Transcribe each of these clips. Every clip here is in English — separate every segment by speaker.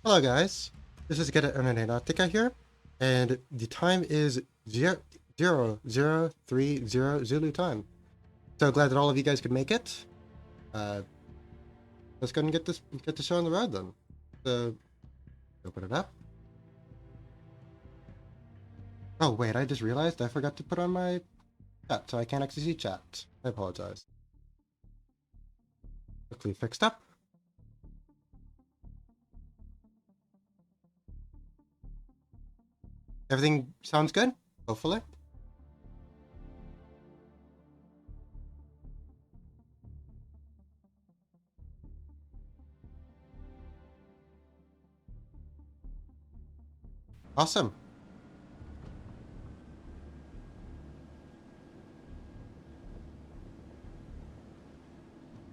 Speaker 1: Hello guys, this is Get Nautica here, and the time is 0030 Zulu time. So glad that all of you guys could make it. Let's go and get the show on the road then. So open it up. Oh wait, I just realized I forgot to put on my chat, so I can't actually see chat. I apologize. Quickly fixed up. Everything sounds good, hopefully. Awesome.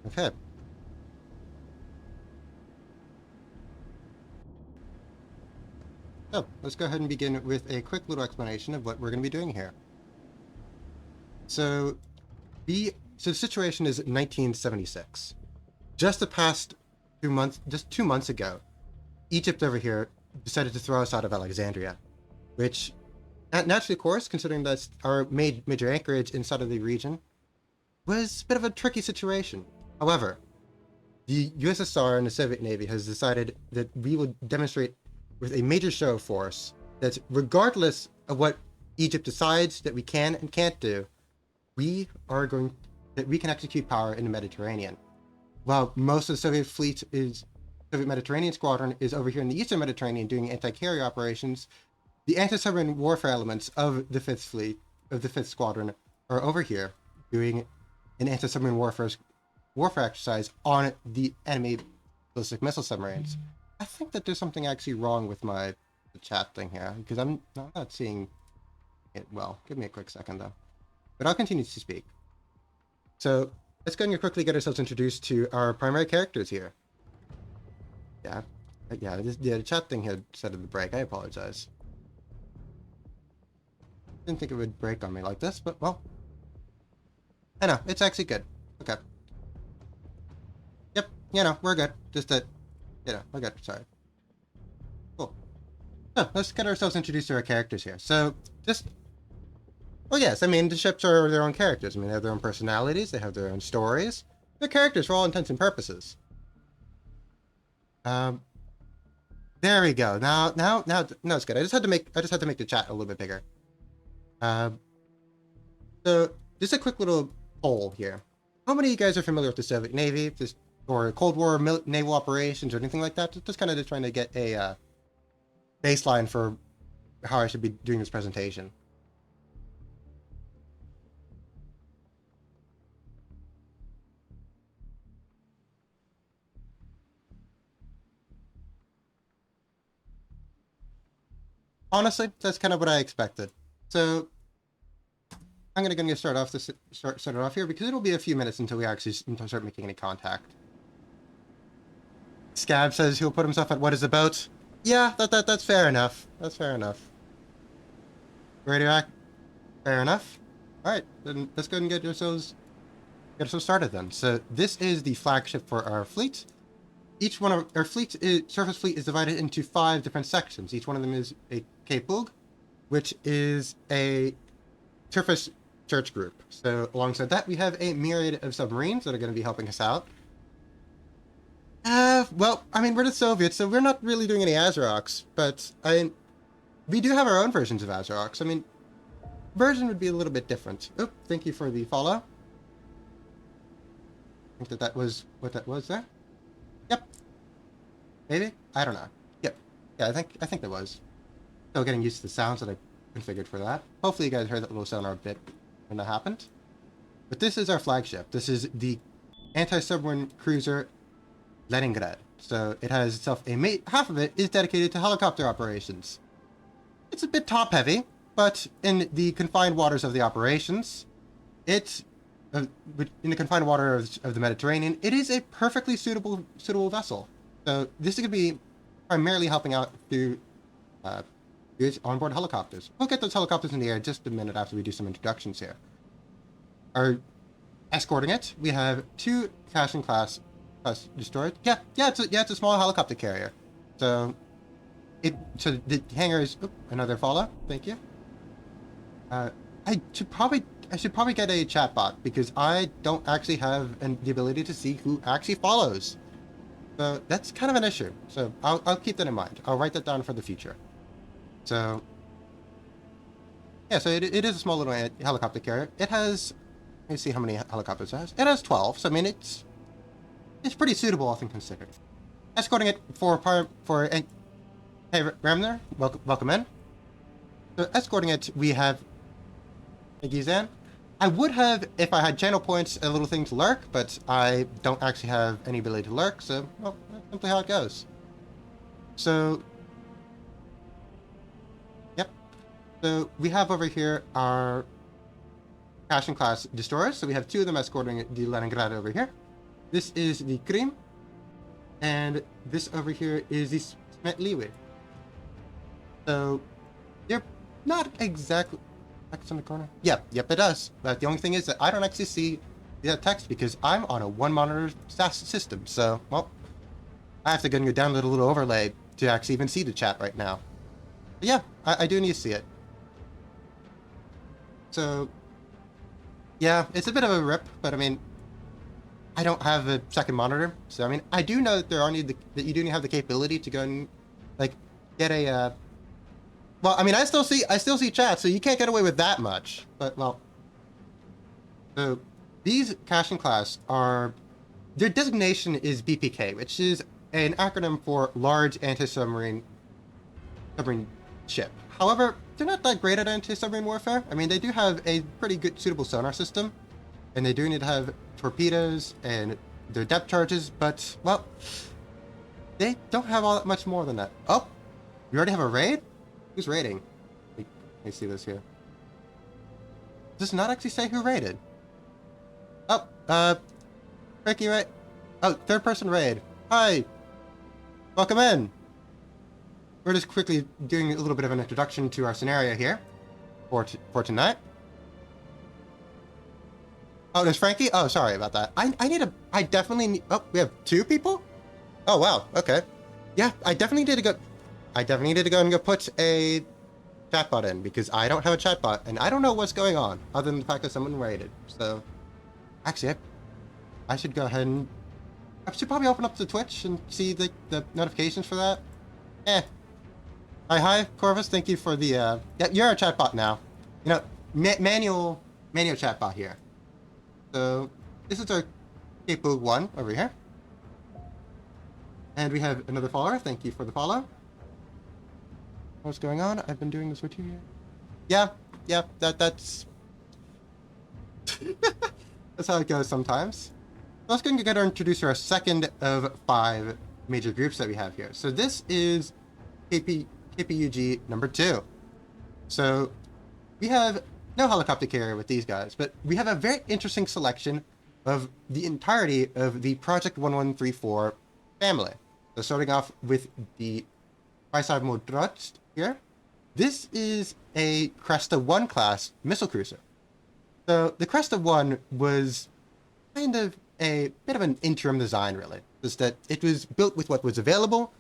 Speaker 1: Okay. So let's go ahead and begin with a quick little explanation of what we're going to be doing here. So the situation is 1976. Just the past 2 months, just 2 months ago, Egypt over here decided to throw us out of Alexandria, which naturally, of course, considering that's our major anchorage inside of the region, was a bit of a tricky situation. However, the USSR and the Soviet Navy has decided that we will demonstrate with a major show of force that regardless of what Egypt decides that we can and can't do, we can execute power in the Mediterranean. While most of the Soviet Mediterranean squadron is over here in the Eastern Mediterranean doing anti-carrier operations, the anti-submarine warfare elements of the 5th Fleet, of the 5th Squadron, are over here doing an anti-submarine warfare exercise on the enemy ballistic missile submarines. I think that there's something actually wrong with the chat thing here, because I'm not seeing it well. Give me a quick second though. But I'll continue to speak. So let's go and quickly get ourselves introduced to our primary characters here. Yeah, the chat thing had set at the break. I apologize. Didn't think it would break on me like this, but well, I know it's actually good. Okay. Yep, we're good. Just that, we're good. Sorry. Cool. So let's get ourselves introduced to our characters here. So well, yes, I mean the ships are their own characters. I mean they have their own personalities. They have their own stories. They're characters for all intents and purposes. There we go. Now, it's good. I just had to make the chat a little bit bigger. So just a quick little poll here. How many of you guys are familiar with the Soviet Navy, or Cold War naval operations, or anything like that? Just kind of trying to get a baseline for how I should be doing this presentation. Honestly, that's kind of what I expected. So I'm gonna start it off here because it'll be a few minutes until we actually start making any contact. Scab says he'll put himself at what is the boat. Yeah, that's fair enough. That's fair enough. Radioact, fair enough. All right, then let's go and get ourselves started then. So this is the flagship for our fleet. Each one of our surface fleet is divided into 5 different sections. Each one of them is a Kapug, which is a surface search group. So alongside that, we have a myriad of submarines that are going to be helping us out. Well, I mean, we're the Soviets, so we're not really doing any Azerox, but we do have our own versions of Azerox. I mean, version would be a little bit different. Oh, thank you for the follow. I think that was what that was there. Yep. Maybe? I don't know. Yep. Yeah, I think that was. Still getting used to the sounds that I configured for that. Hopefully you guys heard that little sonar bit when that happened. But this is our flagship. This is the anti-submarine cruiser Leningrad. So it has itself half of it is dedicated to helicopter operations. It's a bit top heavy, but in the confined waters of the operations, in the confined water of the Mediterranean, it is a perfectly suitable vessel. So this is going to be primarily helping out through onboard helicopters. We'll get those helicopters in the air just a minute after we do some introductions here. Escorting it, we have 2 Cashin class destroyers. Yeah, it's a small helicopter carrier. So So the hangar is another follow. Thank you. Uh, I should probably get a chatbot because I don't actually have the ability to see who actually follows. So that's kind of an issue. So I'll keep that in mind. I'll write that down for the future. So yeah, so it is a small little helicopter carrier. It has, let me see how many helicopters it has. It has 12. So I mean it's pretty suitable, all things considered. Escorting it hey Ramner, welcome in. So escorting it, we have Gizan. I would have, if I had channel points, a little thing to lurk, but I don't actually have any ability to lurk, so, well, that's simply how it goes. So, yep. So, we have over here our Cashin class destroyers, so we have two of them escorting the Leningrad over here. This is the Krim, and this over here is the Smetliwe. So, they're not exactly... Text in the corner? Yep, it does. But the only thing is that I don't actually see the text because I'm on a one monitor SAS system. So, well, I have to go download a little overlay to actually even see the chat right now. But yeah, I do need to see it. So, yeah, it's a bit of a rip, but I mean, I don't have a second monitor. So, I mean, I do know that that you do have the capability to go and, like, get a, well, I mean, I still see chat, so you can't get away with that much. But, well, so these Cashin class their designation is BPK, which is an acronym for Large Anti-Submarine Ship. However, they're not that great at anti-submarine warfare. I mean, they do have a pretty good, suitable sonar system, and they do need to have torpedoes and their depth charges, but, well, they don't have all that much more than that. Oh, you already have a raid? Who's raiding? Let me see this here. Does not actually say who raided. Oh, Ricky raid. Oh, third person raid. Hi. Welcome in. We're just quickly doing a little bit of an introduction to our scenario here for tonight. Oh, there's Frankie? Oh, sorry about that. I definitely need, oh, we have two people? Oh, wow. Okay. Yeah, I definitely need to go and put a chatbot in because I don't have a chatbot and I don't know what's going on other than the fact that someone raided. So, actually, I should go ahead and I should probably open up the Twitch and see the notifications for that. Hi, Corvus. Thank you for the yeah, you're a chatbot now. You know, manual chatbot here. So this is our Capo 1 over here. And we have another follower. Thank you for the follow. What's going on? I've been doing this for 2 years. Yeah, that's that's how it goes sometimes. Let's go and introduce our second of 5 major groups that we have here. So this is KPUG number 2. So we have no helicopter carrier with these guys, but we have a very interesting selection of the entirety of the Project 1134 family. So starting off with the Faisal Modrat here. This is a Cresta 1 class missile cruiser. So the Cresta 1 was kind of a bit of an interim design, really. Just that it was built with what was available,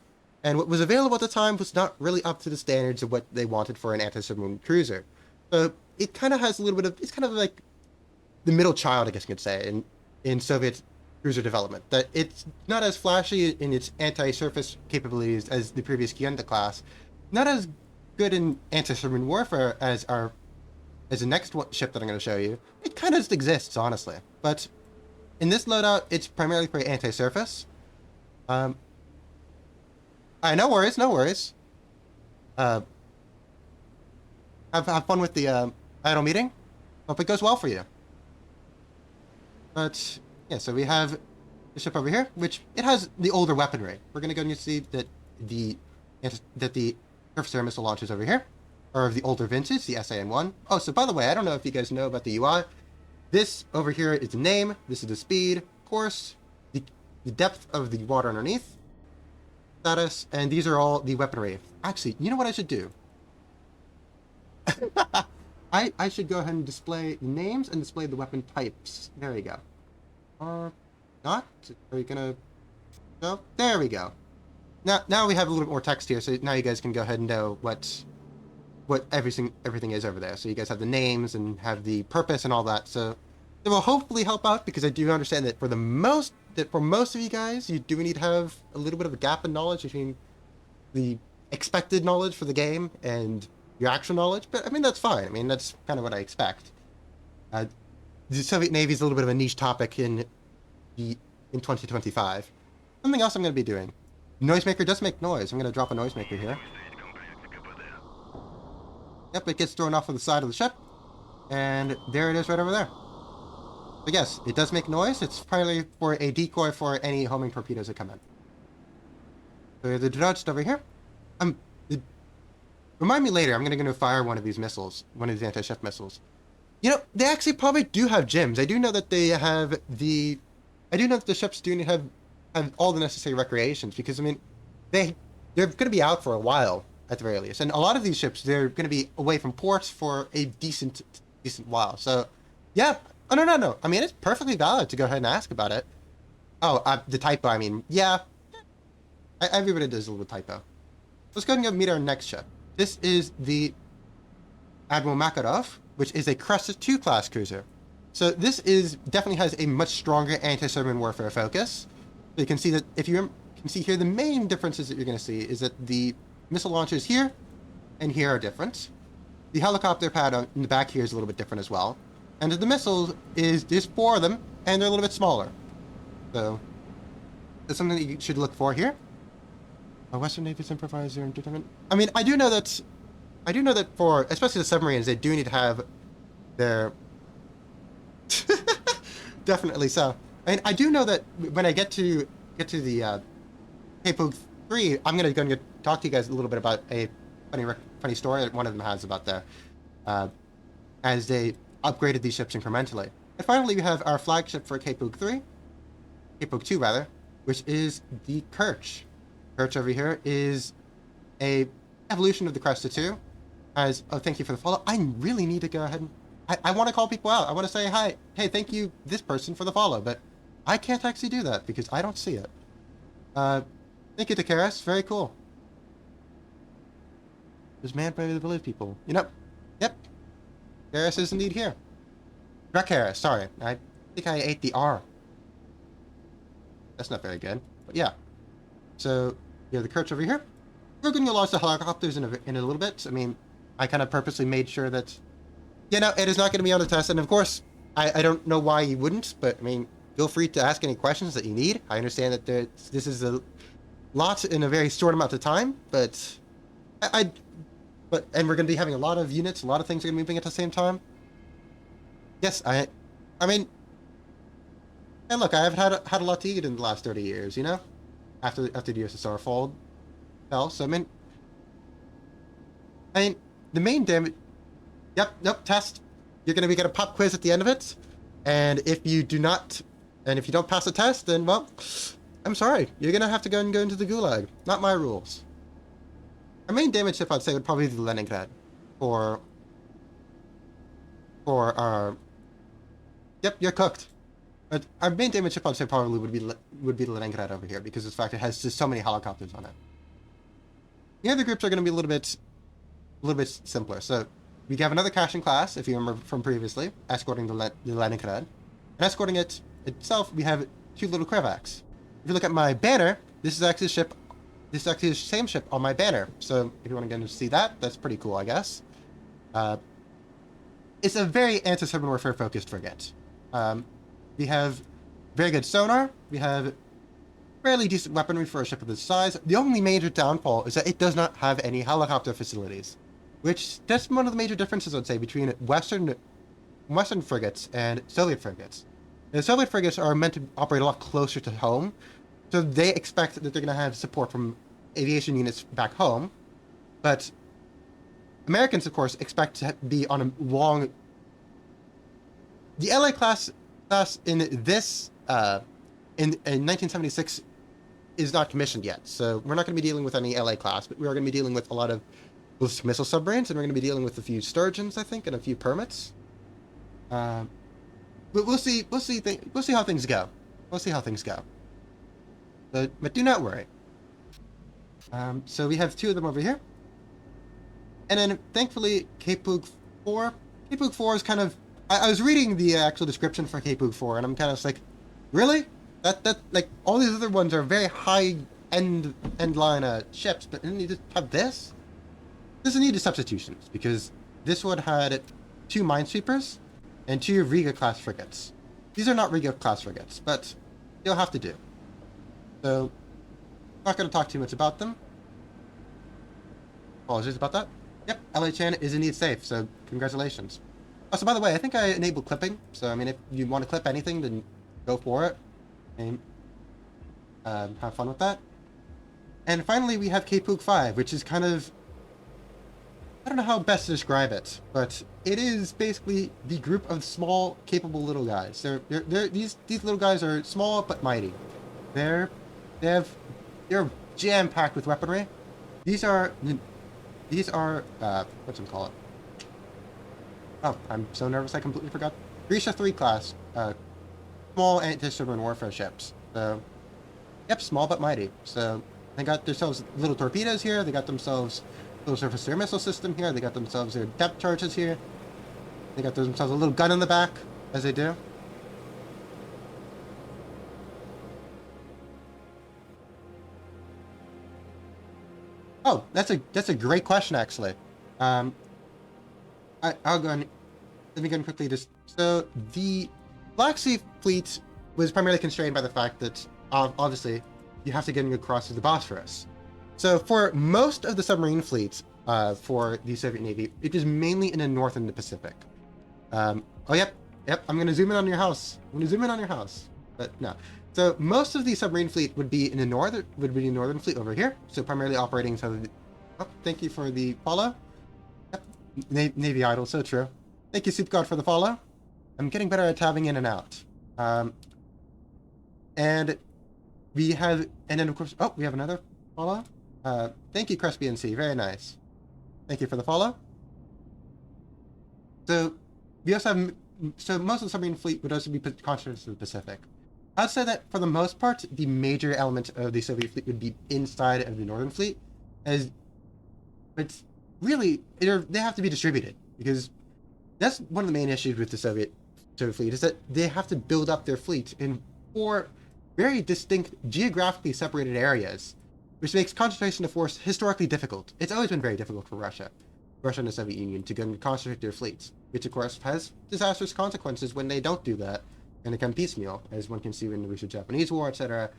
Speaker 1: and what was available at the time was not really up to the standards of what they wanted for an anti-submarine cruiser. So it kind of has a little bit of, it's kind of like the middle child, I guess you could say, in Soviet cruiser development. That it's not as flashy in its anti-surface capabilities as the previous Kienda class, not as good in anti-submarine warfare as the next ship that I'm going to show you. It kind of just exists, honestly. But in this loadout, it's primarily for anti-surface. No worries. Have fun with the idle meeting. Hope it goes well for you. But yeah, so we have the ship over here, which it has the older weaponry. We're gonna go and see that the surface air missile launchers over here are of the older vintage, the SAN-1. Oh, so by the way, I don't know if you guys know about the UI. This over here is the name. This is the speed, course, the depth of the water underneath, status, and these are all the weaponry. Actually, you know what I should do? I should go ahead and display the names and display the weapon types. There we go. Not? Are you gonna... No? There we go. now we have a little bit more text here, so now you guys can go ahead and know what everything is over there. So you guys have the names and have the purpose and all that. So it will hopefully help out, because I do understand that for most of you guys, you do need to have a little bit of a gap in knowledge between the expected knowledge for the game and your actual knowledge. But I mean, that's fine. I mean, that's kind of what I expect. The Soviet Navy is a little bit of a niche topic in 2025. Something else I'm going to be doing. Noisemaker does make noise. I'm going to drop a noisemaker here. Yep, it gets thrown off of the side of the ship. And there it is right over there. But yes, it does make noise. It's probably for a decoy for any homing torpedoes that come in. So the dredged over here. Remind me later, I'm going to fire one of these missiles, one of these anti-ship missiles. You know, they actually probably do have gyms. I do know that they have the... I do know that the ships do have all the necessary recreations, because, I mean, they're going to be out for a while, at the very least. And a lot of these ships, they're going to be away from ports for a decent while. So, yeah. Oh, no. I mean, it's perfectly valid to go ahead and ask about it. Oh, the typo, I mean, yeah. Everybody does a little typo. Let's go ahead and go meet our next ship. This is the Admiral Makarov, which is a Crescent 2 class cruiser. So this definitely has a much stronger anti-submarine warfare focus. So you can see that, if you can see here, the main differences that you're going to see is that the missile launchers here and here are different. The helicopter pad in the back here is a little bit different as well. And the missiles there's 4 of them, and they're a little bit smaller. So that's something that you should look for here. A Western Navy's improviser entertainment. I mean, I do know that for especially the submarines, they do need to have their definitely so. I mean, I do know that when I get to the K-Poke 3, I'm gonna talk to you guys a little bit about a funny story that one of them has about their as they upgraded these ships incrementally. And finally, we have our flagship for K-Poke 2 rather, which is the Kerch. Kerch over here is a evolution of the Cresta 2. Thank you for the follow. I really need to go ahead and I want to call people out. I want to say hi. Hey, thank you, this person, for the follow, but I can't actually do that because I don't see it. Thank you, Takaris. Very cool. There's man by the village people. You know, yep. Karis is indeed here. Drakaris, sorry. I think I ate the R. That's not very good. But yeah. So, you have the Kerch over here. We're going to launch the helicopters in a little bit. I mean, I kind of purposely made sure that, you know, it is not going to be on the test. And of course, I don't know why you wouldn't, but I mean, feel free to ask any questions that you need. I understand that this is a lot in a very short amount of time, but and we're going to be having a lot of units, a lot of things are going to be moving at the same time. Yes, I mean, and look, I've had a lot to eat in the last 30 years, you know, after the USSR fell. So I mean, the main damage. Yep, nope. Test. You're going to get a pop quiz at the end of it, and if you don't pass the test, then well, I'm sorry. You're going to have to go into the gulag. Not my rules. Our main damage ship, I'd say, would probably be the Leningrad, for our. Yep, you're cooked. But our main damage ship, I'd say, probably would be the Leningrad over here, because of the fact it has just so many helicopters on it. The other groups are going to be a little bit simpler. So we have another Cashin class, if you remember from previously, escorting the Leningrad. And escorting it itself, we have 2 little Krevaks. If you look at my banner, this is actually the same ship on my banner. So if you want to get to see that, that's pretty cool, I guess. It's a very anti-submarine warfare focused frigate. We have very good sonar. We have fairly decent weaponry for a ship of this size. The only major downfall is that it does not have any helicopter facilities, which that's one of the major differences, I'd say, between Western frigates and Soviet frigates. The Soviet frigates are meant to operate a lot closer to home, so they expect that they're going to have support from aviation units back home, but Americans, of course, expect to be on a long. The LA class in this in 1976 is not commissioned yet, so we're not going to be dealing with any LA class, but we are going to be dealing with a lot of ballistic missile submarines, and we're going to be dealing with a few Sturgeons, I think, and a few permits. But we'll see how things go. We'll see how things go. But do not worry. So we have two of them over here. And then, thankfully, Kpug 4. Kpug 4 is kind of... I was reading the actual description for Kpug 4, and I'm kind of like, really? Like, all these other ones are very high-end line ships, but then you just have this? This needed substitutions, because this one had 2 minesweepers and 2 Riga-class frigates. These are not Riga-class frigates, but they'll have to do. So, not going to talk too much about them. Apologies about that. Yep, LHN is indeed safe, so congratulations. Oh, so by the way, I think I enabled clipping, so I mean, if you want to clip anything, then go for it. And have fun with that. And finally, we have Kpug 5, which is kind of... I don't know how best to describe it, but it is basically the group of small, capable little guys. These little guys are small but mighty. They're jam-packed with weaponry. These are what's it called? Oh, I'm so nervous I completely forgot. Grisha 3 class, small anti-submarine warfare ships. So, yep, small but mighty. So they got themselves little torpedoes here. They got themselves little surface air missile system here. They got themselves their depth charges here. They got themselves a little gun in the back, as they do. Oh, that's a great question, actually. I'll go on. Let me go and quickly just... So, the Black Sea Fleet was primarily constrained by the fact that, obviously, you have to get across the Bosphorus. So, for most of the submarine fleets for the Soviet Navy, it was mainly in the north and the Pacific. Oh, yep, I'm going to zoom in on your house. But no. So, most of the submarine fleet would be in the northern fleet over here. So, primarily operating south of the... Oh, thank you for the follow. Yep, Navy Idol, so true. Thank you, Soup God, for the follow. I'm getting better at tabbing in and out. And we have... And then, of course... Oh, we have another follow. Thank you, CrestBNC. Very nice. Thank you for the follow. So, we also have... So, most of the submarine fleet would also be concentrated to the Pacific. I'd say that, for the most part, the major element of the Soviet fleet would be inside of the Northern Fleet, as it's really, they have to be distributed, because that's one of the main issues with the Soviet fleet, is that they have to build up their fleet in 4 very distinct, geographically separated areas, which makes concentration of force historically difficult. It's always been very difficult for Russia and the Soviet Union to go and concentrate their fleets, which of course has disastrous consequences when they don't do that and become piecemeal, as one can see in the Russo-Japanese War, etc.,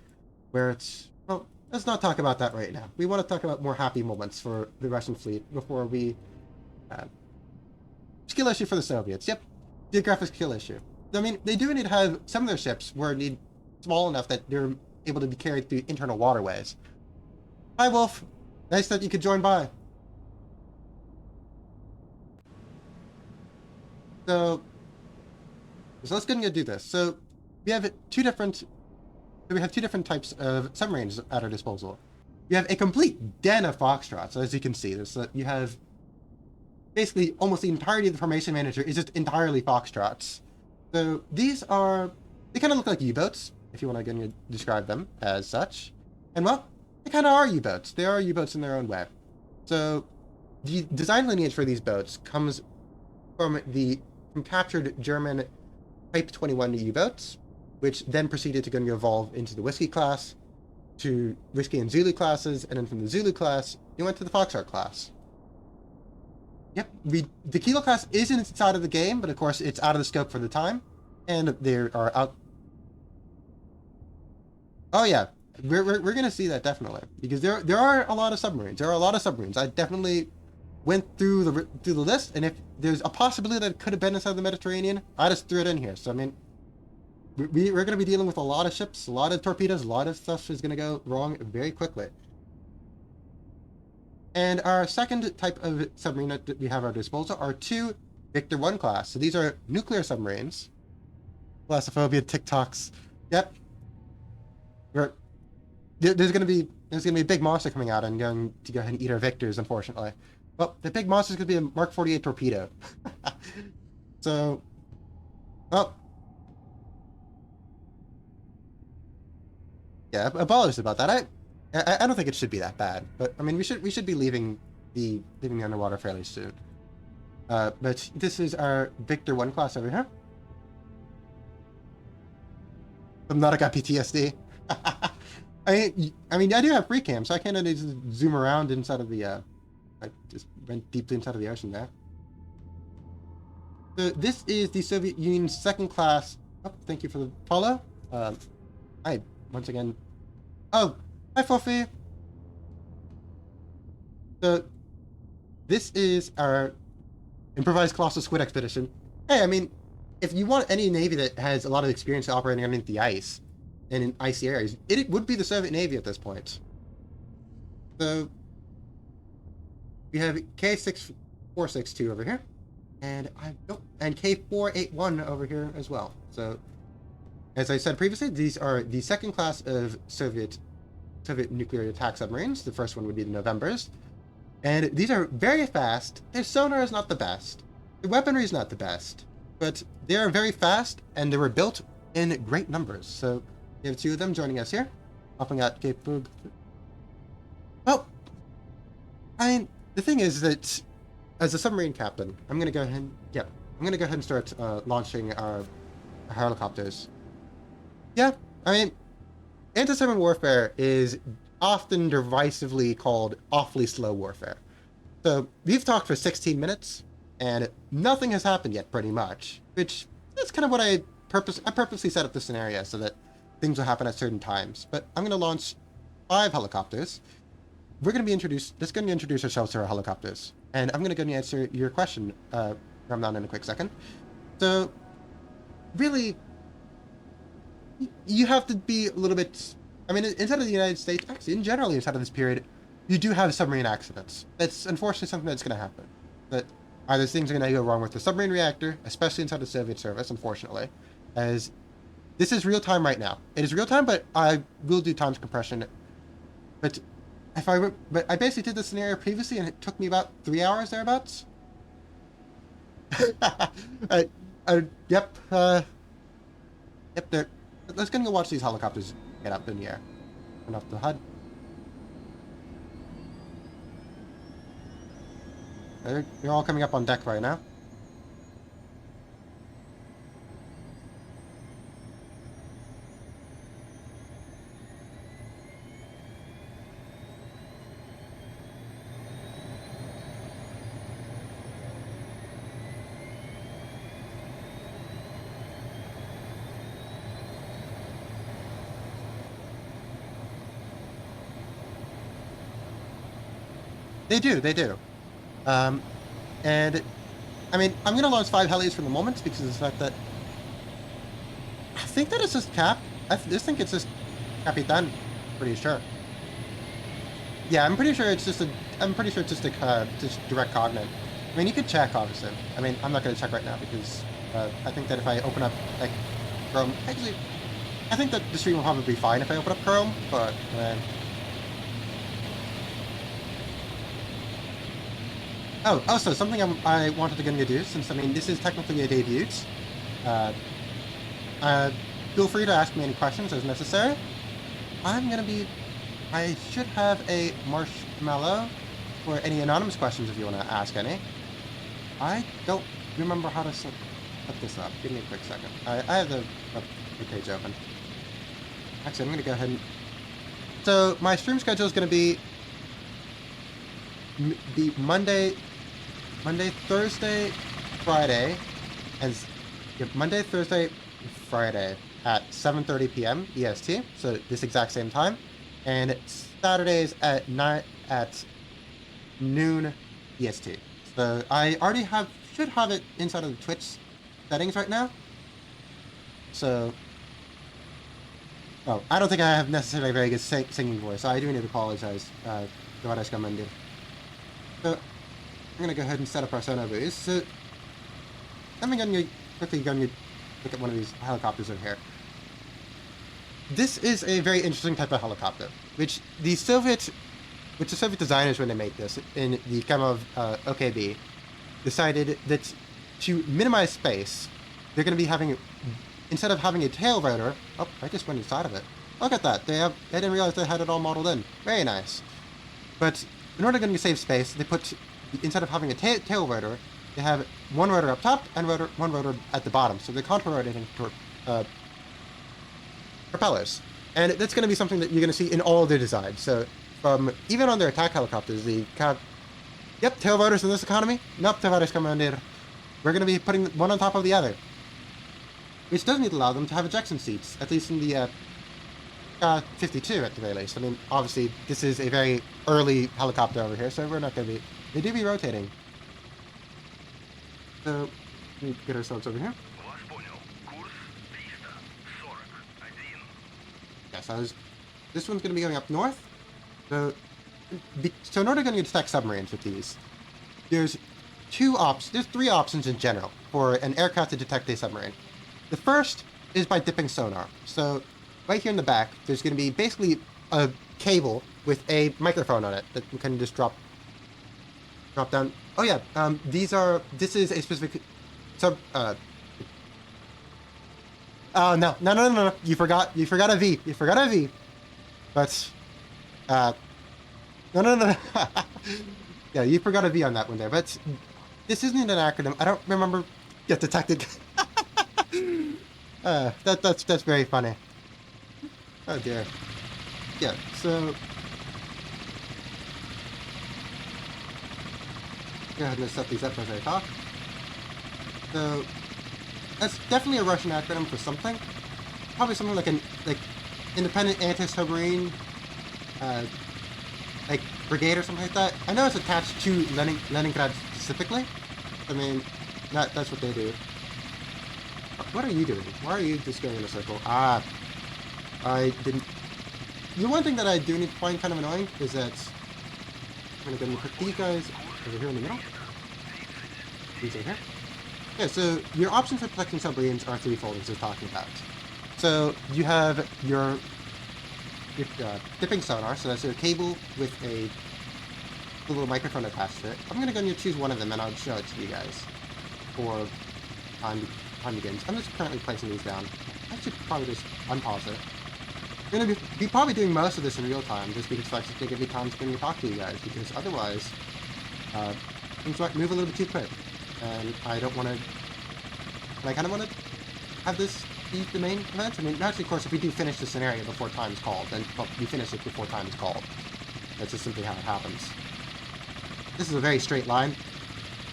Speaker 1: where it's... Well, let's not talk about that right now. We want to talk about more happy moments for the Russian fleet before we... skill issue for the Soviets. Yep, geographic skill issue. I mean, they do need to have some of their ships were small enough that they're able to be carried through internal waterways. Hi, Wolf. Nice that you could join by. So let's go and do this. So we have two different types of submarines at our disposal. We have a complete den of Foxtrots. So as you can see, you have basically almost the entirety of the formation manager is just entirely Foxtrots. So they kind of look like U-boats, if you want to go and describe them as such. And well, they kind of are U-boats. They are U-boats in their own way. So the design lineage for these boats comes from captured German Type 21 U-boats, which then proceeded to go and evolve into the Whiskey class, to Whiskey and Zulu classes, and then from the Zulu class, you went to the Foxtrot class. Yep, the Kilo class is inside of the game, but of course it's out of the scope for the time, and they are out. Oh yeah, we're gonna see that definitely, because there are a lot of submarines. I definitely went through the list, and if there's a possibility that it could have been inside the Mediterranean, I just threw it in here. So I mean, we're going to be dealing with a lot of ships, a lot of torpedoes, a lot of stuff is going to go wrong very quickly. And our second type of submarine that we have at our disposal are 2 Victor 1 class. So these are nuclear submarines. Thalassophobia, TikToks. Yep. There's going to be a big monster coming out and going to go ahead and eat our Victors, unfortunately. Well, the big monster is going to be a Mark 48 torpedo. So, well, yeah, apologies about that. I don't think it should be that bad, but I mean, we should be leaving the underwater fairly soon. But this is our Victor 1 class over here. I'm not got PTSD. I mean, I do have free cam, so I can't just zoom around inside of the. I just went deeply inside of the ocean there. So this is the Soviet Union's second class. Oh, thank you for the follow. Hi once again. Oh, hi Fluffy. So this is our improvised colossal squid expedition. Hey, I mean, if you want any navy that has a lot of experience operating underneath the ice and in icy areas, it would be the Soviet Navy at this point. So we have K6462 over here, and K481 over here as well. So as I said previously, these are the second class of Soviet nuclear attack submarines. The first one would be the Novembers. And these are very fast. Their sonar is not the best. Their weaponry is not the best. But they are very fast, and they were built in great numbers. So we have two of them joining us here. Hopping out Cape Bug. Well, I mean, the thing is that as a submarine captain, I'm going to go ahead and start launching our helicopters. Yeah, I mean, anti-submarine warfare is often derisively called awfully slow warfare. So we've talked for 16 minutes, and nothing has happened yet, pretty much. Which that's kind of what I purposely set up the scenario so that things will happen at certain times. But I'm going to launch 5 helicopters. We're going to introduce ourselves to our helicopters, and I'm going to go and answer your question, Ramdan, in a quick second. So, really, you have to be a little bit. I mean, inside of the United States, actually, in general, inside of this period, you do have submarine accidents. That's unfortunately something that's going to happen. That either things are going to go wrong with the submarine reactor, especially inside the Soviet service, unfortunately, as this is real time right now. It is real time, but I will do times compression. But I basically did this scenario previously, and it took me about 3 hours thereabouts. Yep. There. Let's go watch these helicopters get up in the air. Turn off the HUD. They're all coming up on deck right now. They do. And I mean, I'm gonna launch 5 helis for the moment because of the fact that I think that it's just Cap. I just think it's just Capitan. Pretty sure. Yeah, I'm pretty sure it's just a just direct cognate. I mean, you could check, obviously. I mean, I'm not gonna check right now because I think that if I open up like Chrome, actually, I think that the stream will probably be fine if I open up Chrome, but. Oh, also, something I wanted to get into do, since, I mean, this is technically a debut. Feel free to ask me any questions as necessary. I should have a marshmallow for any anonymous questions if you want to ask any. I don't remember how to set this up. Give me a quick second. I have the page open. Actually, I'm going to go ahead and... So, my stream schedule is going to be Monday, Thursday, Friday, and Monday, Thursday, Friday at 7:30 p.m. EST, so this exact same time, and Saturdays at noon EST. So I already should have it inside of the Twitch settings right now. So, I don't think I have necessarily a very good singing voice, so I do need to apologize. What I recommend. So I'm gonna go ahead and set up our sonar buoys. So let me quickly look at one of these helicopters over here. This is a very interesting type of helicopter, which the Soviet designers, when they made this in the kind of OKB, decided that to minimize space, they're going to be having, instead of having a tail rotor. Oh, I just went inside of it. Look at that. They didn't realize they had it all modeled in. Very nice. But in order to save space, they put, instead of having a tail rotor, they have one rotor up top and one rotor at the bottom. So they're contra-rotating propellers. And that's going to be something that you're going to see in all of their designs. So even on their attack helicopters, yep, tail rotors in this economy. Nope, tail rotors come around here. We're going to be putting one on top of the other. Which does need to allow them to have ejection seats, at least in the 52 at the very least. I mean, obviously, this is a very early helicopter over here, so we're not going to be... They do be rotating. So, let me get ourselves over here. Yes, this one's going to be going up north. So in order to detect submarines with these, there's three options in general for an aircraft to detect a submarine. The first is by dipping sonar. So right here in the back, there's going to be basically a cable with a microphone on it that you can just drop down. Oh yeah, this is a specific oh no. You forgot a V. You forgot a V. But no. Yeah, you forgot a V on that one there. But this isn't an acronym. I don't remember. Get detected. That's very funny. Oh dear. Yeah, so go ahead and set these up as I talk. So that's definitely a Russian acronym for something. Probably something like independent anti-submarine like brigade or something like that. I know it's attached to Leningrad specifically. I mean, that's what they do. What are you doing? Why are you just going in a circle? I didn't... The one thing that I do need to find kind of annoying is that I'm going to put these guys over here in the middle. These over here. Yeah, so your options for protecting submarines are threefold, as I was talking about. So you have your dipping sonar, so that's a cable with a little microphone attached to it. I'm going to go and choose one of them and I'll show it to you guys for time begins. I'm just currently placing these down. I should probably just unpause it. I'm going to be probably doing most of this in real time, just because I like to give me time to talk to you guys, because otherwise things might move a little bit too quick. And I don't want to... And I kind of want to have this be the main event. I mean, naturally, of course, if we do finish the scenario before time is called, then we finish it before time is called. That's just simply how it happens. This is a very straight line.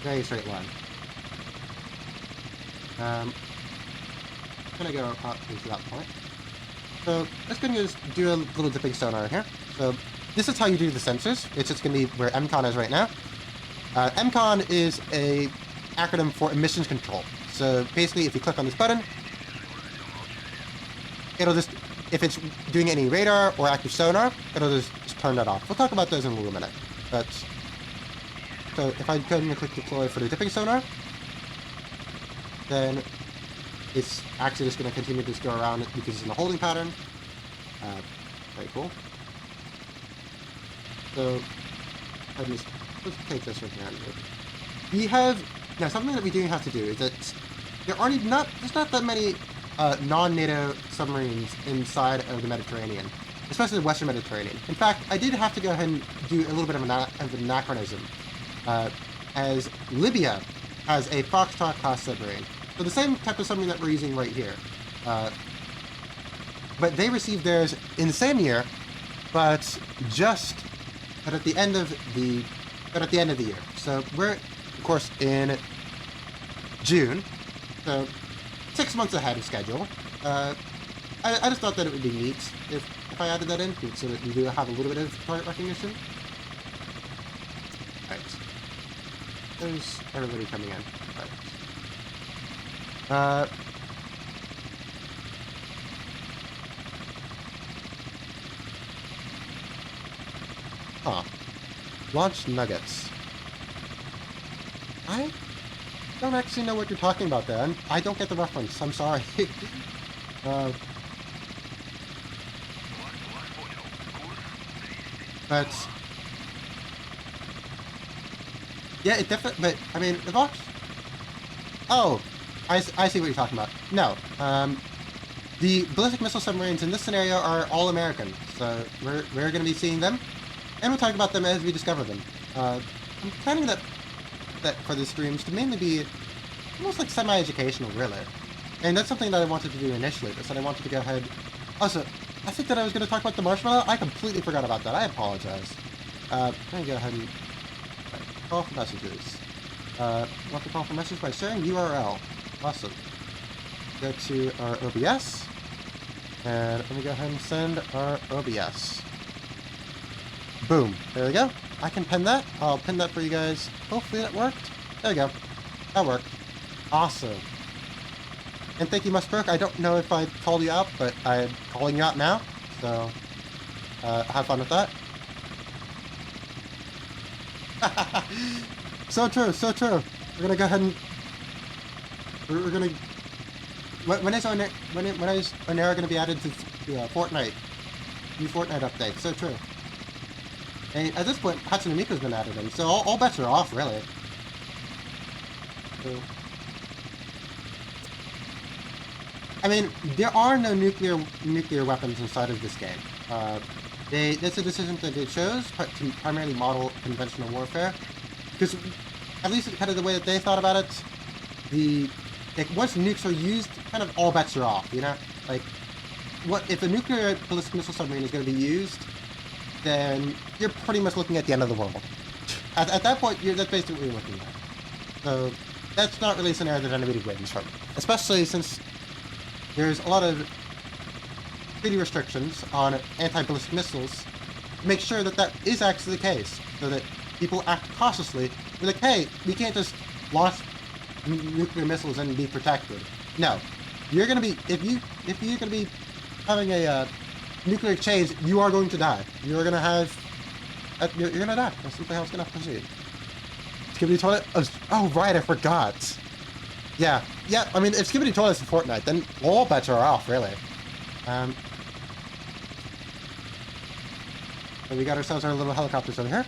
Speaker 1: Very straight line. I'm going to go up into that point. So let's go and just do a little dipping sonar here. So this is how you do the sensors. It's just going to be where MCON is right now. MCON is a acronym for emissions control. So basically, if you click on this button, it'll just, if it's doing any radar or active sonar, it'll just turn that off. We'll talk about those in a little minute. But so if I go and click deploy for the dipping sonar, then it's actually just going to continue to just go around because it's in a holding pattern. Very cool. So let's take this one here. We have now something that we do have to do is that there's not that many non-NATO submarines inside of the Mediterranean, especially the Western Mediterranean. In fact, I did have to go ahead and do a little bit of an anachronism, as Libya has a Foxtrot class submarine. So the same type of submarine that we're using right here. But they received theirs in the same year, but at the end of the year. So we're, of course, in June. So 6 months ahead of schedule. I just thought that it would be neat if I added that in, so that we do have a little bit of target recognition. Right. There's everybody coming in. Right. Launch nuggets. I don't actually know what you're talking about there. I don't get the reference. I'm sorry. But yeah, it definitely. But I mean, the box. Oh, I see what you're talking about. No, The ballistic missile submarines in this scenario are all American, so we're going to be seeing them, and we'll talk about them as we discover them. I'm planning that for the streams to mainly be almost like semi-educational, really. And that's something that I wanted to do initially. That's that I wanted to go ahead. Also, I think that I was going to talk about the marshmallow. I completely forgot about that. I apologize. Let me go ahead and call for messages. Want to call for messages by sharing URL. Awesome. Go to our OBS. And let me go ahead and send our OBS. Boom. There we go. I can pin that. I'll pin that for you guys. Hopefully that worked. There we go. That worked. Awesome. And thank you, Musbrook. I don't know if I called you out, but I'm calling you out now. So, have fun with that. So true, so true. We're gonna go ahead and we're gonna when is Onera gonna be added to Fortnite? New Fortnite update. So true. And at this point, Hatsune Miiku's been added in, so all bets are off, really. So, I mean, there are no nuclear weapons inside of this game. That's a decision that they chose to primarily model conventional warfare, because at least kind of the way that they thought about it, like once nukes are used, kind of all bets are off. You know, like what if a nuclear ballistic missile submarine is going to be used, then you're pretty much looking at the end of the world. At that point, that's basically what you're looking at. So that's not really a scenario that anybody wins from, especially since there's a lot of treaty restrictions on anti-ballistic missiles to make sure that that is actually the case, so that people act cautiously. Be like, hey, we can't just launch nuclear missiles and be protected. No, you're gonna be if you're gonna be having a nuclear exchange, you are going to die. You're gonna have you're gonna die. That's simply how it's gonna proceed. Skibidi Toilet. Oh right, I forgot. Yeah. I mean, if Skibidi Toilet's in Fortnite, then all bets are off, really. So we got ourselves our little helicopters over here.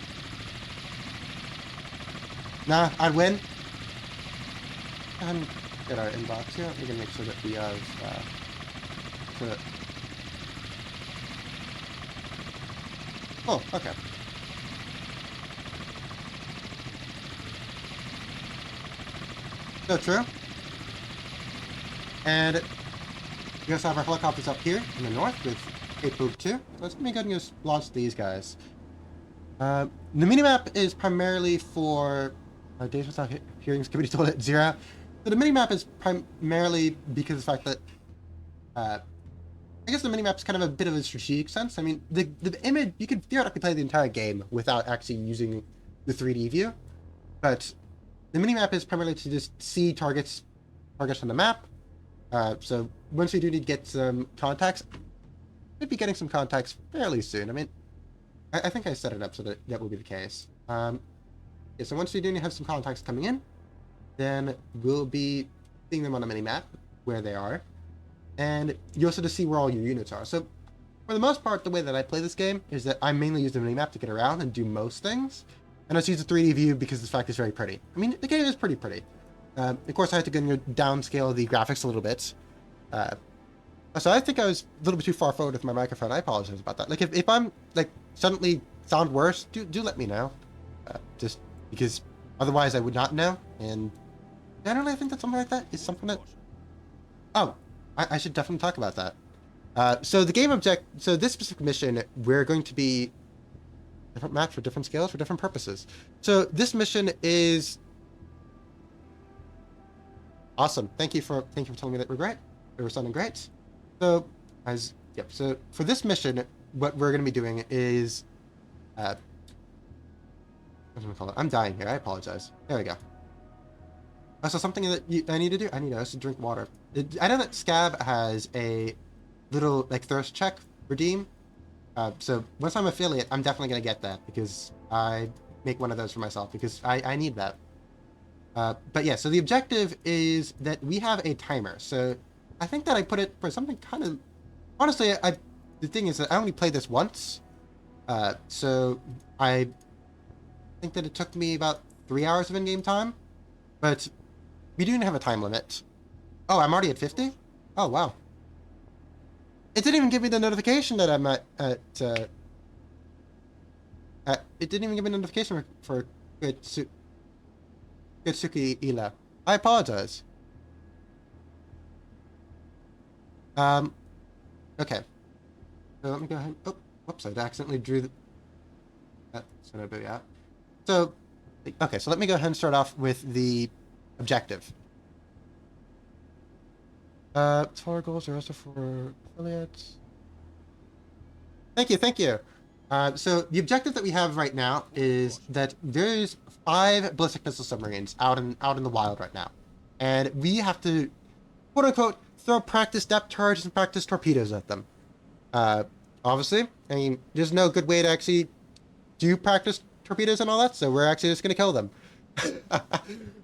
Speaker 1: Nah, I'd win. And get our inbox here. We're gonna make sure that we have oh, okay. So true. And we also have our helicopters up here in the north with Cape Boop 2. Let's go ahead and just launch these guys. The minimap is primarily for Dave's without hearing Skibidi Toilet 0. So the minimap is primarily because of the fact that I guess the minimap is kind of a bit of a strategic sense. I mean, the image, you could theoretically play the entire game without actually using the 3D view, but the minimap is primarily to just see targets on the map. So once we do need to get some contacts, we'll be getting some contacts fairly soon. I mean, I think I set it up so that that will be the case. Yeah, so once we do have some contacts coming in, then we'll be seeing them on the minimap where they are, and you also to see where all your units are. So for the most part, the way that I play this game is that I mainly use the minimap to get around and do most things, and I just use the 3D view because the fact it's very pretty. I mean, the game is pretty pretty. Of course, I had to downscale the graphics a little bit. So I think I was a little bit too far forward with my microphone. I apologize about that. Like if I'm like suddenly sound worse, do let me know. Just because otherwise I would not know. And generally, I think that something like that is something that. Oh, I should definitely talk about that. So the game so this specific mission, we're going to be different maps for different scales for different purposes. So this mission is awesome. Thank you for telling me that we're great. We're sounding great. So so for this mission, what we're going to be doing is what do we call it? I'm dying here. I apologize. There we go. So something that I need to do. I need to also drink water. I know that Scab has a little like thirst check redeem. So once I'm affiliate, I'm definitely gonna get that because I make one of those for myself because I need that. But yeah, so the objective is that we have a timer. So I think that I put it for something kind of honestly. The thing is that I only played this once. So I think that it took me about 3 hours of in-game time, but we do have a time limit. Oh, I'm already at 50? Oh, wow. It didn't even give me the notification that I'm it didn't even give me a notification for Gitsuki Ila. I apologize. Okay. So let me go ahead. Oh, whoops! I accidentally drew the. Yeah. So, okay. So let me go ahead and start off with the objective. Tour goals are also for affiliates. Thank you, thank you. So the objective that we have right now is that there's 5 ballistic missile submarines out in the wild right now, and we have to, quote unquote, throw practice depth charges and practice torpedoes at them. Obviously, I mean, there's no good way to actually do practice torpedoes and all that, so we're actually just gonna kill them.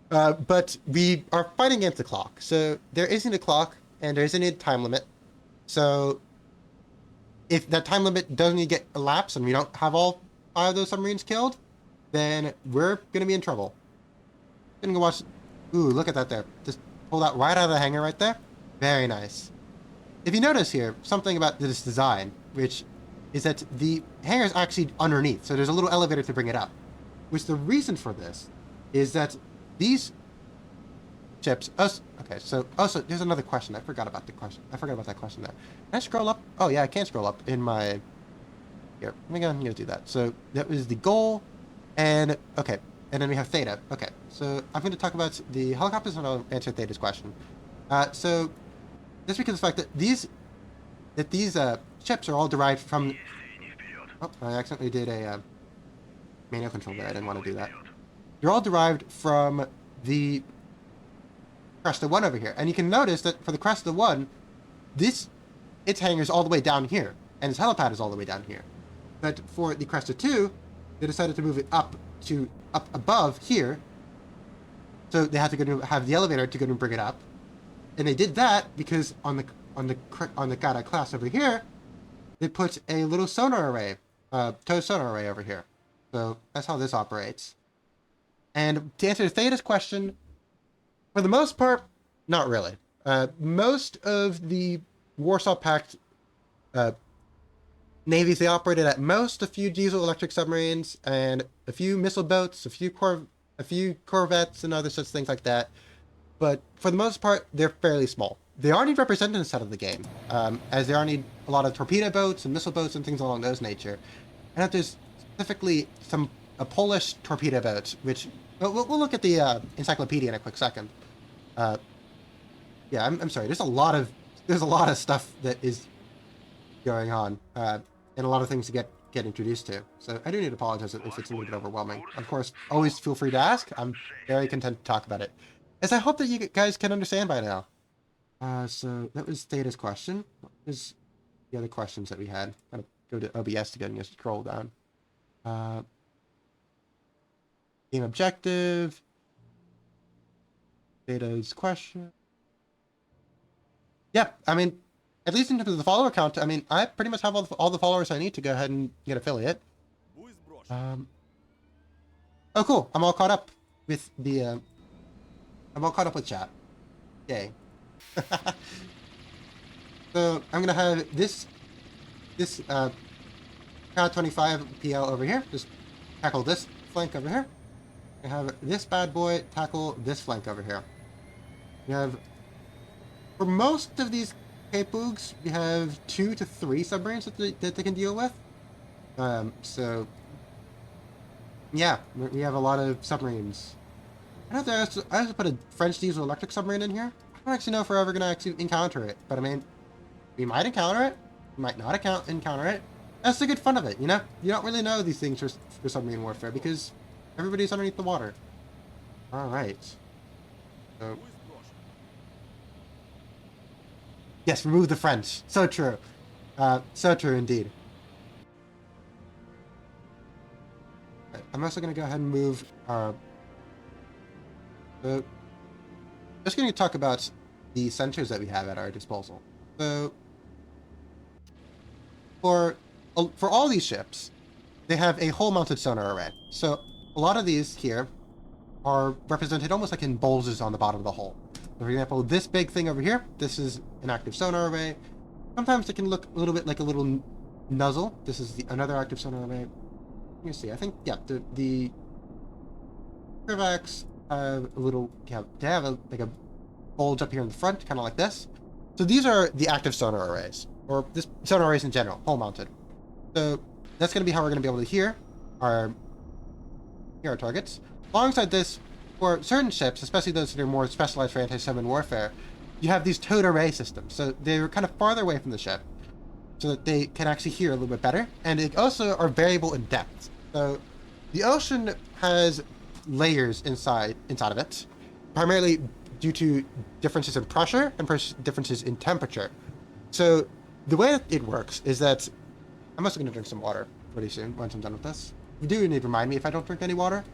Speaker 1: But we are fighting against the clock, so there isn't a clock and there isn't a time limit. So if that time limit doesn't get elapsed and we don't have all 5 of those submarines killed, then we're gonna be in trouble. Gonna go watch. Ooh, look at that there. Just pulled out right out of the hangar right there. Very nice. If you notice here, something about this design, which is that the hangar is actually underneath, so there's a little elevator to bring it up. Which the reason for this is that these ships. Okay, so also there's another question. I forgot about the question. I forgot about that question there. Can I scroll up? Oh yeah, I can scroll up in my. Here, let me go ahead and do that. So that was the goal, and okay, and then we have Theta. Okay, so I'm going to talk about the helicopters and I'll answer Theta's question. So just because of the fact that these ships are all derived from. Oh, I accidentally did a manual control there. I didn't want to do that. They're all derived from the Cresta 1 over here. And you can notice that for the Cresta 1, its hangar is all the way down here, and its helipad is all the way down here. But for the Cresta 2, they decided to move it up above here. So they had to go to have the elevator to go and bring it up. And they did that because on the Kara class over here, they put a little sonar array, tow sonar array over here. So that's how this operates. And to answer Theta's question, for the most part, not really. Most of the Warsaw Pact navies, they operated at most a few diesel-electric submarines and a few missile boats, a few corvettes, and other such things like that. But for the most part, they're fairly small. They aren't even represented inside of the game, as there aren't a lot of torpedo boats and missile boats and things along those nature. And there's specifically a Polish torpedo boat, which we'll look at the encyclopedia in a quick second. Yeah, I'm sorry. There's a lot of stuff that is going on, and a lot of things to get introduced to. So I do need to apologize if it's a little bit overwhelming. Of course, always feel free to ask. I'm very content to talk about it, as I hope that you guys can understand by now. So that was Theta's question. What was the other questions that we had? I'm gonna go to OBS to get and just scroll down. Game objective. Theta's question. Yeah, I mean, at least in terms of the follower count, I mean, I pretty much have all the followers I need to go ahead and get affiliate. Oh, cool. I'm all caught up with the. I'm all caught up with chat. Yay. So I'm gonna have this Count 25 PL over here. Just tackle this flank over here. I have this bad boy tackle this flank over here. We have, for most of these K-Poogs, we have 2 to 3 submarines that they can deal with. So yeah, we have a lot of submarines. I also put a French diesel electric submarine in here. I don't actually know if we're ever gonna actually encounter it, but I mean, we might encounter it. We might not encounter it. That's the good fun of it, you know. You don't really know these things for submarine warfare because everybody's underneath the water. All right. So. Yes, remove the French. So true. So true indeed. Right, I'm also going to go ahead and move our... So, just going to talk about the sensors that we have at our disposal. So, for all these ships, they have a hull-mounted sonar array. So, a lot of these here are represented almost like in bulges on the bottom of the hull. For example, this big thing over here, this is an active sonar array. Sometimes it can look a little bit like a little nuzzle. This is another active sonar array. Let me see. I think, yeah, the Privax have a little, yeah, they have like a bulge up here in the front, kind of like this. So these are the active sonar arrays, or this sonar arrays in general, hole mounted. So that's going to be how we're going to be able to hear our targets. Alongside this, for certain ships, especially those that are more specialized for anti-submarine warfare, you have these towed array systems. So they're kind of farther away from the ship, so that they can actually hear a little bit better. And they also are variable in depth. So the ocean has layers inside of it, primarily due to differences in pressure and differences in temperature. So the way it works is that I'm also going to drink some water pretty soon once I'm done with this. You do need to remind me if I don't drink any water.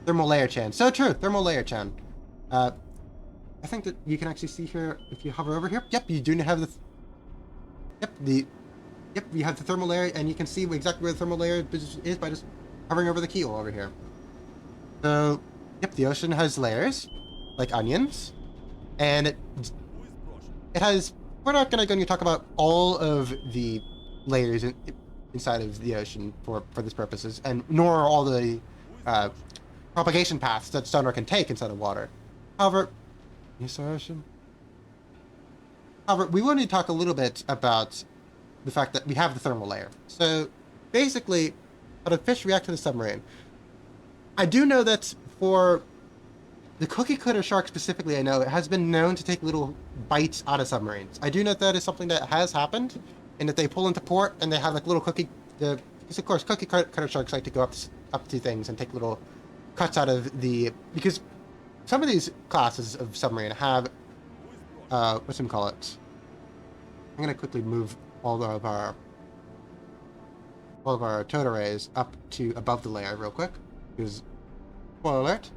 Speaker 1: Thermal layer chan. So true, thermal layer chan. I think that you can actually see here if you hover over here. Yep, you do have the. Yep, you have the thermal layer, and you can see exactly where the thermal layer is by just hovering over the keel over here. So, yep, the ocean has layers, like onions, and it has. We're not going to talk about all of the layers inside of the ocean for this purposes, and nor all the propagation paths that sonar can take inside of water. However, ocean. However, we want to talk a little bit about the fact that we have the thermal layer. So, basically, how do fish react to the submarine? I do know that for the cookie cutter shark specifically, I know it has been known to take little bites out of submarines. I do know that is something that has happened, and that they pull into port and they have like little because of course cookie cutter sharks like to go up to things and take little cuts out of because some of these classes of submarine have call it? I'm gonna quickly move all of our towed arrays up to above the layer real quick, because spoiler alert.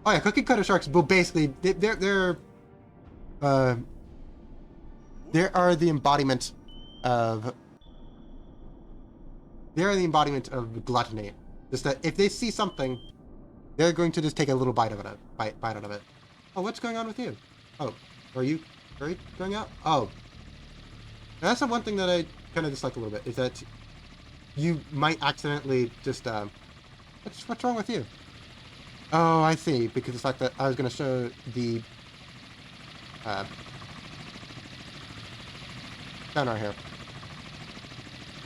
Speaker 1: Oh yeah, cookie cutter sharks will basically they are the embodiment of gluttony. Just that if they see something, they're going to just take a little bite of it, bite out of it. Oh, what's going on with you? Oh, are you going out? Oh, that's the one thing that I kind of dislike a little bit, is that you might accidentally just what's wrong with you? Oh, I see. Because the fact that I was going to show the sonar here.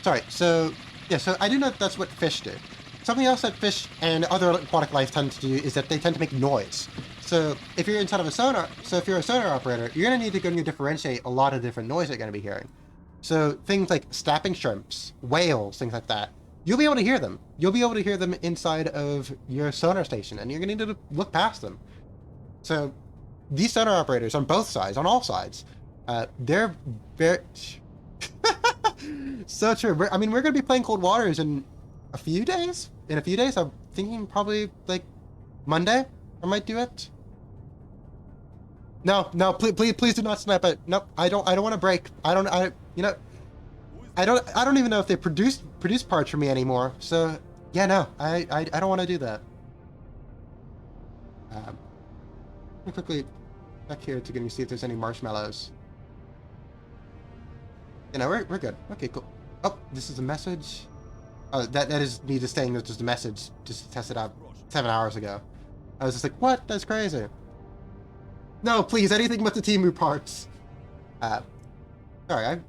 Speaker 1: Sorry. So yeah. So I do know that's what fish do. Something else that fish and other aquatic life tend to do is that they tend to make noise. So if you're inside of a sonar, if you're a sonar operator, you're going to need to go and differentiate a lot of different noise you're going to be hearing. So things like snapping shrimps, whales, things like that. You'll be able to hear them. You'll be able to hear them inside of your sonar station, and you're going to need to look past them. So these sonar operators on both sides, on all sides, they're very... So true. We're going to be playing Cold Waters in a few days. I'm thinking probably like Monday. I might do it. No, please do not snap it. Nope, I don't want to break. I don't even know if they produce parts for me anymore. So yeah, no, I don't want to do that. Let me quickly back here to see if there's any marshmallows. We're good. Okay, cool. Oh, this is a message. Oh, that is me just saying that's just a message just to test it out 7 hours ago. I was just like, what? That's crazy. No, please, anything but the Temu parts. Sorry,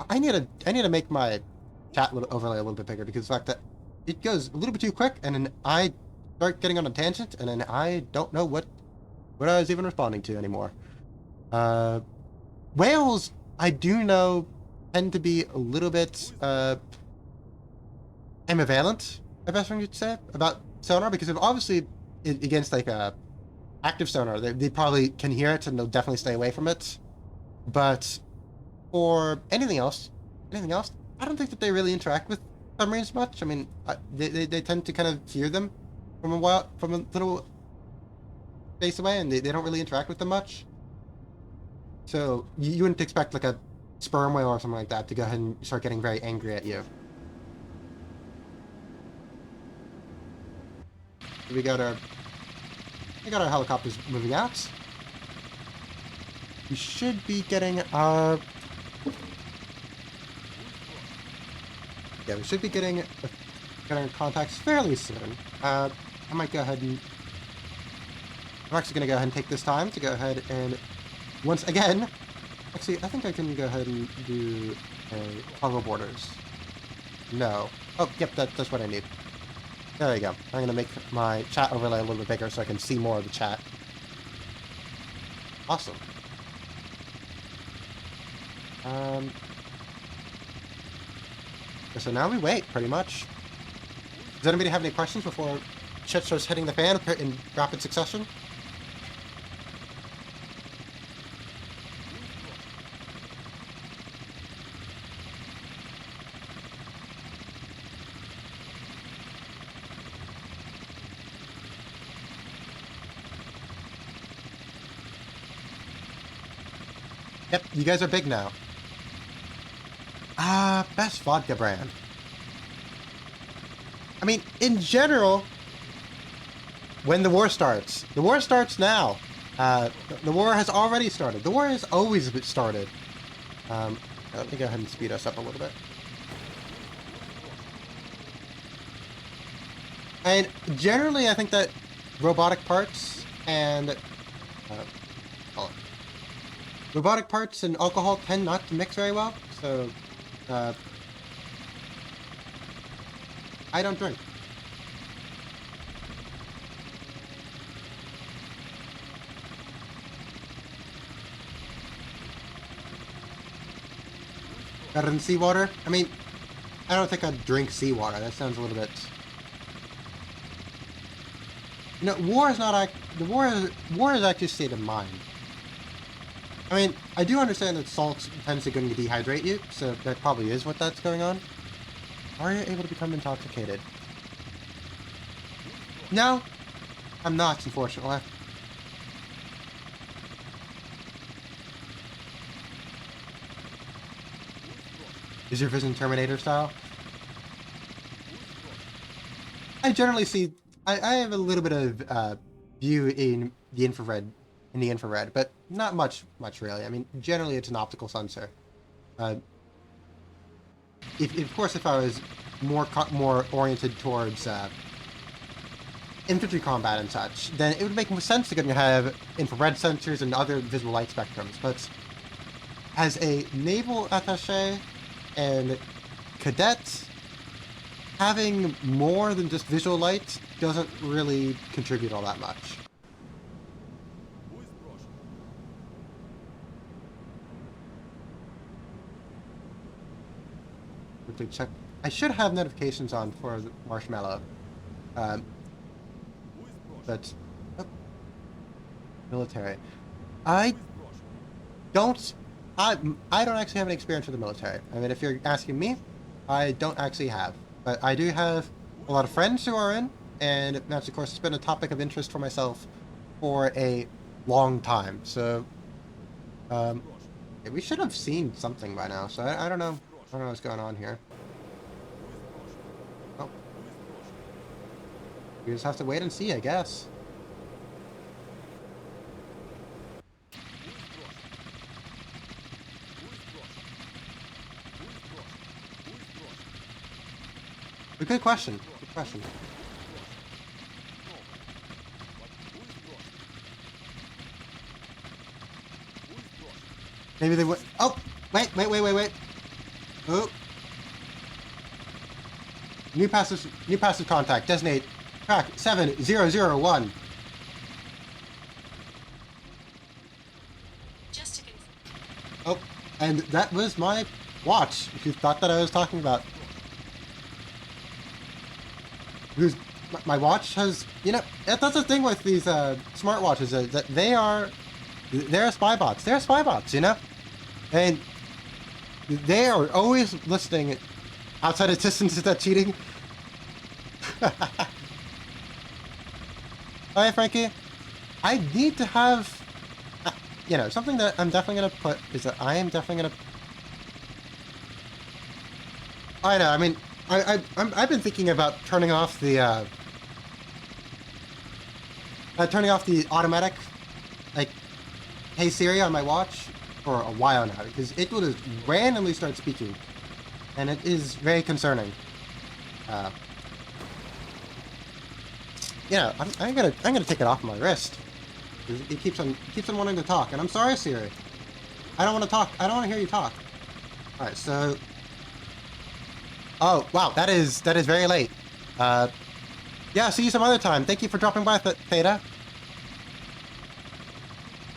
Speaker 1: I need to make my chat overlay a little bit bigger, because the fact that it goes a little bit too quick, and then I start getting on a tangent, and then I don't know what I was even responding to anymore. Whales, I do know, tend to be a little bit ambivalent, I guess you could say, about sonar, because if obviously against like active sonar, they probably can hear it and they'll definitely stay away from it. But for anything else, I don't think that they really interact with submarines much. I mean, they tend to kind of hear them from a little space away, and they don't really interact with them much. So you wouldn't expect like a sperm whale or something like that to go ahead and start getting very angry at you. We got our helicopters moving out. we should be getting yeah, we should be getting contacts fairly soon. I might go ahead and I'm actually gonna go ahead and take this time to go ahead and once again, actually, I think I can go ahead and do a toggle borders. No. Oh, yep, that's what I need. There you go. I'm gonna make my chat overlay a little bit bigger so I can see more of the chat. Awesome. So now we wait, pretty much. Does anybody have any questions before shit starts hitting the fan in rapid succession? Yep, you guys are big now. Best vodka brand. I mean, in general, when the war starts now. The war has already started. The war has always started. Let me go ahead and speed us up a little bit. And generally, I think that robotic parts and robotic parts and alcohol tend not to mix very well. So, I don't drink. Better than seawater? I mean, I don't think I'd drink seawater. That sounds a little bit... You know, war is not... war is actually a state of mind. I mean, I do understand that salt tends to going to dehydrate you, so that probably is what that's going on. Are you able to become intoxicated? No, I'm not, unfortunately. Is your vision Terminator style? I generally see... I have a little bit of view in the infrared, but not much really. I mean, generally it's an optical sensor. Of course, if I was more oriented towards infantry combat and such, then it would make more sense to have infrared sensors and other visible light spectrums. But as a naval attaché and cadet, having more than just visual light doesn't really contribute all that much. Quickly check. I should have notifications on for the Marshmallow. But military. I don't actually have any experience with the military. I mean, if you're asking me, I don't actually have. But I do have a lot of friends who are in, and that's, of course, it's been a topic of interest for myself for a long time. So, yeah, we should have seen something by now. So I don't know. I don't know what's going on here. Oh. We just have to wait and see, I guess. Good question. Good question. Maybe they would. Oh, wait. Oh. New passive contact. Designate track 7001.
Speaker 2: Just to confirm.
Speaker 1: Oh, and that was my watch. If you thought that I was talking about. Because my watch has, you know, that's the thing with these smartwatches, is that they're spy bots. They're spy bots, you know? And they are always listening outside of distance. Is that cheating? Alright, Frankie. I need to have, you know, something that I'm definitely going to put is that I am definitely going to... I know, I mean... I've been thinking about turning off the automatic, like, Hey Siri on my watch for a while now because it will just randomly start speaking, and it is very concerning. Yeah, I'm gonna take it off my wrist. It keeps on wanting to talk, and I'm sorry, Siri. I don't want to talk. I don't want to hear you talk. All right, so. Oh wow, that is very late. Yeah, see you some other time. Thank you for dropping by, Theta.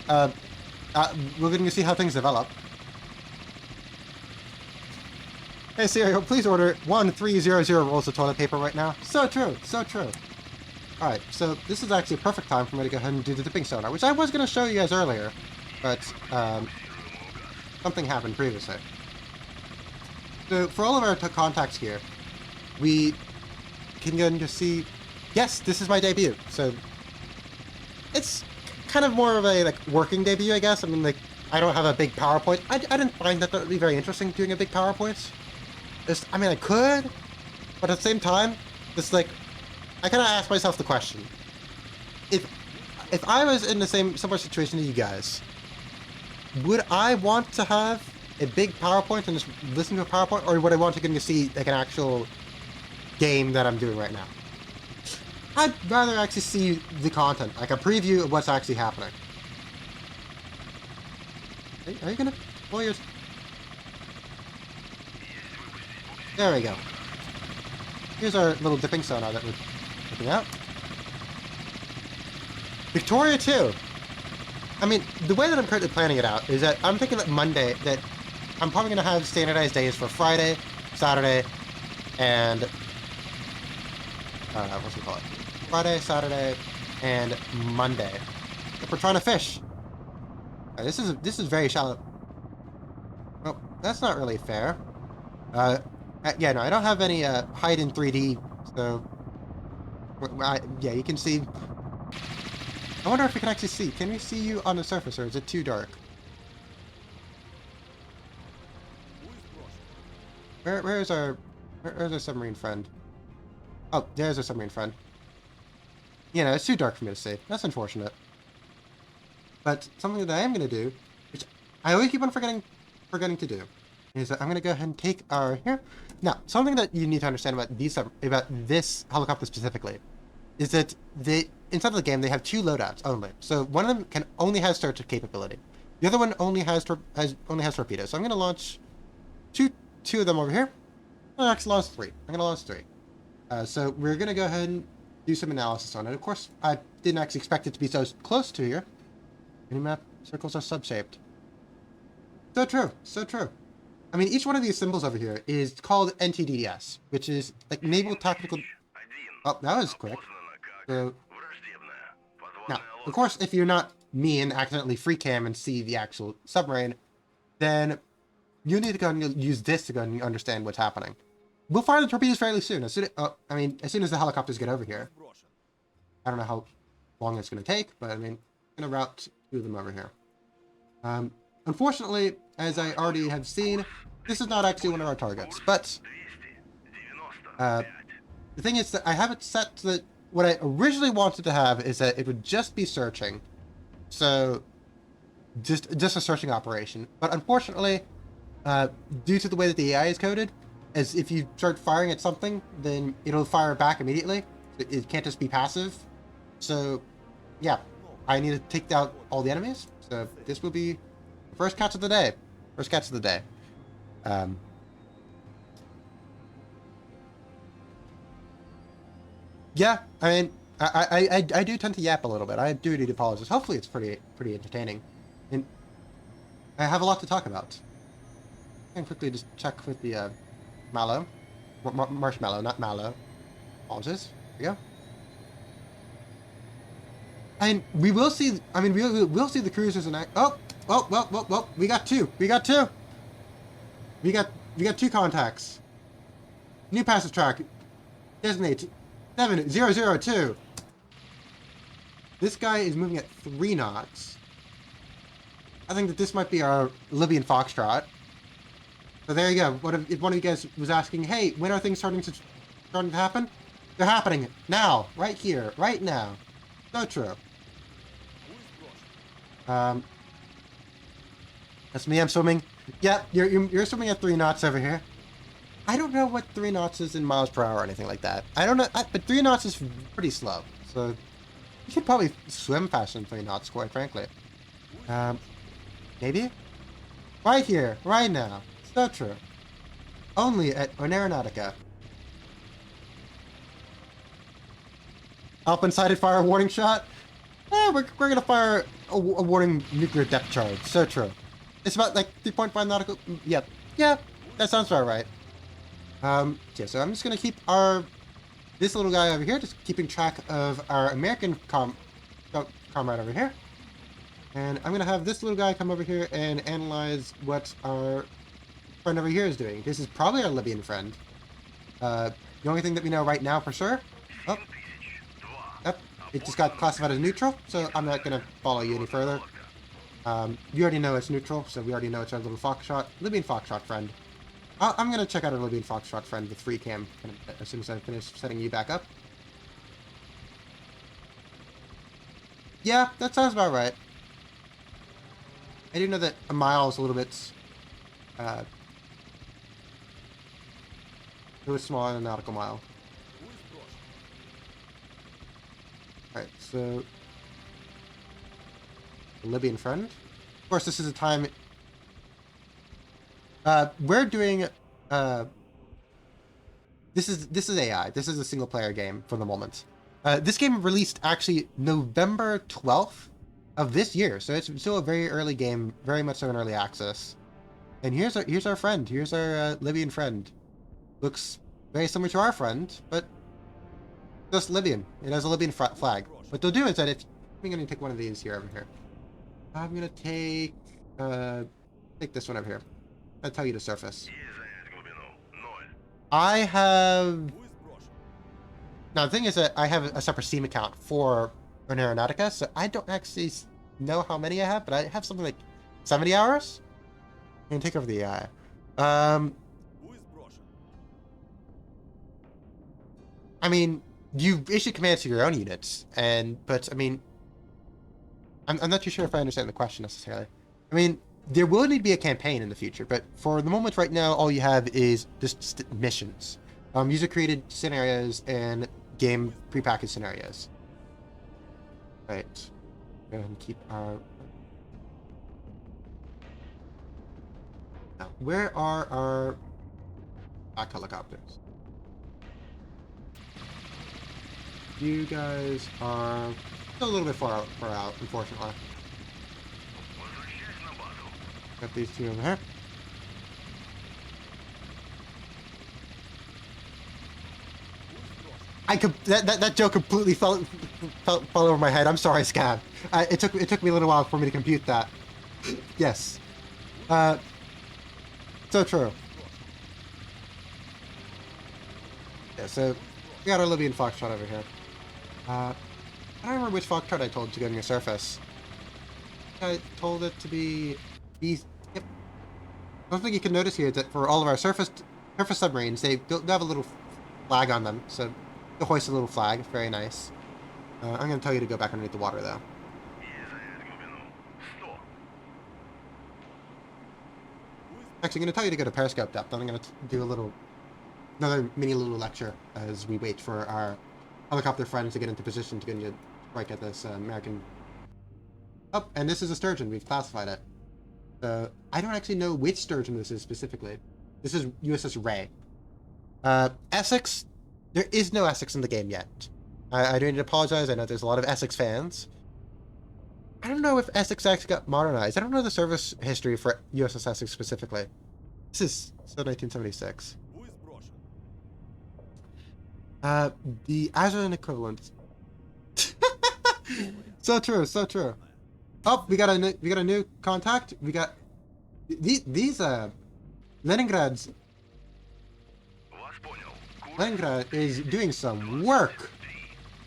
Speaker 1: Uh, we're going to see how things develop. Hey Siri, please order 1300 rolls of toilet paper right now. So true, so true. Alright, so this is actually a perfect time for me to go ahead and do the dipping sonar, which I was going to show you guys earlier, but something happened previously. So for all of our contacts here, we can go and just see, yes, this is my debut. So it's kind of more of a like working debut, I guess. I mean, like, I don't have a big PowerPoint. I didn't find that would be very interesting doing a big PowerPoint. I mean, I could, but at the same time, it's like, I kind of asked myself the question: if I was in the similar situation to you guys, would I want to have a big PowerPoint and just listen to a PowerPoint, or would I want to get to see like an actual game that I'm doing right now? I'd rather actually see the content, like a preview of what's actually happening. Are you gonna pull yours? There we go. Here's our little dipping sonar that we're looking at. Victoria 2. I mean, the way that I'm currently planning it out is that I'm thinking that Monday, that I'm probably going to have standardized days for Friday, Saturday, and what's it called? Friday, Saturday, and Monday. If we're trying to fish. This is very shallow. Oh, that's not really fair. Yeah, no, I don't have any hide in 3D, so yeah, you can see. I wonder if we can actually see. Can we see you on the surface, or is it too dark? Where's our submarine friend? Oh, there's our submarine friend. You know, it's too dark for me to see. That's unfortunate. But something that I am going to do, which I always keep on forgetting to do, is that I'm going to go ahead and take our here. Now, something that you need to understand about this helicopter specifically is that inside of the game they have two loadouts only. So one of them can only has search capability. The other one only has torpedoes. So I'm going to launch two of them over here. I'll actually launch three. I'm going to launch three. So we're going to go ahead and do some analysis on it. Of course, I didn't actually expect it to be so close to here. Minimap circles are sub-shaped. So true, so true. I mean, each one of these symbols over here is called NTDS, which is like Naval Tactical. Oh, that was quick. So now, of course, if you're not me and accidentally free cam and see the actual submarine, then you need to go and use this to go and understand what's happening. We'll fire the torpedoes fairly soon. As soon as the helicopters get over here. I don't know how long it's going to take, but I mean, I'm going to route two of them over here. Unfortunately, as I already have seen, this is not actually one of our targets. But the thing is that I have it set to that what I originally wanted to have is that it would just be searching. So just a searching operation. But unfortunately, due to the way that the AI is coded, as if you start firing at something, then it'll fire back immediately. It can't just be passive. So yeah, I need to take out all the enemies. So this will be the first catch of the day. First catch of the day. Yeah, I mean, I do tend to yap a little bit. I do need to apologize. Hopefully it's pretty entertaining. And I have a lot to talk about. I can quickly just check with the mallow. Marshmallow, not mallow. Apologies. There we go. And we will see, I mean, we'll see the cruisers and well, we got two. We got two contacts. New passive track. Designate 7002. This guy is moving at 3 knots. I think that this might be our Libyan Foxtrot. So there you go. If one of you guys was asking, hey, when are things starting to happen? They're happening now, right here, right now. So true. That's me. I'm swimming. Yeah, you're swimming at 3 knots over here. I don't know what 3 knots is in miles per hour or anything like that. I don't know, but 3 knots is pretty slow. So you could probably swim faster than 3 knots, quite frankly. Maybe? Right here, right now. So true. Only at Aeronautica. Alpine-sided fire warning shot? We're gonna fire a warning nuclear depth charge. So true. It's about like 3.5 nautical. Yep. Yeah, that sounds about right. Yeah, so I'm just gonna keep this little guy over here, just keeping track of our American comrade over here. And I'm gonna have this little guy come over here and analyze what our friend over here is doing. This is probably our Libyan friend. The only thing that we know right now for sure. Oh. Yep. It just got classified as neutral, so I'm not gonna follow you any further. You already know it's neutral, so we already know it's our little Libyan Foxtrot friend. I'm gonna check out our Libyan Foxtrot friend with free cam as soon as I finish setting you back up. Yeah, that sounds about right. I do know that a mile is a little bit, it was smaller than a nautical mile. Alright, so Libyan friend. Of course, this is a time. We're doing. This is AI. This is a single player game for the moment. This game released actually November 12th of this year, so it's still a very early game, very much so in early access. And here's our friend. Here's our Libyan friend. Looks very similar to our friend, but just Libyan. It has a Libyan flag. What they'll do is that I'm gonna take one of these here over here. I'm gonna take this one over here. I'll tell you to surface. I have. Now the thing is that I have a separate Steam account for Aeronautica, so I don't actually know how many I have, but I have something like 70 hours. I'm gonna take over the AI. I mean, you issue commands to your own units, but I mean, I'm not too sure if I understand the question necessarily. I mean, there will need to be a campaign in the future, but for the moment right now, all you have is just missions. User-created scenarios and game prepackaged scenarios. Right. Go ahead and keep our... Now, where are our back helicopters? You guys are still a little bit far out, unfortunately. Got these two over here. That joke completely fell over my head. I'm sorry, Scab. It took me a little while for me to compute that. Yes. So true. Yeah. So we got our Libyan Foxtrot over here. I don't remember which Foxtrot I told to go near surface. I told it to be these. Yep. One thing you can notice here is that for all of our surface submarines, they'll have a little flag on them. So they'll hoist a little flag. Very nice. I'm going to tell you to go back underneath the water, though. Actually, I'm going to tell you to go to periscope depth. Then I'm going to do another mini little lecture as we wait for our helicopter friends to get into position to get into strike at this American. Oh, and this is a sturgeon. We've classified it. I don't actually know which sturgeon this is specifically. This is USS Ray. Essex. There is no Essex in the game yet. I do need to apologize. I know there's a lot of Essex fans. I don't know if Essex actually got modernized. I don't know the service history for USS Essex specifically. This is still 1976. The Azure equivalent. So true, so true. Oh, we got a new contact. We got these Leningrad is doing some work.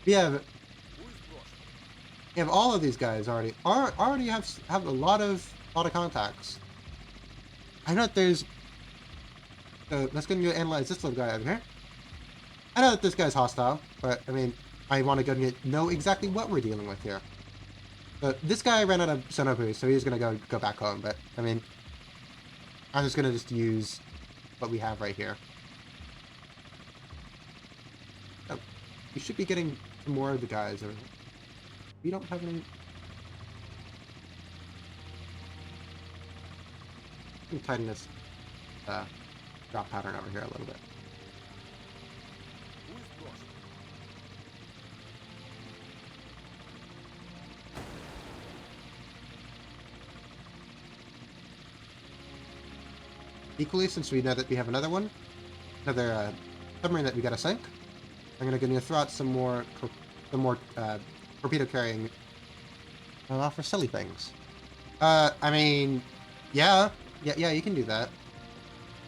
Speaker 1: We have all of these guys already have a lot of contacts. I know that there's. Let's go and analyze this little guy over here. I know that this guy's hostile, but I mean, I want to go and know exactly what we're dealing with here. This guy ran out of sonobu, so he's gonna go back home. But I mean, I'm just gonna use what we have right here. Oh, we should be getting some more of the guys. Or we don't have any. Let me tighten this drop pattern over here a little bit. Equally, since we know that we have another submarine that we gotta sink, I'm gonna throw out some more torpedo carrying for silly things. I mean, yeah, you can do that.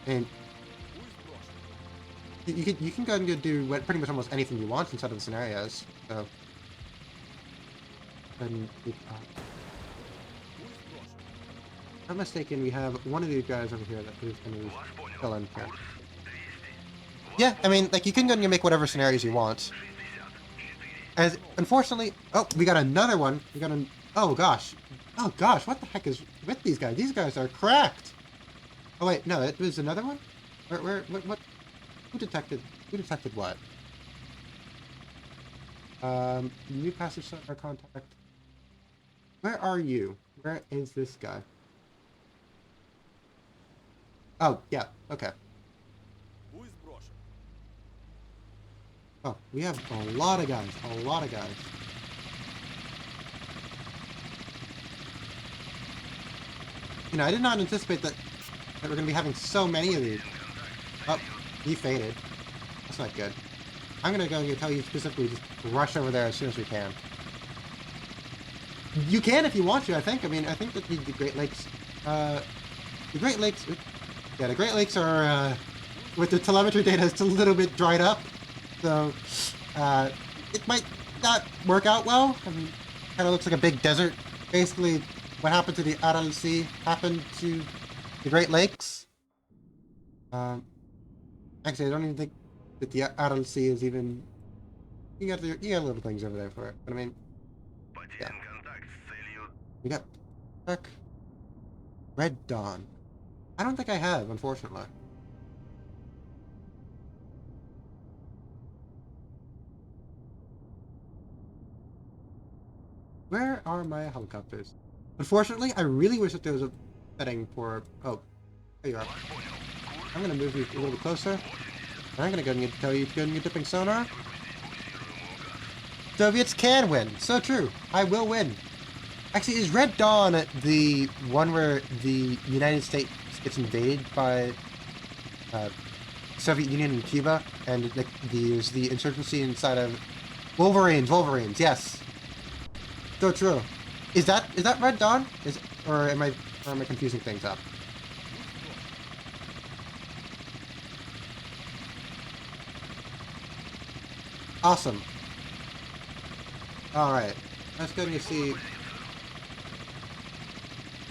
Speaker 1: And you can go and do pretty much almost anything you want inside of the scenarios. So, and if I'm not mistaken, we have one of these guys over here that is going to fill in here. Yeah, I mean, like, you can go and make whatever scenarios you want. As, unfortunately... Oh, we got another one. We got an... Oh, gosh. Oh, gosh, what the heck is with these guys? These guys are cracked! Oh, wait, no, it was another one? What? Who detected what? New passage center contact. Where are you? Where is this guy? Oh, yeah, okay. Oh, we have a lot of guys, You know, I did not anticipate that we're going to be having so many of these. Oh, he faded. That's not good. I'm going to go and tell you specifically, just rush over there as soon as we can. You can if you want to, I think. I mean, I think that the Great Lakes... yeah, the Great Lakes are, with the telemetry data, it's a little bit dried up. So, it might not work out well. I mean, kind of looks like a big desert. Basically, what happened to the Aral Sea happened to the Great Lakes. Actually, I don't even think that the Aral Sea is even... You got little things over there for it. But I mean, yeah. We got Red Dawn. I don't think I have, unfortunately. Where are my helicopters? Unfortunately, I really wish that there was a setting for... Oh, there you are. I'm going to move you a little bit closer. And I'm going to go and tell you to go and get dipping sonar. Soviets can win. So true. I will win. Actually, is Red Dawn the one where the United States gets invaded by Soviet Union and Cuba, and there's the insurgency inside of Wolverines? Yes. So true. Is that Red Dawn? Or am I confusing things up? Awesome. All right. Let's go and see.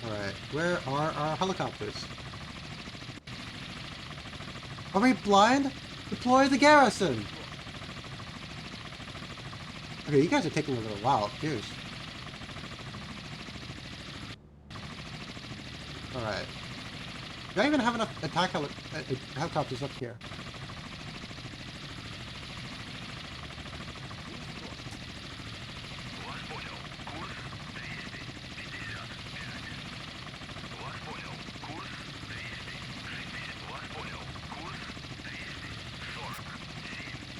Speaker 1: All right. Where are our helicopters? Are we blind? Deploy the garrison. Okay, you guys are taking a little while. Cheers. Alright. Do I even have enough attack helicopters up here?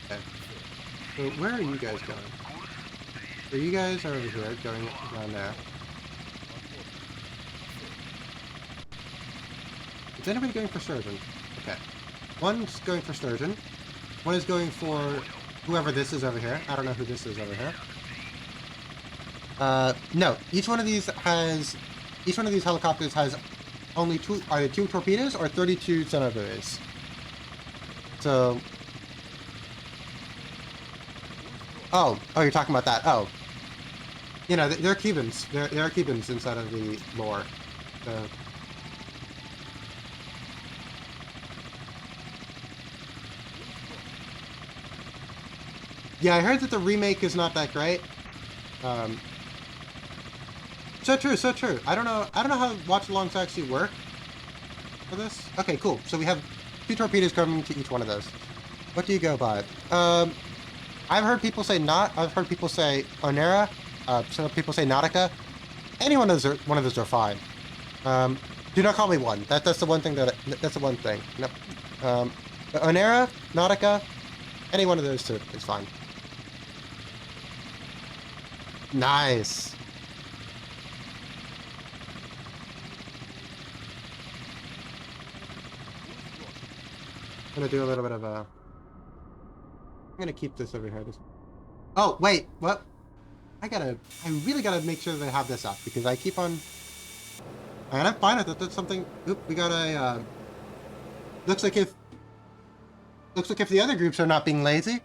Speaker 1: Okay. So where are you guys going? So you guys are over here, going around there. Is anybody going for Sturgeon? Okay. One's going for Sturgeon. One is going for whoever this is over here. I don't know who this is over here. No. Each one of these helicopters has only either 2 torpedoes or 32 sonobuoys. So... Oh, you're talking about that. Oh. You know, they're Cubans. There are Cubans inside of the lore. So... Yeah, I heard that the remake is not that great. So true, so true. I don't know how watch alongs actually work for this. Okay, cool. So we have 2 torpedoes coming to each one of those. What do you go by? I've heard people say not. I've heard people say Onera. Some people say Nautica. Any one of those are fine. Do not call me one. That's the one thing that's the one thing. No. But Onera, Nautica, any one of those two is fine. Nice. I'm gonna do a little bit of a. I'm gonna keep this over here. Oh wait, what? I really gotta make sure that I have this up because I keep on. And I'm fine with it. That's something. Oop, we got a. Looks like if the other groups are not being lazy,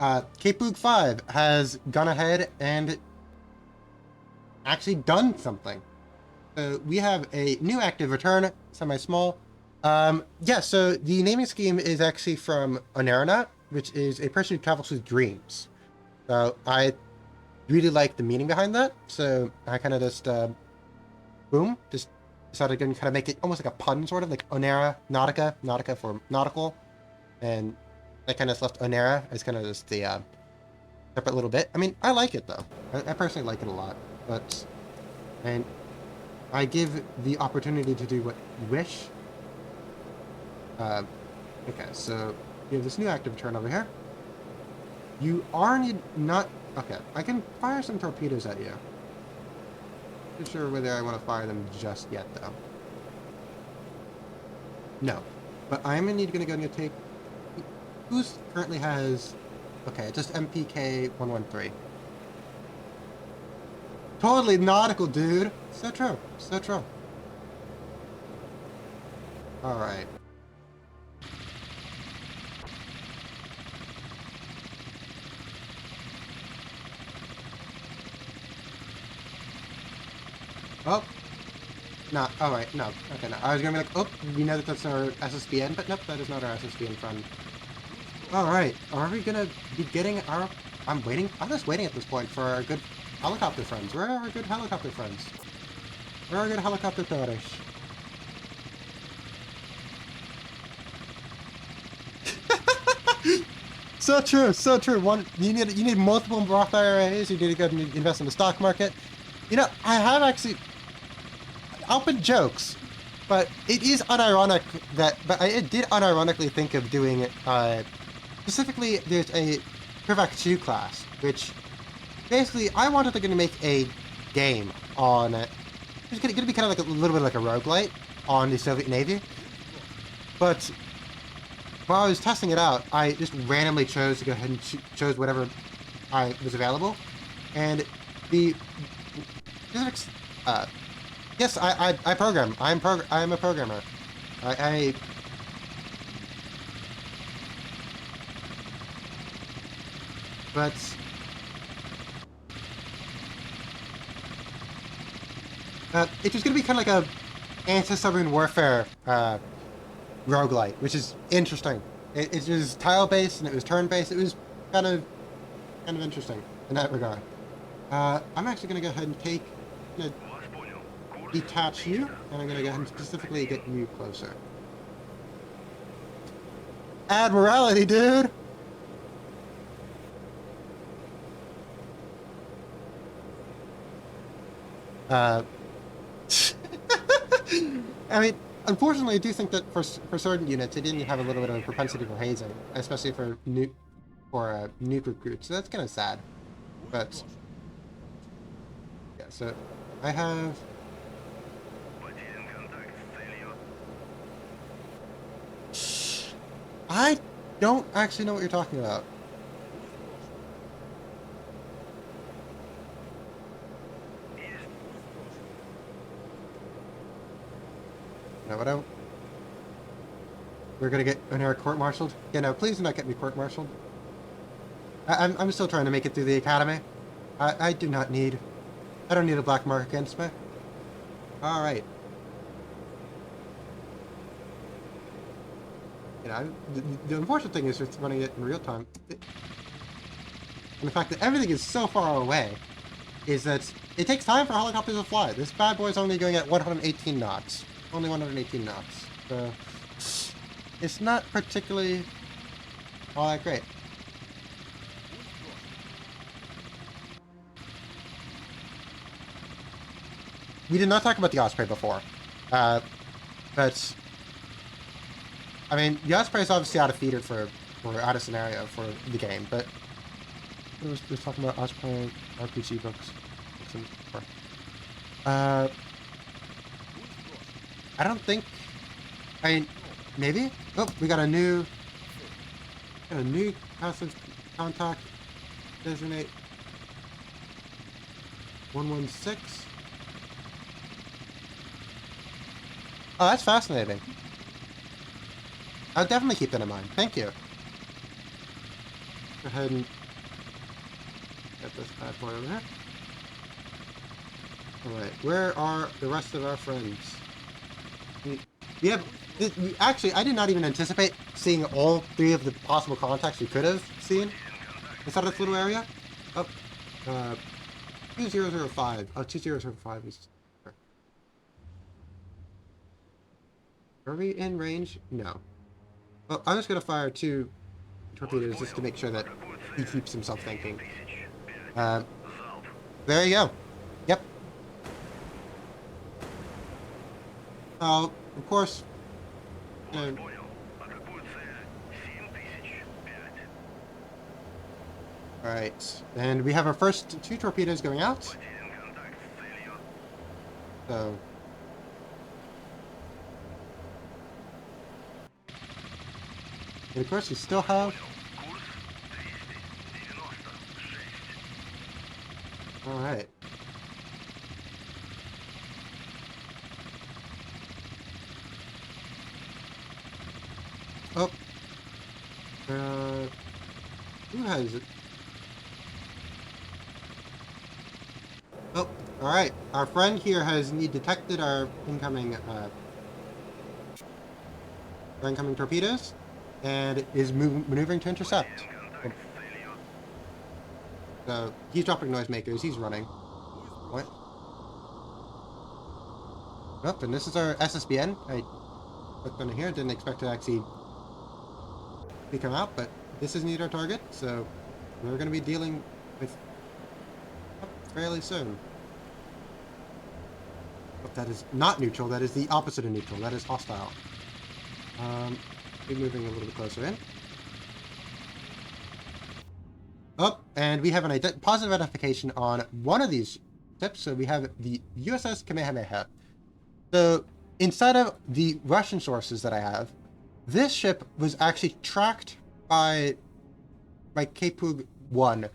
Speaker 1: Kboog 5 has gone ahead and actually done something. So we have a new active return, semi-small. Yeah, so the naming scheme is actually from Oneranet, which is a person who travels with dreams. So I really like the meaning behind that. So I kind of just, boom, just decided to kind of make it almost like a pun, sort of like Onera, Nautica, Nautica for nautical. And I kind of left Onera as kind of just the separate little bit. I mean, I like it though. I personally like it a lot. But, and I give the opportunity to do what you wish. Okay, so you have this new active turn over here. You are not... Okay, I can fire some torpedoes at you. Not sure whether I want to fire them just yet, though. No. But I'm going to go and take... Who's currently has... Okay, just MPK 113. Totally nautical, dude! So true. So true. Alright. Oh. No. Alright, no. Okay, no. I was gonna be like, oh, we know that that's our SSBN, but nope, that is not our SSBN friend. Alright, are we gonna be getting our... I'm just waiting at this point for our good helicopter friends. Where are our good helicopter friends? Where are our good helicopter tourish? So true, so true. You need multiple Roth IRAs. You need to go and invest in the stock market. You know, I have actually. I'll put jokes, but it is unironic that. But I did unironically think of doing it. Specifically, there's a Privac 2 class, which basically I wanted to make a game on. It's going to be kind of like a little bit like a roguelite on the Soviet Navy, but. While I was testing it out, I just randomly chose to go ahead and chose whatever was available, and the physics. Yes, I program. I'm a programmer. But it's just gonna be kind of like a anti-submarine warfare. Roguelite, which is interesting. It was tile-based and it was turn-based. It was kind of interesting in that regard. I'm actually going to go ahead and detach you, and I'm going to go ahead and specifically get you closer. Admiralty, dude! I mean, unfortunately, I do think that for certain units, they didn't have a little bit of a propensity for hazing, especially for nuke recruits. So that's kind of sad. But yeah, so I have. I don't actually know what you're talking about. No, but we're gonna get an air court-martialed. Yeah, no, please do not get me court-martialed. I'm still trying to make it through the academy. I don't need a black mark against me. All right. You know, the unfortunate thing is just running it in real time, and the fact that everything is so far away. is that it takes time for helicopters to fly. This bad boy is only going at 118 knots. Only 118 knots. So it's not particularly all that great. We did not talk about the Osprey before. But I mean, the Osprey is obviously out of feeder for or out of scenario for the game, but we were talking about Osprey RPG books. Uh, I don't think. I mean, maybe. Oh, we got a new passive contact. Designate 116. Oh, that's fascinating. I'll definitely keep that in mind. Thank you. Go ahead and get this bad boy over there. Alright, where are the rest of our friends? We have... Actually, I did not even anticipate seeing all three of the possible contacts we could have seen inside of this little area. Oh, 2005. Oh, 2005 is... Are we in range? No. Well, I'm just gonna fire 2 torpedoes just to make sure that he keeps himself thinking. There you go. Yep. Of course. Alright. And we have our first 2 torpedoes going out. So... And of course, we still have... Alright. Oh. Who has it? Oh, alright. Our friend here has detected our incoming torpedoes. And is maneuvering to intercept. So he's dropping noisemakers. He's running. What? Oh, and this is our SSBN. I clicked on it here. Didn't expect to actually come out, but this is indeed our target. So we're going to be dealing with fairly soon. But that is not neutral. That is the opposite of neutral. That is hostile. Be moving a little bit closer in. Oh, and we have an positive identification on one of these ships. So we have the USS Kamehameha. So inside of the Russian sources that I have, this ship was actually tracked by Kapug 1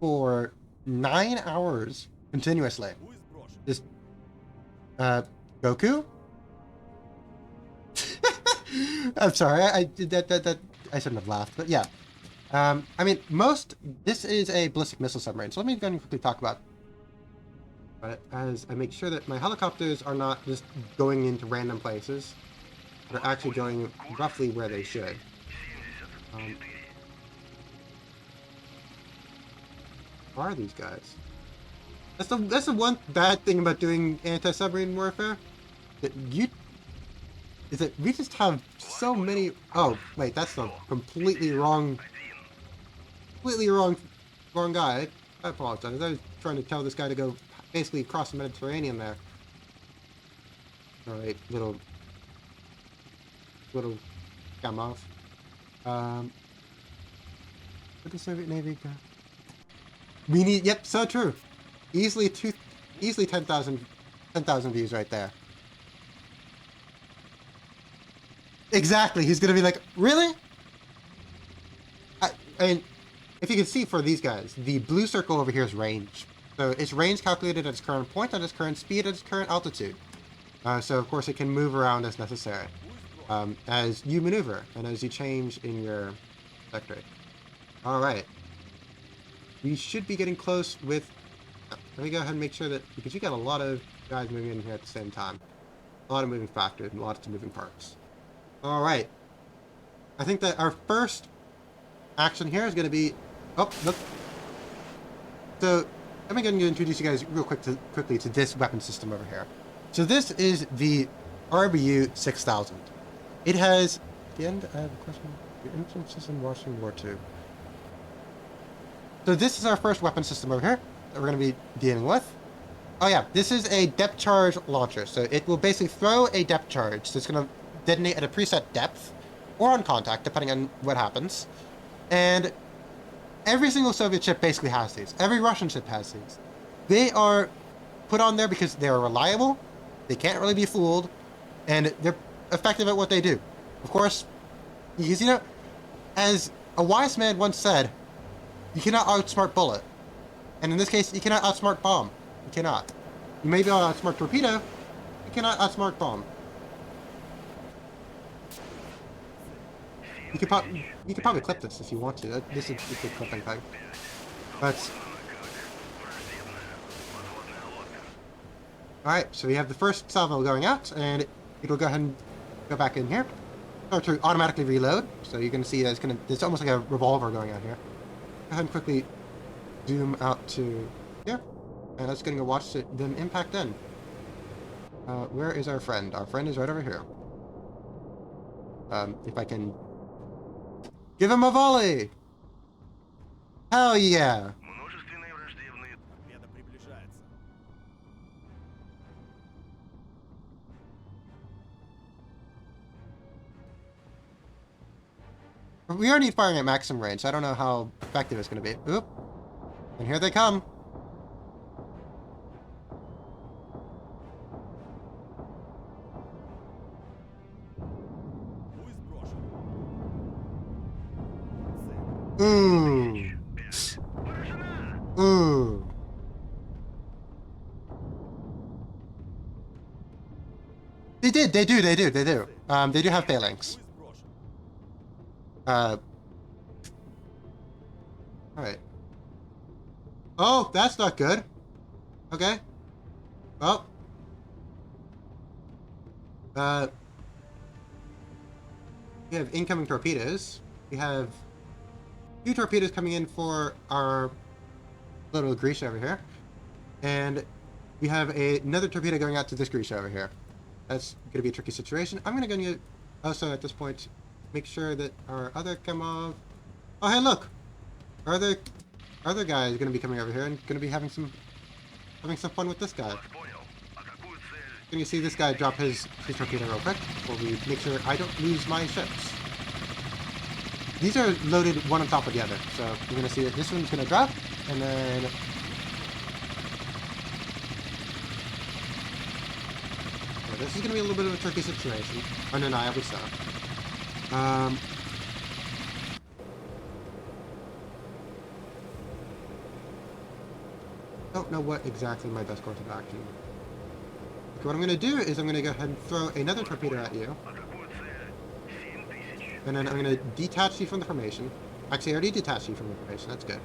Speaker 1: for 9 hours continuously. This Goku? I'm sorry, I did that I shouldn't have laughed, but yeah. I mean, this is a ballistic missile submarine, so let me go and quickly talk about it as I make sure that my helicopters are not just going into random places. They're actually going roughly where they should. Who are these guys? That's the one bad thing about doing anti-submarine warfare. That we just have so many... Oh, wait, that's the completely wrong guy. I apologize. I was trying to tell this guy to go basically across the Mediterranean there. Alright, little come off. What the Soviet Navy got? We need... Yep, so true. Easily 10,000 views right there. Exactly. He's gonna be like, really? I mean, if you can see for these guys, the blue circle over here is range. So it's range calculated at its current point, at its current speed, at its current altitude. So of course it can move around as necessary, as you maneuver and as you change in your sector. All right. We should be getting close with... Let me go ahead and make sure that, because you got a lot of guys moving in here at the same time. A lot of moving factors and lots of moving parts. All right. I think that our first action here is going to be... Oh, look. So, I'm going to introduce you guys real quickly to this weapon system over here. So this is the RBU 6000. It has, at the end, I have a question. Your influences in Washington War II. So this is our first weapon system over here that we're going to be dealing with. Oh yeah, this is a depth charge launcher. So it will basically throw a depth charge. So it's going to detonate at a preset depth or on contact, depending on what happens. And every single Soviet ship basically has these. Every Russian ship has these. They are put on there because they're reliable, they can't really be fooled, and they're effective at what they do. Of course, because, you know, as a wise man once said, you cannot outsmart bullet. And in this case, you cannot outsmart bomb. You cannot. You may be able to outsmart torpedo, you cannot outsmart bomb. You could probably clip this if you want to. This is a good clipping thing. But alright, so we have the first salvo going out, and it'll go ahead and go back in here. Or to automatically reload. So you're gonna see that it's almost like a revolver going out here. Go ahead and quickly zoom out to here. And let's go watch them impact in. Where is our friend? Our friend is right over here. If I can give him a volley! Hell yeah! We already firing at maximum range, so I don't know how effective it's going to be. Oop! And here they come! Ooh! Ooh! They do. They do have phalanx. Alright. Oh, that's not good. Okay. Well. We have incoming torpedoes. We have 2 torpedoes coming in for our little Grisha over here. And we have another torpedo going out to this Grisha over here. That's going to be a tricky situation. I'm going to go also at this point make sure that our other Kamov... Oh, hey, look! Our other guy is going to be coming over here and going to be having some fun with this guy. Can you see this guy drop his torpedo real quick before we make sure I don't lose my ships? These are loaded one on top of the other, so you're going to see that this one's going to drop, and then... So this is going to be a little bit of a tricky situation, undeniably so. Don't know what exactly my best course of action. Okay, what I'm going to do is I'm going to go ahead and throw another torpedo at you. And then I'm going to detach you from the formation. Actually, I already detached you from the formation. That's good.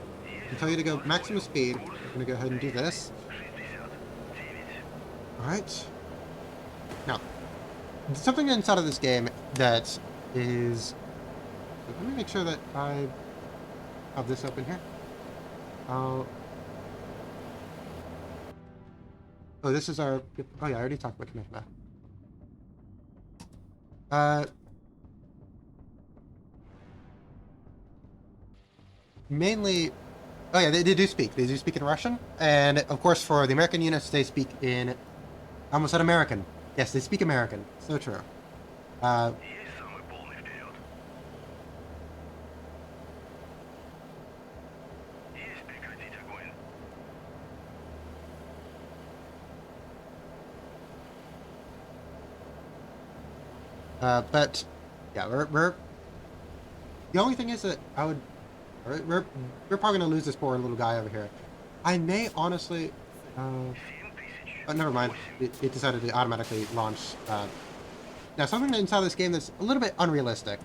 Speaker 1: And tell you to go maximum speed. I'm going to go ahead and do this. Alright. Now, something inside of this game that is... Let me make sure that I have this open here. Oh, this is our... Oh yeah, I already talked about command map. Mainly... Oh yeah, they do speak. They do speak in Russian. And of course for the American units, they speak in... I almost said American. Yes, they speak American. So true. But yeah, we're the only thing is that we're probably gonna lose this poor little guy over here. I may honestly oh, never mind. It decided to automatically launch. Now something inside this game that's a little bit unrealistic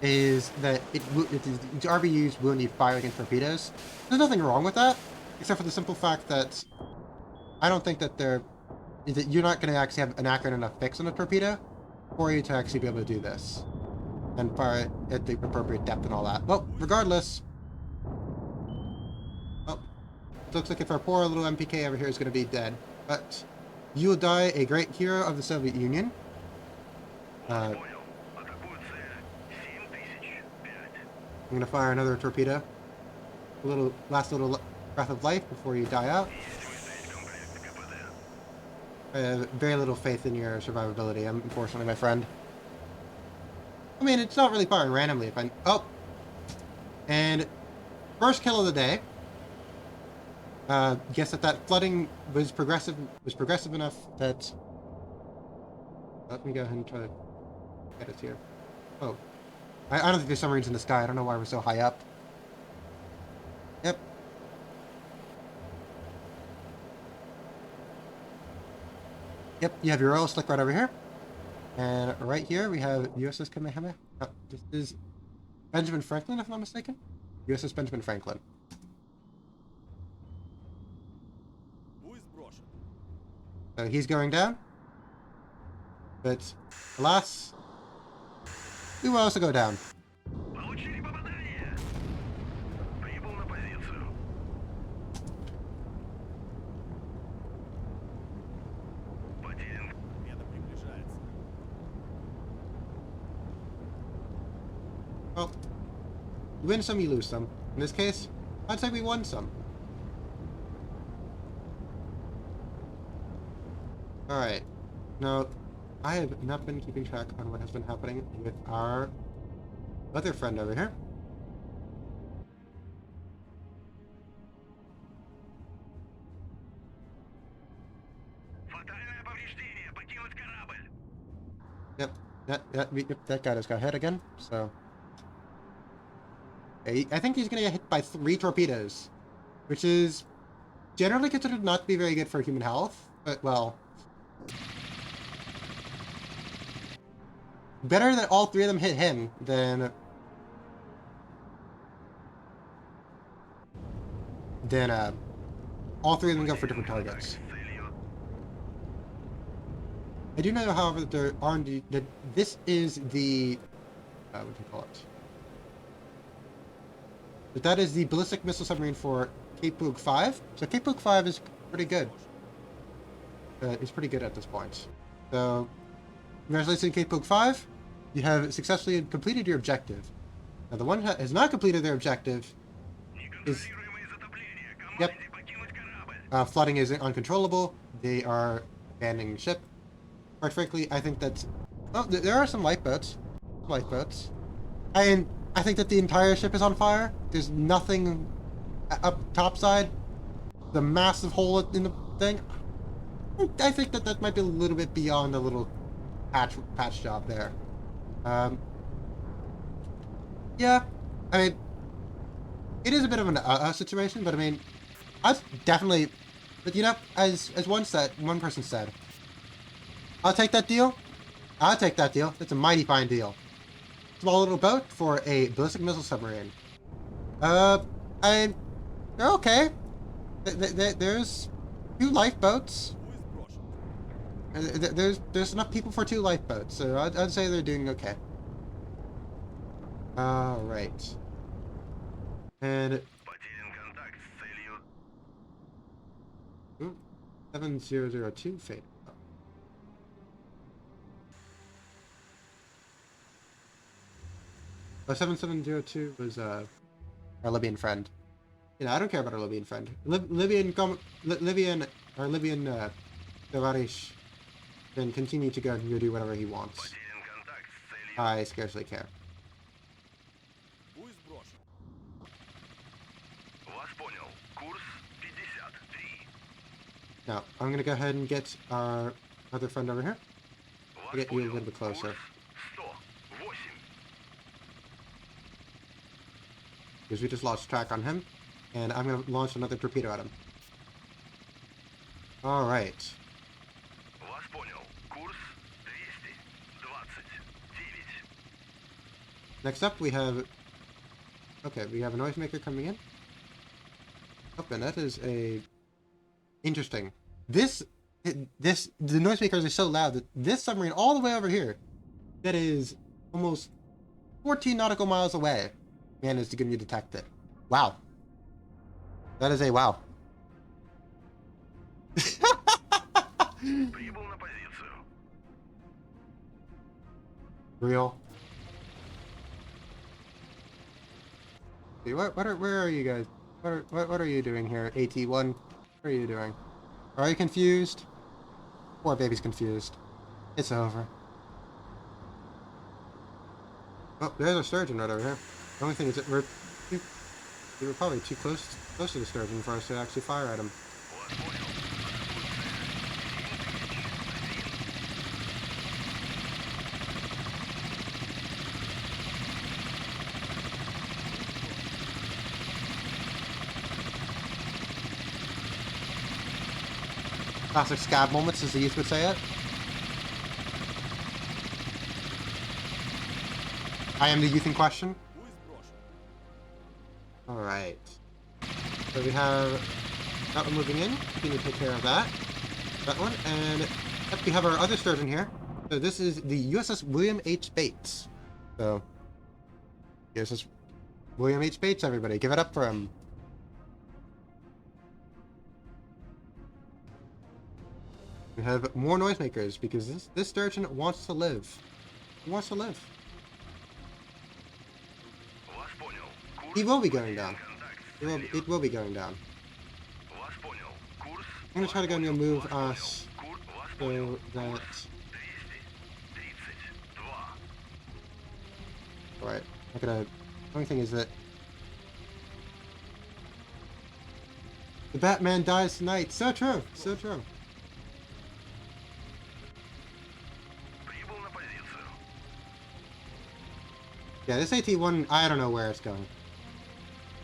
Speaker 1: is that its RBUs will need fire against torpedoes. There's nothing wrong with that, except for the simple fact that I don't think that you're not going to actually have an accurate enough fix on a torpedo for you to actually be able to do this and fire it at the appropriate depth and all that. Well, regardless, oh, looks like if our poor little MPK over here is going to be dead. But you will die a great hero of the Soviet Union. I'm going to fire another torpedo. Last little breath of life before you die out. I have very little faith in your survivability, unfortunately, my friend. I mean, it's not really firing randomly if I... Oh! And first kill of the day. Guess that flooding was progressive enough that... Let me go ahead and try to get us here. Oh. I don't think there's submarines in the sky. I don't know why we're so high up. Yep. Yep, you have your oil slick right over here. And right here we have USS Kamehameha. Oh, this is Benjamin Franklin, if I'm not mistaken. USS Benjamin Franklin. So he's going down. But alas, we will also go down. Well, you win some, you lose some. In this case, I'd say we won some. Alright. Now, I have not been keeping track on what has been happening with our other friend over here. Yep, that guy just got hit again, so... I think he's gonna get hit by 3 torpedoes, which is generally considered not to be very good for human health, but, well... Better that all 3 of them hit him than all 3 of them go for different targets. I do know, however, that there are that this is the what do you call it? That is the ballistic missile submarine for Kapug 5. So Kapug 5 is pretty good. It's pretty good at this point. So, congratulations, Kapug 5. You have successfully completed your objective. Now, the one that has not completed their objective is... Yep. Flooding is uncontrollable. They are abandoning the ship. Quite frankly, I think that's... Oh, there are some lifeboats. And I think that the entire ship is on fire. There's nothing up topside. The massive hole in the thing. I think that might be a little bit beyond the little patch job there. Yeah, I mean, it is a bit of a situation, but I mean, I've definitely, but you know, as one person said, I'll take that deal. I'll take that deal. It's a mighty fine deal. Small little boat for a ballistic missile submarine. They're okay. There's 2 lifeboats. There's enough people for 2 lifeboats, so I'd say they're doing okay. Alright. And... Ooh, 7002 fade. Oh, 7702 was, our Libyan friend. You know, I don't care about our Libyan friend. Libyan Tavarish can continue to go and go do whatever he wants. I scarcely care. Now, I'm gonna go ahead and get our other friend over here. I'll get you a little bit closer. Because we just lost track on him. And I'm gonna launch another torpedo at him. Alright. Next up we have... Okay, we have a noisemaker coming in. Oh, and that is a... Interesting. The noisemakers are so loud that this submarine all the way over here, that is almost 14 nautical miles away, managed to get me detected. Wow. That is a wow. Real. Where are you guys? What are you doing here, AT1? What are you doing? Are you confused? Poor baby's confused. It's over. Oh, there's a sturgeon right over here. The only thing is that we were probably too close to the sturgeon for us to actually fire at him. Classic scab moments, as the youth would say it. I am the youth in question. Alright. So we have that one moving in. We need to take care of that. That one. And yep, we have our other sturgeon here. So this is the USS William H. Bates. So, USS William H. Bates, everybody. Give it up for him. We have more noisemakers because this sturgeon wants to live. He wants to live. He will be going down. It will be going down. I'm gonna try to go and move us so that. Alright, I'm gonna. The only thing is that the Batman dies tonight. So true. So true. Yeah, this AT1, I don't know where it's going.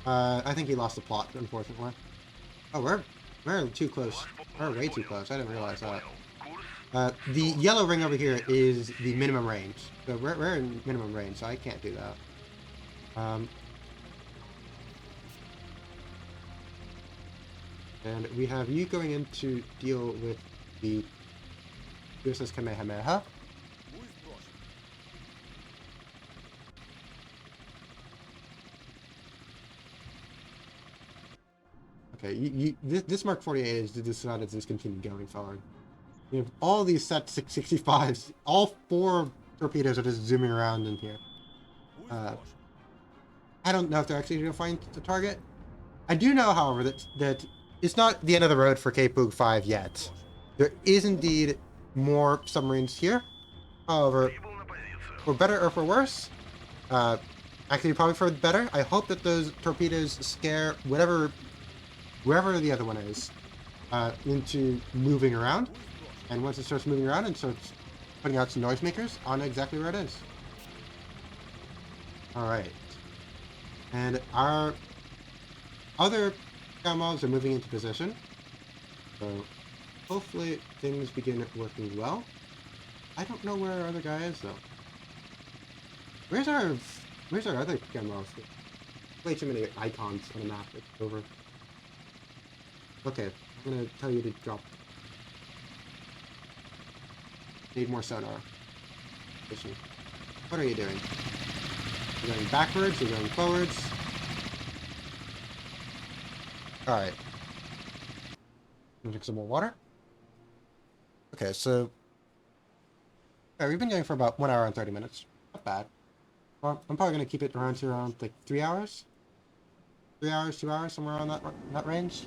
Speaker 1: I think he lost the plot, unfortunately. Oh, we're too close. We're way too close. I didn't realize that. The yellow ring over here is the minimum range. So we're in minimum range, so I can't do that. And we have you going in to deal with the USS Kamehameha. Okay, this Mark 48 is decided to just continue going forward. You have all these set 665s. All 4 torpedoes are just zooming around in here. I don't know if they're actually going to find the target. I do know, however, that it's not the end of the road for Kapug 5 yet. There is indeed more submarines here. However, for better or for worse, actually probably for better, I hope that those torpedoes scare wherever the other one is, into moving around. And once it starts moving around and starts putting out some noisemakers, I know exactly where it is. Alright. And our other mobs are moving into position. So hopefully things begin working well. I don't know where our other guy is though. Where's our other mobs? Way too many icons on the map. It's over. Okay, I'm gonna tell you to drop. Need more sonar. What are you doing? You're going backwards, you're going forwards. Alright. Drink some more water. Okay, so we've been going for about 1 hour and 30 minutes. Not bad. Well, I'm probably gonna keep it around like 3 hours. 3 hours, 2 hours, somewhere around that range.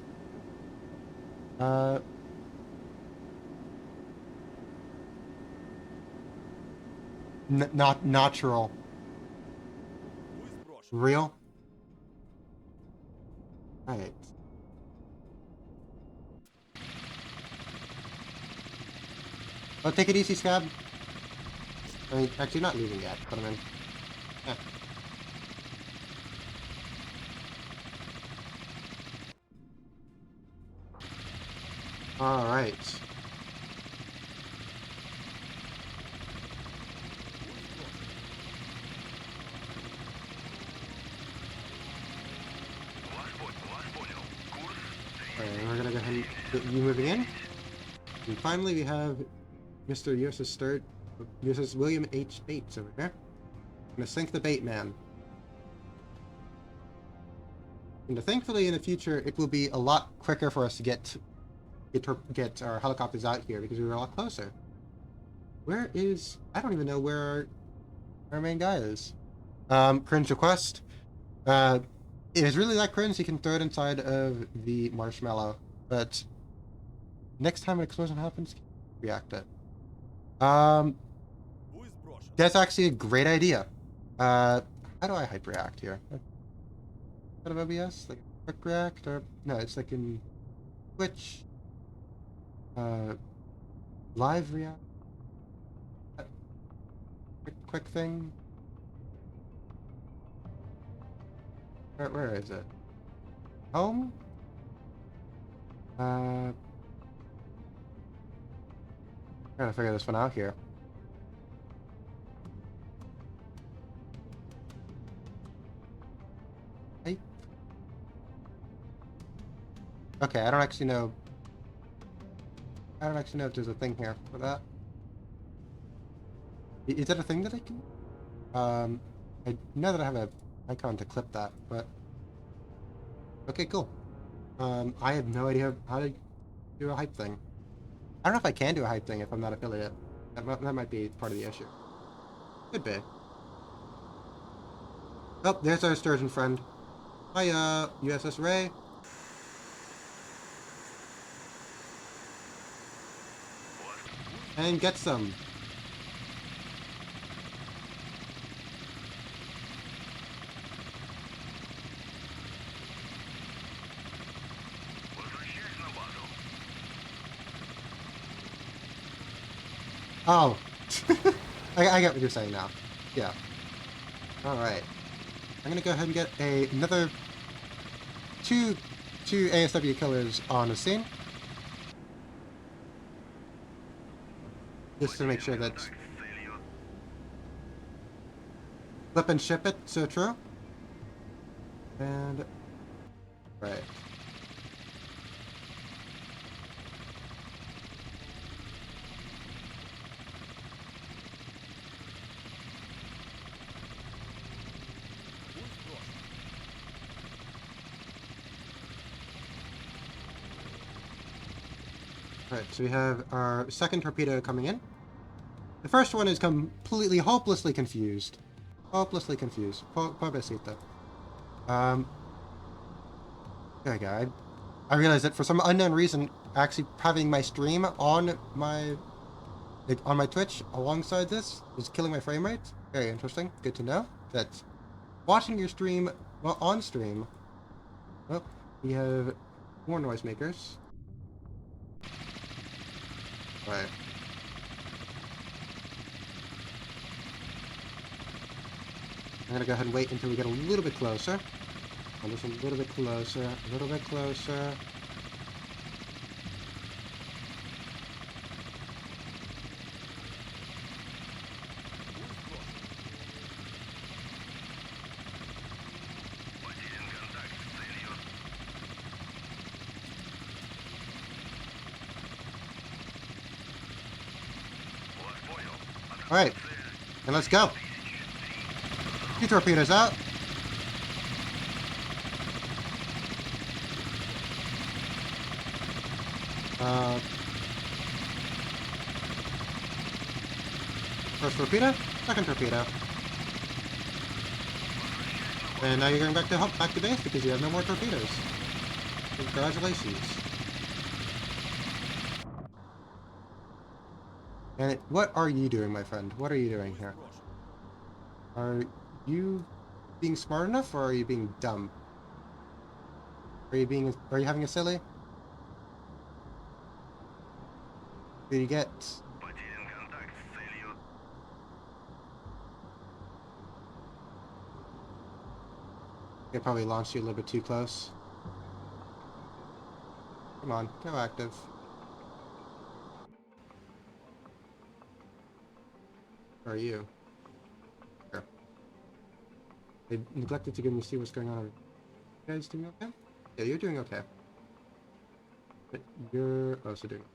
Speaker 1: Not natural. Real? Right. Oh, take it easy, Scab. I mean, actually not leaving yet, but I mean, yeah. Alright. Alright, we're gonna go ahead and get you moving in. And finally we have Mr. USS William H. Bates over here. I'm gonna sink the bait man. And thankfully in the future it will be a lot quicker for us to get our helicopters out here because we were a lot closer. Where is... I don't even know where our main guy is. Cringe request. If it's really that cringe, you can throw it inside of the marshmallow. But next time an explosion happens, react it. That's actually a great idea. How do I hyperreact here? Out of OBS? Like quick react or no, it's like in Twitch. Live react. Quick thing. Where is it? Home? Trying to figure this one out here. Hey. Okay, I don't actually know. I don't actually know if there's a thing here for that. Is that a thing that I can? I know that I have a icon to clip that, but okay, cool. I have no idea how to do a hype thing. I don't know if I can do a hype thing if I'm not affiliate. That might be part of the issue. Could be. Oh, there's our sturgeon friend. Hiya, USS Ray. And get some. Oh. I get what you're saying now. Yeah. Alright. I'm gonna go ahead and get another two ASW killers on the scene. Just to make sure that flip and ship it, so true. And right. Alright, so we have our second torpedo coming in. The first one is completely, hopelessly confused. Hopelessly confused. Pobrecito. There we go. I realized that for some unknown reason, actually having my stream on my Twitch alongside this is killing my frame rate. Very interesting. Good to know that watching your stream well on stream. Oh, we have more noisemakers. Right. I'm gonna go ahead and wait until we get a little bit closer. Oh, just a little bit closer, a little bit closer. Alright, and let's go. 2 torpedoes out. First torpedo, second torpedo. And now you're going back to base because you have no more torpedoes. Congratulations. And what are you doing, my friend? What are you doing here? Are you being smart enough, or are you being dumb? Are you having a silly? Did you get... They probably launched you a little bit too close. Come on, go active. Where are you? Here. They neglected to give me see what's going on. You guys doing okay? Yeah, you're doing okay. But you're also doing okay.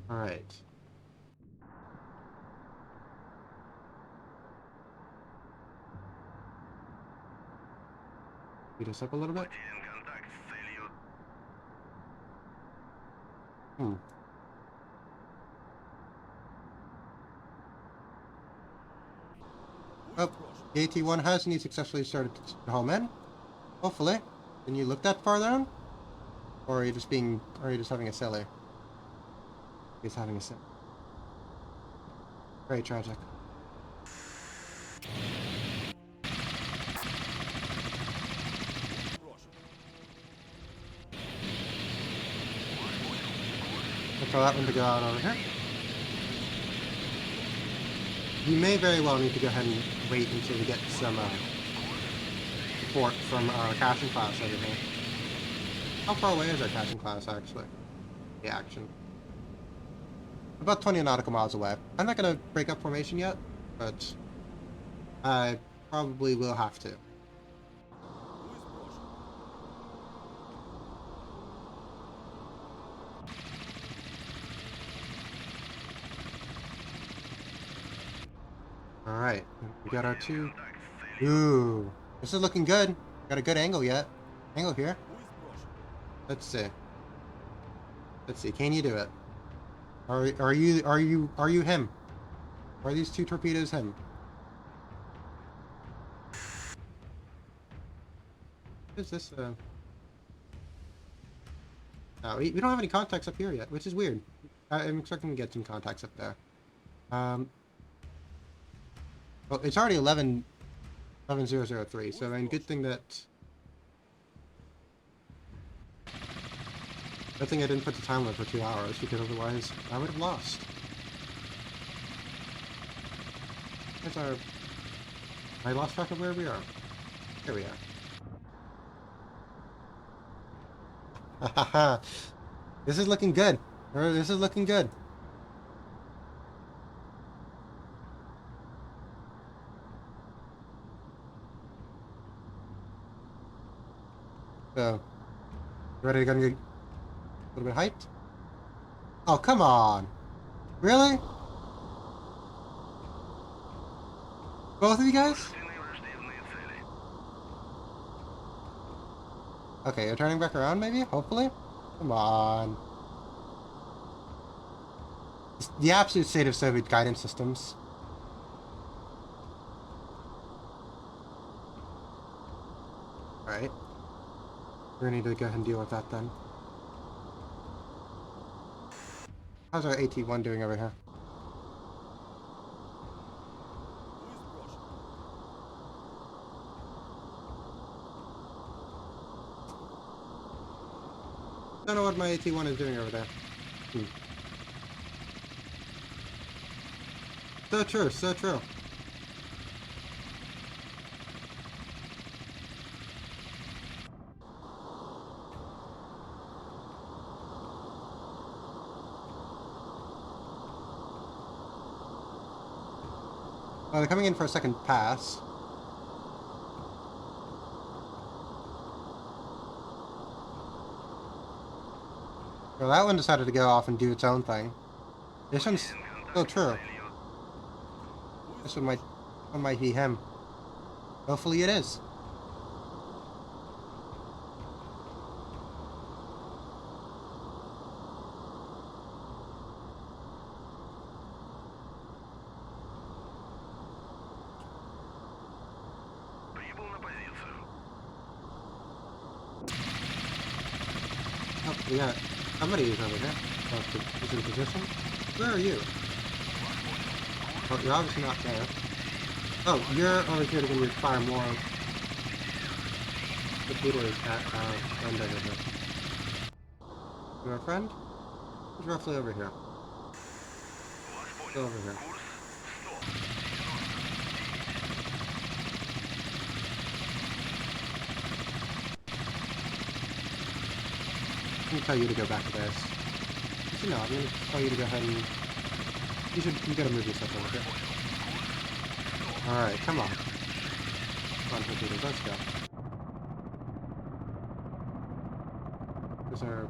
Speaker 1: Alright. Speed us up a little bit. Hmm. Oh, the AT-1 has indeed successfully started to home in. Hopefully. Can you look that far down? Or are you just having a silly? He's having a silly. Very tragic. Let's tell that one to go out over here. We may very well need to go ahead and wait until we get some support from our caching class over here. How far away is our caching class, actually? The action. About 20 nautical miles away. I'm not going to break up formation yet, but I probably will have to. Alright, we got our two. Ooh, this is looking good. Got a good angle here. Let's see. Can you do it? Are you him? Are these two torpedoes him? What is this? No, we don't have any contacts up here yet, which is weird. I'm expecting to get some contacts up there. Well, it's already 11:003, so I mean, good thing I didn't put the time limit for 2 hours, because otherwise I would have lost. I lost track of where we are. Here we are. Haha. This is looking good. This is looking good. So, ready to go and get a little bit hyped? Oh, come on. Really? Both of you guys? Okay, you're turning back around maybe? Hopefully? Come on. It's the absolute state of Soviet guidance systems. Alright. We're gonna need to go ahead and deal with that then. How's our AT-1 doing over here? Don't know what my AT-1 is doing over there. So true, so true. They're coming in for a second pass. Well, that one decided to go off and do its own thing. This one's still true. This one might be him. Hopefully it is. Oh, we got somebody is over here. Is in position. Where are you? Oh, you're obviously not there. Oh, you're over here to fire more torpedoes at our friend over here. Your friend? He's roughly over here. Still over here. I'm gonna tell you to go back to this. Actually, no, I'm gonna tell you to go ahead and... You gotta move yourself over here. Alright, come on. Come on, torpedoes, let's go. Reserve.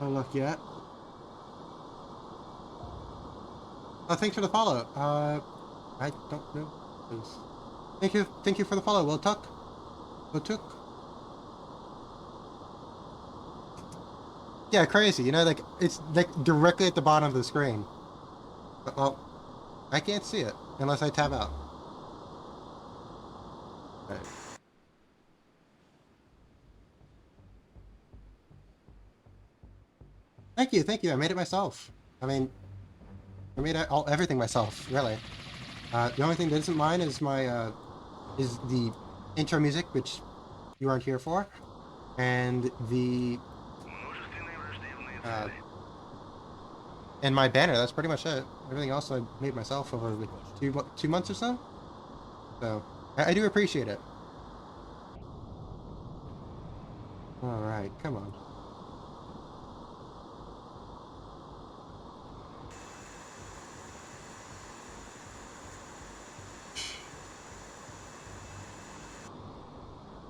Speaker 1: No luck yet. Oh, thanks for the follow. I don't know. Thank you for the follow, Will Tuck. Yeah, crazy. You know, like it's like directly at the bottom of the screen. But, well, I can't see it unless I tab out. Right. Thank you. I made it myself. I mean, I made everything myself, really. The only thing that isn't mine is my is the intro music, which you aren't here for, and the uh, and my banner. That's pretty much it. Everything else I made myself over like 2 months or so. So I do appreciate it. All right, come on.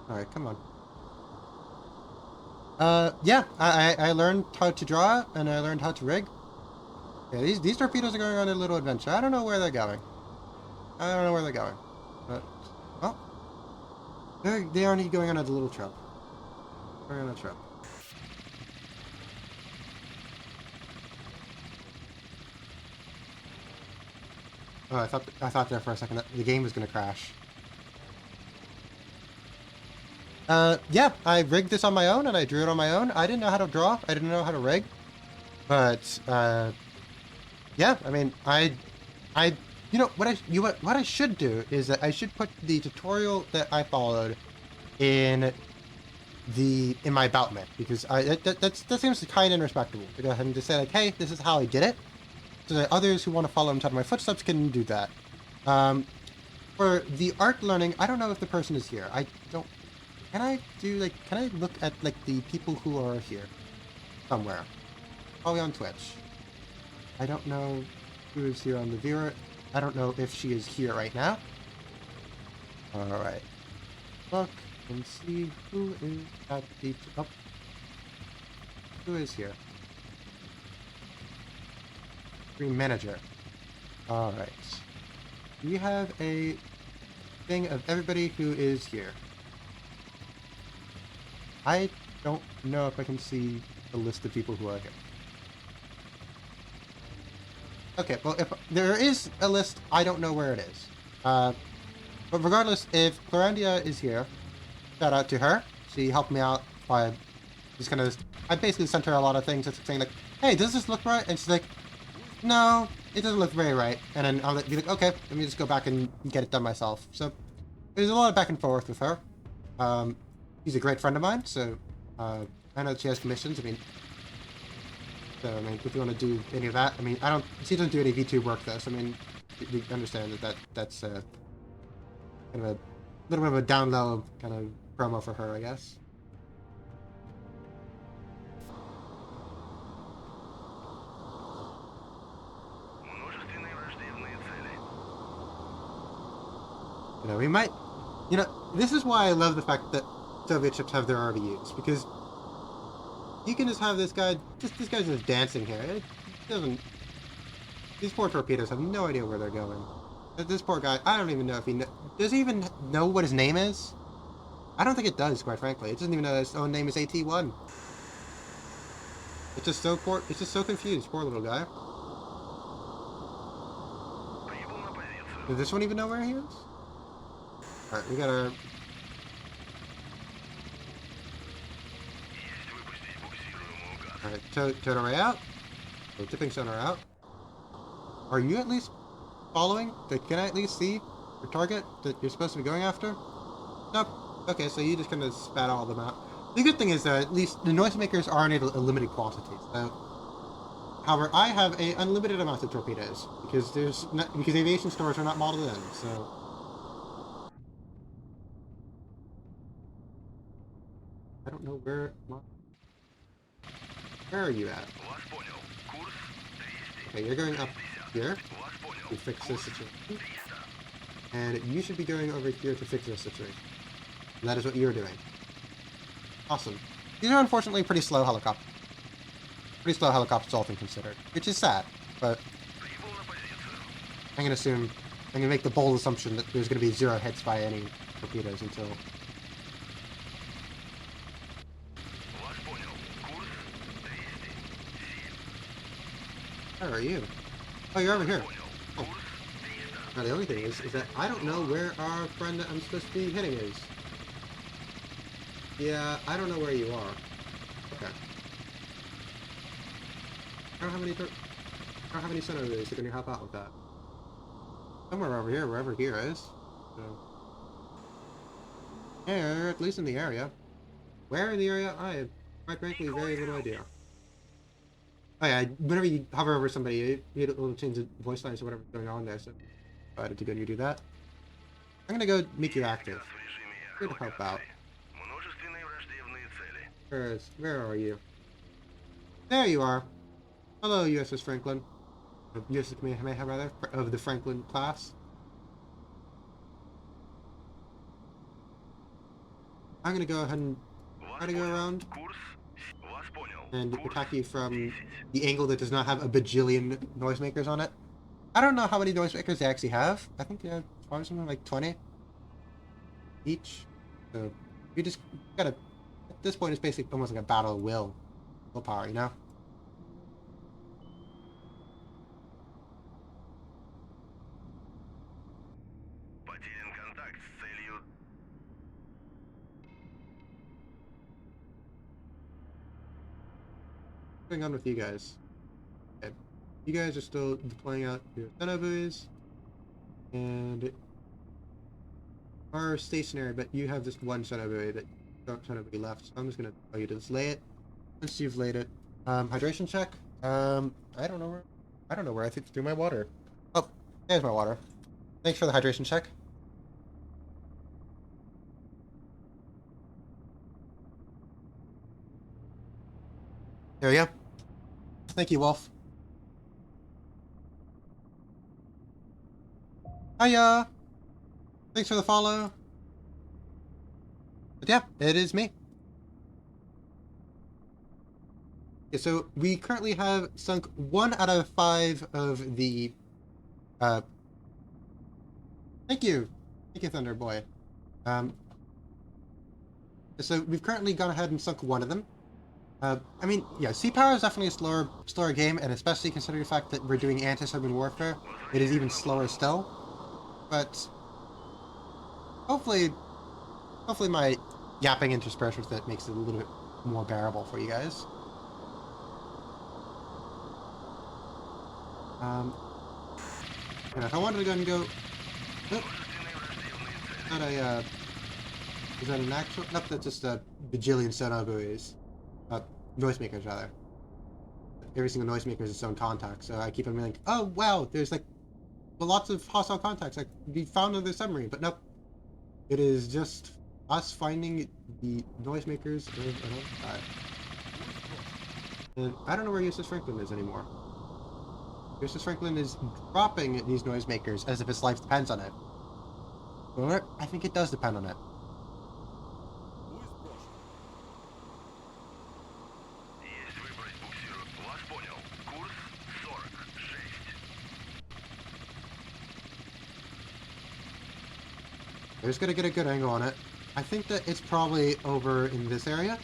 Speaker 1: All right, come on. Yeah, I learned how to draw and I learned how to rig. Yeah, these torpedoes are going on a little adventure. I don't know where they're going. I don't know where they're going, but well, they aren't going on a little trip. They're on a trip. Oh, I thought there for a second that the game was gonna crash. Yeah, I rigged this on my own and I drew it on my own. I didn't know how to draw. I didn't know how to rig, but yeah. I mean, I, you know what I should do is that I should put the tutorial that I followed in my about me because that seems kind and respectable to go ahead and just say like, hey, this is how I did it, so that others who want to follow in top of my footsteps can do that. Um, for the art learning, I don't know if the person is here. I don't. Can I do like? Can I look at like the people who are here somewhere? Probably on Twitch. I don't know who is here on the viewer. I don't know if she is here right now. All right. Look and see who is at the. Oh, who is here? Screen manager. All right. We have a thing of everybody who is here. I don't know if I can see the list of people who are here. Okay, well, if there is a list, I don't know where it is. But regardless, if Clarandia is here, shout out to her. She helped me out by just kind of. I basically sent her a lot of things, just saying like, "Hey, does this look right?" And she's like, "No, it doesn't look very right." And then I'll be like, "Okay, let me just go back and get it done myself." So there's a lot of back and forth with her. She's a great friend of mine, so I know that she has commissions. I mean, so I mean, if you want to do any of that, I mean, I don't. She doesn't do any VTube work though, so I mean, we understand that's kind of a little bit of a down low kind of promo for her, I guess. You know, we might. You know, this is why I love the fact that Soviet ships have their RBUs, because you can just have this guy, this guy's just dancing here. It doesn't. These poor torpedoes have no idea where they're going. This poor guy, I don't even know if does he even know what his name is? I don't think it does, quite frankly. It doesn't even know his own name is AT1. It's just so poor. It's just so confused. Poor little guy. Does this one even know where he is? Alright, we gotta. Alright, total ray out. So tipping sonar out. Are you at least following? Can I at least see your target that you're supposed to be going after? Nope. Okay, so you just kind of spat all of them out. The good thing is that at least the noisemakers are in a limited quantity. So, however, I have a unlimited amount of torpedoes because because aviation stores are not modeled in. So, I don't know where are you at? Okay, you're going up here to fix this situation, and you should be going over here to fix this situation. And that is what you're doing. Awesome. These are unfortunately pretty slow helicopters. Pretty slow helicopters, all things considered, which is sad, but I'm gonna assume, I'm gonna make the bold assumption that there's gonna be 0 hits by any torpedoes until. Where are you? Oh, you're over here. Oh. Now the only thing is that I don't know where our friend that I'm supposed to be hitting is. Yeah, I don't know where you are. Okay. I don't have any senators that are gonna help out with that. Somewhere over here, wherever here is. So. Yeah, at least in the area. Where in the area? I have, quite frankly, very little idea. Oh yeah, whenever you hover over somebody, it will change the voice lines or whatever's going on there, so I decided to go and do that. I'm gonna go make you active. Here to help out. Where are you? There you are. Hello, USS Franklin. USS Kamehameha, rather, of the Franklin class. I'm gonna go ahead and try to go around and attack you from the angle that does not have a bajillion noisemakers on it. I don't know how many noisemakers they actually have. I think they have probably something like 20 each. So you just gotta, at this point, it's basically almost like a battle of willpower, you know? What's going on with you guys? Okay. You guys are still deploying out your buoys and are stationary, but you have just one buoy that buoy left. So I'm just gonna tell you to just lay it. Once you've laid it, hydration check. I don't know where I threw my water. Oh, there's my water. Thanks for the hydration check. There we go. Thank you, Wolf. Hiya! Thanks for the follow. But yeah, it is me. Yeah, so we currently have sunk 1 out of 5 of the, thank you, Thunder Boy. So we've currently gone ahead and sunk 1 of them. I mean, yeah, Sea Power is definitely a slower game, and especially considering the fact that we're doing anti-submarine warfare, it is even slower still. But hopefully my yapping interspersed with it makes it a little bit more bearable for you guys. And if I wanted to go and go, nope. Is that an actual? Nope, that's just a bajillion sonar buoys. Noisemakers, rather. Every single noisemaker is its own contact, so I keep on being like, oh wow, there's like lots of hostile contacts like we found on the submarine, but nope. It is just us finding the noisemakers of another side. And I don't know where USS Franklin is anymore. USS Franklin is dropping these noisemakers as if its life depends on it. But I think it does depend on it. We're just gonna get a good angle on it. I think that it's probably over in this area.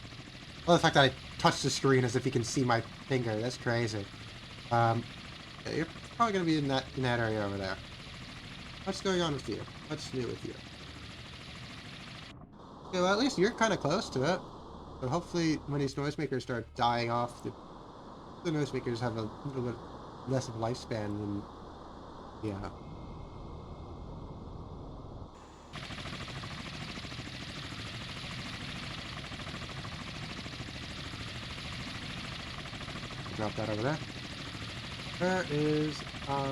Speaker 1: Well, the fact that I touched the screen as if you can see my finger, that's crazy. Yeah, you're probably gonna be in that area over there. What's going on with you? What's new with you? Okay, well, at least you're kind of close to it. So hopefully, when these noisemakers start dying off, the noisemakers have a little bit less of a lifespan than, yeah. Drop that over there. Where is our...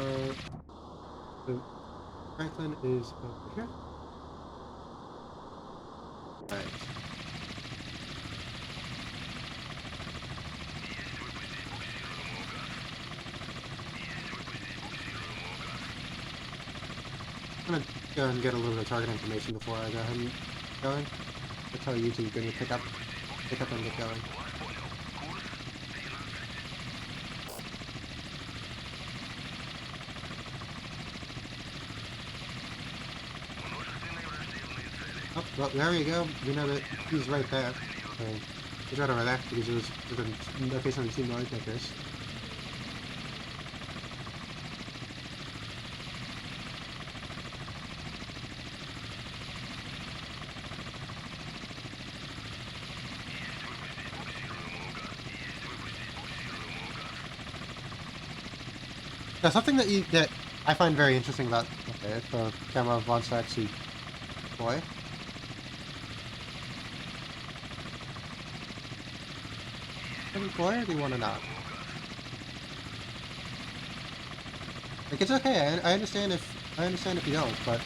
Speaker 1: So Franklin is over here. Right. I'm gonna go and get a little bit of target information before I go ahead and going. I'll tell you to pick up and get going. Well, there you go. We know that he's right there. So, he's right over there because it was in location of the two noisemakers. Now, something that I find very interesting about if a camera wants to actually deploy. Deploy, or do you want to not? Like, it's okay. I understand if you don't, but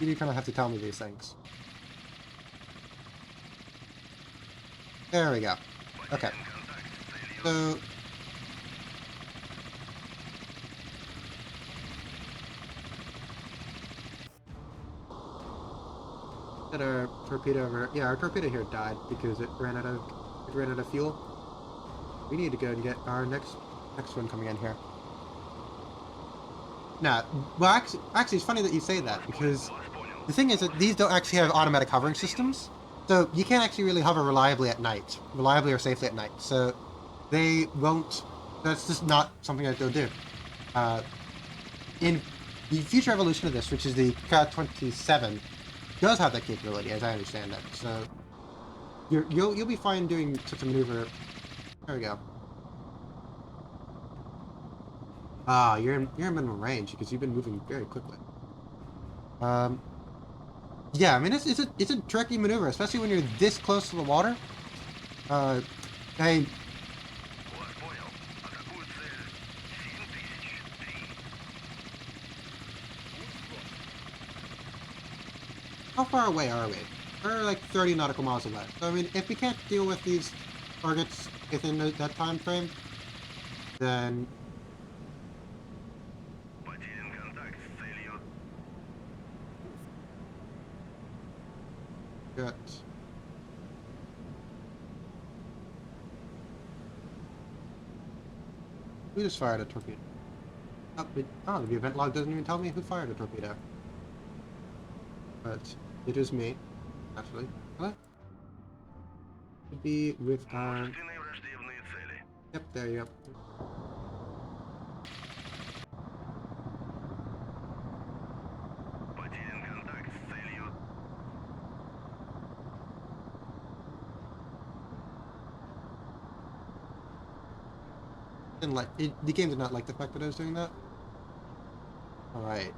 Speaker 1: you do kind of have to tell me these things. There we go. Okay. So that our torpedo over, yeah, our torpedo here died because it ran out of fuel. We need to go and get our next one coming in here. Nah, well, actually, it's funny that you say that because the thing is that these don't actually have automatic hovering systems, so you can't actually really hover reliably or safely at night. So they won't. That's just not something that they'll do. In the future evolution of this, which is the K-27, does have that capability, as I understand it. So you'll be fine doing such a maneuver. There we go. Ah, you're in minimum range because you've been moving very quickly. Yeah, I mean it's a tricky maneuver, especially when you're this close to the water. Uh, I How far away are we? We're like 30 nautical miles away. So I mean, if we can't deal with these targets within that time frame, then good. Who just fired a torpedo? Oh, the event log doesn't even tell me who fired a torpedo. But it is me, actually. What? Could be with our... Yep, there you go. Didn't like the game did not like the fact that I was doing that. All right.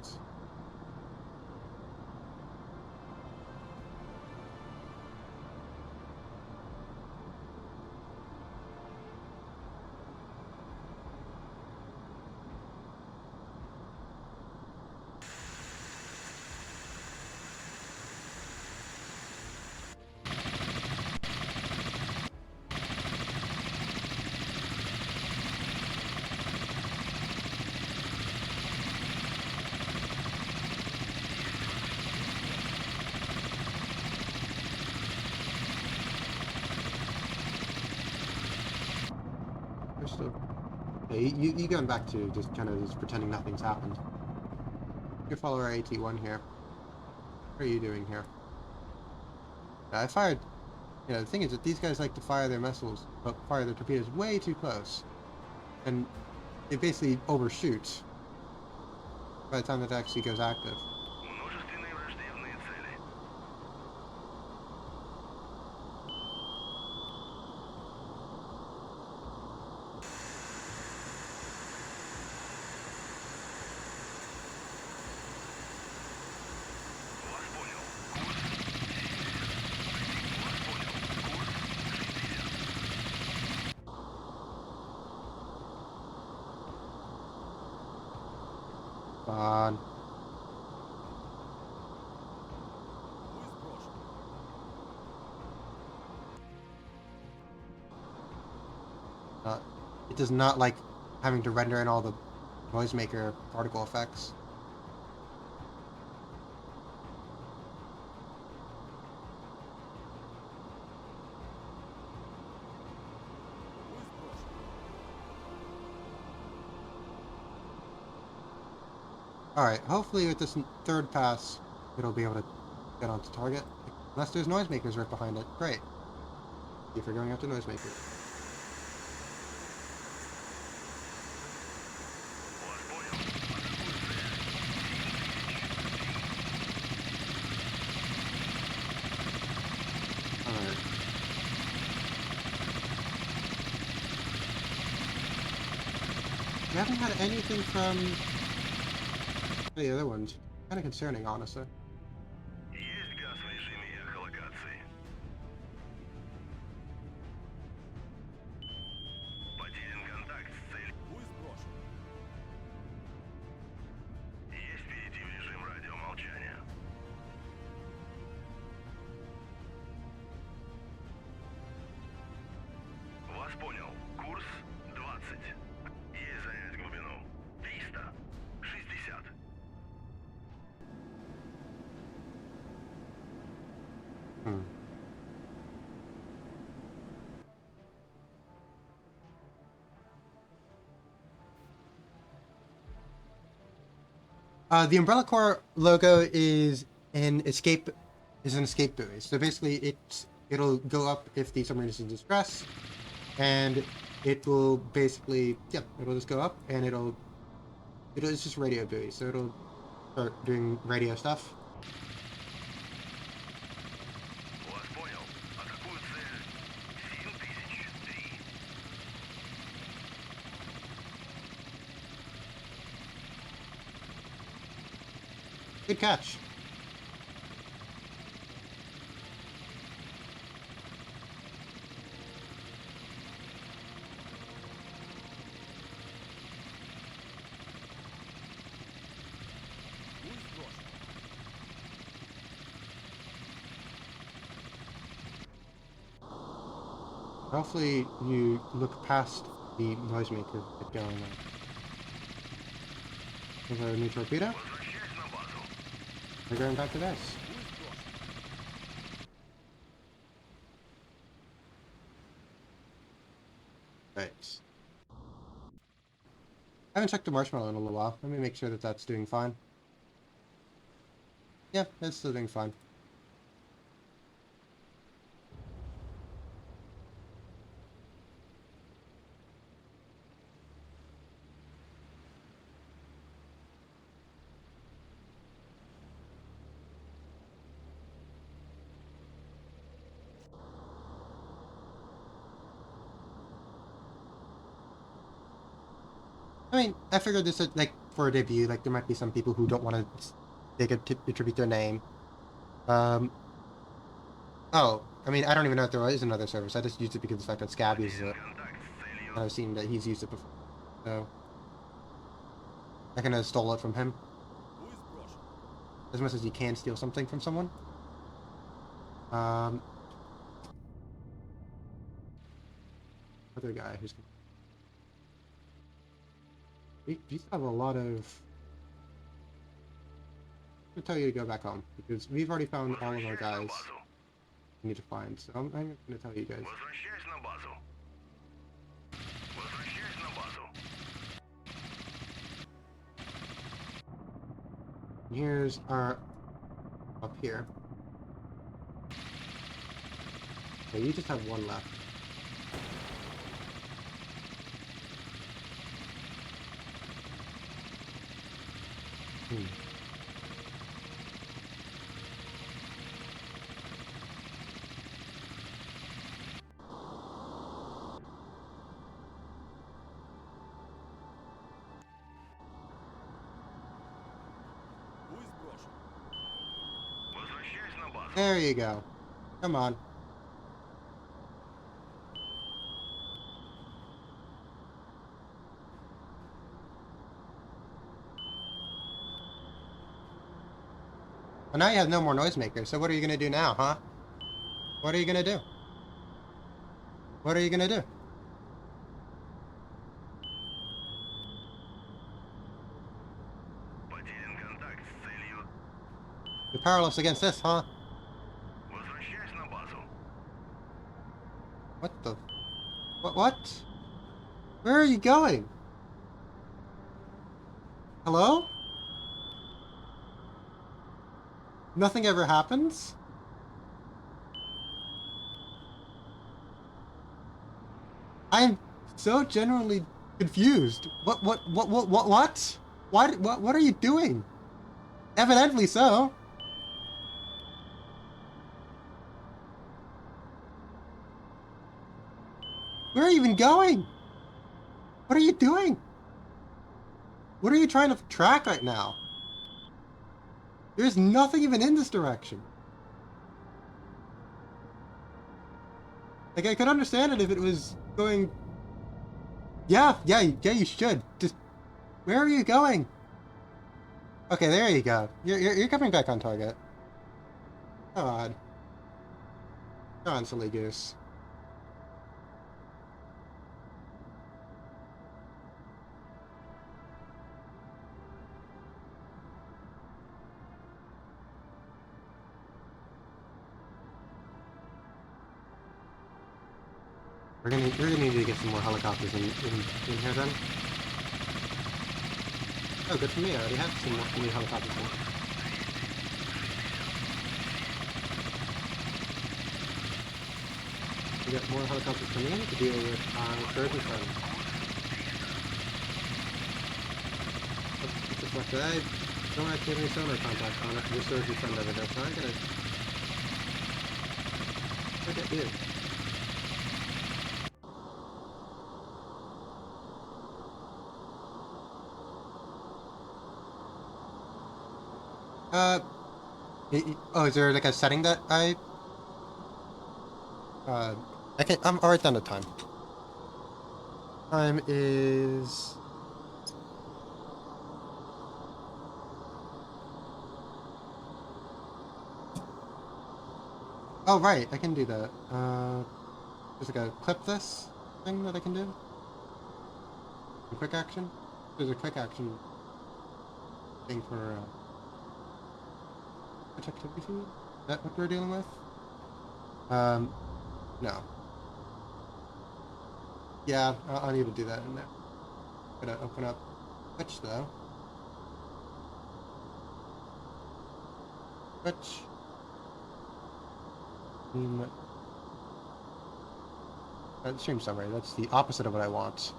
Speaker 1: We're still... Yeah, you going back to just kind of just pretending nothing's happened. You follow our AT-1 here. What are you doing here? I fired... You know, the thing is that these guys like to fire their missiles, but fire their torpedoes way too close. And it basically overshoots by the time that it actually goes active. Fun. It does not like having to render in all the noisemaker particle effects. Alright, hopefully with this third pass, it'll be able to get onto target. Unless there's noisemakers right behind it. Great. If you're going after noisemakers. Alright. We haven't had anything from the other ones. Kind of concerning, honestly.
Speaker 2: Есть газ в режиме эхолокации. Потерян контакт с целью. Пусть сброшен. Есть перейти в режим радиомолчания. Вас понял. Курс 20. Есть занять глубину. 360.
Speaker 1: The Umbrella Corps logo is an escape buoy. So basically, it'll go up if the submarine is in distress, and it will basically it'll just go up and it's just radio buoy. So it'll start doing radio stuff.
Speaker 2: Вас понял. Атакую цель. 7003.
Speaker 1: Good catch.
Speaker 2: Пусть сброшен.
Speaker 1: Hopefully, you look past the noisemaker that's going on. There's a new torpedo.
Speaker 2: Возвращаюсь на базу.
Speaker 1: We're going back to this.
Speaker 2: Пусть сброшен.
Speaker 1: Right. I haven't checked the marshmallow in a little while. Let me make sure that that's doing fine. Yeah, it's still doing fine. I mean, I figured this is like for a debut. Like there might be some people who don't want to. They could attribute their name. Oh, I mean, I don't even know if there is another service. I just used it because of the fact that Scab uses it,
Speaker 2: Контакт с целью.
Speaker 1: and I've seen that he's used it before. So I kind of stole it from him
Speaker 2: Пусть сброшен.
Speaker 1: as much as you can steal something from someone. Other guy who's. These have a lot of. I'm gonna tell you to go back home because we've already found all of our
Speaker 2: Возвращаюсь на
Speaker 1: guys
Speaker 2: базу.
Speaker 1: we need to find. So I'm gonna tell you guys.
Speaker 2: Возвращаюсь на базу. Возвращаюсь на базу.
Speaker 1: And here's our up here. Okay, you just have one left.
Speaker 2: Пусть сброшен. Возвращаюсь на базу.
Speaker 1: There you go. Come on. Well, now you have no more noisemakers, so what are you gonna do now, huh? What are you gonna do? What are you gonna do?
Speaker 2: Потерян контакт с целью.
Speaker 1: You're powerless against this, huh?
Speaker 2: Возвращаюсь на базу.
Speaker 1: What the? What? Where are you going? Hello? Nothing ever happens? I'm so genuinely confused. What? What are you doing? Evidently so. Where are you even going? What are you doing? What are you trying to track right now? There's nothing even in this direction. Like, I could understand it if it was going... Yeah, you should. Just... Where are you going? Okay, there you go. You're coming back on target. Come on. Come on, silly goose. We're gonna need to get some more helicopters in here then. Oh, good for me. I already have some more new helicopters in. We got more helicopters coming in to deal with surge and friends. What's the fuck? I don't actually have any sonar contact on it. Just surge and friend over there, so I'm gonna look at you. Oh, is there like a setting that I can, I'll write down the time. Time is... Oh, right, I can do that. There's like a clip this thing that I can do. A quick action. There's a quick action thing for, activity feed? Is that what we're dealing with? No. Yeah, I'll need to do that in there. Gonna open up Twitch though. Twitch. Stream summary. That's the opposite of what I want.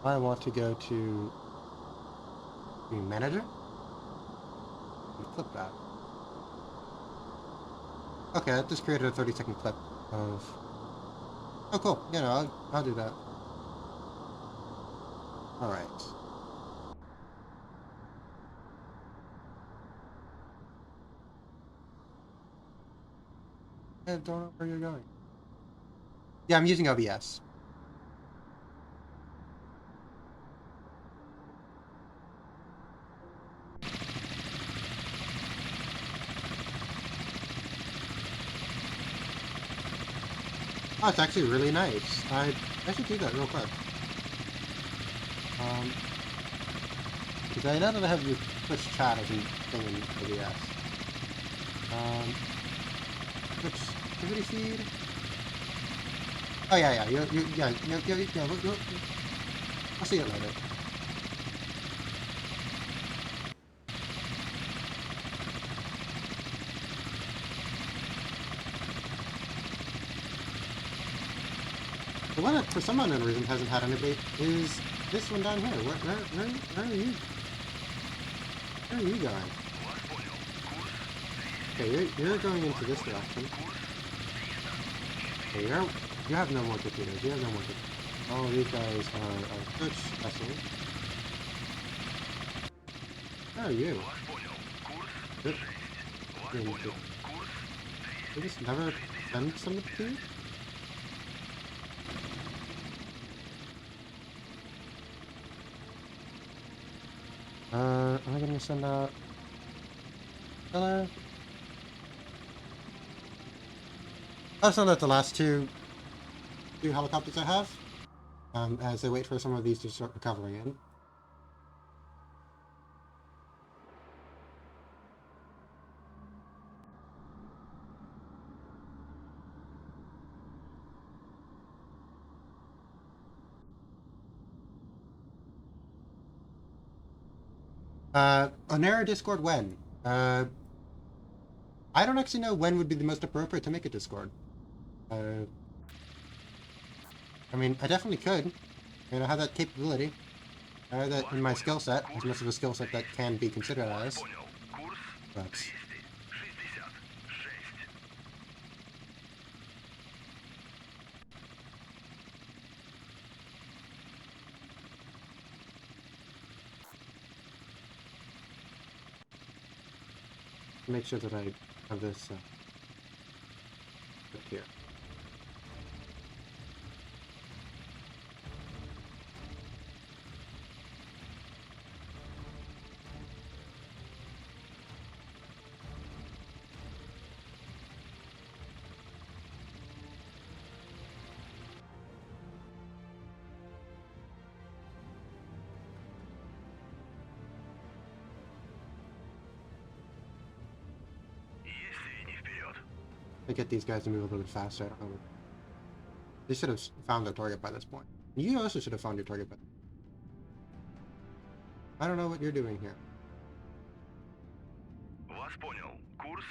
Speaker 1: I want to go to Stream Manager. And clip that. Okay, that just created a 30-second clip of... Oh, cool. Yeah, no, I'll do that. Alright. I don't know where you're going. Yeah, I'm using OBS. Oh, it's actually really nice. I should do that real quick. Because I know that I have the Twitch chat as a thing in OBS. Twitch activity feed. Oh yeah, I'll see it later. The one that, for some unknown reason, hasn't had anybody is this one down here. Where are you? Where are you going? Okay, you're going into this direction. Okay, you have no more torpedoes. You have no more torpedoes. All of these guys are Twitch vessels. Where are you? Good. They just never send somebody to you? Am I gonna send out... Hello? I'll send out the last two helicopters I have, as I wait for some of these to start recovering in. On Air Discord when? I don't actually know when would be the most appropriate to make a Discord. I mean, I definitely could. I mean, I have that capability. I have that in my skill set, as much of a skill set that can be considered
Speaker 2: Вас
Speaker 1: as.
Speaker 2: понял. Курс
Speaker 1: But
Speaker 2: 266.
Speaker 1: make sure that I have this up here.
Speaker 2: Есть свиньи вперед.
Speaker 1: I get these guys to move a little bit faster. I don't know. They should have found their target by this point. You also should have found your target by. I don't know what you're doing here.
Speaker 2: Вас понял. Курс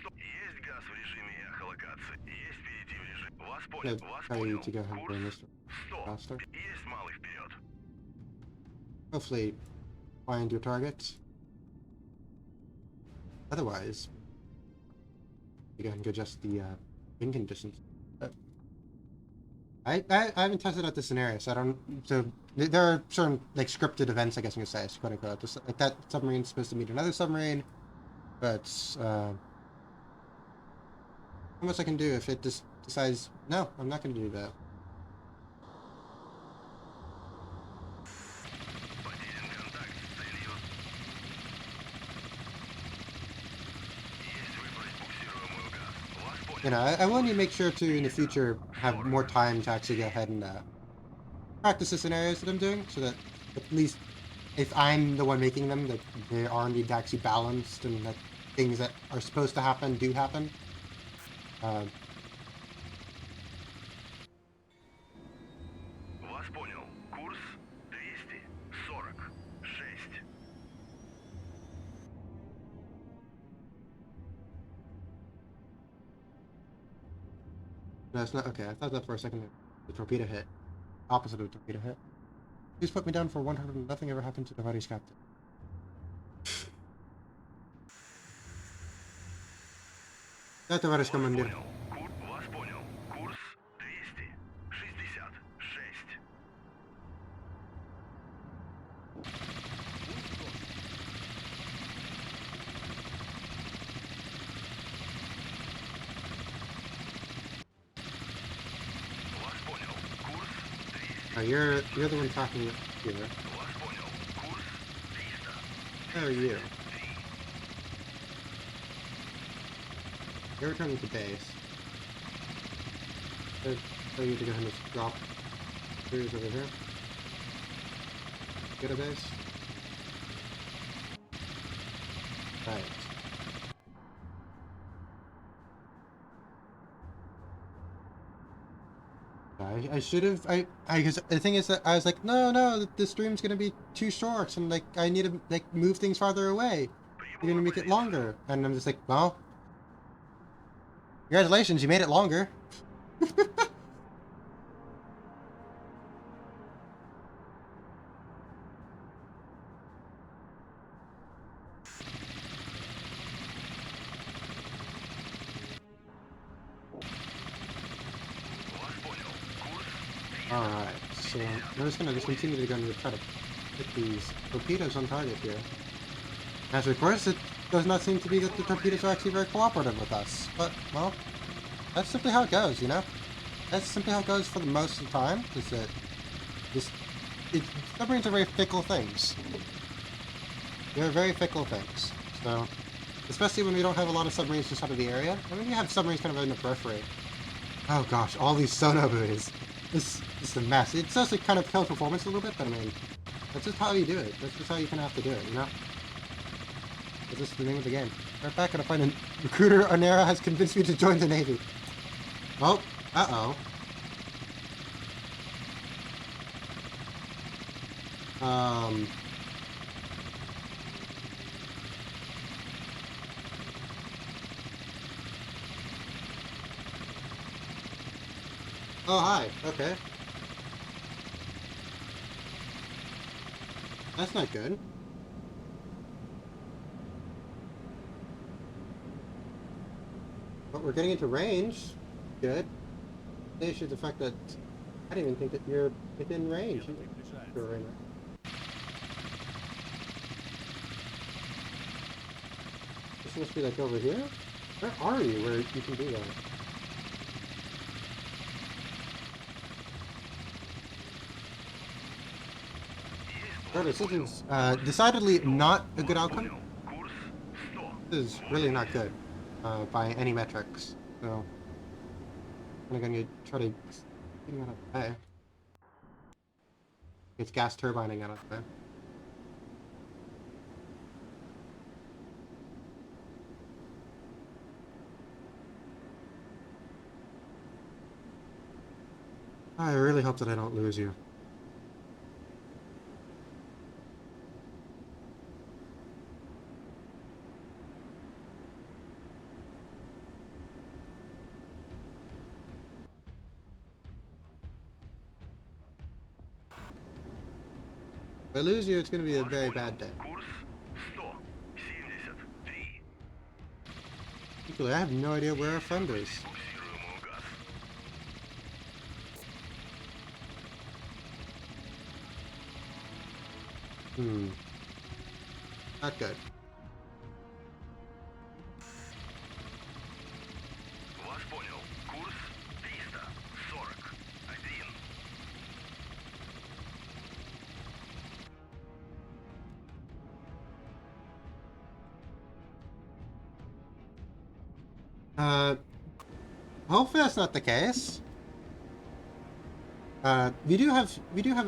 Speaker 2: 100. Есть газ в режиме эхолокации. Есть перейти в режим. Вас
Speaker 1: I'm
Speaker 2: понял.
Speaker 1: gonna
Speaker 2: Вас
Speaker 1: tell you
Speaker 2: понял.
Speaker 1: to go ahead and burn this
Speaker 2: Курс 100.
Speaker 1: faster.
Speaker 2: Есть малый вперед.
Speaker 1: Hopefully, find your target. Otherwise, you go ahead and adjust the wind conditions. I haven't tested out this scenario, so I don't. So there are certain like scripted events, I guess you could say, quote unquote. Just, like that submarine's supposed to meet another submarine, but how much I can do if it just decides no, I'm not going to do that.
Speaker 2: Потерян контакт с целью. Есть выбрать буксируемую газ. Вас понял.
Speaker 1: You know, I want you to make sure to in the future have more time to actually go ahead and practice the scenarios that I'm doing, so that at least if I'm the one making them, that they are indeed actually balanced and that things that are supposed to happen do happen.
Speaker 2: Вас понял. Курс 246.
Speaker 1: No, it's not. Okay, I thought that for a second. The torpedo hit. Opposite of the torpedo hit. Please put me down for 100. Nothing ever happened to the Novartis captain. That's the Novartis commander.
Speaker 2: Понял. Вас понял. Курс 266. Вас понял. Курс 300.
Speaker 1: You're the one talking here.
Speaker 2: Вас понял. Курс 300.
Speaker 1: How are you? You're returning to base. I'll tell you to go ahead and just drop cruise over here. Get a base. Right. I should have, because the thing is that I was like, no, the stream's gonna be too short, and like, I need to, like, move things farther away. You're gonna make it longer. And I'm just like, well, congratulations, you made it longer.
Speaker 2: Вас понял. Курс 300.
Speaker 1: Alright, so I'm just gonna continue to go and try to hit these torpedoes on target here. As of course, it does not seem to be that the torpedoes are actually very cooperative with us. But, well, that's simply how it goes, you know? That's simply how it goes for the most of the time, is that submarines are very fickle things. They're very fickle things. So, especially when we don't have a lot of submarines just out of the area. I mean, you have submarines kind of in the periphery. Oh gosh, all these sonar buoys. This is a mess. It's also kind of kills performance a little bit, but I mean, that's just how you do it. That's just how you kind of have to do it, you know? That's just the name of the game. Right back at a point, and recruiter Onera has convinced me to join the Navy. Oh, uh-oh. Oh, hi. Okay. That's not good. But we're getting into range. Good. The issue is the fact that I didn't even think that you're within range. You're right now. This must be like over here? Where are you where you can do that? Regardless, this is decidedly not a good outcome.
Speaker 2: Курс 100.
Speaker 1: This is really not good by any metrics. So I'm gonna try to get him out of the way. It's gas turbining out of the way. I really hope that I don't lose you. If I lose you, it's going to be a very bad day.
Speaker 2: Курс 173.
Speaker 1: Particularly, I have no idea where our friend is.
Speaker 2: Буксируемую газ.
Speaker 1: Not good.
Speaker 2: Вас понял. Курс 341.
Speaker 1: Hopefully that's not the case. We do have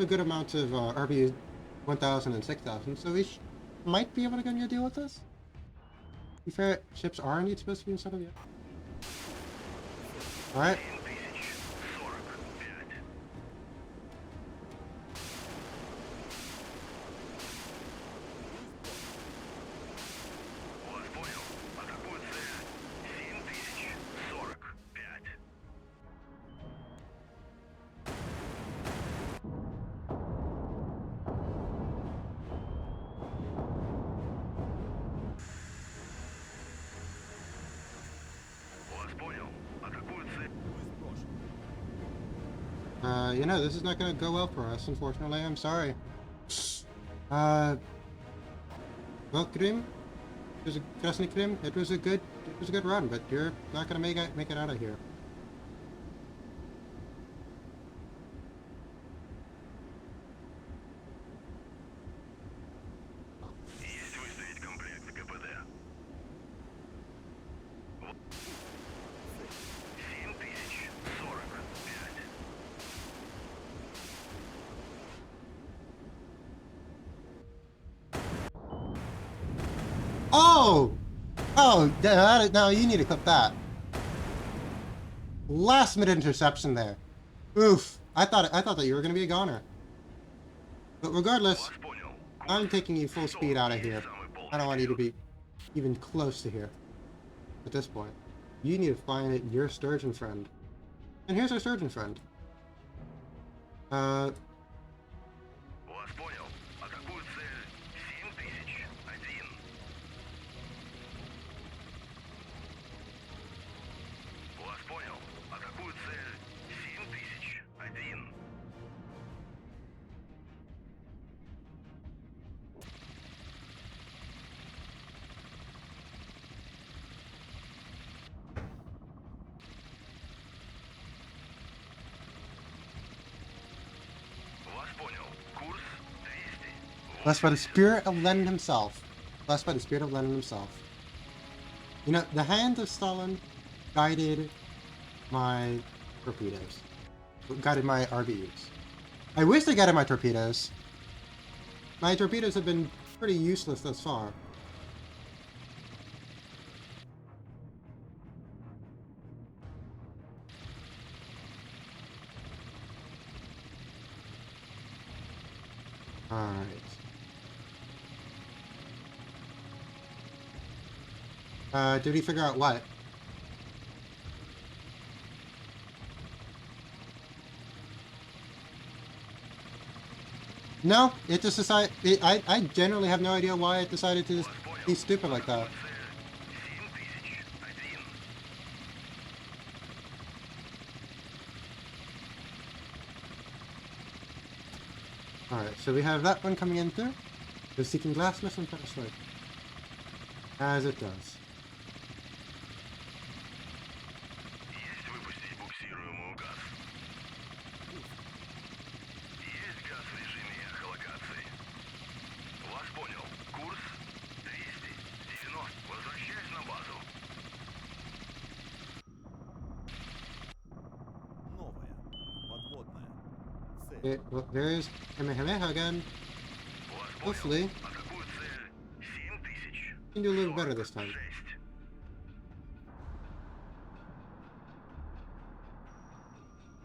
Speaker 1: a good amount of RB 1000 and 6000, so we might be able to get a deal with this. To be fair, ships are indeed supposed to be instead of yet. Alright.
Speaker 2: 7045. Вас понял. Атакует цель 7045. Вас понял. Атакует цель.
Speaker 1: You know, this is not going to go well for us, unfortunately. I'm sorry. Well, Krim, it was a Krasny Krim. It was a good run, but you're not going to make it out of here.
Speaker 2: Есть выставить комплект КПД. 7045.
Speaker 1: Oh! Oh, now you need to clip that. Last minute interception there. Oof. I thought that you were going to be a goner. But regardless,
Speaker 2: Вас понял.
Speaker 1: I'm taking you full speed out of here. I don't want you to be even close to here. At this point, you need to find your sturgeon friend. And here's our sturgeon friend.
Speaker 2: Вас понял. Атакует цель 7001. Вас понял. Атакует цель 7001. Вас понял. Курс 200.
Speaker 1: Blessed by the spirit of Lenin himself. Blessed by the spirit of Lenin himself. You know, the hand of Stalin guided my torpedoes. Guided my RBUs. I wish they guided my torpedoes. My torpedoes have been pretty useless thus far. Alright. Did he figure out what? No, it just decided. I generally have no idea why it decided to just
Speaker 2: Вас понял.
Speaker 1: be stupid like
Speaker 2: Атакую
Speaker 1: that.
Speaker 2: цель 7001.
Speaker 1: Alright, so we have that one coming in through. The seeking glass missile and strike. As it does.
Speaker 2: Есть выпустить буксируемую газ. Есть газ в режиме эхолокации. Вас понял. Курс 290. Возвращаюсь на базу.
Speaker 3: Новая. Подводная. Цель.
Speaker 1: Well, there's Kamehameha again.
Speaker 2: Вас понял.
Speaker 1: Hopefully,
Speaker 2: Атакую цель 7000.
Speaker 1: we can do a little better this time.
Speaker 2: 6.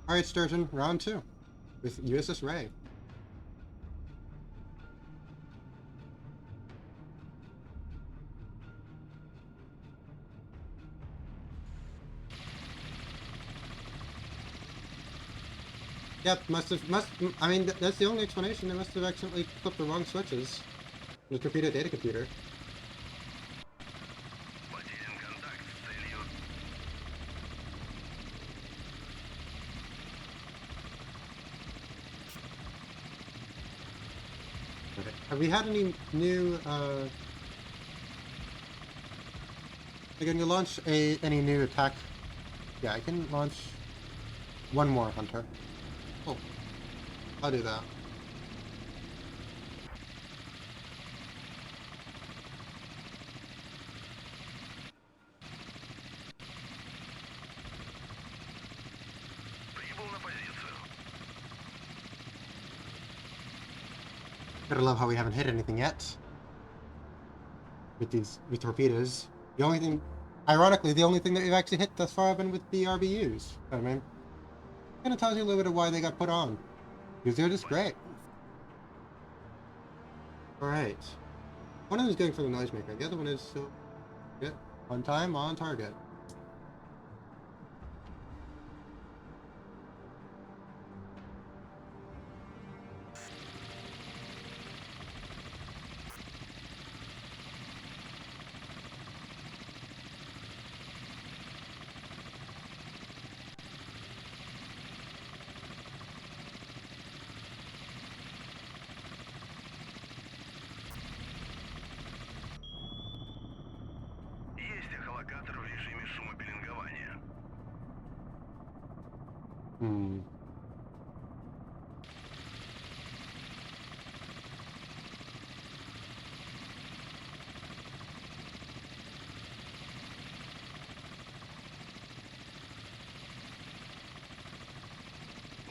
Speaker 1: Alright, Sturgeon, round 2. With USS Ray. Yep, I mean, that's the only explanation. They must have accidentally flipped the wrong switches. The torpedo data computer.
Speaker 2: Потерян контакт с целью.
Speaker 1: Okay. Have we had any new, Can you launch any new attack? Yeah, I can launch one more hunter. Oh, I'll do that.
Speaker 2: Прибыл на позицию.
Speaker 1: Gotta love how we haven't hit anything yet. With torpedoes. The only thing, ironically, the only thing that we've actually hit thus far have been with the RBUs. I mean, kind of tells you a little bit of why they got put on. Because they're just great. Alright. One of them is going for the noisemaker. The other one is still good. On time, on target.
Speaker 2: Есть эхолокатор в режиме шумопеленгования.
Speaker 1: Hmm.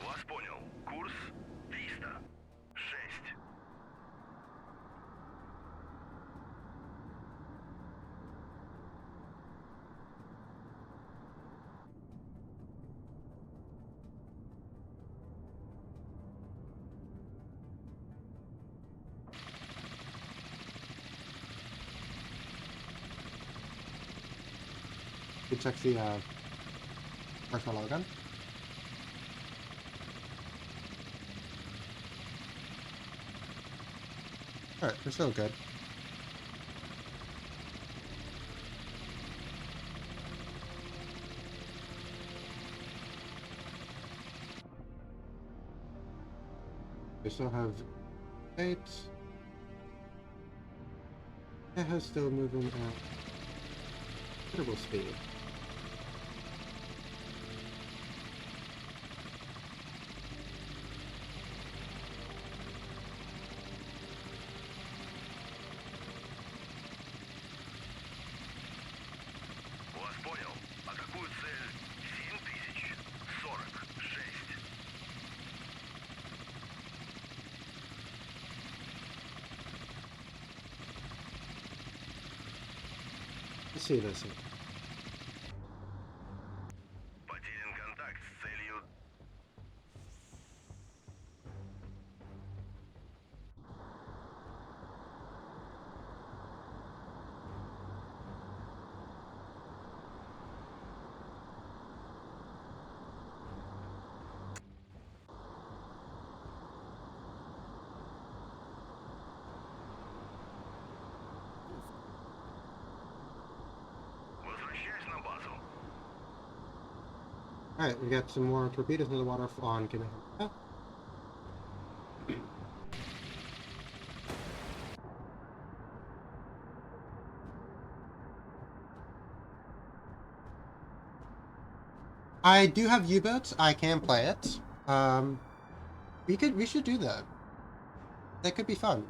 Speaker 2: Вас понял. Курс 306.
Speaker 1: You check the marshmallow gun. Alright, we're still good. We still have 8. It has still moving at considerable speed.
Speaker 2: Вас понял. Атакую цель 7046.
Speaker 1: Let's see this.
Speaker 2: Потерян контакт с целью.
Speaker 1: Alright, we got some more torpedoes in the water on Kamehameha. I do have U-boats. I can play it. We should do that. That could be fun.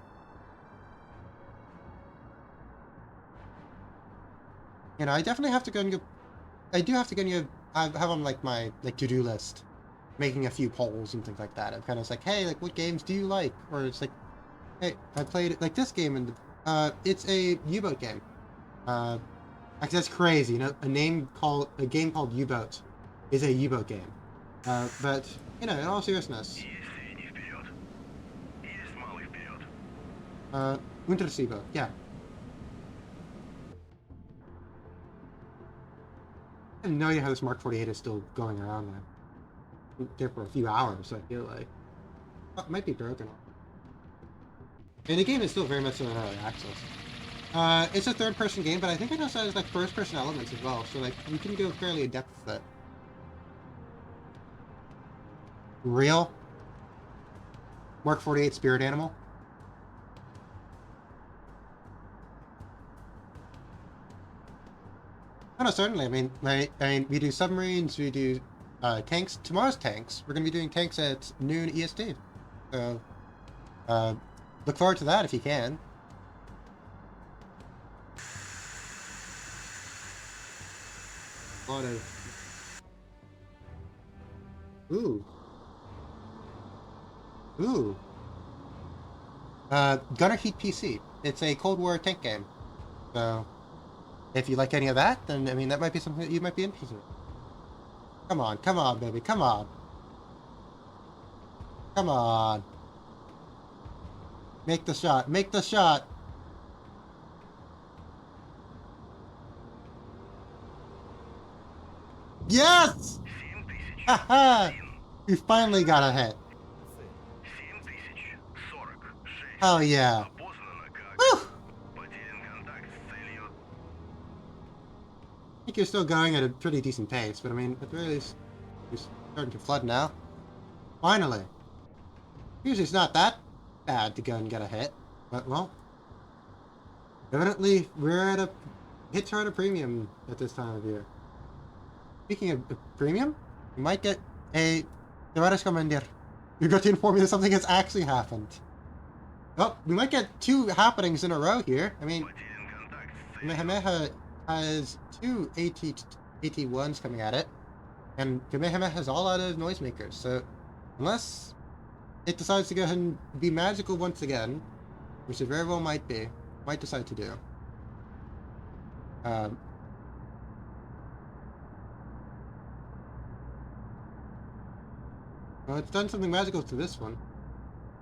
Speaker 1: You know, I definitely have to go and go. I do have to go and go. I have on like my to-do list, making a few polls and things like that. I'm kind of like, hey, like, what games do you like? Or it's like, hey, I played like this game and it's a U-boat game. Actually, that's crazy. You know, a game called U-boat is a U-boat game. But you know, in all seriousness,
Speaker 2: Есть средний вперед. Есть малый вперед.
Speaker 1: Unterseeboot, yeah. I have no idea how this Mark 48 is still going around there for a few hours. I feel like it might be broken. And the game is still very much in early access. It's a third-person game, but I think it also has like first-person elements as well. So like you can go fairly in depth with it. Real Mark 48 spirit animal. Oh, no, certainly. I mean, we do submarines, we do tanks. Tomorrow's tanks. We're going to be doing tanks at noon EST. So, look forward to that if you can. A lot of... Ooh. Ooh. Gunner Heat PC. It's a Cold War tank game. So, if you like any of that, then, I mean, that might be something that you might be interested in. Come on, baby, come on. Come on. Make the shot, make the shot. Yes!
Speaker 2: 7000.
Speaker 1: Haha! We finally got a hit.
Speaker 3: Цель.
Speaker 2: 7046.
Speaker 1: Oh yeah.
Speaker 2: Опознано как.
Speaker 1: Woo!
Speaker 2: Потерян контакт с целью.
Speaker 1: I think you're still going at a pretty decent pace, but I mean, at the very least, you're starting to flood now. Finally. Usually it's not that bad to go and get a hit, but well, evidently we're at a hits are at a premium at this time of year. Speaking of a premium, you might get a Tavares Commander. You're going to inform me that something has actually happened. Oh, we might get two happenings in a row here. I mean,
Speaker 2: Потерян контакт с целью.
Speaker 1: Kamehameha has two AT-1s coming at it, and Kamehameha has all out of noisemakers, so unless it decides to go ahead and be magical once again, which it very well might decide to do. Well, it's done something magical to this one.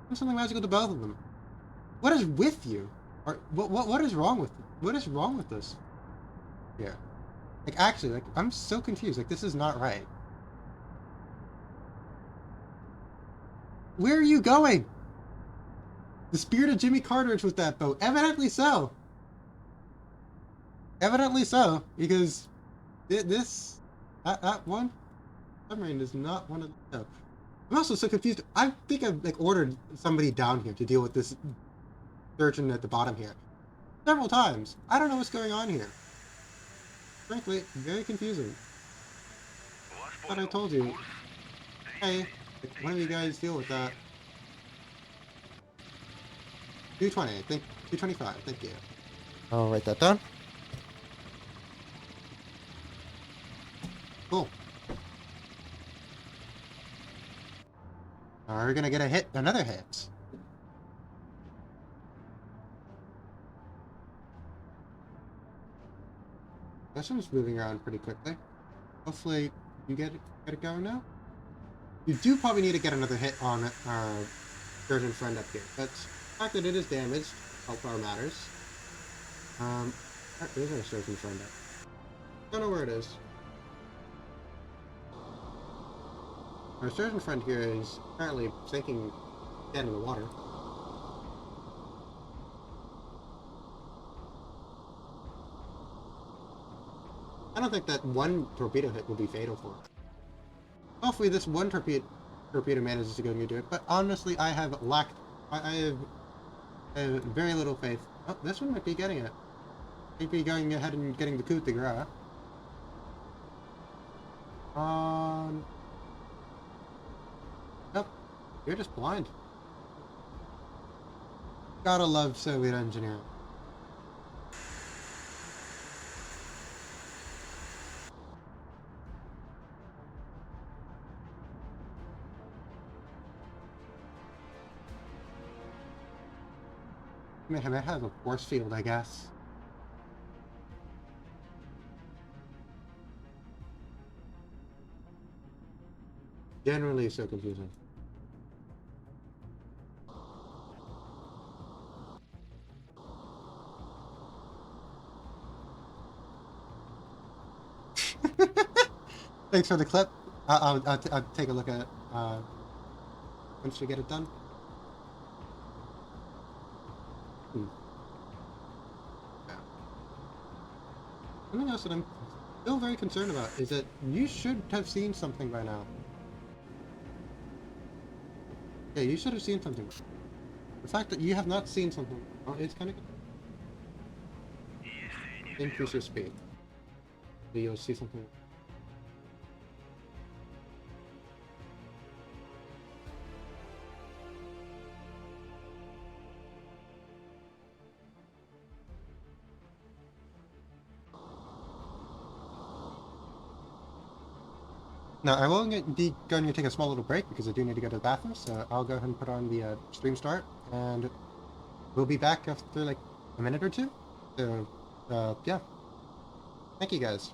Speaker 1: Done something magical to both of them. What is with you? Or what is wrong with this? Yeah. Like actually, like I'm so confused. Like this is not right. Where are you going? The spirit of Jimmy Cartridge with that boat. Evidently so. Evidently so, because that one submarine is not one of the. No. I'm also so confused. I think I've like ordered somebody down here to deal with this surgeon at the bottom here several times. I don't know what's going on here. Frankly, very confusing.
Speaker 2: Вас
Speaker 1: Thought I
Speaker 2: понял.
Speaker 1: told you.
Speaker 2: Курс
Speaker 1: Hey, one of you guys deal with that. 220, I think 225. Thank you. I'll write that down. Cool. Now we're gonna get another hit. This one's moving around pretty quickly. Hopefully you get it going now. You do probably need to get another hit on our surgeon friend up here, but the fact that it is damaged, how far matters. There's our surgeon friend up. Don't know where it is. Our surgeon friend here is apparently sinking dead in the water. I don't think that one torpedo hit will be fatal for it. Hopefully this one torpedo manages to go and do it, but honestly, I have I have very little faith. Oh, this one might be getting it. Might be going ahead and getting the coup de grace. Nope, you're just blind. Gotta love Soviet engineering. Man, I have a force field, I guess. Generally so confusing. Thanks for the clip. I'll take a look at it once we get it done. Yeah. Something else that I'm still very concerned about is that you should have seen something by now. Yeah, you should have seen something. The fact that you have not seen something, well, it's kind of increase your speed. So you'll see something. Now, I will be going to take a small little break because I do need to go to the bathroom, so I'll go ahead and put on the stream start, and we'll be back after like a minute or two. So, yeah. Thank you guys.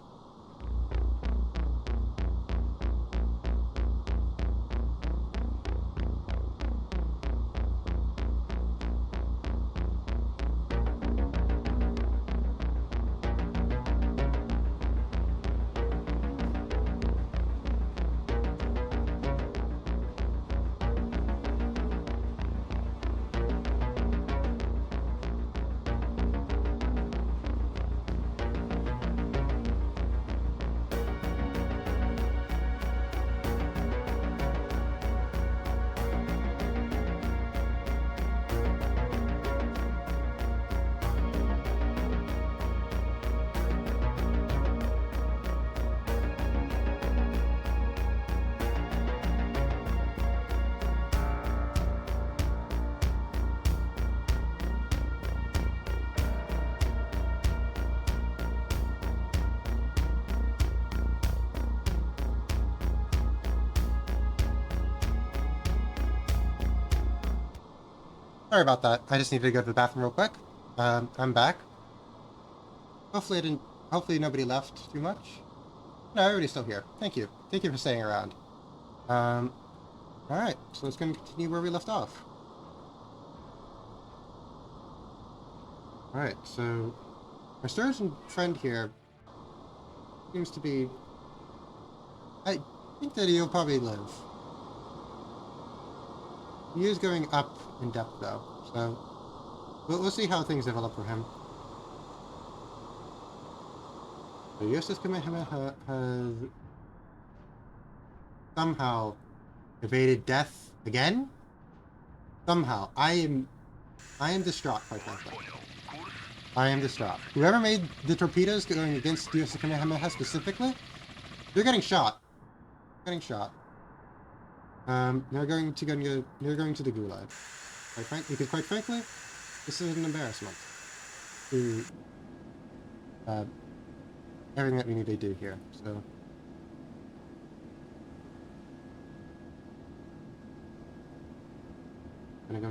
Speaker 1: Sorry about that. I just needed to go to the bathroom real quick. I'm back. Hopefully I didn't. Hopefully nobody left too much. No, everybody's still here. Thank you. Thank you for staying around. All right. So let's go and continue where we left off. All right. So my sturgeon friend here seems to be. I think that he'll probably live. He is going up in depth though, so we'll see how things develop for him. So Yosef Kamehameha has somehow evaded death again? Somehow. I am distraught, quite frankly. I am distraught. Whoever made the torpedoes going against Yosef Kamehameha specifically, they're getting shot. Getting shot. They're going to the gulag. Because quite frankly, this is an embarrassment to everything that we need to do here. So I'm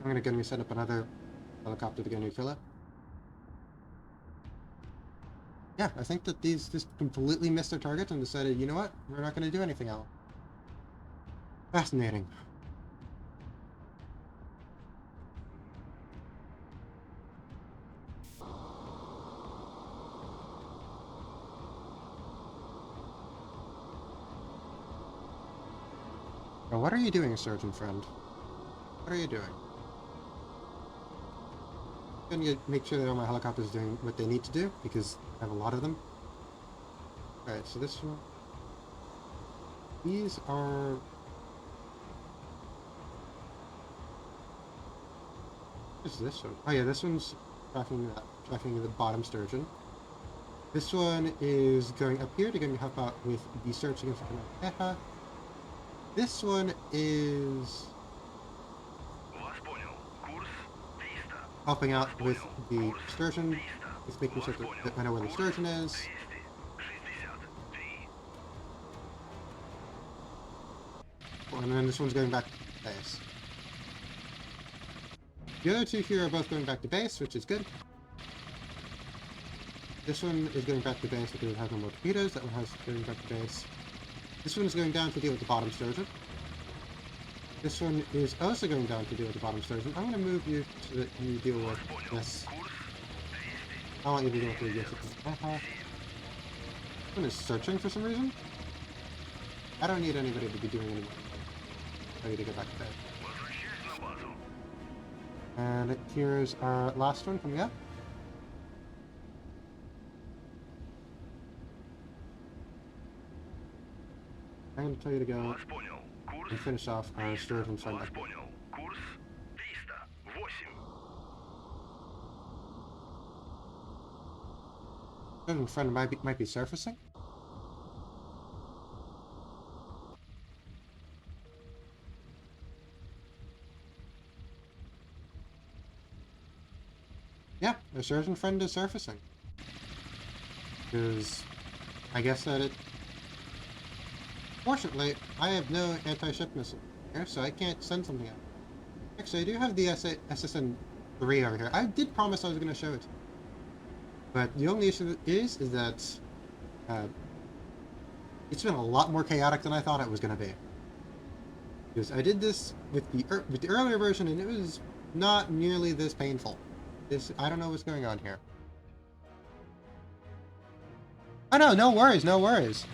Speaker 1: gonna go and set up another helicopter to go and refill it. Yeah, I think that these just completely missed their target and decided, you know what, we're not gonna do anything else. Fascinating. Now, what are you doing, Surgeon Friend? What are you doing? I'm gonna make sure that all my helicopters are doing what they need to do, because I have a lot of them. Alright, so this one... These are... What is this one? Oh yeah, this one's tracking the bottom sturgeon. This one is going up here to go help out with the search against the Kamehameha. This one is
Speaker 2: Вас понял. Курс 300.
Speaker 1: helping out
Speaker 2: Вас
Speaker 1: with
Speaker 2: понял.
Speaker 1: the
Speaker 2: Курс
Speaker 1: sturgeon.
Speaker 2: 300.
Speaker 1: It's making sure
Speaker 2: Вас понял.
Speaker 1: that I know where the
Speaker 2: Курс
Speaker 1: sturgeon is.
Speaker 2: 263.
Speaker 1: And then this one's going back to base. The other two here are both going back to base, which is good. This one is going back to base because it has no more torpedoes. That one has going back to base. This one is going down to deal with the bottom sturgeon. This one is also going down to deal with the bottom sturgeon. I'm going to move you so that you deal with this.
Speaker 2: Курс 200.
Speaker 1: I want you to deal with this. This one is searching for some reason. I don't need anybody to be doing any more. I need to get back to bed.
Speaker 2: Возвращаюсь на базу.
Speaker 1: And here's our last one coming up. I'm going to tell you to go
Speaker 2: Вас понял. Курс
Speaker 1: and finish off our sturgeon friend.
Speaker 2: Вас понял. Курс 308.
Speaker 1: Sturgeon friend might be surfacing. Yeah, the sturgeon friend is surfacing. Because I guess that it... Fortunately, I have no anti-ship missile here, so I can't send something out. Actually, I do have the SSN-3 over here. I did promise I was going to show it. But the only issue is that it's been a lot more chaotic than I thought it was going to be. Because I did this with the earlier version, and it was not nearly this painful. I don't know what's going on here. Oh no, no worries, no worries.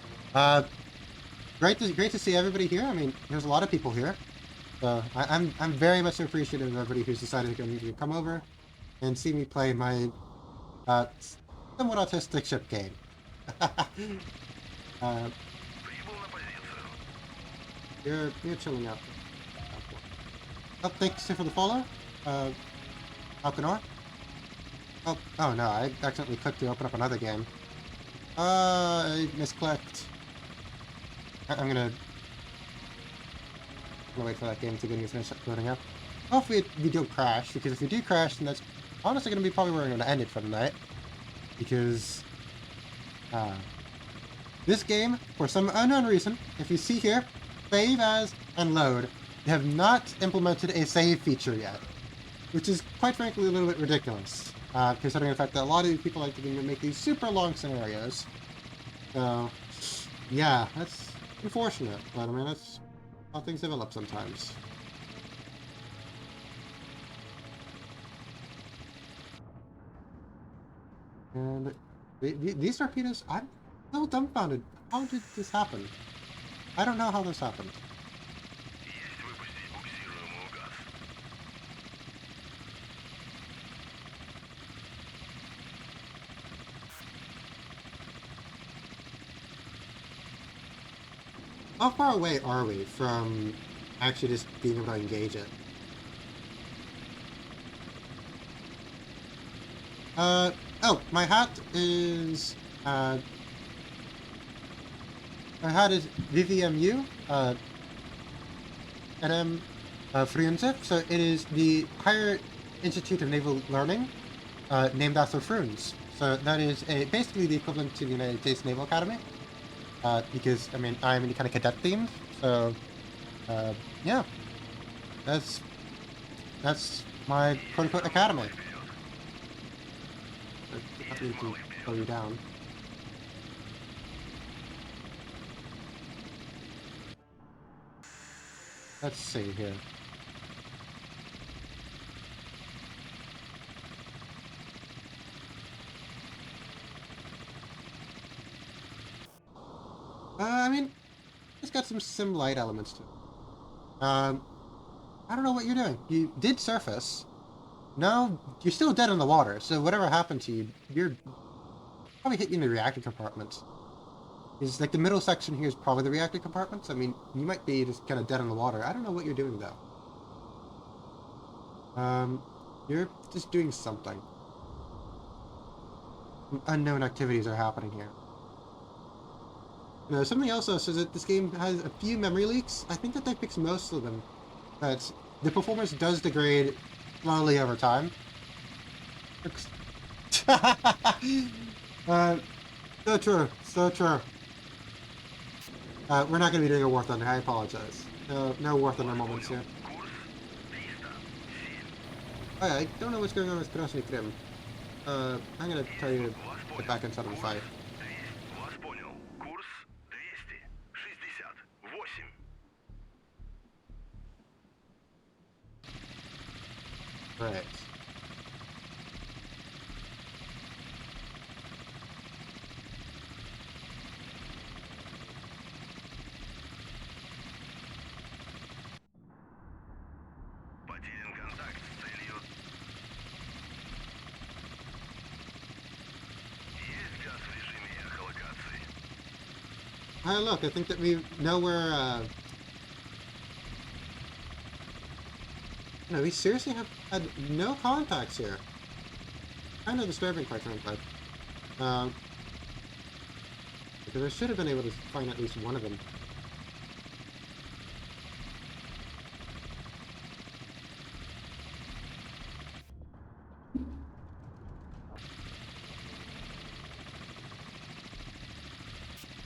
Speaker 1: Great to see everybody here. I mean, there's a lot of people here. So I'm very much appreciative of everybody who's decided to come over and see me play my somewhat autistic ship game.
Speaker 2: Прибыл на позицию.
Speaker 1: You're chilling out. Oh, thanks for the follow, Alcanor. Oh no, I accidentally clicked to open up another game. I misclicked. I'm gonna wait for that game to finish loading up. Hopefully we don't crash, because if we do crash, then that's honestly gonna be probably where we're gonna end it for the night. Because this game, for some unknown reason, if you see here, save as and load, they have not implemented a save feature yet, which is quite frankly a little bit ridiculous, considering the fact that a lot of these people like to make these super long scenarios. So, yeah, that's unfortunate, but I mean, that's how things develop sometimes. And these torpedoes, I'm a little dumbfounded. How did this happen? I don't know how this happened.
Speaker 2: Есть выпустить буксируемую газ.
Speaker 1: How far away are we from actually just being able to engage it? Oh, my hat is, VVMU, NM Friunzef, so it is the Higher Institute of Naval Learning, named after Fruins. So that is basically the equivalent to the United States Naval Academy, because, I mean, I'm any kind of cadet themed, so, yeah, that's my quote-unquote academy. I need to slow you down. Let's see here. I mean, it's got some sim light elements to it. I don't know what you're doing. You did surface. No, you're still dead in the water, so whatever happened to you, you're probably hit you in the reactor compartment. Is like the middle section here is probably the reactor compartments. I mean, you might be just kind of dead in the water. I don't know what you're doing though. You're just doing something. Unknown activities are happening here. No, something else though says that this game has a few memory leaks. I think that they fixed most of them. But the performance does degrade slowly over time. uh, so true, so true. We're not going to be doing a War Thunder. I apologize. No War Thunder moments here. Oh, yeah, I don't know what's going on with Krasny Krim. I'm going to tell you to get back inside of the fight.
Speaker 2: Вас понял. Курс 268.
Speaker 1: Right.
Speaker 2: Потерян контакт с целью. Есть газ в режиме эхолокации.
Speaker 1: Hey, look, I think that we know where, No, we seriously have had no contacts here. Kind of disturbing, quite frankly. Because I should have been able to find at least one of them.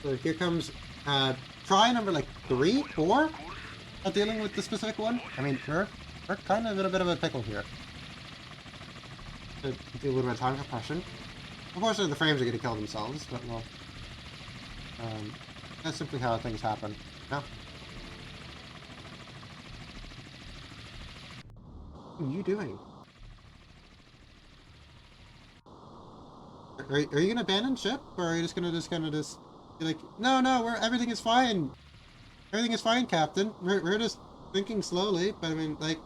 Speaker 1: So here comes, try number like 3, 4? Dealing with the specific one. I mean, we're kind of in a bit of a pickle here. Do a little bit of time compression. Unfortunately, the frames are going to kill themselves, but well, that's simply how things happen. No. What are you doing? Are you going to abandon ship, or are you just going to just be like, no, everything is fine. Everything is fine, Captain. We're just thinking slowly, but I mean, like,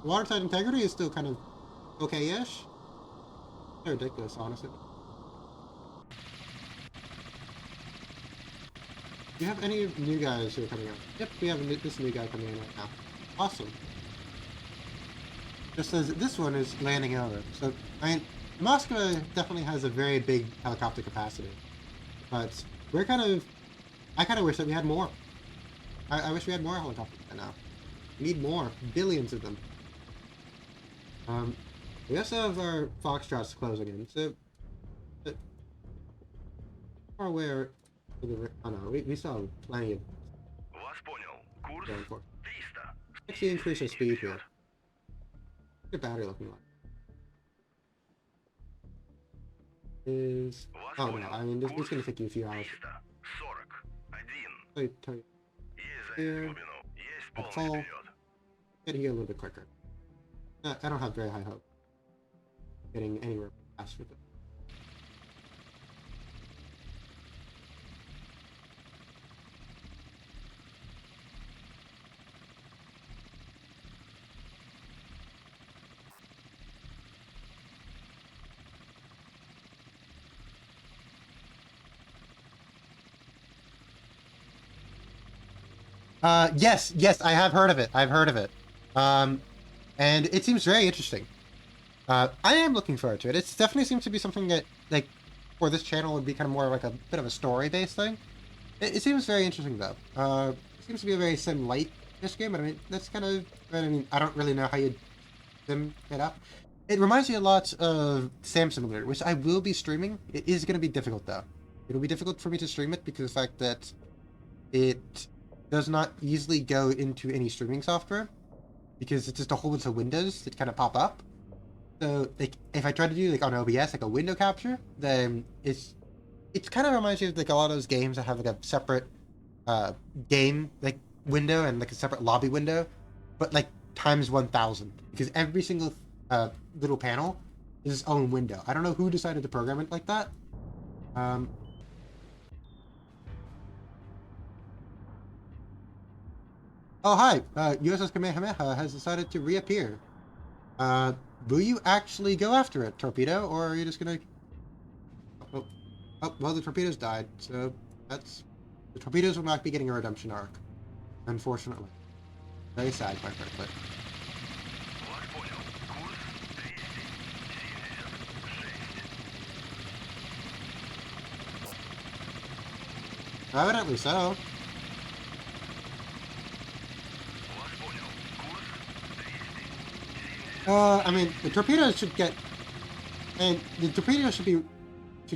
Speaker 1: watertight integrity is still kind of okay-ish. They're ridiculous, honestly. Do you have any new guys who are coming out? Yep, we have this new guy coming in right now. Awesome. Just as this one is landing over. So, I mean, Moscow definitely has a very big helicopter capacity. But we're I kind of wish that we had more. I wish we had more helicopters by now. We need more. Billions of them. We also have our Foxtrots closing in, so... far aware... Oh no, we still have plenty of...
Speaker 2: Вас понял. Курс
Speaker 1: going for.
Speaker 2: 300.
Speaker 1: Actually increase our speed here. What's your battery looking like? Is... Oh no, I mean, this is gonna take you a few hours.
Speaker 2: 341.
Speaker 1: Tell you,
Speaker 2: Есть
Speaker 1: Here.
Speaker 2: за глубину. Есть
Speaker 1: That's
Speaker 2: полный
Speaker 1: all.
Speaker 2: вперед.
Speaker 1: get here a little bit quicker. I don't have very high hope getting anywhere fast with it. Yes, I have heard of it. I've heard of it. And it seems very interesting. I am looking forward to it. It definitely seems to be something that, like, for this channel would be kind of more like a bit of a story-based thing. It seems very interesting, though. It seems to be a very sim-light-ish game, but I mean, that's kind of, I mean, I don't really know how you'd sim it up. It reminds me a lot of Sam Simulator, which I will be streaming. It is going to be difficult, though. It'll be difficult for me to stream it because of the fact that it does not easily go into any streaming software because it's just a whole bunch of windows that kind of pop up. So, like, if I try to do, like, on OBS, like, a window capture, then it kind of reminds me of, like, a lot of those games that have, like, a separate, game, like, window and, like, a separate lobby window, but, like, times 1,000. Because every single, little panel is its own window. I don't know who decided to program it like that. Oh, hi! USS Kamehameha has decided to reappear. Will you actually go after it, Torpedo, or are you just gonna... Oh, Oh, well, the torpedoes died, so that's... The torpedoes will not be getting a redemption arc. Unfortunately. Very sad, quite frankly.
Speaker 2: Вас понял. Курс 276.
Speaker 1: Evidently so.
Speaker 2: Вас понял. Курс 270.
Speaker 1: I mean, the torpedoes should get... And the torpedoes should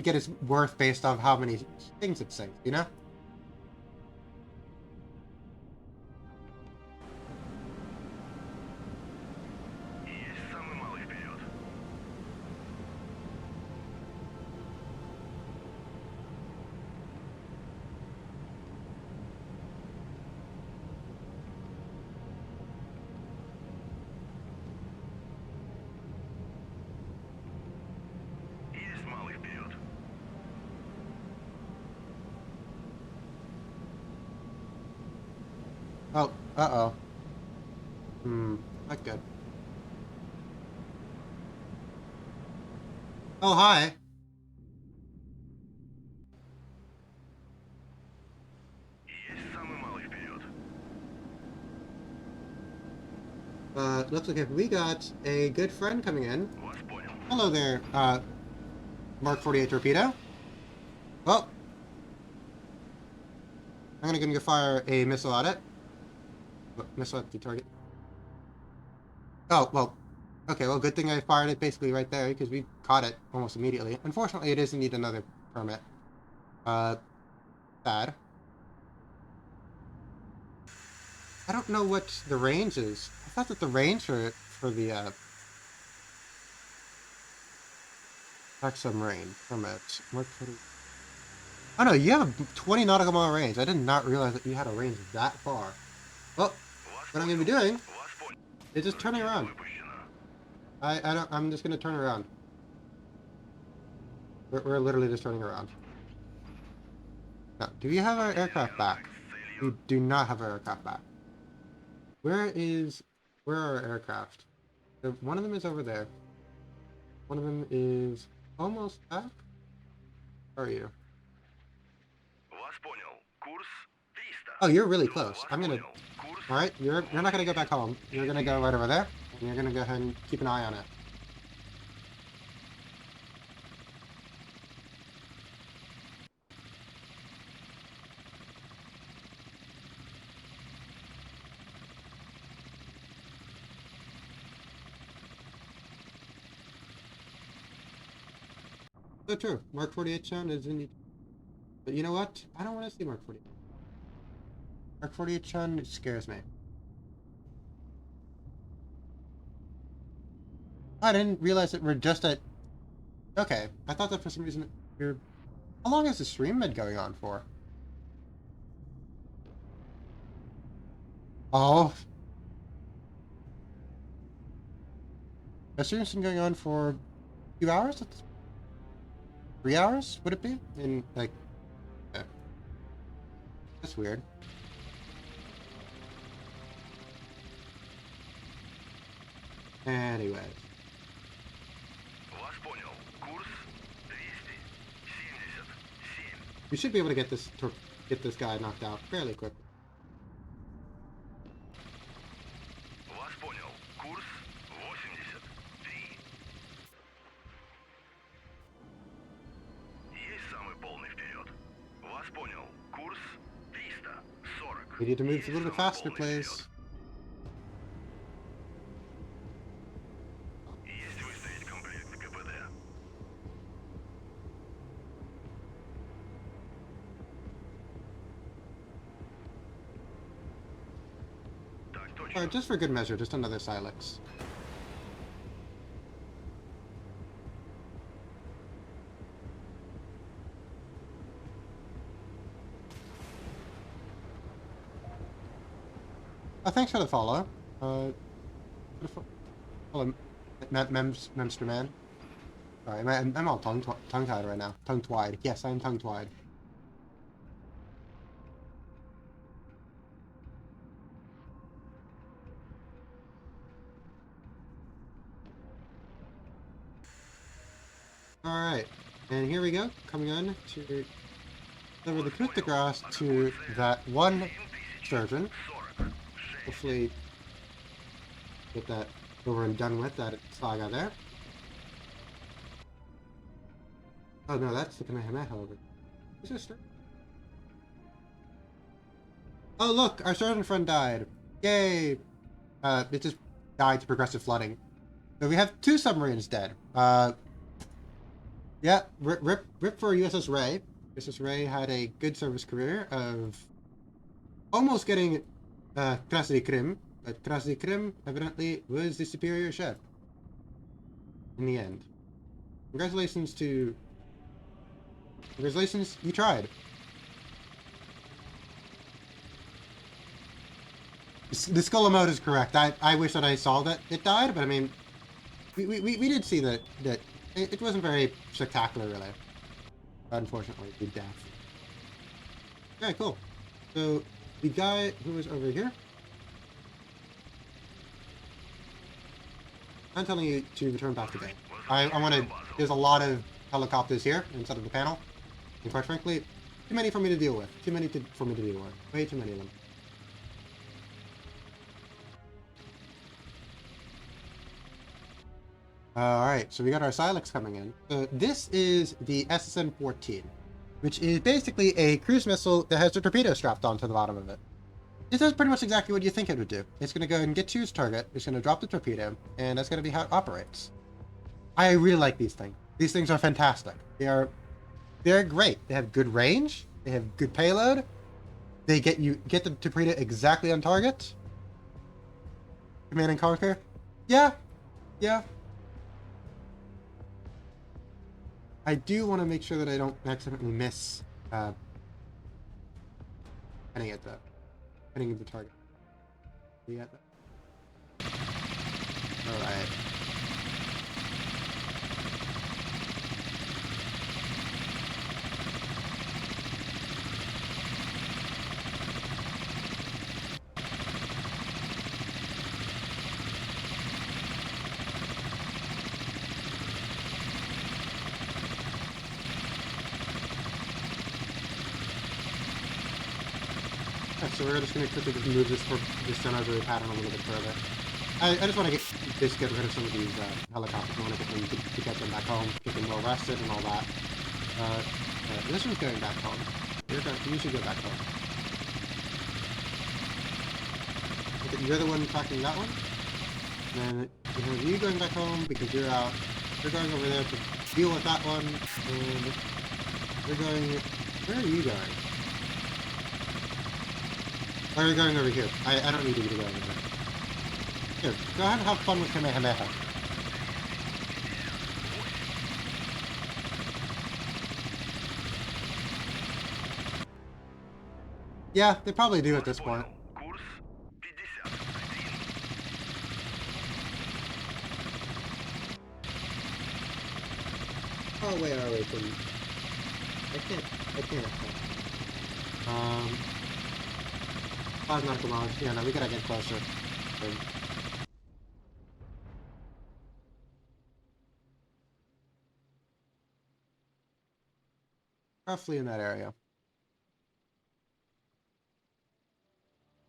Speaker 1: get its worth based on how many things it sinks, you know?
Speaker 2: Есть самый малый вперед. Есть малый вперед.
Speaker 1: Oh, uh-oh. Not good. Oh, hi.
Speaker 2: Есть самый малый вперед.
Speaker 1: Looks like we got a good friend coming in.
Speaker 2: Вас понял.
Speaker 1: Hello there, Mark 48 torpedo. Well, I'm gonna fire a missile at it. Missile at the target. Oh, well, okay, well, good thing I fired it basically right there, because we caught it almost immediately. Unfortunately, it doesn't need another permit. Sad. I don't know what the range is. I thought that the range for the, attack submarine permit. Oh no, you have a 20 nautical mile range. I did not realize that you had a range that far. Well, what I'm gonna be doing
Speaker 2: Вас понял.
Speaker 1: is just turning around.
Speaker 2: Выпущено.
Speaker 1: I'm just gonna turn around. We're literally just turning around. Now, do we have our aircraft back? We do not have our aircraft back. Where are our aircraft? One of them is over there. One of them is almost back. Where are you?
Speaker 2: Вас понял. Курс 300.
Speaker 1: Oh, you're really close.
Speaker 2: Вас
Speaker 1: I'm gonna...
Speaker 2: понял. Курс
Speaker 1: Alright, you're not gonna go back home. You're gonna go right over there, and you're gonna go ahead and keep an eye on it. So true. Mark 48 Sean is in... But you know what? I don't want to see Mark 48. Mark 48 Sean scares me. I didn't realize that we're just at... Okay, I thought that for some reason we're... How long has the stream been going on for? Oh. The stream's been going on for a few hours? 3 hours, would it be? In, like... Okay. That's weird. Anyways.
Speaker 2: Вас понял. Курс 277.
Speaker 1: We should be able to get this guy knocked out fairly quickly.
Speaker 2: Вас понял. Курс 83. Есть самый полный вперед. Вас понял. Курс 340.
Speaker 1: We need to move
Speaker 2: Есть
Speaker 1: a little bit
Speaker 2: самый
Speaker 1: faster,
Speaker 2: полный
Speaker 1: please.
Speaker 2: вперед. Есть выставить комплект КПД. Так точно.
Speaker 1: Alright, just for good measure, just another Silex. Oh, thanks for the follow. Follow Memster Man. Sorry, I'm all tongue-tied right now. Tongue-twide. Yes, I'm tongue-twide. Alright. And here we go, coming on to deliver the coup de grace to that one surgeon. Hopefully get that over and done with, that saga there. Oh no, that's the Kamehameha over. Is this true? Oh look, our surgeon friend died. Yay! It just died to progressive flooding. So we have 2 submarines dead. Yeah, rip for USS Ray. USS Ray had a good service career of almost getting Krasny Krim, but Krasny Krim evidently was the superior ship in the end. Congratulations, you tried. The skull mode is correct. I wish that I saw that it died, but I mean, we did see that it wasn't very spectacular, really. Unfortunately, the death. Okay, cool. So the guy who was over here, I'm telling you to return back to base. I want to. There's a lot of helicopters here inside of the panel, and quite frankly, too many for me to deal with. Too many for me to deal with. Way too many of them. Alright, so we got our Silex coming in. So this is the SSN-14, which is basically a cruise missile that has a torpedo strapped onto the bottom of it. This does pretty much exactly what you think it would do. It's going to go and get to its target, it's going to drop the torpedo, and that's going to be how it operates. I really like these things. These things are fantastic. They're great. They have good range, they have good payload, they get the torpedo exactly on target. Command and conquer. Yeah, yeah. I do want to make sure that I don't accidentally miss heading at the target. We got that. All right. So we're just going to quickly just move this center pattern a little bit further. I just want to get rid of some of these helicopters. I want to get them to get them back home, get them well rested and all that. This one's going back home. You should go back home. Okay, you're the one tracking that one. And then you have you going back home because you're out. You're going over there to deal with that one. And you're going. Where are you going? Or are you going over here? I don't need you to go over there. Here, go ahead and have fun with Kamehameha. Yeah, they probably do at this point.
Speaker 2: Курс 51.
Speaker 1: Oh, wait, are we from... I can't. 5 nautical miles. Yeah, no, we gotta get closer. Roughly in that area.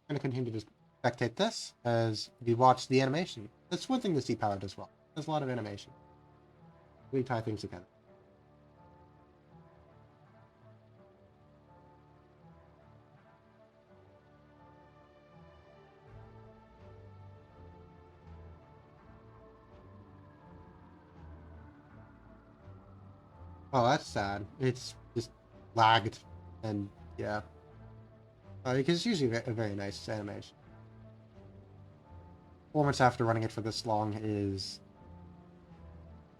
Speaker 1: I'm gonna continue to spectate this as we watch the animation. That's one thing the C-Power does well. There's a lot of animation. We tie things together. Oh, that's sad. It's just lagged, and yeah. Because it's usually a very nice animation. Performance after running it for this long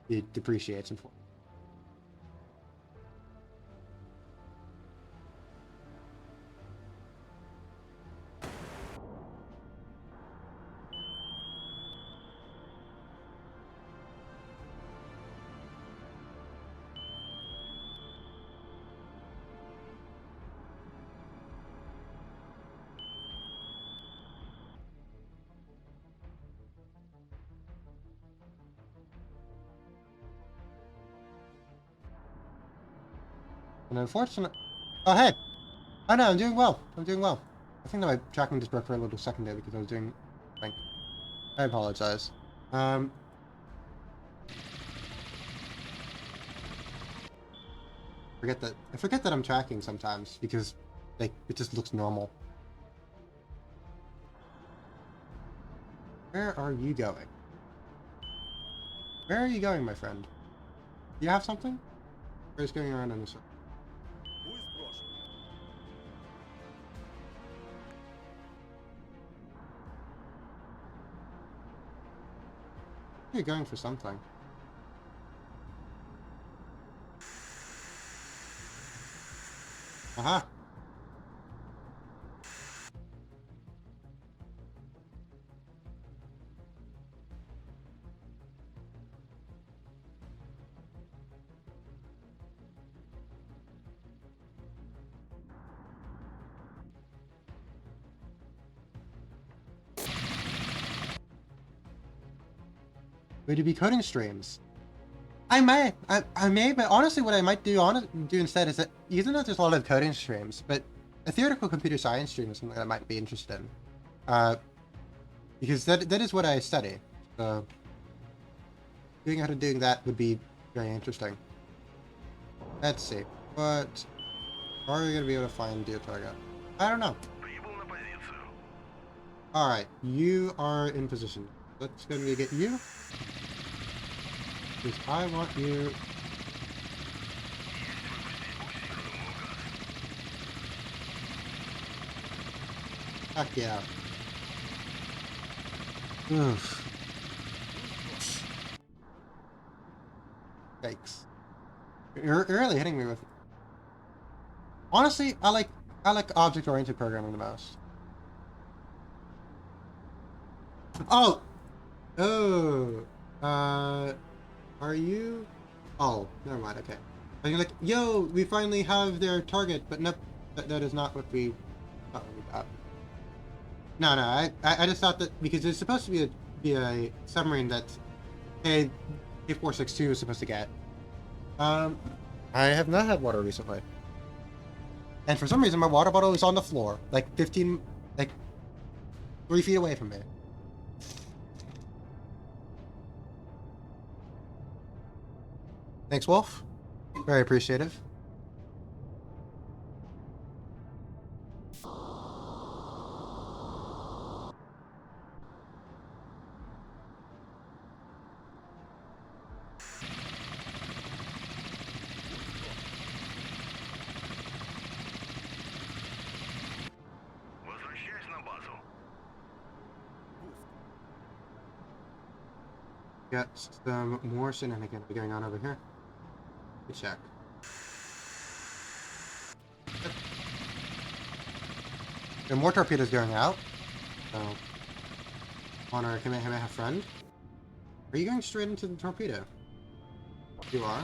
Speaker 1: it depreciates, unfortunately. And unfortunately... Oh, hey! Oh no, I'm doing well. I'm doing well. I think that my tracking just broke for a little second there because I was doing something. I apologize. I forget that I'm tracking sometimes because like it just looks normal. Where are you going? Where are you going, my friend? Do you have something? Or just going around in a circle?
Speaker 3: Бой сброшен.
Speaker 1: You're going for something. Aha! Would you be coding streams? I may, but honestly, what I might do instead is that even though there's a lot of coding streams, but a theoretical computer science stream is something that I might be interested in, because that is what I study. So doing how to doing that would be very interesting. Let's see, what are we gonna be able to find dear target? I don't know.
Speaker 2: Прибыл на позицию.
Speaker 1: All right, you are in position. Let's go and get you. Because I want you. Heck yeah. Oof. Yikes. You're really hitting me with. Honestly, I like object-oriented programming the most. Oh. Oh. Are you? Oh, never mind. Okay. And you're like, yo, we finally have their target, but nope, that is not what we got. No, I just thought that because it's supposed to be a submarine that A462 is supposed to get. I have not had water recently, and for some reason my water bottle is on the floor, like 3 feet away from me. Thanks, Wolf. Very appreciative.
Speaker 2: Возвращаюсь на базу.
Speaker 1: Got some more shenanigans going on over here. Good check. There are more torpedoes going out. So, on our Kamehameha friend. Are you going straight into the torpedo? You are.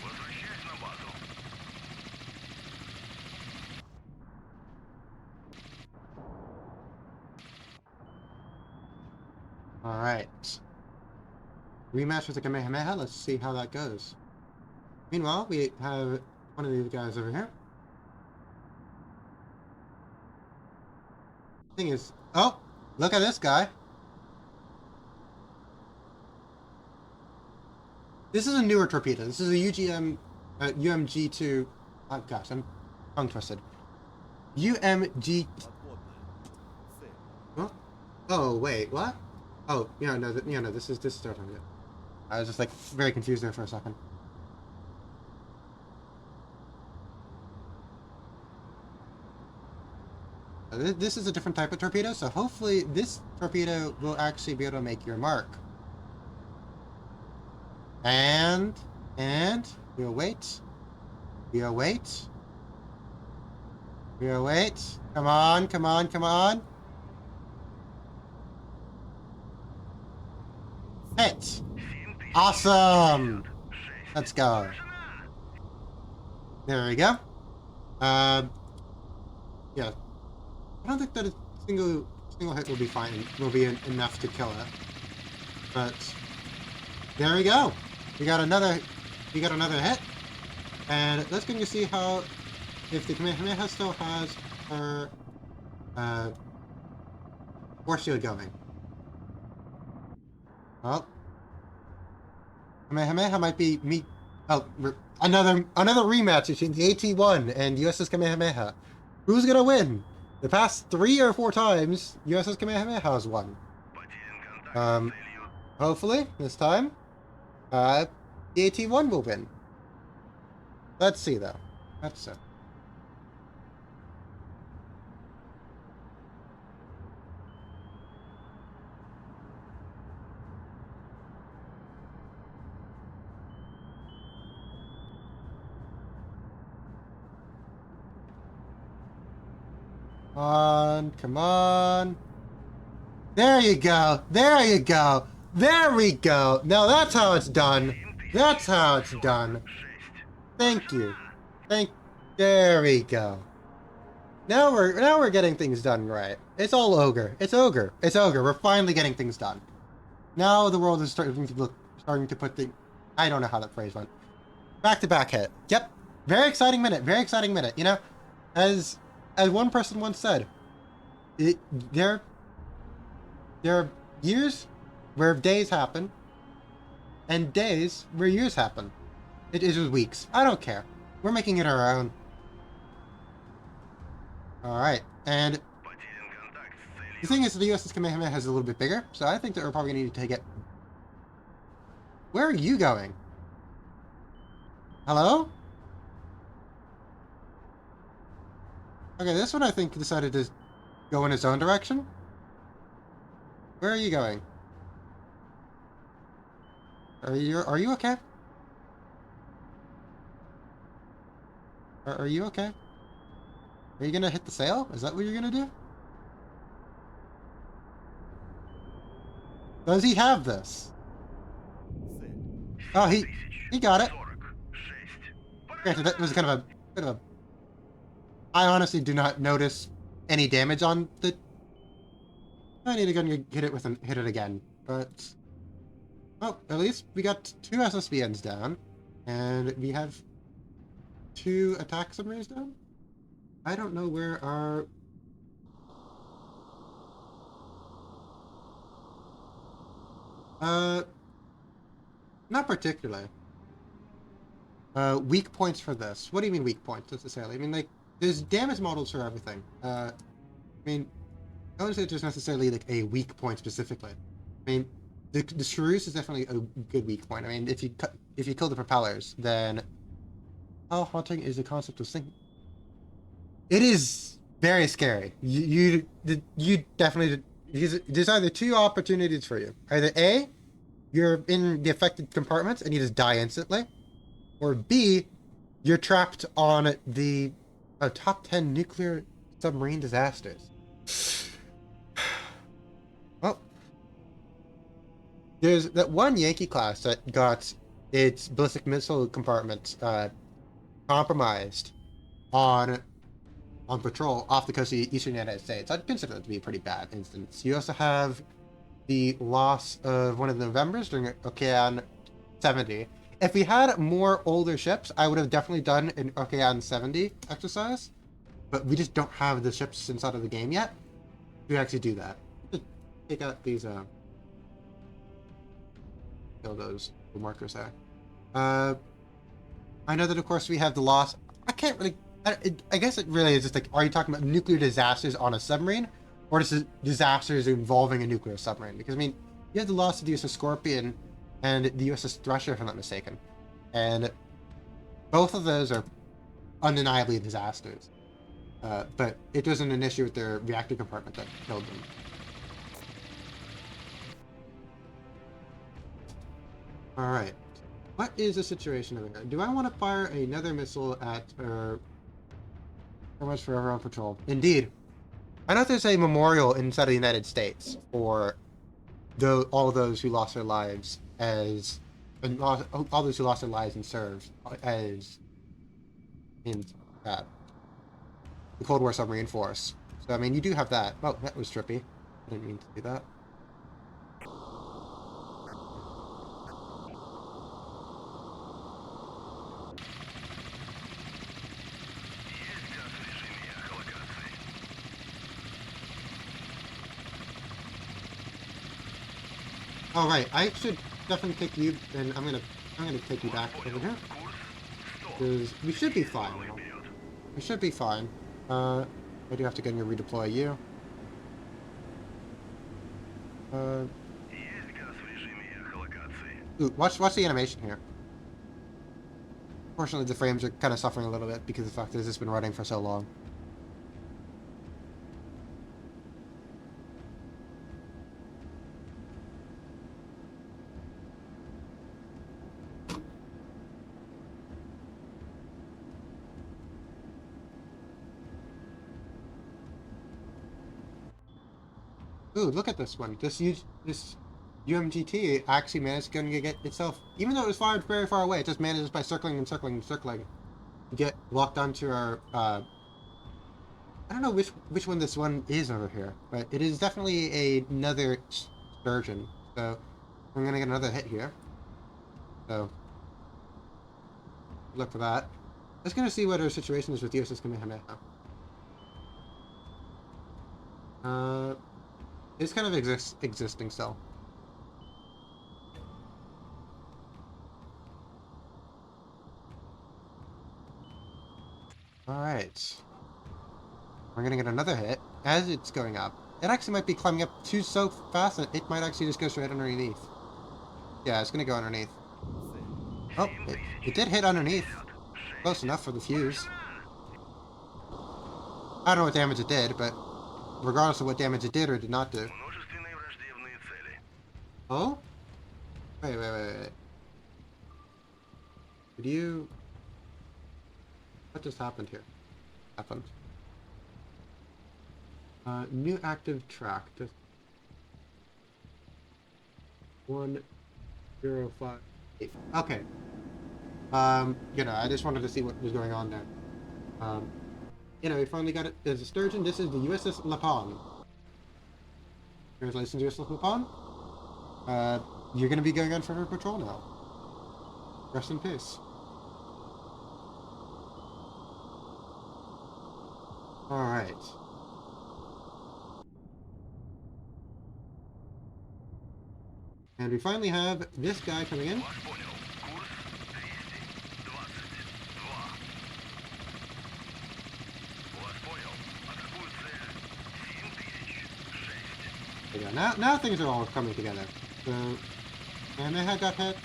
Speaker 2: Возвращаюсь на базу.
Speaker 1: Alright. Rematch with the Kamehameha. Let's see how that goes. Meanwhile, we have one of these guys over here. Thing is, oh, look at this guy. This is a newer torpedo. This is a UMG2. Oh gosh, I'm tongue twisted. UMG.
Speaker 3: Подводная. Цель.
Speaker 1: Huh? Oh wait, what? Oh yeah, no, this is our target. I was just like very confused there for a second. This is a different type of torpedo, so hopefully this torpedo will actually be able to make your mark. And we'll wait. We'll wait. We'll wait. Come on, come on, come on. Hit. Awesome. Let's go. There we go. Uh, yeah. I don't think that a single hit will be fine. Will be enough to kill it. But there we go. We got another. We got another hit. And let's go to see how if the Kamehameha still has her force shield going. Well, Kamehameha might be me. Oh, another rematch between the AT-1 and USS Kamehameha. Who's gonna win? The past 3 or 4 times, USS Kamehameha has won.
Speaker 2: Потерян контакт с
Speaker 1: Um,
Speaker 2: целью.
Speaker 1: hopefully this time, the AT-1 will win. Let's see though. Let's see. Come on. There you go. There you go. There we go. Now that's how it's done. That's how it's done.
Speaker 2: 6.
Speaker 1: Thank you. There we go. Now we're getting things done right. It's all ogre. It's ogre. It's ogre. We're finally getting things done. Now the world is starting to put the I don't know how that phrase went. Back to back hit. Yep. Very exciting minute. Very exciting minute. You know, as one person once said, there are years where days happen, and days where years happen. It is weeks. I don't care. We're making it our own. All right, and
Speaker 2: Потерян контакт с
Speaker 1: the
Speaker 2: целью.
Speaker 1: thing is, the USS Kamehameha is a little bit bigger, so I think that we're probably gonna need to take it. Where are you going? Hello? Okay, this one I think decided to go in its own direction. Where are you going? Are you okay? Are you okay? Are you gonna hit the sail? Is that what you're gonna do? Does he have this?
Speaker 3: Цель.
Speaker 1: Oh, he got it.
Speaker 2: 46.
Speaker 1: Granted, that was kind of a bit of a. I honestly do not notice any damage on the. I need to go and hit it again, but well, at least we got 2 SSBNs down, and we have 2 attack submarines down. I don't know where our. Not particularly. Weak points for this. What do you mean weak points necessarily? I mean, like, there's damage models for everything. I mean, I wouldn't say there's necessarily like a weak point specifically. I mean, the shrews is definitely a good weak point. I mean, if you kill the propellers, then how haunting is the concept of sinking? It is very scary. You definitely there's either 2 opportunities for you. Either A, you're in the affected compartments and you just die instantly, or B, you're trapped on the top 10 nuclear submarine disasters. Well, there's that one Yankee class that got its ballistic missile compartment compromised on patrol off the coast of the eastern United States. I'd consider that to be a pretty bad instance. You also have the loss of one of the Novembers during Okean 70. If we had more older ships, I would have definitely done an Okean 70 exercise, but we just don't have the ships inside of the game yet to actually do that. Just take out these kill those markers there. I know that of course we have the loss. I can't really. I guess it really is just like, are you talking about nuclear disasters on a submarine, or just disasters involving a nuclear submarine? Because I mean, you have the loss of the USS Scorpion and the USS Thresher, if I'm not mistaken, and both of those are undeniably disasters. But it wasn't an issue with their reactor compartment that killed them. All right. What is the situation over here? Do I want to fire another missile at how much for everyone patrol? Indeed. I know there's a memorial inside of the United States for all those who lost their lives all those who lost their lives and served as in the Cold War submarine force. So I mean, you do have that. Oh, that was trippy. I didn't mean to do that.
Speaker 2: Есть газ в режиме эхолокации.
Speaker 1: All right, I should definitely take you, and I'm gonna take you back over here
Speaker 2: Курс 100.
Speaker 1: because we should be fine
Speaker 2: Малый
Speaker 1: now.
Speaker 2: вперед.
Speaker 1: We should be fine. I do have to go and redeploy you.
Speaker 2: Есть газ в режиме эхолокации.
Speaker 1: Ooh, watch the animation here. Fortunately, the frames are kind of suffering a little bit because of the fact that it's been running for so long. Ooh, look at this one. This UMGT actually managed to get itself, even though it was fired very far away, it just manages by circling and circling and circling, get locked onto our. I don't know which one this one is over here, but it is definitely another sturgeon. So I'm gonna get another hit here. So look for that. Let's gonna see what our situation is with USS Kamehameha. It's kind of existing still. Alright. We're gonna get another hit as it's going up. It actually might be climbing up so fast that it might actually just go straight underneath. Yeah, it's gonna go underneath.
Speaker 3: Цель.
Speaker 1: Oh, it did hit underneath. Close enough for the fuse. I don't know what damage it did, but regardless of what damage it did or did not do.
Speaker 2: Множественные враждебные цели.
Speaker 1: Oh? Wait. Did you... What just happened here? Happened. New active track. Just 1058. Okay. I just wanted to see what was going on there. We finally got it. There's a sturgeon. This is the USS Lapon. Congratulations, USS Lapon. You're gonna be going on further patrol now. Rest in peace. Alright. And we finally have this guy coming in.
Speaker 2: Вас понял. Курс 222. Вас понял. Атакуют цель 7006.
Speaker 1: There we go. Now things are all coming together. So, Kamehameha got hit.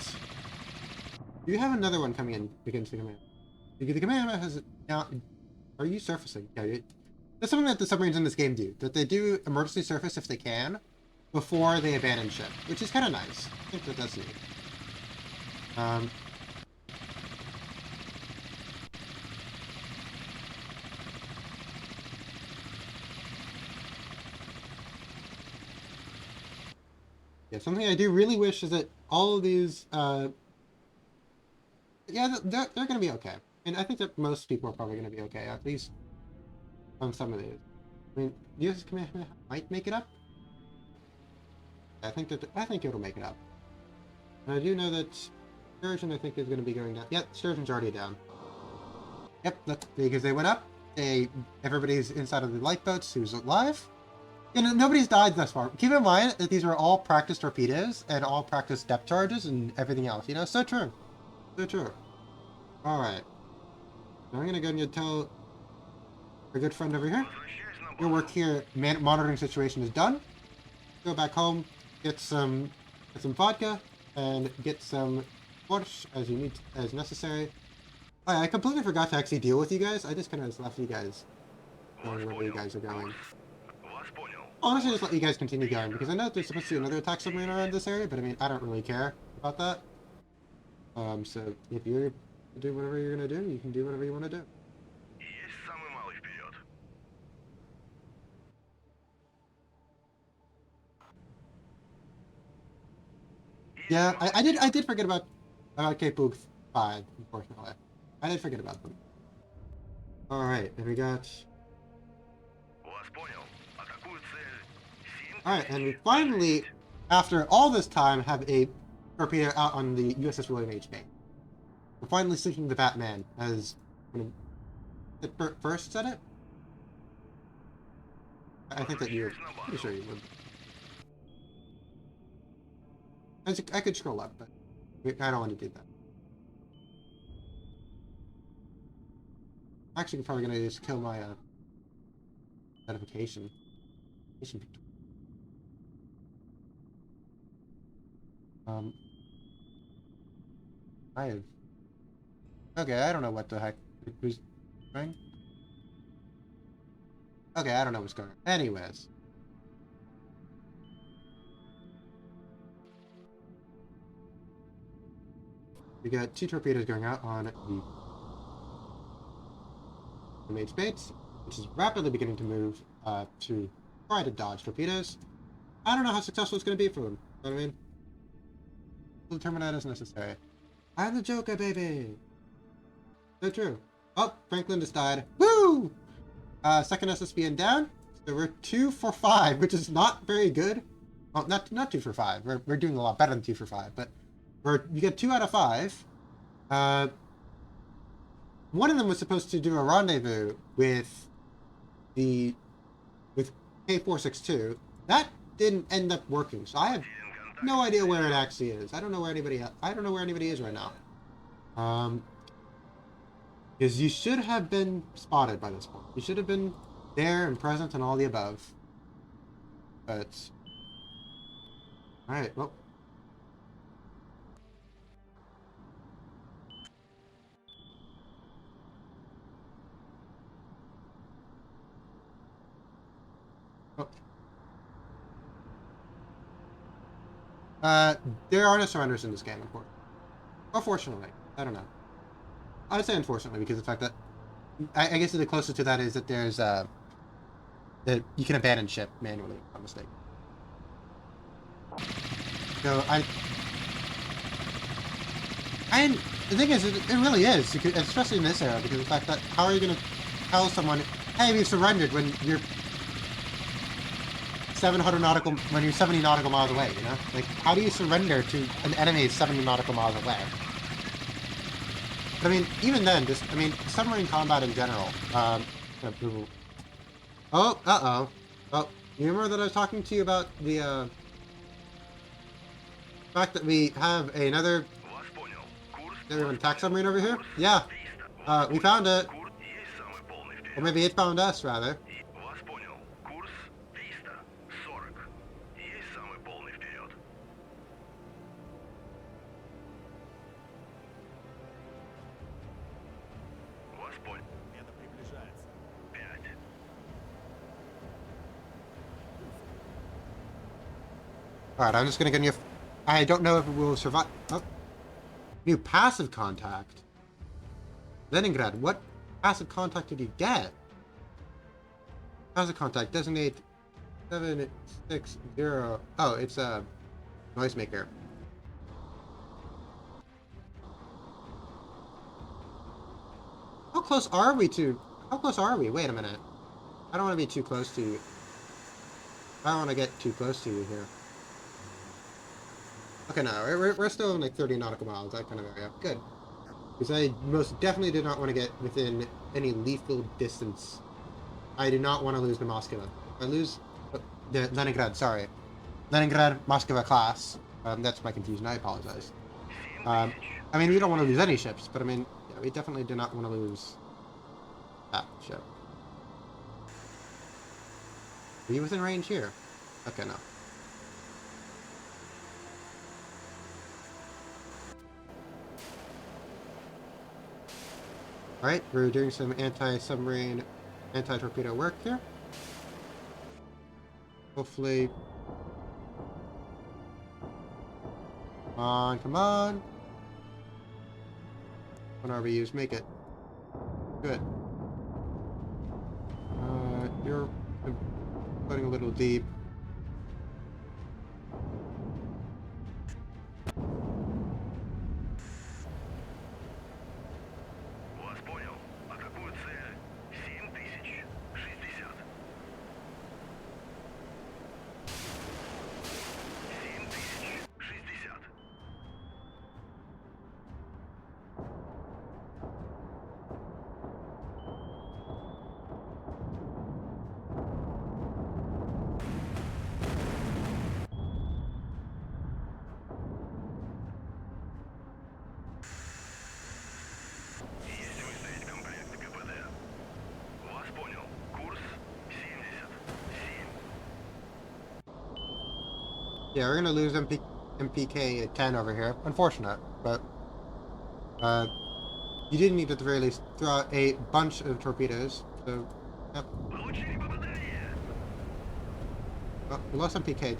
Speaker 1: You have another one coming in against the Kamehameha. The Kamehameha has now. Are you surfacing? Yeah, that's something that the submarines in this game do. That they do emergency surface if they can, before they abandon ship, which is kind of nice. I think that's neat. Yeah, something I do really wish is that all of these, yeah, they're going to be okay. And I think that most people are probably going to be okay, at least on some of these. I mean, US Kamehameha might make it up. I think it'll make it up. And I do know that Sturgeon, I think, is going to be going down. Yep, Sturgeon's already down. Yep, look, because they went up. Everybody's inside of the lifeboats who's alive. Nobody's died thus far. Keep in mind that these were all practice torpedoes and all practice depth charges and everything else. So true. So true. Alright. Now I'm going to go and tell our good friend over here.
Speaker 2: Возвращайся на
Speaker 1: Your
Speaker 2: базу.
Speaker 1: work here, monitoring situation is done. Go back home, get some vodka, and get some borscht as necessary. I completely forgot to actually deal with you guys. I just kind of left you guys going where you guys are going.
Speaker 2: Вас понял.
Speaker 1: Honestly, just let you guys continue going because I know there's supposed to be another attack submarine around this area, but I mean, I don't really care about that. So if you're do whatever you're gonna do, you can do whatever you want to do.
Speaker 2: Есть самый малый вперед.
Speaker 1: Yeah, I did forget about Cape Boog 5, unfortunately. I did forget about them. Alright, and we got...
Speaker 2: Вас понял. Атакую цель. 7
Speaker 1: Alright, and we finally, after all this time, have a torpedo out on the USS William H. Base. We're finally sinking the Batman, as... Did Bert first said it? I think that you were... Pretty sure you would. I could scroll up, but I don't want to do that. Actually, I'm probably going to just kill my notification. I have... Okay, I don't know what the heck... Who's trying? Okay, I don't know what's going on. Anyways. We got 2 torpedoes going out on the Mage Bates, which is rapidly beginning to move to try to dodge torpedoes. I don't know how successful it's going to be for them. You know what I mean? Determine that as necessary. I'm the Joker, baby! So true. Oh, Franklin just died. Woo! Second SSBN down. So we're 2 for 5, which is not very good. Well, not 2 for 5. We're doing a lot better than 2 for 5, but you get 2 out of 5. One of them was supposed to do a rendezvous with K462. That didn't end up working, so I have no idea where it actually is. I don't know where anybody is right now. Because you should have been spotted by this point. You should have been there and present and all the above. But alright, well. There are no surrenders in this game, of course. Or fortunately. I don't know. I would say unfortunately, because the fact that... I guess the closest to that is that there's, that you can abandon ship manually, if I'm mistaken. So, And the thing is, it really is, especially in this era, because of the fact that how are you going to tell someone, hey, we've surrendered when you're 70 nautical miles away, you know? Like, how do you surrender to an enemy 70 nautical miles away? But, I mean, even then, submarine combat in general, oh, uh-oh. Oh, you remember that I was talking to you about the, fact that we have another attack submarine over here? Yeah. We found it. Or maybe it found us, rather.
Speaker 3: Это приближается.
Speaker 1: Alright, I'm just gonna get you... I don't know if it will survive... Oh. New passive contact? Leningrad, what passive contact did you get? Passive contact, designate 760... Oh, it's a noisemaker. How close are we to... How close are we? Wait a minute. I don't want to be too close to you. I don't want to get too close to you here. Okay, no, we're still in like 30 nautical miles, that kind of area. Good. Because I most definitely did not want to get within any lethal distance. I do not want to lose the Moskva. If I lose the Leningrad, sorry. Leningrad, Moskva class. That's my confusion, I apologize. I mean, we don't want to lose any ships, but I mean, yeah, we definitely do not want to lose that ship. Are you within range here? Okay, no. Alright, we're doing some anti-submarine, anti-torpedo work here. Hopefully... Come on, come on! One RBUs, make it. Good. You're putting a little deep. Yeah, we're gonna lose MPK at 10 over here. Unfortunate, but you did need to at the very least throw out a bunch of torpedoes. So, yep.
Speaker 2: Получили попадание!
Speaker 1: Well, we lost MPK.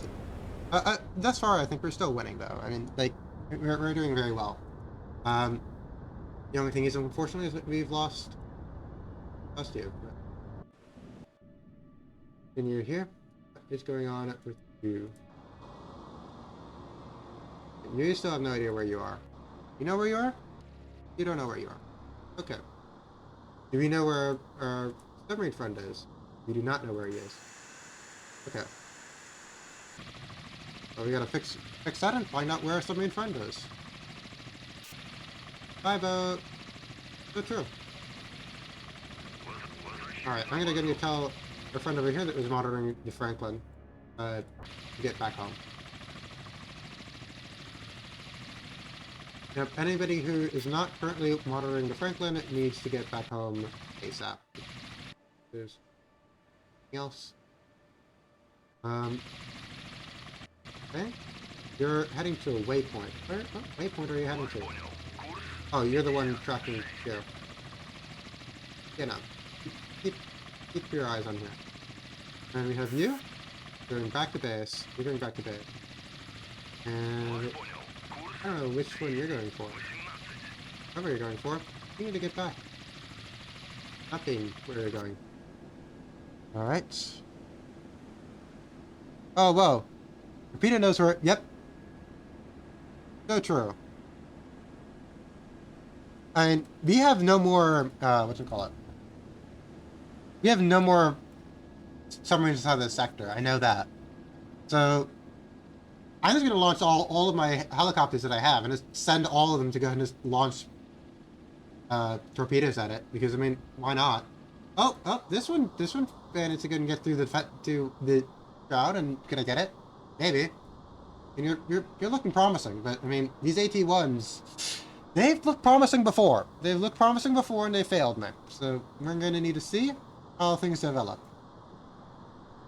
Speaker 1: Thus far, I think we're still winning, though. I mean, like, we're doing very well. The only thing is, unfortunately, is that we've lost you. But continue here. What is going on with you? You still have no idea where you are. You know where you are? You don't know where you are. Okay. Do we know where our submarine friend is? We do not know where he is. Okay. So we gotta fix that and find out where our submarine friend is. Bye, boat. So true. Alright, I'm gonna go tell our friend over here that was monitoring the Franklin to get back home. Yep, anybody who is not currently monitoring the Franklin needs to get back home ASAP. There's anything else? Okay. You're heading to a waypoint. What waypoint are you heading to? Oh, you're the one tracking here. Yeah, no. Keep your eyes on here. And we have you going back to base. You're going back to base. And I don't know which one you're going for. Whatever you're going for, you need to get back. Not being where you're going. Alright. Oh, whoa. Torpedo knows where. Yep. So true. And we have no more. Whatchamacallit? We have no more submarines inside this sector. I know that. So I'm just gonna launch all of my helicopters that I have and just send all of them to go and just launch torpedoes at it, because I mean, why not? Oh, this one managed to go and get through the crowd, and can I get it? Maybe. And you're looking promising, but I mean, these AT-1s, they've looked promising before. They've looked promising before and they failed me. So we're gonna need to see how things develop.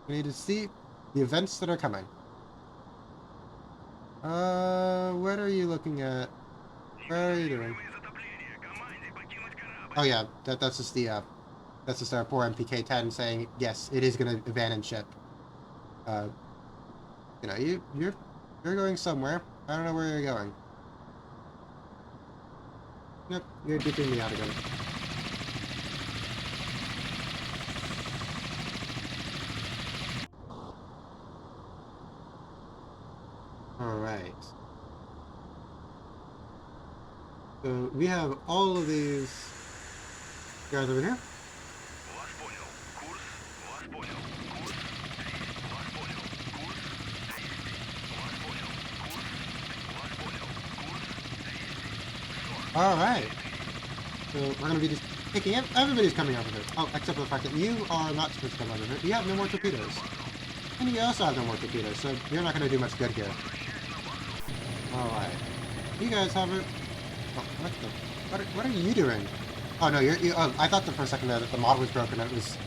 Speaker 1: We need to see the events that are coming. What are you looking at? Where are you doing? Oh yeah, that's just our poor MPK-10 saying yes, it is gonna abandon ship. You know, you're going somewhere. I don't know where you're going. Nope, you're dipping me out again. Alright. So we have all of these guys over here. Alright. So we're gonna be just picking up. Everybody's coming over here. Oh, except for the fact that you are not supposed to come over here. You have no more torpedoes. And you also have no more torpedoes, so you're not gonna do much good here. Alright. You guys have it. Oh, what are you doing? Oh no, oh, I thought for a second that the model was broken and it was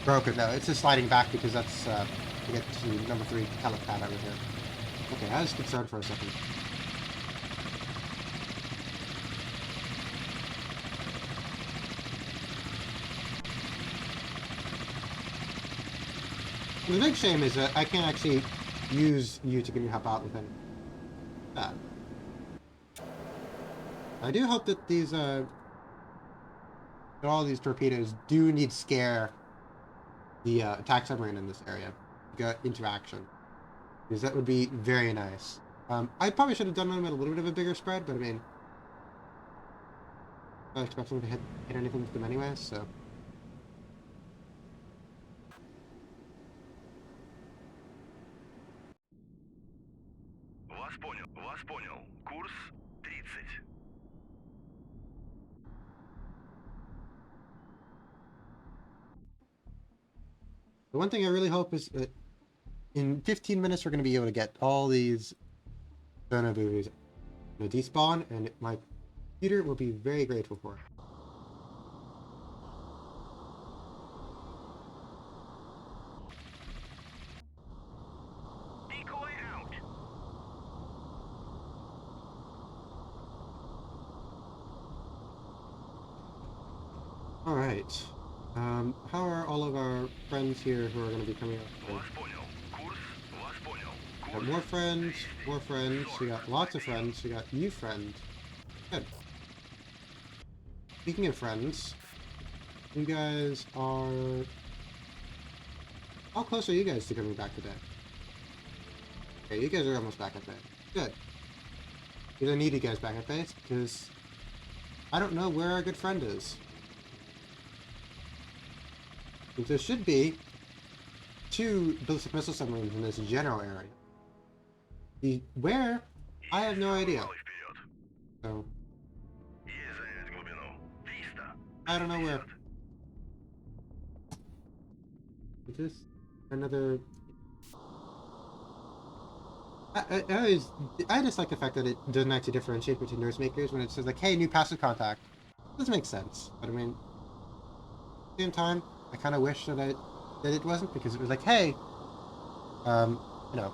Speaker 1: broken. No, it's just sliding back because that's to get to number 3 helipad over here. Okay, I was concerned for a second. The big shame is that I can't actually use you to give me help out with any that. I do hope that these that all these torpedoes do need scare the attack submarine in this area to go into action, because that would be very nice. I probably should have done them at a little bit of a bigger spread, but I mean, I don't expect them to hit anything with them anyway, so.
Speaker 2: Вас понял. Курс 30.
Speaker 1: The one thing I really hope is that in 15 minutes we're going to be able to get all these sonar buoys despawn, and my computer will be very grateful for it.
Speaker 2: Decoy out.
Speaker 1: Alright. How are all of our friends here who are going to be coming up?
Speaker 2: Вас понял. Курс. Вас понял.
Speaker 1: We got
Speaker 2: Курс.
Speaker 1: more friends, more friends. We got lots of friends. We got new friends. Good. Speaking of friends, you guys are... How close are you guys to coming back today? Okay, you guys are almost back at base. Good. Because I need you guys back at base, because I don't know where our good friend is. There should be 2 ballistic missile submarines in this general area. Where? I have no idea.
Speaker 2: Малый вперед.
Speaker 1: So,
Speaker 2: Есть занять глубину. 300.
Speaker 1: I don't know where. Is this another... I just like the fact that it doesn't actually differentiate between noisemakers when it says like, hey, new passive contact. This makes sense, but I mean, at the same time, I kind of wish that it wasn't, because it was like, hey, you know.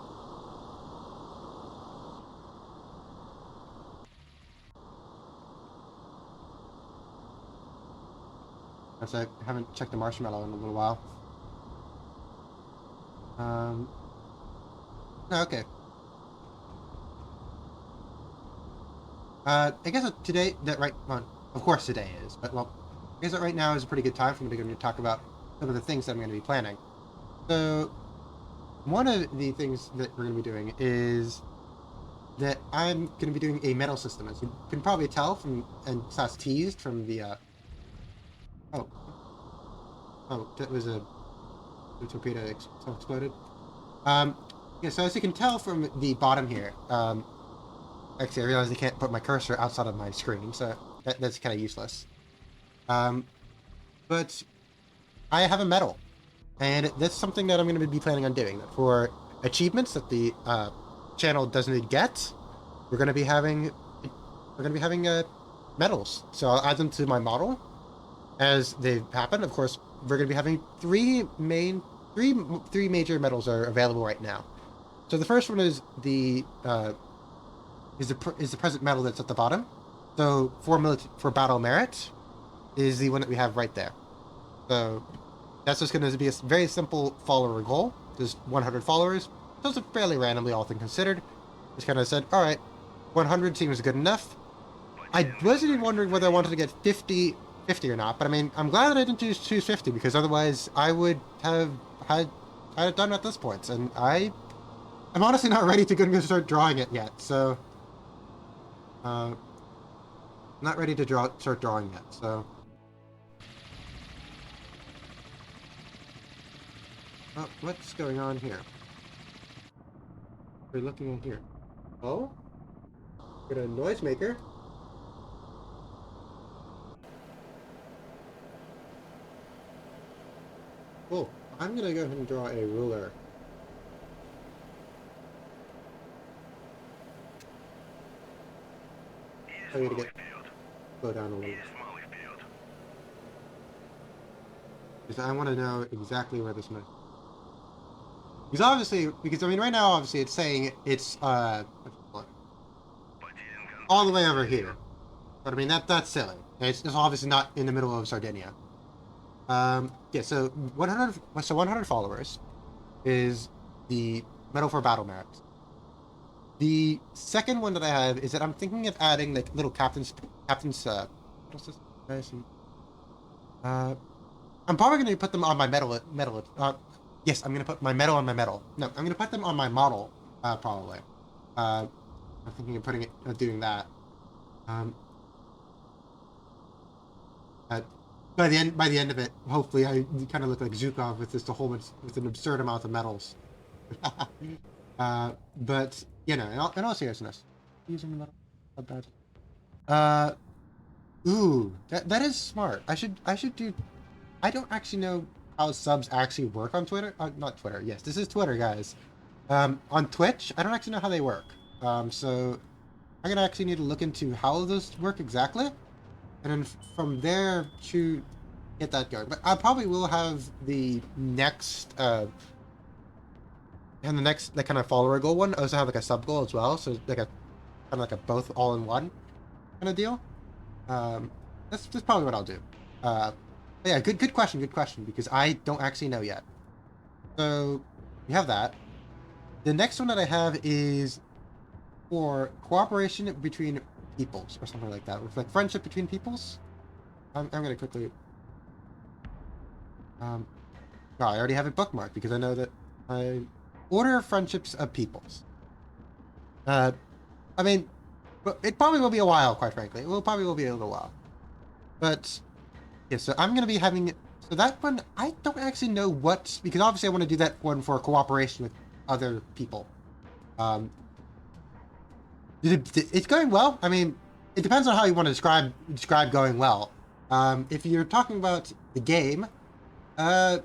Speaker 1: As I haven't checked the marshmallow in a little while. No, okay. I guess that today, well, of course today is, but well, I guess that right now is a pretty good time for me to go and talk about some of the things that I'm going to be planning. So, one of the things that we're going to be doing is that I'm going to be doing a metal system, as you can probably tell from, and that's teased from the, oh, that was the torpedo exploded. Yeah, so as you can tell from the bottom here, actually, I realized I can't put my cursor outside of my screen, so that's kind of useless. But I have a medal, and that's something that I'm going to be planning on doing. For achievements that the channel doesn't get, we're going to be having medals. So I'll add them to my model as they happen. Of course, we're going to be having three major medals are available right now. So the first one is the present medal that's at the bottom. So for battle merit is the one that we have right there. So that's just going to be a very simple follower goal. Just 100 followers. So it's fairly randomly, all things considered. Just kind of said, all right, 100 seems good enough. I wasn't even wondering whether I wanted to get 50 or not, but I mean, I'm glad that I didn't choose 50, because otherwise I would have had it done at this point, and I'm honestly not ready to go and start drawing it yet. So, not ready to start drawing yet. So, what's going on here? We're looking in here. Oh, got a noisemaker. Cool. I'm gonna go ahead and draw a ruler. I'm gonna slow down a little.
Speaker 2: Есть малый вперед.
Speaker 1: Because I want to know exactly where this might. Because I mean, right now, obviously, it's saying it's
Speaker 2: Потерян
Speaker 1: all the way over here. But I mean, that's silly. It's obviously not in the middle of Sardinia. Yeah, so 100 followers is the medal for battle merit. The second one that I have is that I'm thinking of adding like little captain's what's this? I'm probably going to put them on my medal. Yes, I'm going to put my medal on my medal. No, I'm going to put them on my model, probably. I'm thinking of doing that. By the end of it, hopefully, I kind of look like Zhukov with with an absurd amount of medals. But you know, in all seriousness, using the medal, not bad. Ooh, that is smart. I should do. I don't actually know how subs actually work on Twitter. Not Twitter. Yes, this is Twitter, guys. On Twitch, I don't actually know how they work. So I'm gonna actually need to look into how those work exactly, and then from there to get that going. But I probably will have the next that kind of follower goal one. I also have like a sub goal as well, so like a kind of like a both all in one kind of deal. That's probably what I'll do. But yeah, good question, because I don't actually know yet. So we have that. The next one that I have is for cooperation between peoples or something like that. With like friendship between peoples. I'm gonna quickly. No, I already have it bookmarked because I know that I order of friendships of peoples. Uh, I mean, but it probably will be a while, quite frankly. It will probably will be a little while. But yeah, so I'm gonna be having so that one I don't actually know what because obviously I want to do that one for cooperation with other people. Um, it's going well. I mean, it depends on how you want to describe going well. If you're talking about the game, uh,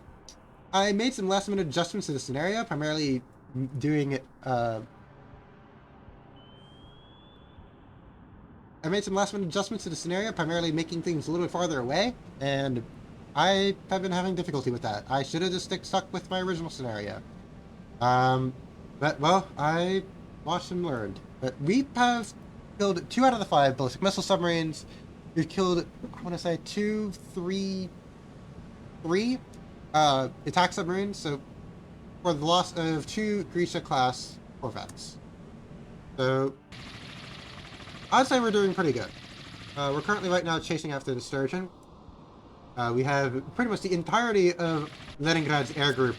Speaker 1: I made some last minute adjustments to the scenario, primarily doing I made some last minute adjustments to the scenario, primarily making things a little bit farther away, and I have been having difficulty with that. I should have just stuck with my original scenario. Um, but well, I watched and learned. But we have killed 2 out of the 5 ballistic missile submarines. We've killed, I want to say, three attack submarines. So for the loss of 2 Grisha class corvettes. So I'd say we're doing pretty good. We're currently right now chasing after the Sturgeon. We have pretty much the entirety of Leningrad's air group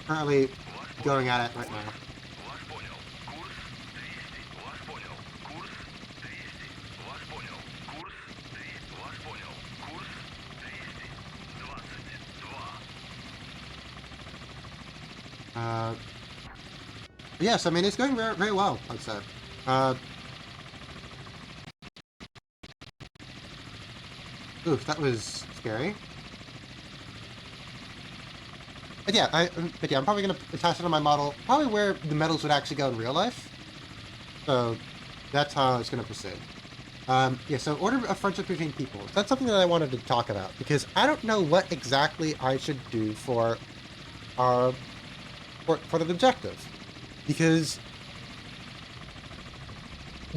Speaker 1: currently going at it right now.
Speaker 2: Вас понял. Курс 200. Вас понял. Курс 200. Вас понял. Курс 300. Вас понял. Курс 222.
Speaker 1: Yes, I mean, it's going very, very well, I'd say. Oof, that was scary. But yeah, I'm probably gonna attach it on my model, probably where the medals would actually go in real life. So that's how it's gonna proceed. Yeah, so order of friendship between peoples. That's something that I wanted to talk about because I don't know what exactly I should do for our for the objective. Because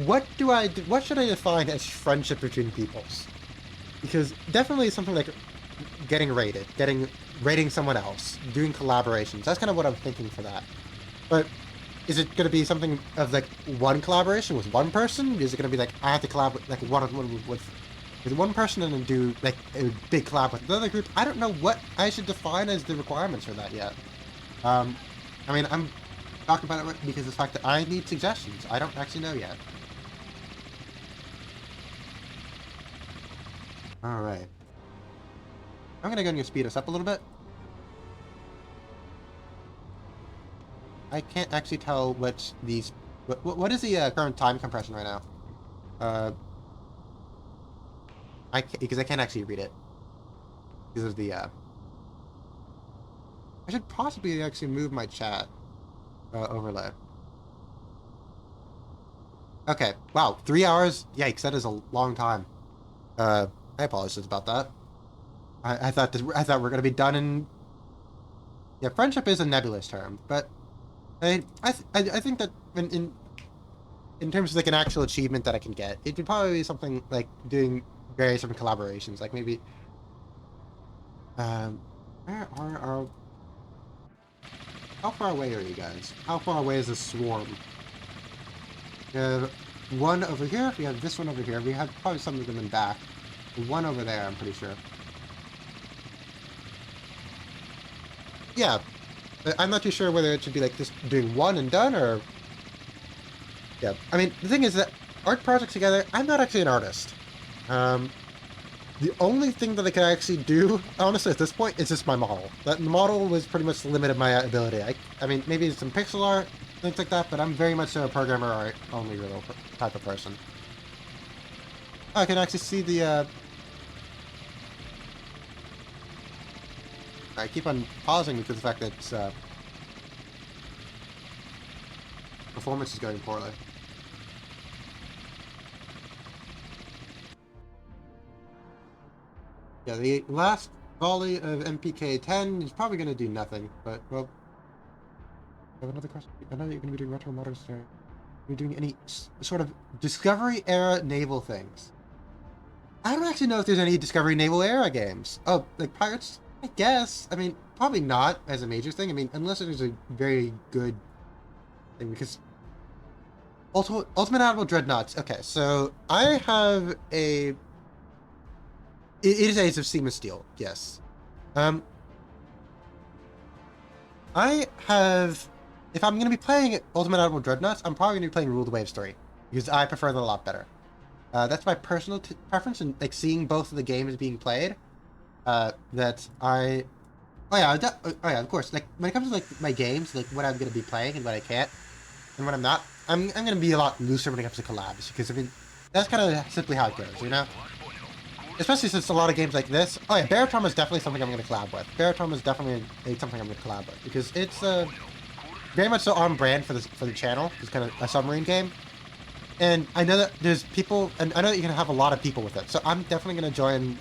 Speaker 1: what should I define as friendship between peoples? Because definitely something like rating someone else, doing collaborations. That's kind of what I'm thinking for that. But is it going to be something of like one collaboration with one person? Is it going to be like I have to collab like one-on-one with one person and then do like a big collab with another group? I don't know what I should define as the requirements for that yet. I mean, I'm talking about it because of the fact that I need suggestions. I don't actually know yet. All right. I'm gonna speed us up a little bit. I can't actually tell what these. What is the current time compression right now? Because I can't actually read it because of the. I should possibly actually move my chat overlay. Okay. Wow, 3 hours. Yikes, that is a long time. I apologize about that. I thought we're gonna be done in. Yeah, friendship is a nebulous term, but I think that in terms of like an actual achievement that I can get, it would probably be something like doing various different collaborations, like maybe where are our how far away are you guys? How far away is the swarm? We have one over here, we have this one over here, we have probably some of them in back. One over there, I'm pretty sure. Yeah. I'm not too sure whether it should be like just doing one and done or yeah. I mean, the thing is that art projects together, I'm not actually an artist. The only thing that I can actually do, honestly, at this point, is just my model. That model was pretty much the limit of my ability. I mean, maybe some pixel art, things like that, but I'm very much a programmer art only real type of person. I can actually see the. I keep on pausing because of the fact that performance is going poorly. Yeah, the last volley of MPK-10 is probably going to do nothing, but, well... I have another question. I know that you're going to be doing retro modern scenario. Are you doing any sort of Discovery-era naval things? I don't actually know if there's any Discovery Naval Era games. Oh, like Pirates? I guess. I mean, probably not as a major thing. I mean, unless there's a very good thing, because Ultimate Admiral Dreadnoughts. Okay, so I have a. It is Age of Steam and Steel. Yes. Um, I have. If I'm going to be playing Ultimate Admiral Dreadnoughts, I'm probably going to be playing Rule the Waves 3 because I prefer them a lot better. That's my personal preference, and like seeing both of the games being played. That I. Oh yeah, oh yeah, of course. Like when it comes to like my games, like what I'm going to be playing and what I can't, and what I'm not, I'm going to be a lot looser when it comes to collabs because I mean that's kind of simply how it goes, you know. Especially since a lot of games like this. Oh yeah, Baritone is definitely something I'm going to collab with. Baritone is definitely something I'm going to collab with because it's very much so on brand for the channel. It's kind of a submarine game, and I know that there's people, and I know that you're going to have a lot of people with it. So I'm definitely going to join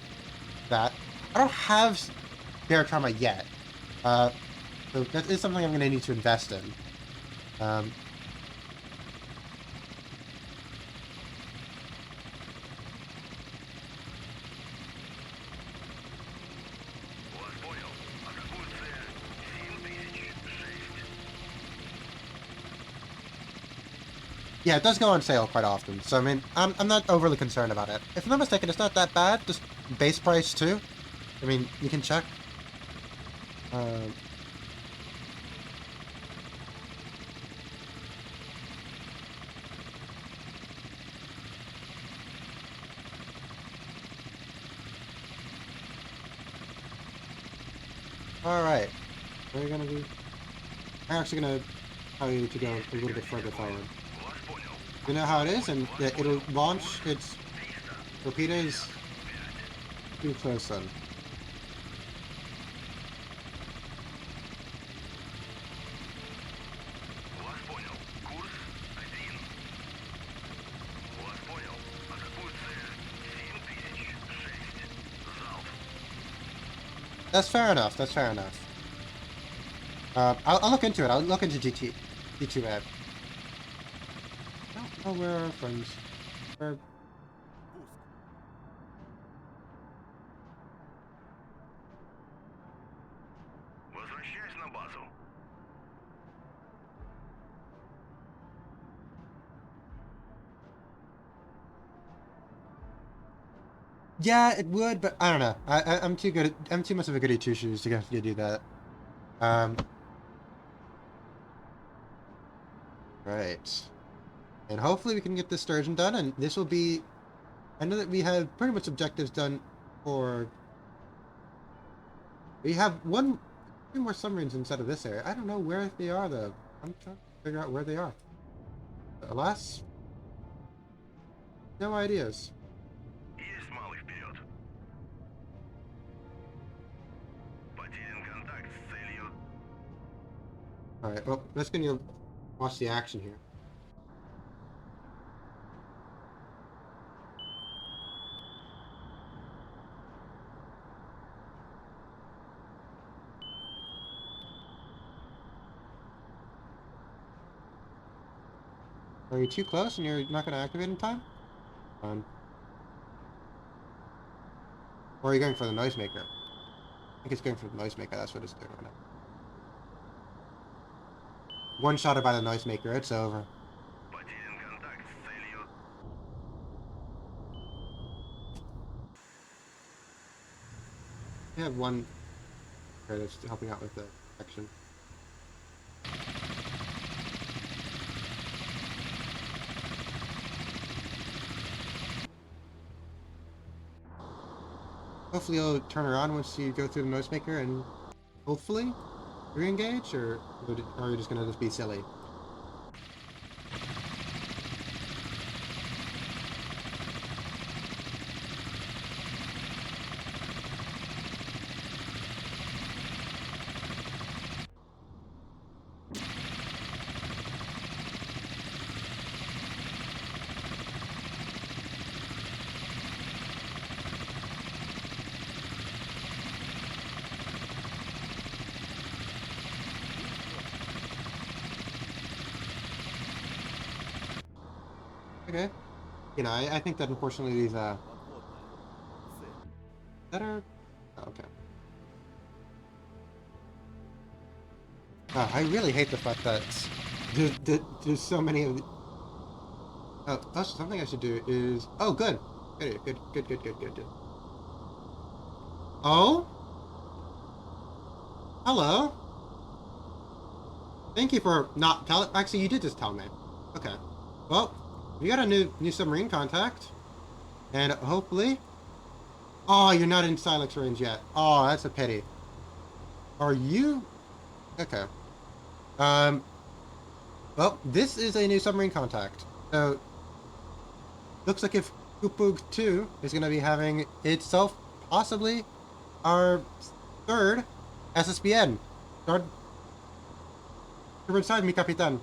Speaker 1: that. I don't have Baritone yet, so that is something I'm going to need to invest in. Um,
Speaker 2: Вас понял. Атакуют цель 7006.
Speaker 1: Yeah, it does go on sale quite often, so I mean, I'm not overly concerned about it. If I'm not mistaken, it's not that bad. Just base price too. I mean, you can check. Um, all right, we're gonna be. I'm actually gonna tell you to go a little bit further forward.
Speaker 2: Вас понял.
Speaker 1: You know how it is, and that it'll launch its torpedoes too close then.
Speaker 2: Вас понял. Курс 1. Вас понял. Атакуют цель 7006. Залп.
Speaker 1: That's fair enough. That's fair enough. I'll look into it. I'll look into G2 Ed. I don't know where our friends. Where.
Speaker 3: Пуск.
Speaker 2: Возвращаюсь на базу.
Speaker 1: Yeah, it would, but I don't know. I'm too good. I'm too much of a goody two shoes to have to do that. Right. And hopefully we can get this sturgeon done, and this will be. I know that we have pretty much objectives done for. We have two more submarines inside of this area. I don't know where they are though. I'm trying to figure out where they are. Alas, no ideas.
Speaker 2: Есть малый вперед. Потерян контакт с целью.
Speaker 1: All right. Well, let's continue. Watch the action here. Are you too close and you're not going to activate in time? Fine. Or are you going for the noisemaker? I think it's going for the noisemaker. That's what it's doing right now. One-shotted by the noisemaker. It's over.
Speaker 2: Потерян контакт с целью.
Speaker 1: We have one guy that's helping out with the action. Hopefully you'll turn around once you go through the noisemaker and hopefully re-engage, or are you just gonna just be silly? Okay. You know, I think that unfortunately these
Speaker 3: Подводная.
Speaker 1: Better? Oh, okay. I really hate the fact that there's so many of the... Oh, that's something I should do is... Oh, good. Good. Oh? Hello? Thank you for not telling... Actually, you did just tell me. Okay. Well, we got a new submarine contact. And hopefully... Oh, you're not in Silex range yet. Oh, that's a pity. Are you... Okay. Um, well, this is a new submarine contact. So, looks like if Kupug 2 is going to be having itself possibly our third SSBN. Third... Inside mi kapitan.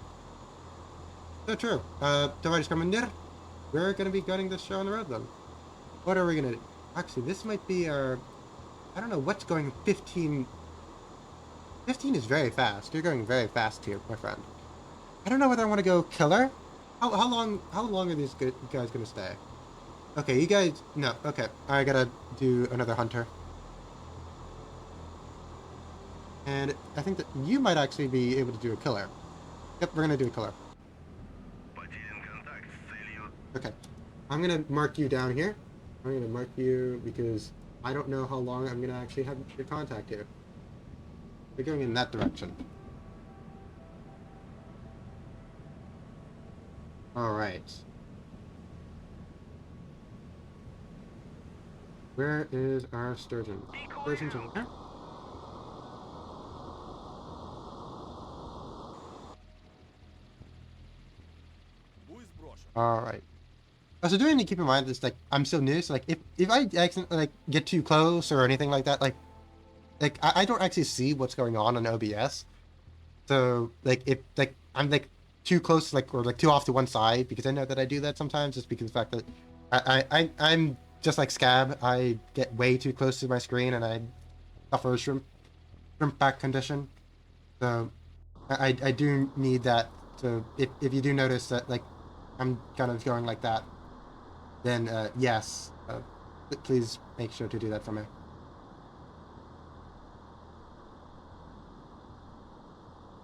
Speaker 1: So true. Tavares Commander, we're going to be getting this show on the road then. What are we going to do? Actually, this might be our... I don't know what's going 15... 15 is very fast. You're going very fast here, my friend. I don't know whether I want to go killer. How long are these guys going to stay? Okay, you guys... No, okay. I gotta do another hunter. And I think that you might actually be able to do a killer. Yep, we're going to do a killer.
Speaker 2: Потерян контакт с целью.
Speaker 1: Okay. I'm going to mark you down here. I'm going to mark you because I don't know how long I'm going to actually have your contact here. We're going in that direction. Alright. Where is our sturgeon? Sturgeon's over there.
Speaker 3: Буй сброшен.
Speaker 1: Alright. Also, do I need to keep in mind this, like, I'm still new, so, like, if I accidentally, like, get too close or anything like that, like I don't actually see what's going on OBS. So, like, if, like, I'm, like, too close, like, or, like, too off to one side, because I know that I do that sometimes, just because of the fact that I'm just like Scab, I get way too close to my screen, and I suffer a shrimp back condition. So, I do need that. So, if you do notice that, like, I'm kind of going like that, then, yes, please make sure to do that for me.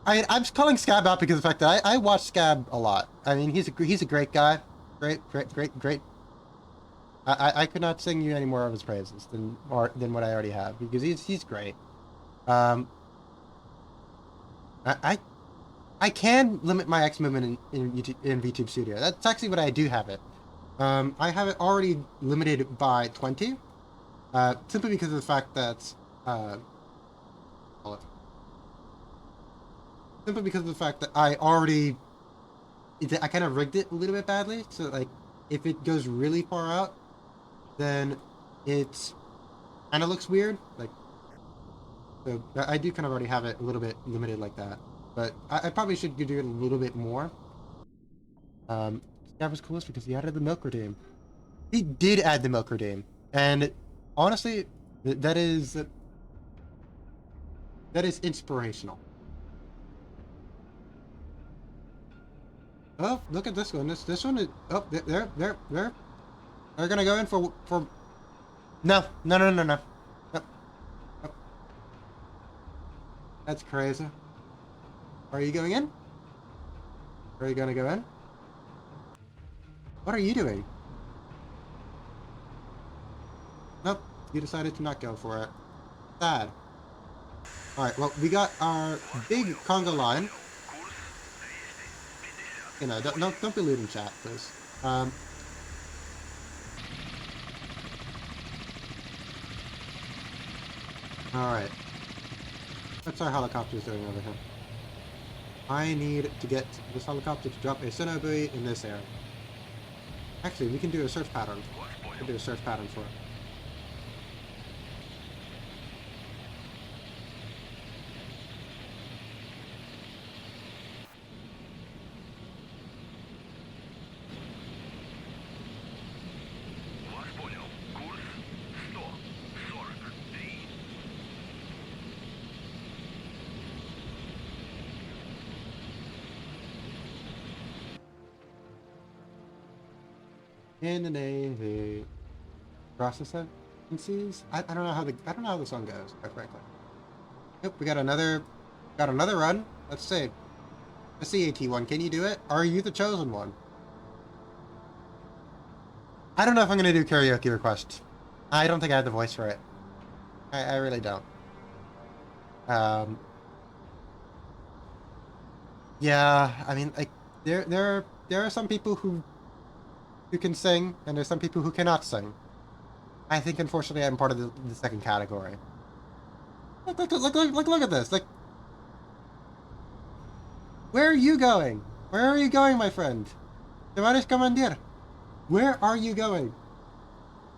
Speaker 1: I'm calling Scab out because of the fact that I watch Scab a lot. I mean, he's a great guy, great. I could not sing you any more of his praises than what I already have, because he's great. Um, I can limit my X movement in VTube Studio. That's actually what I do have it. I have it already limited by 20, simply because of the fact that simply because of the fact that I kind of rigged it a little bit badly. So, like, if it goes really far out, then it kind of looks weird. Like, so I do kind of already have it a little bit limited like that. But I probably should do it a little bit more. That was coolest because he added the milk redeem. He did add the milk redeem, and honestly, that is inspirational. Oh, look at this one. This one is... Oh, they're gonna go in for... No. Nope. That's crazy. Are you going in? Are you gonna go in? What are you doing? Nope. You decided to not go for it. Sad. Alright, well, we got our big Congo line. You know, don't be looting chat, please. Alright. What's our helicopters doing over here? I need to get this helicopter to drop a sonobuoy in this area. Actually, we can do a search pattern. We can do a search pattern for it.
Speaker 2: Вас понял. Курс 143.
Speaker 1: In the Navy. Process that? frequencies. I don't know how I don't know how the song goes, quite frankly. Yep, we got another run. Let's see. Let's see, AT1. Can you do it? Are you the chosen one? I don't know if I'm gonna do karaoke request. I don't think I have the voice for it. I really don't. Um, yeah, I mean, like there are some people who can sing, and there's some people who cannot sing. I think, unfortunately, I'm part of the second category. Look at this. Like, where are you going? Where are you going, my friend? Tavares Commandir. Where are you going?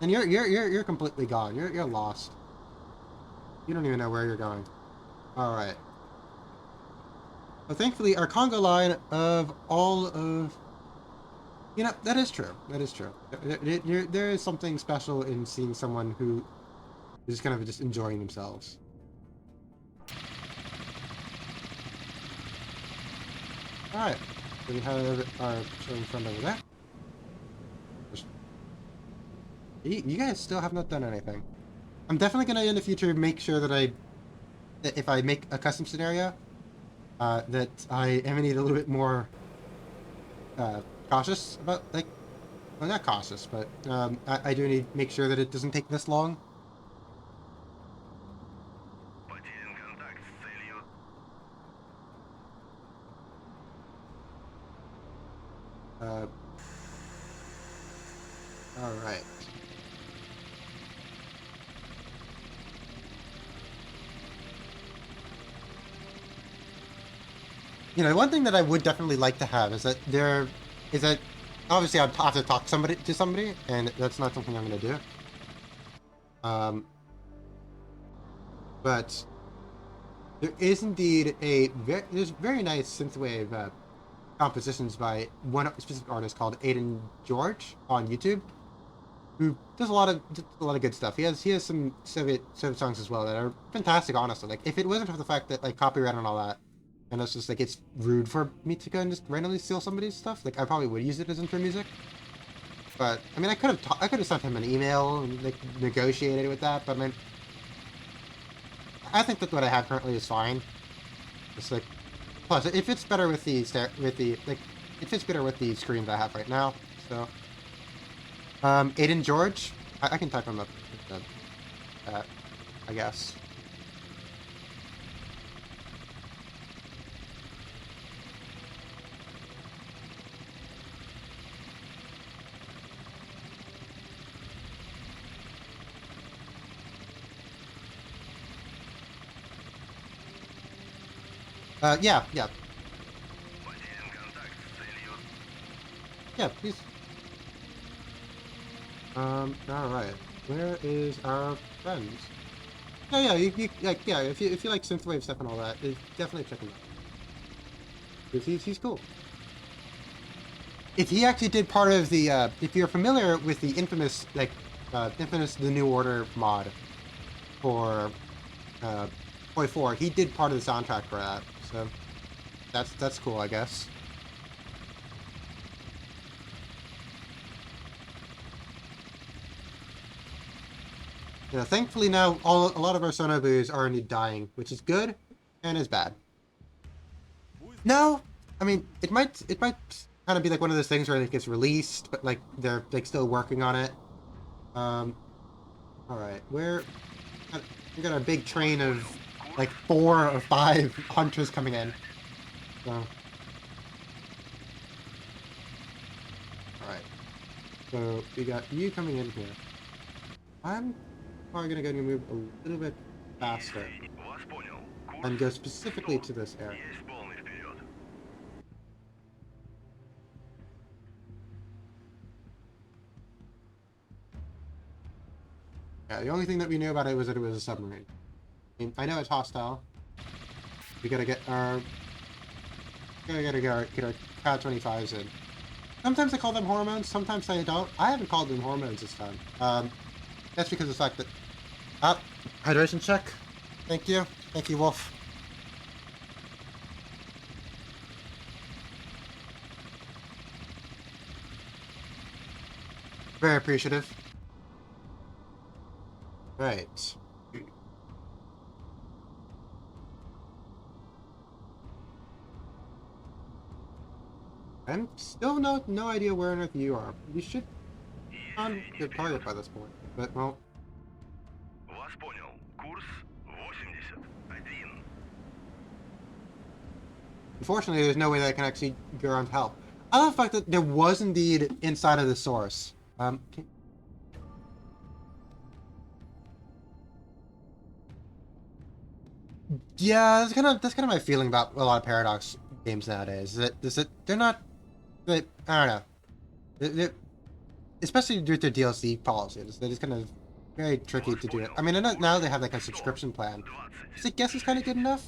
Speaker 1: And you're completely gone. You're lost. You don't even know where you're going. All right. Well, thankfully, our Congo line of all of that is true. That is true. There is something special in seeing someone who is kind of just enjoying themselves. All right. So we have our showing friend over there. You guys still have not done anything. I'm definitely gonna in the future make sure that if I make a custom scenario, that I am gonna need a little bit more cautious about, like, well, not cautious, but I do need to make sure that it doesn't take this long.
Speaker 2: Потерян контакт с целью.
Speaker 1: All right. One thing that I would definitely like to have is that obviously I'd have to talk to somebody, and that's not something I'm going to do. But there is indeed there's very nice synthwave compositions by one specific artist called Aiden George on YouTube, who does a lot of good stuff. He has some Soviet songs as well that are fantastic. Honestly, like, if it wasn't for the fact that, like, copyright and all that, and it's just like, it's rude for me to go and just randomly steal somebody's stuff. Like, I probably would use it as intro music. But I mean, I could have sent him an email and, like, negotiated with that. But I mean, I think that what I have currently is fine. It's like, plus it fits better with it fits better with the screen that I have right now. So, Aiden George, I can type him up, I guess. Yeah.
Speaker 2: Потерян контакт с целью.
Speaker 1: Yeah, please. Alright. Where is our friends? Yeah, you like, yeah, if you like synthwave stuff and all that, definitely check him out. Because he's cool. If he actually did part of the, if you're familiar with the infamous, infamous The New Order mod for, Toy 4, he did part of the soundtrack for that, so that's cool, I guess. Thankfully now a lot of our sonobus are indeed dying, which is good and is bad. No, I mean, it might kind of be like one of those things where it gets released, but, like, they're, like, still working on it. All right, we got a big train of, like, 4 or 5 hunters coming in. So, all right, so we got you coming in here. I'm probably gonna go and move a little bit faster
Speaker 2: Вас понял. Курс
Speaker 1: and go specifically to this area.
Speaker 2: есть полный вперед.
Speaker 1: Yeah, the only thing that we knew about it was that it was a submarine. I mean, I know it's hostile. We gotta get our get our K-25s in. Sometimes I call them hormones, sometimes I don't. I haven't called them hormones this time. That's because of the fact that... hydration check. Thank you. Thank you, Wolf. Very appreciative. Right. I'm still no idea where on earth you are. You should be on your target by this point. But well,
Speaker 2: Вас понял. Курс 81.
Speaker 1: unfortunately, there's no way that I can actually go around to help. I love the fact that there was indeed inside of the source. Yeah, that's kind of my feeling about a lot of Paradox games nowadays. Is that they're not, I don't know, especially with their DLC policies. They're just kind of very tricky to do it. I mean, I know now they have like a subscription plan, which I guess is kind of good enough.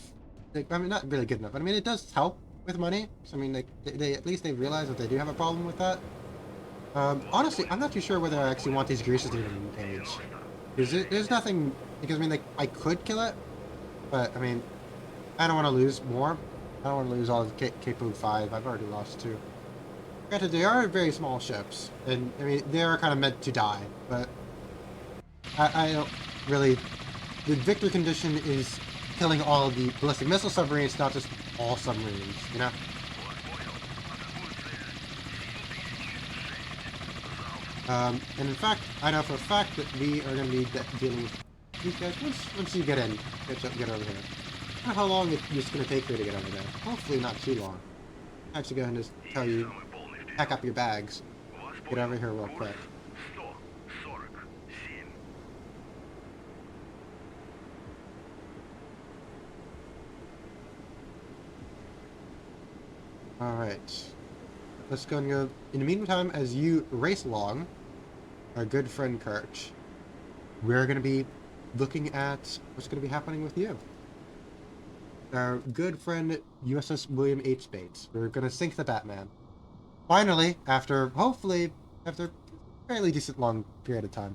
Speaker 1: Like, I mean, not really good enough, but I mean, it does help with money. So I mean, like they at least they realize that they do have a problem with that. Honestly, I'm not too sure whether I actually want these greases to even engage. There's nothing, because I mean, like, I could kill it, but I mean, I don't want to lose more. I don't want to lose all of Capo 5. I've already lost 2. Granted, they are very small ships, and I mean, they are kind of meant to die, but I don't really. The victory condition is killing all of the ballistic missile submarines, not just all submarines, you know? And in fact, I know for a fact that we are going to be dealing with these guys once you get in, get over here. I don't know how long it's going to take for you to get over there. Hopefully not too long. I have to go ahead and just tell you, pack up your bags, get over here real quick.
Speaker 2: 147.
Speaker 1: Alright. Let's go and go. In the meantime, as you race along, our good friend Kirch, we're going to be looking at what's going to be happening with you. Our good friend USS William H. Bates. We're going to sink the Batman. Finally, after a fairly decent long period of time.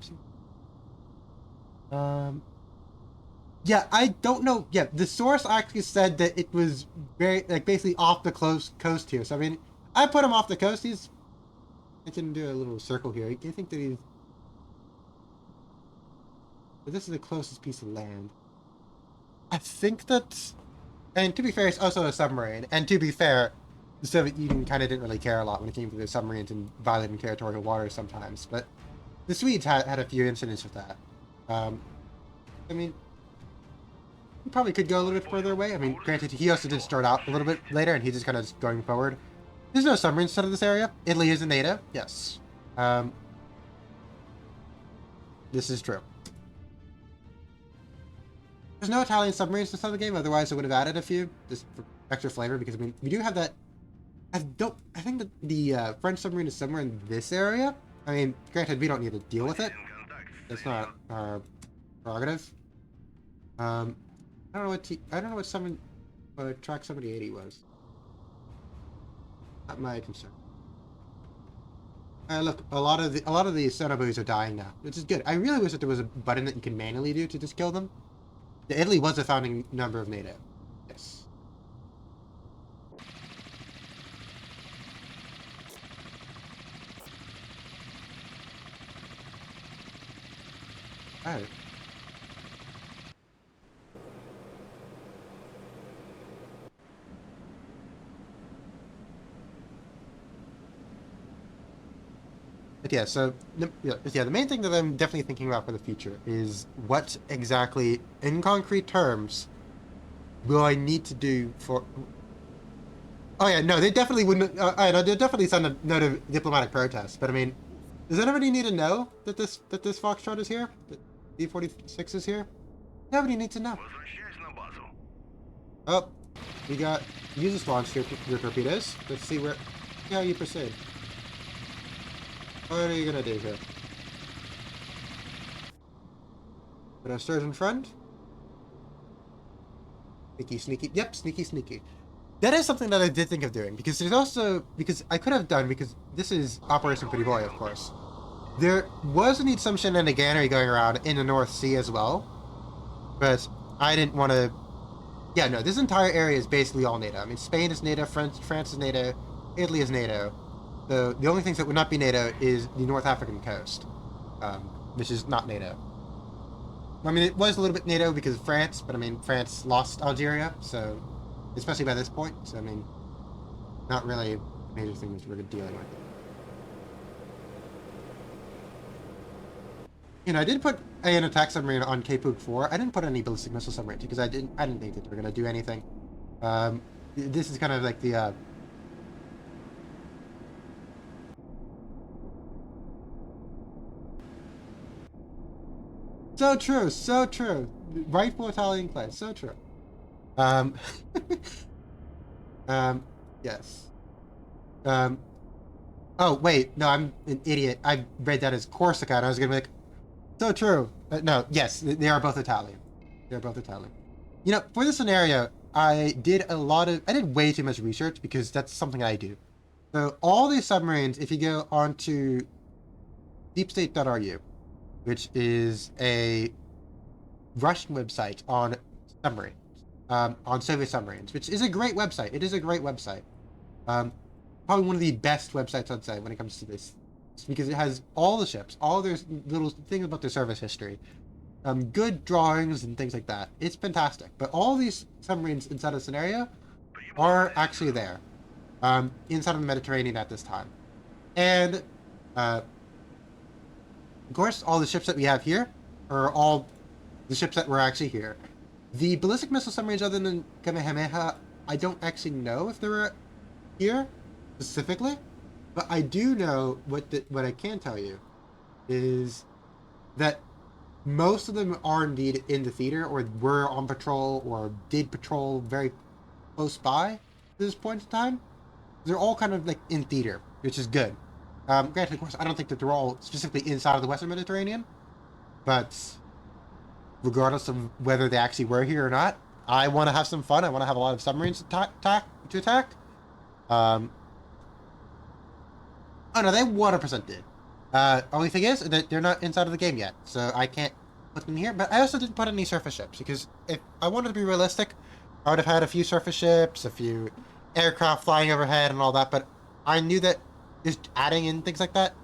Speaker 1: Yeah, I don't know. Yeah, the source actually said that it was very, like, basically off the coast here. So, I mean, I put him off the coast. I can do a little circle here. I think that he's... But this is the closest piece of land. I think that... And to be fair, it's also a submarine. And to be fair, the Soviet Union kind of didn't really care a lot when it came to the submarines and violating territorial waters sometimes. But the Swedes had a few incidents with that. I mean... He probably could go a little bit further away. I mean, granted, he also did start out a little bit later, and he's just kind of going forward. There's no submarines out of this area. Italy is in NATO. Yes. This is true. There's no Italian submarines inside the game, otherwise I would have added a few, just for extra flavor, because, I mean, we do have that... I think that the French submarine is somewhere in this area. I mean, granted, we don't need to deal with it. That's not our prerogative. I don't know what track 7080 was. Not my concern. Look, a lot of the Sonobu's are dying now, which is good. I really wish that there was a button that you can manually do to just kill them. Italy was a founding member of NATO. Yes. Alright. But yeah, so the main thing that I'm definitely thinking about for the future is what exactly, in concrete terms, will I need to do for... Oh yeah, no, they definitely wouldn't... they'll definitely send a note of diplomatic protest, but I mean, does anybody need to know that this Foxtrot is here? That D-46 is here? Nobody needs to know. Oh, we got... Use this launch your torpedoes. Let's see how you proceed. What are you gonna do here? Put our sturgeon friend? Sneaky, sneaky. Yep, sneaky, sneaky. That is something that I did think of doing, because there's also... Because I could have done, because this is Operation Priboy, of course. There was indeed some shenaniganery going around in the North Sea as well. But I didn't want to... Yeah, no, this entire area is basically all NATO. I mean, Spain is NATO, France is NATO, Italy is NATO. The only things that would not be NATO is the North African coast, which is not NATO. I mean, it was a little bit NATO because of France, but I mean, France lost Algeria, so especially by this point. So I mean, not really a major thing that we're dealing with. You know, I did put an attack submarine on Kapug 4. I didn't put any ballistic missile submarines because I didn't think that they were gonna do anything. This is kind of like the so true, so true. Rightful Italian class, so true. Um, yes. Oh wait, no, I'm an idiot. I read that as Corsica, and I was gonna be like, so true. No, yes, they are both Italian. They're both Italian. You know, for this scenario, I did way too much research because that's something I do. So all these submarines, if you go onto deepstate.ru, which is a Russian website on submarines, on Soviet submarines, which is a great website. It is a great website. Probably one of the best websites I'd say when it comes to this, because it has all the ships, all their little things about their service history, good drawings and things like that. It's fantastic. But all these submarines inside of the scenario are actually there, inside of the Mediterranean at this time. And, of course, all the ships that we have here are all the ships that were actually here. The ballistic missile submarines other than Kamehameha, I don't actually know if they were here specifically, but I do know what I can tell you is that most of them are indeed in the theater or were on patrol or did patrol very close by to this point in time. They're all kind of like in theater, which is good. Granted, of course, I don't think that they're all specifically inside of the Western Mediterranean, but regardless of whether they actually were here or not, I want to have some fun. I want to have a lot of submarines to attack. Oh no, they 100% did. Only thing is that they're not inside of the game yet, so I can't put them here. But I also didn't put any surface ships because if I wanted to be realistic, I would have had a few surface ships, a few aircraft flying overhead, and all that. But I knew that just adding in things like that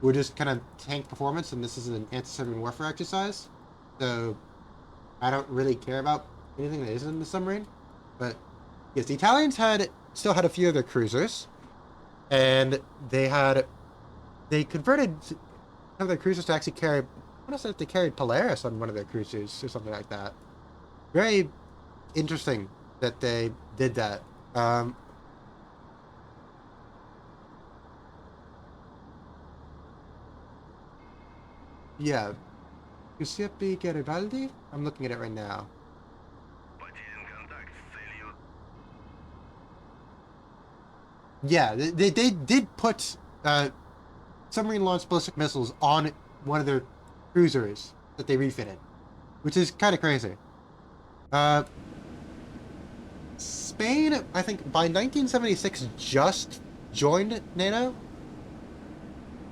Speaker 1: would just kind of tank performance, and this is an anti-submarine warfare exercise, so I don't really care about anything that isn't in the submarine. But yes, the Italians still had a few of their cruisers. And they converted some of their cruisers to actually carry, I want to say that they carried Polaris on one of their cruisers or something like that. Very interesting that they did that. Yeah. Giuseppe Garibaldi? I'm looking at it right now.
Speaker 2: Потерян контакт с целью.
Speaker 1: Yeah, they did put submarine-launched ballistic missiles on one of their cruisers that they refitted, which is kind of crazy. Spain, I think, by 1976 just joined NATO.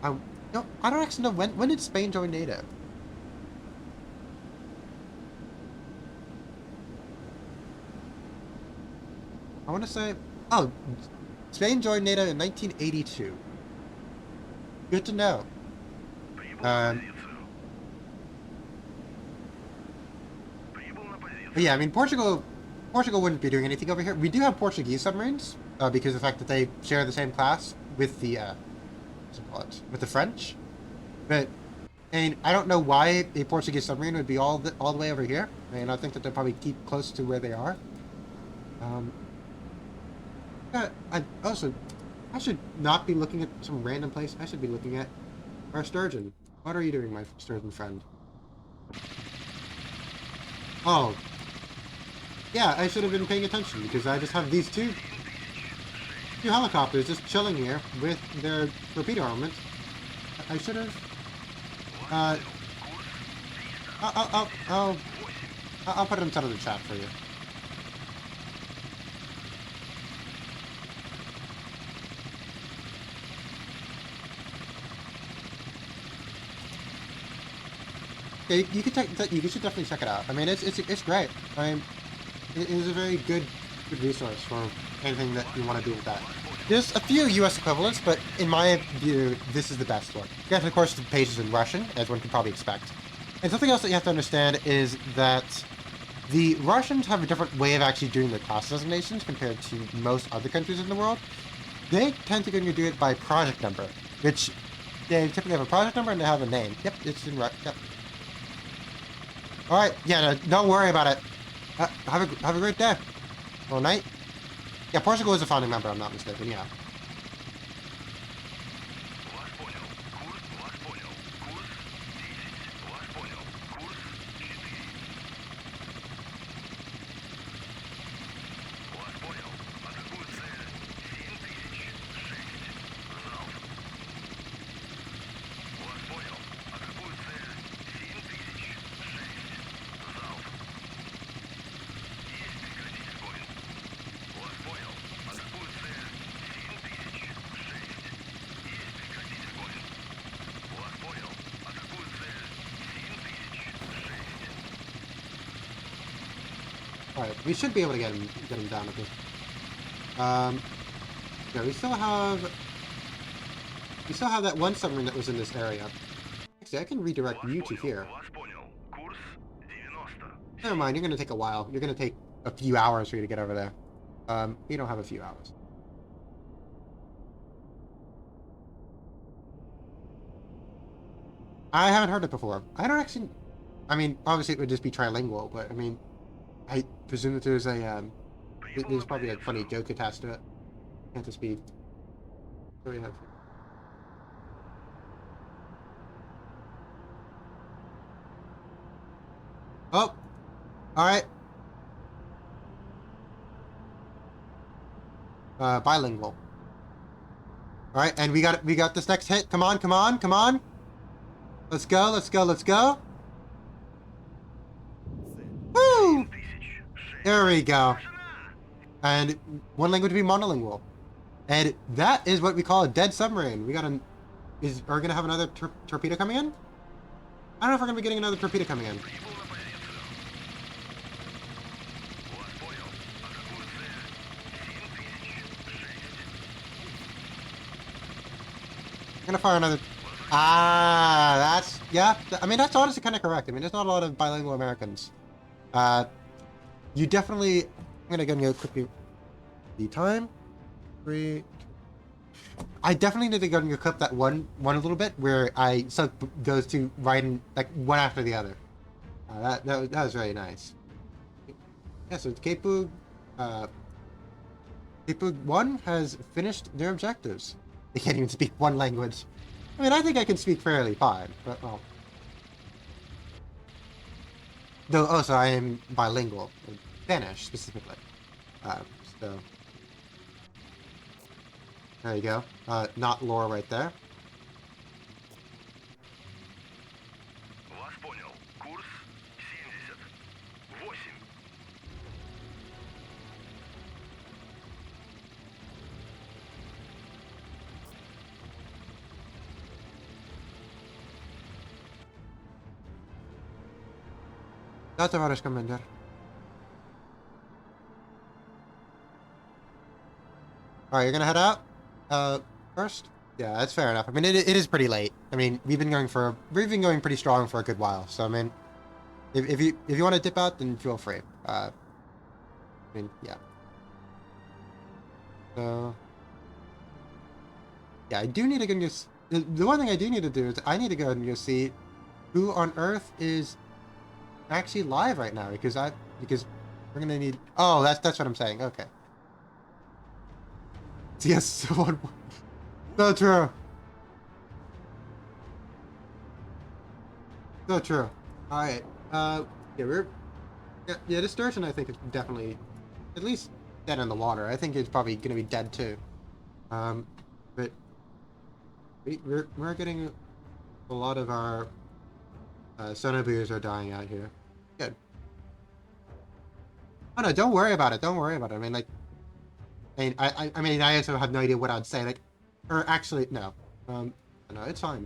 Speaker 1: No, I don't actually know when did Spain join NATO. I want to say, oh, Spain joined NATO in 1982. Good to know.
Speaker 2: Прибыл на позицию. Прибыл на позицию.
Speaker 1: But yeah, I mean, Portugal wouldn't be doing anything over here. We do have Portuguese submarines because of the fact that they share the same class with the what's it called? With the French. But and I don't know why a Portuguese submarine would be all the way over here. I mean, I think that they'll probably keep close to where they are. I should not be looking at some random place. I should be looking at our sturgeon. What are you doing, my sturgeon friend? Oh. Yeah, I should have been paying attention because I just have these two helicopters just chilling here with their torpedo armament. I should have. I'll put it inside of the chat for you. Yeah, you should definitely check it out. I mean, it's great. I mean, it is a very good resource for anything that you want to do with that. There's a few U.S. equivalents, but in my view, this is the best one. Granted, of course, the page is in Russian, as one could probably expect. And something else that you have to understand is that the Russians have a different way of actually doing their class designations compared to most other countries in the world. They tend to go and do it by project number, which they typically have a project number and they have a name. Yep, it's in right. Yep. All right. Yeah. No, don't worry about it. Have a great day. Or night. Yeah, Portugal is a founding member. I'm not mistaken. Yeah.
Speaker 2: Вас понял. Курс, вас понял. Курс 10. Вас понял. Курс 4. Вас понял. Атакуют цель 7006. Залп. Вас понял. Атакуют цель 7006. Залп. Есть прекратить огонь. Вас понял. Атакуют цель 7006. Есть прекратить огонь. Вас понял. Атакуют цель 7006.
Speaker 1: All right. We should be able to get him down with this. Yeah, we still have that one submarine that was in this area. Actually, I can redirect you to here.
Speaker 2: Вас понял. Курс 90.
Speaker 1: Never mind. You're gonna take a while. You're gonna take a few hours for you to get over there. You don't have a few hours. I haven't heard it before. I don't actually. I mean, obviously it would just be trilingual, but I mean, I presume that there's a there's probably a funny joke attached to it. Can't just be. What do we have? Oh, all right. Bilingual. All right, and we got this next hit. Come on, come on, come on. Let's go, let's go, let's go. Woo! There we go. And one language would be monolingual. And that is what we call a dead submarine. Are we gonna have another torpedo coming in? I don't know if we're gonna be getting another torpedo coming in.
Speaker 2: Прибыл на позицию. Вас понял. Атакуют цель 7006.
Speaker 1: I'm gonna fire another. Ah, that's yeah. I mean, that's honestly kind of correct. I mean, there's not a lot of bilingual Americans. You definitely. I'm gonna go quickly. The time. 3. I definitely need to go and clip that one a little bit where I sunk those two right in like one after the other. That was really nice. Yeah, so Capug 1 has finished their objectives. They can't even speak one language. I mean, I think I can speak fairly fine, but well. Though also I am bilingual, in Spanish specifically. So there you go. Not lore right there.
Speaker 2: Вас понял. Курс 70. 8.
Speaker 1: Да, товарищ командир. Alright, you're gonna head out? First? Yeah, that's fair enough. I mean, it is pretty late. I mean, we've been going pretty strong for a good while. So I mean, if you want to dip out, then feel free. I mean, yeah. So yeah, I do need to go and just. The one thing I do need to do is I need to go and go see who on Earth is actually live right now because we're gonna need. Oh, that's what I'm saying. Okay. Yes, so true. So true. Alright. Yeah, this sturgeon I think is definitely at least dead in the water. I think it's probably gonna be dead too. But we're getting a lot of our sonobuoys are dying out here. Good. Oh no, don't worry about it. Don't worry about it. I mean, like, I mean, I also have no idea what I'd say. Like, or actually, no. No, it's fine.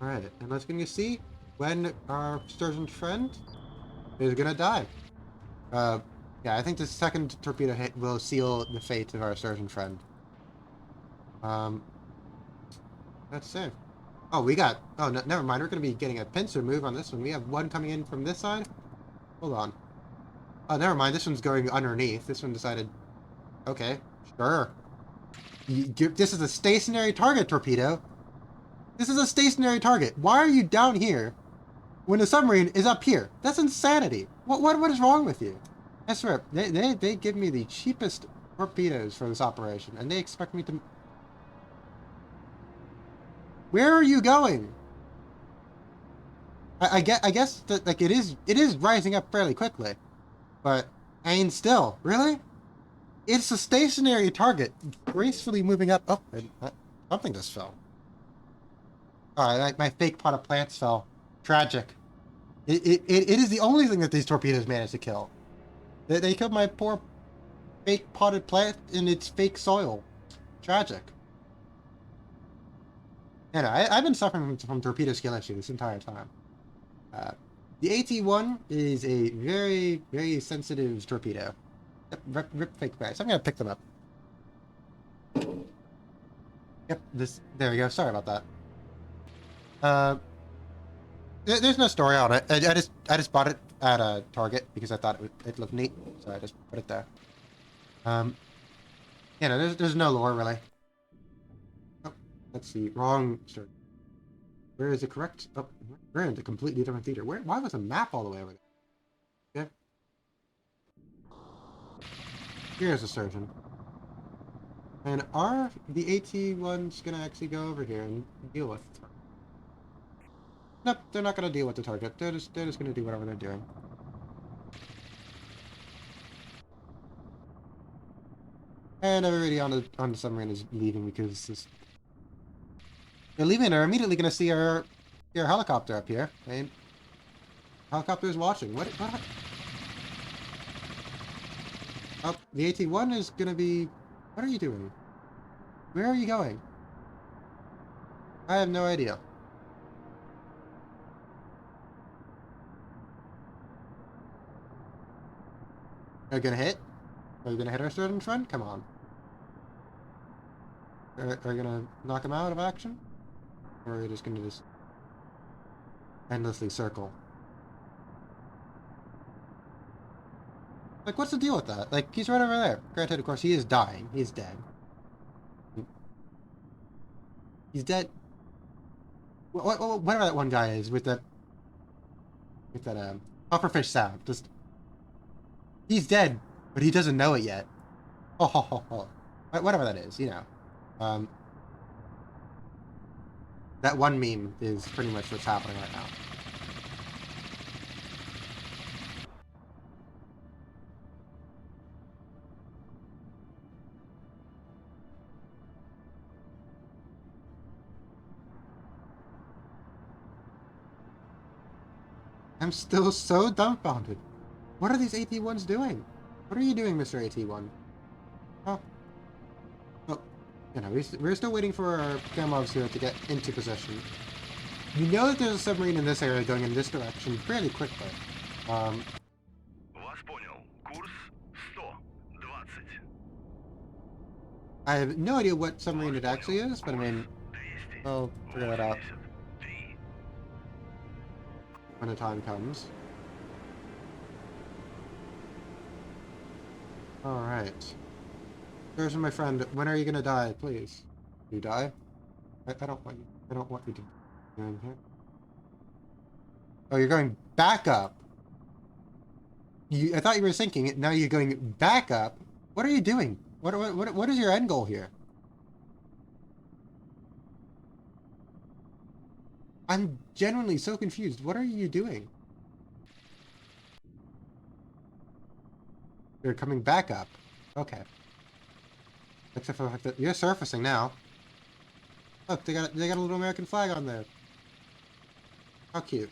Speaker 1: All right, and let's gonna see when our sturgeon friend is gonna die. Yeah, I think the second torpedo hit will seal the fate of our sturgeon friend. Let's see. Oh, we got... Oh, no, never mind. We're going to be getting a pincer move on this one. We have one coming in from this side. Hold on. Oh, never mind. This one's going underneath. This one decided... Okay, sure. This is a stationary target, Torpedo. This is a stationary target. Why are you down here when the submarine is up here? That's insanity. What is wrong with you? I swear, they give me the cheapest torpedoes for this operation, and they expect me to... Where are you going? I guess that, like, it is rising up fairly quickly, but I mean, still, really? It's a stationary target, gracefully moving up. Oh, something just fell. Alright, like my fake pot of plants fell. Tragic. It is the only thing that these torpedoes managed to kill. They killed my poor fake potted plant in its fake soil. Tragic. And I've been suffering from torpedo skill issue this entire time. The AT-1 is a very, very sensitive torpedo. Yep, rip fake bags. I'm gonna pick them up. Yep, there we go. Sorry about that. There's no story on it. I just bought it at a Target because I thought it looked neat, so I just put it there. You know, there's no lore really. Oh, let's see, wrong story. Where is it correct? Oh, we're in a completely different theater. Why was a map all the way over there? Okay. Here's a surgeon. And are the AT-1s gonna actually go over here and deal with it? Nope, they're not gonna deal with the target. They're just gonna do whatever they're doing. And everybody on the submarine is leaving because they're leaving and they're immediately gonna see our helicopter up here. And helicopter is watching. What? Oh, the AT-1 is gonna be... What are you doing? Where are you going? I have no idea. Are you gonna hit? Are you gonna hit our surgeon friend? Come on. Are you gonna knock him out of action? Or are you just gonna just endlessly circle? Like, what's the deal with that? Like, he's right over there. Granted, of course, he is dying. He's dead. He's dead. Whatever that one guy is with that pufferfish sound. Just, he's dead, but he doesn't know it yet. Oh, ho, ho, ho. Whatever that is, you know. That one meme is pretty much what's happening right now. I'm still so dumbfounded. What are these AT-1s doing? What are you doing, Mr. AT-1? Oh. Oh. You know, we're still waiting for our Kamovs here to get into position. You know that there's a submarine in this area going in this direction fairly quickly.
Speaker 2: Вас понял. Курс 120.
Speaker 1: I have no idea what submarine it actually is, but I mean, I'll figure that out when the time comes. Alright. There's my friend. When are you gonna die, please? You die? I don't want you. I don't want you to go in here. Oh, you're going back up. I thought you were sinking it. Now you're going back up. What are you doing? What is your end goal here? I'm genuinely so confused. What are you doing? You're coming back up. Okay. Except for the fact that you're surfacing now. Look, they got a little American flag on there. How cute.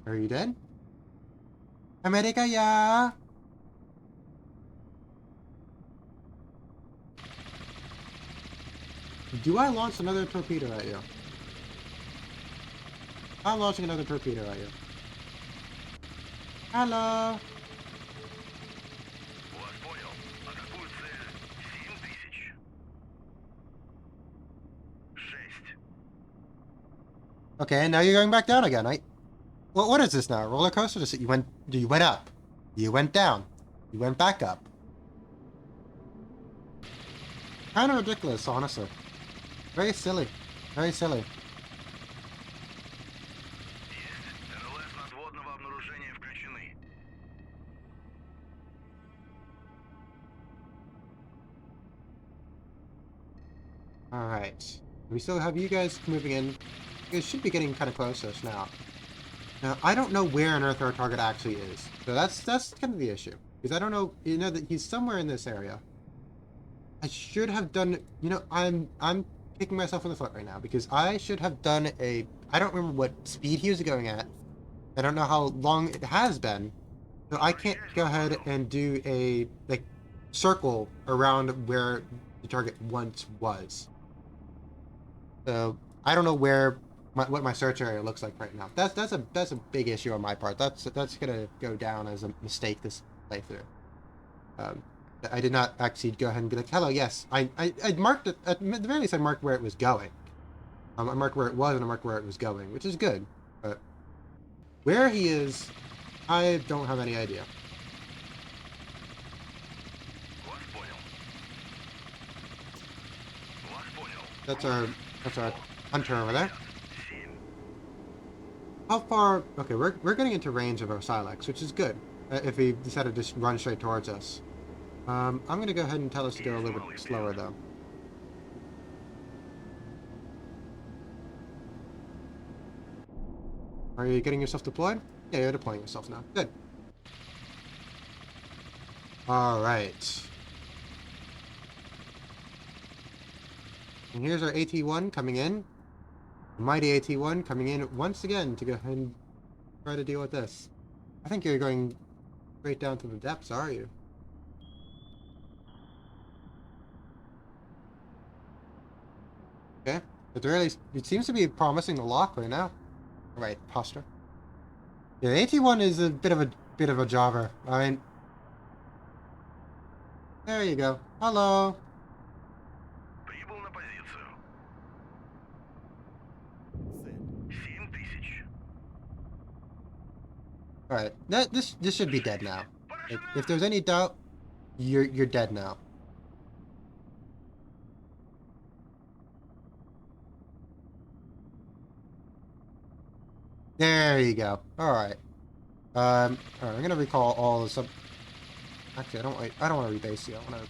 Speaker 1: Are you dead? America, yeah. Do I launch another torpedo at you? I'm launching another torpedo at you. Hello.
Speaker 2: Вас понял. Атакуют цель.
Speaker 1: Okay, now you're going back down again. What is this now? A roller coaster? You went up. You went down. You went back up. Kind of ridiculous, honestly. Very silly. Very silly.
Speaker 2: Есть. НЛС надводного обнаружения включены.
Speaker 1: Alright. We still have you guys moving in. You guys should be getting kind of close to us now. Now, I don't know where on Earth our target actually is. So that's kind of the issue. Because I don't know, you know, that he's somewhere in this area. I should have done, you know, I'm kicking myself in the foot right now. Because I should have done I don't remember what speed he was going at. I don't know how long it has been. So I can't go ahead and do a, like, circle around where the target once was. So I don't know where what my search area looks like right now. That's a big issue on my part. That's gonna go down as a mistake this playthrough. I did not actually go ahead and be like, hello, yes. I marked it at the very least. I marked where it was going. I marked where it was and I marked where it was going, which is good. But where he is, I don't have any idea.
Speaker 2: Вас понял. Вас понял.
Speaker 1: That's our hunter over there.
Speaker 2: 7.
Speaker 1: How far? Okay, we're getting into range of our Silex, which is good. If he decided to just run straight towards us. I'm gonna go ahead and tell us to go a little bit slower though. Are you getting yourself deployed? Yeah, you're deploying yourself now. Good. Alright. And here's our AT-1 coming in. Mighty AT-1 coming in once again to go ahead and try to deal with this. I think you're going straight down to the depths, are you? Okay. It seems to be promising the lock right now. Right, posture. Yeah, the AT-1 is a bit of a jobber. I mean, there you go. Hello.
Speaker 2: Прибыл на позицию.
Speaker 3: Цель.
Speaker 2: 7000.
Speaker 1: All right, this should be dead now. If there's any doubt, you're dead now. There you go. All right. All right. I'm gonna recall all the sub. Actually, I don't want to rebase you. I want to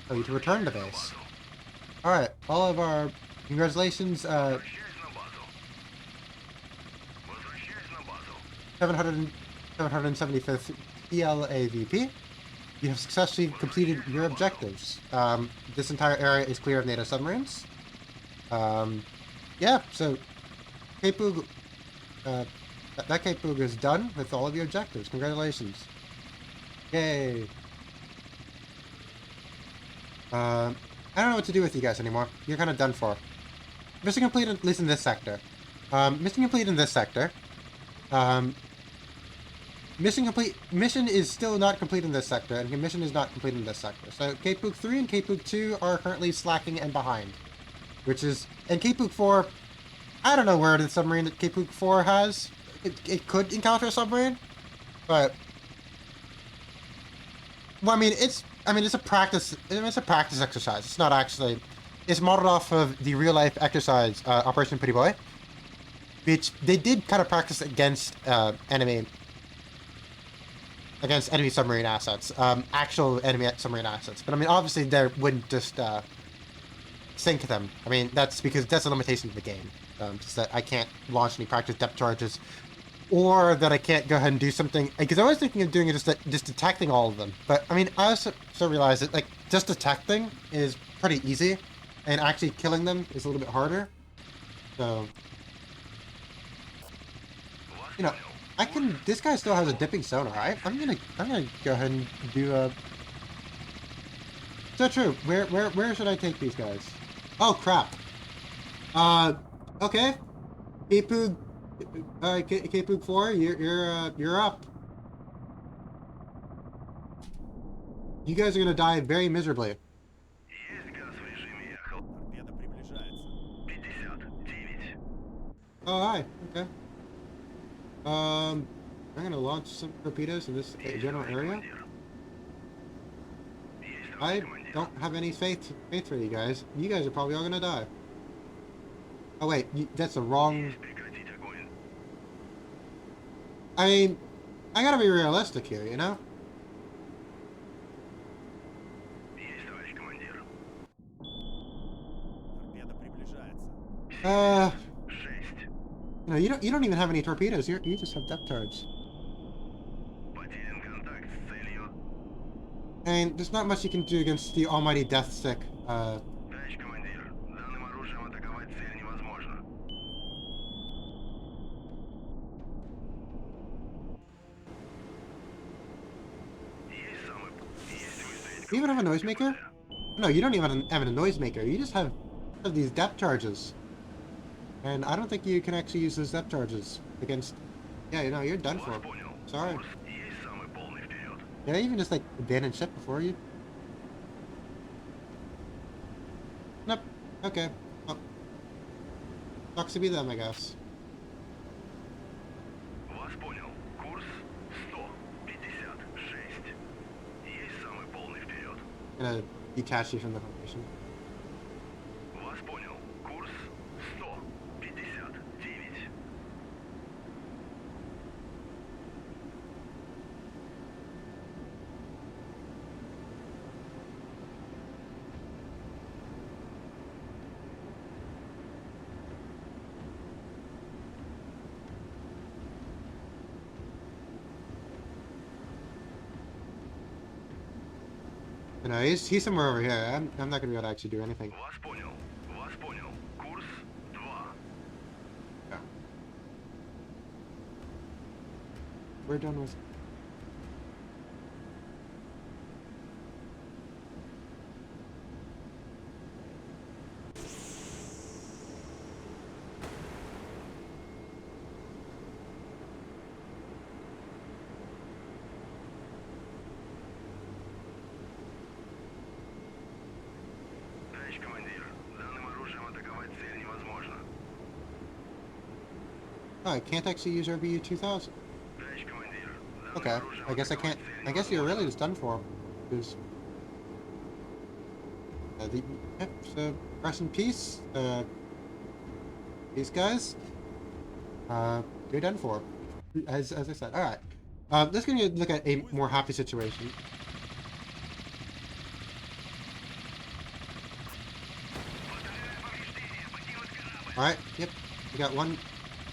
Speaker 1: tell you to return to base. All right. All of our congratulations.
Speaker 2: Возвращаюсь на базу. Возвращаюсь на базу.
Speaker 1: 775th PLAVP. You have successfully completed your objectives. This entire area is clear of NATO submarines. Yeah. So, Kapug. That Kapug is done with all of your objectives. Congratulations. Yay. I don't know what to do with you guys anymore. You're kind of done for. Mission complete, at least in this sector. Mission complete in this sector. Mission complete. Mission is still not complete in this sector, and mission is not complete in this sector. So Kapug 3 and Kapug 2 are currently slacking and behind. Which is... And Kapug 4... I don't know where the submarine that Kapug 4 has. It could encounter a submarine, but... Well, I mean, it's a practice. It's a practice exercise. It's not actually. It's modeled off of the real life exercise Operation Priboy, which they did kind of practice against enemy submarine assets, actual enemy submarine assets. But I mean, obviously, they wouldn't just sink them. I mean, that's because that's a limitation of the game. Just that I can't launch any practice depth charges. Or that I can't go ahead and do something, because I was thinking of doing it just detecting all of them. But I mean, I also realized that like just detecting is pretty easy, and actually killing them is a little bit harder. So, you know, I can. This guy still has a dipping sonar. I'm gonna go ahead and do a. So true. Where should I take these guys? Oh crap. Okay. Kapug. Kapug 4, you're up. You guys are gonna die very miserably.
Speaker 2: Есть газ в режиме ехал.
Speaker 3: Торпеда приближается.
Speaker 2: 59.
Speaker 1: Oh, hi. Okay. I'm gonna launch some torpedoes in this general area.
Speaker 2: Есть, товарищ
Speaker 1: I
Speaker 2: командир.
Speaker 1: don't have any faith for you guys. You guys are probably all gonna die. Oh wait, that's the wrong.
Speaker 2: Есть, прекратить огонь.
Speaker 1: I mean, I gotta be realistic here, you know?
Speaker 2: Есть, товарищ командир.
Speaker 3: Торпеда приближается.
Speaker 1: Uh,
Speaker 2: 6.
Speaker 1: no, you don't even have any torpedoes. You just have depth charge.
Speaker 2: Потерян контакт с целью.
Speaker 1: And there's not much you can do against the almighty death stick.
Speaker 2: Товарищ командир, данным оружием атаковать цель невозможно. Есть самый... Есть выставить...
Speaker 1: Do you even have a noisemaker? No, you don't even have a noisemaker. You just have these depth charges. And I don't think you can actually use those depth charges against... Yeah, you know, you're done for.
Speaker 2: Вас понял.
Speaker 1: Sorry.
Speaker 2: Курс есть самый полный вперед.
Speaker 1: Did I even just, like, abandon ship before you? Nope. Okay. Well, sucks to be them, I guess.
Speaker 2: Вас понял. Курс 156. Есть самый полный вперед.
Speaker 1: Gonna detach you from the formation.
Speaker 2: Вас понял. Курс 159.
Speaker 1: No, he's somewhere over here. I'm not gonna be able to actually do anything.
Speaker 2: Вас понял. Вас понял. Курс 2.
Speaker 1: Yeah. We're done with.
Speaker 2: Товарищ командир, данным оружием атаковать цель невозможно.
Speaker 1: Oh, I can't actually use RBU 2000.
Speaker 2: Товарищ командир, данным
Speaker 1: Okay,
Speaker 2: оружием
Speaker 1: I guess I can't.
Speaker 2: атаковать цель
Speaker 1: I guess you're
Speaker 2: невозможно.
Speaker 1: really just done for. Because yep, so rest in peace. These guys. You're done for. As I said. All right. Let's go look at a more happy situation. All right. Yep. We got one.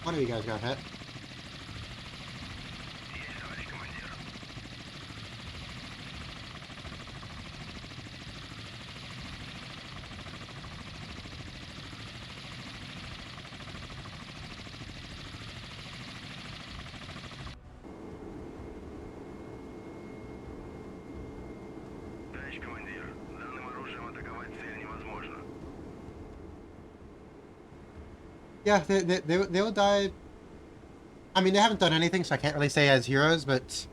Speaker 1: One of you guys got hit.
Speaker 2: Есть, товарищ командир. Товарищ командир, данным оружием атаковать цель невозможно.
Speaker 1: Yeah, they'll die. I mean, they haven't done anything, so I can't really say as heroes, but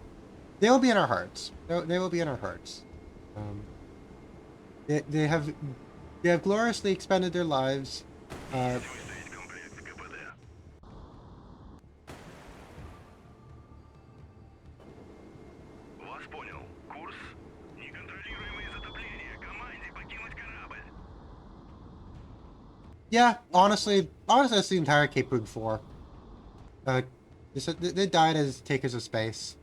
Speaker 1: they will be in our hearts. They will be in our hearts. They have gloriously expended their lives.
Speaker 2: Выставить комплект КПД. Вас понял. Курс неконтролируемое затопление. Команде покинуть корабль.
Speaker 1: Yeah, honestly, that's the entire Cape Boog 4. They died as takers of space.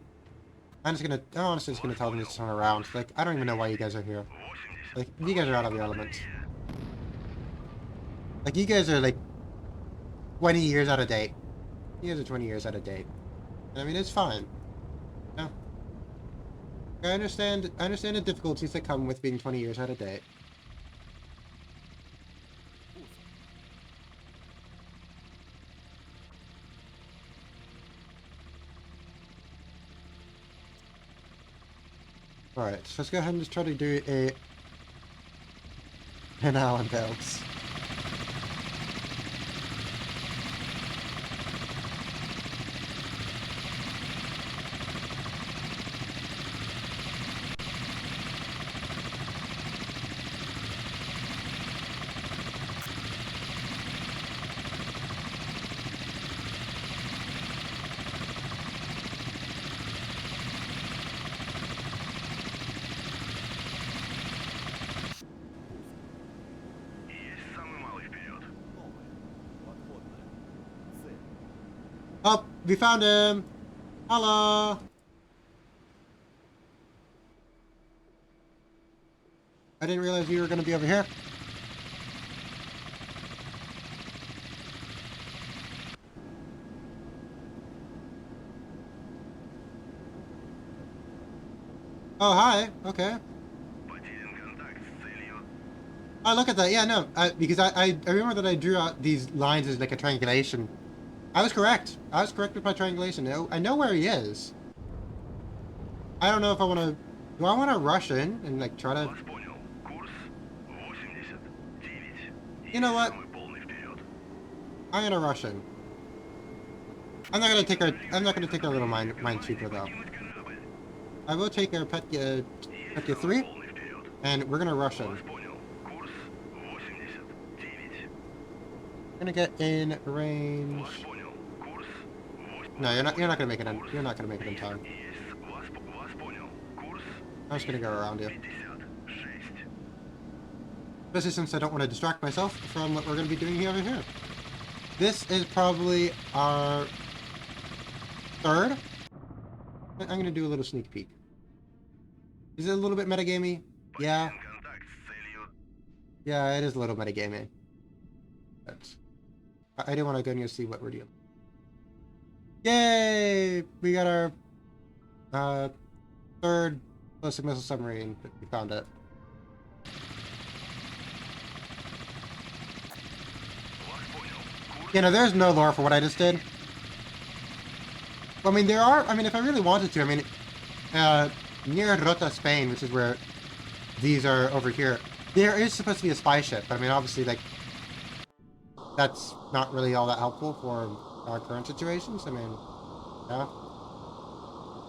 Speaker 1: I'm honestly just gonna tell them to turn around. Like, I don't even know why you guys are here.
Speaker 2: 80.
Speaker 1: Like, you guys are out of your element. Like, you guys are like 20 years out of date. You guys are 20 years out of date. And I mean, it's fine. No. I understand the difficulties that come with being 20 years out of date. Alright, so let's go ahead and just try to do an Allen belts. we found him. Hello. I didn't realize you were going to be over here. Oh, hi. Okay.
Speaker 2: Потерян контакт с целью.
Speaker 1: Oh, look at that. Yeah, no. Because I remember that I drew out these lines as like a triangulation. I was correct. I was correct with my triangulation. I know where he is. I don't know if I want to... Do I want to rush in and like try to...
Speaker 2: Вас понял. Курс 89.
Speaker 1: You know what?
Speaker 2: Самый полный вперед.
Speaker 1: I'm going to rush in. I'm not going to take our... I'm not going to take our little minesweeper though.
Speaker 2: Покинуть корабль.
Speaker 1: I will take our Petya 3,
Speaker 2: Полный вперед.
Speaker 1: and we're going to rush in.
Speaker 2: Вас понял. Курс 89.
Speaker 1: We're going to get in range...
Speaker 2: Вас понял. Курс 8.
Speaker 1: No, you're not going to make it in. You're not going to make it in time.
Speaker 2: Есть. Вас понял. Курс
Speaker 1: I'm just going to go around you.
Speaker 2: 56.
Speaker 1: Especially since I don't want to distract myself from what we're going to be doing over here. This is probably our third. I'm going to do a little sneak peek. Is it a little bit metagamey? Yeah.
Speaker 2: Потерян контакт с целью.
Speaker 1: Yeah, it is a little metagamey. But I do want to go and see what we're doing. Yay! We got our third ballistic missile submarine. We found it.
Speaker 2: Вас понял. Курс
Speaker 1: You know, there's no lore for what I just did. I mean, there are... I mean, if I really wanted to, I mean... near Rota, Spain, which is where these are over here, there is supposed to be a spy ship. But I mean, obviously, like... That's not really all that helpful for our current situations. I mean... Yeah.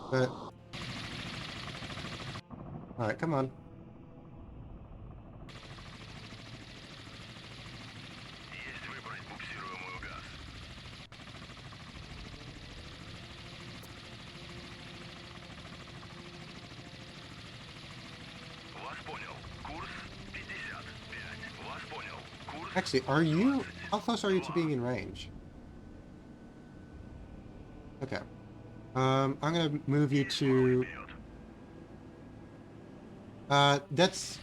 Speaker 1: But... Alright, come on.
Speaker 2: есть выбрать буксируемую газ. Вас понял. Курс 55. Вас понял. Курс
Speaker 1: Actually, are you... How close are you to being in range? Okay. I'm gonna move you to...
Speaker 2: вперед.
Speaker 1: That's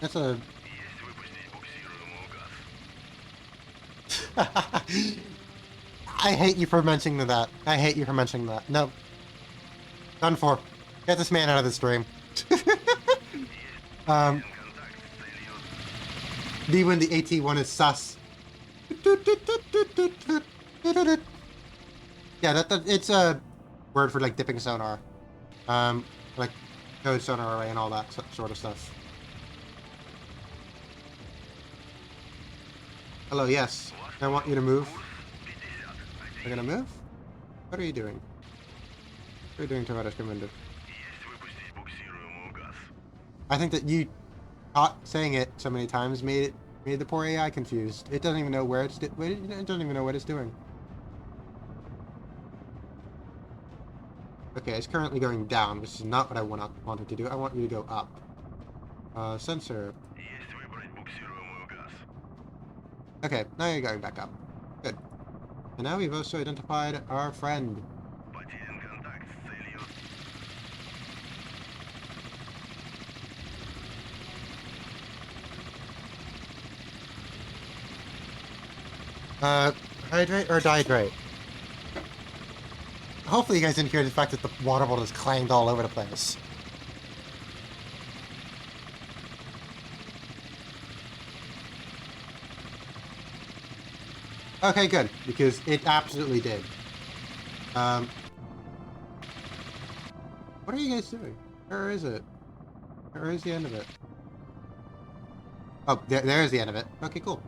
Speaker 1: a...
Speaker 2: Есть выпустить буксируемую газ.
Speaker 1: I hate you for mentioning that. I hate you for mentioning that. No. Done for. Get this man out of this stream.
Speaker 2: Контакт с целью.
Speaker 1: when the AT1 is sus. Yeah, it's a word for like dipping sonar. Like code sonar array and all that sort of stuff. Hello, yes. I want you to move.
Speaker 2: 50.
Speaker 1: You're gonna move? What are you doing? What are you doing, Tavares Commander?
Speaker 2: Есть выпустить буксируемую газ.
Speaker 1: I think that you saying it so many times made the poor AI confused. It doesn't even know where it's it doesn't even know what it's doing. Okay, it's currently going down, which is not what I wanted to do. I want you to go up. Sensor.
Speaker 2: Есть выбрать буксируемую газ.
Speaker 1: Okay, now you're going back up. Good. And now we've also identified our friend.
Speaker 2: Потерян контакт с целью.
Speaker 1: Hydrate or dihydrate? Hopefully you guys didn't hear the fact that the water bottle is clanged all over the place. Okay, good, because it absolutely did. What are you guys doing? Where is it? Where is the end of it? Oh, there's the end of it. Okay, cool.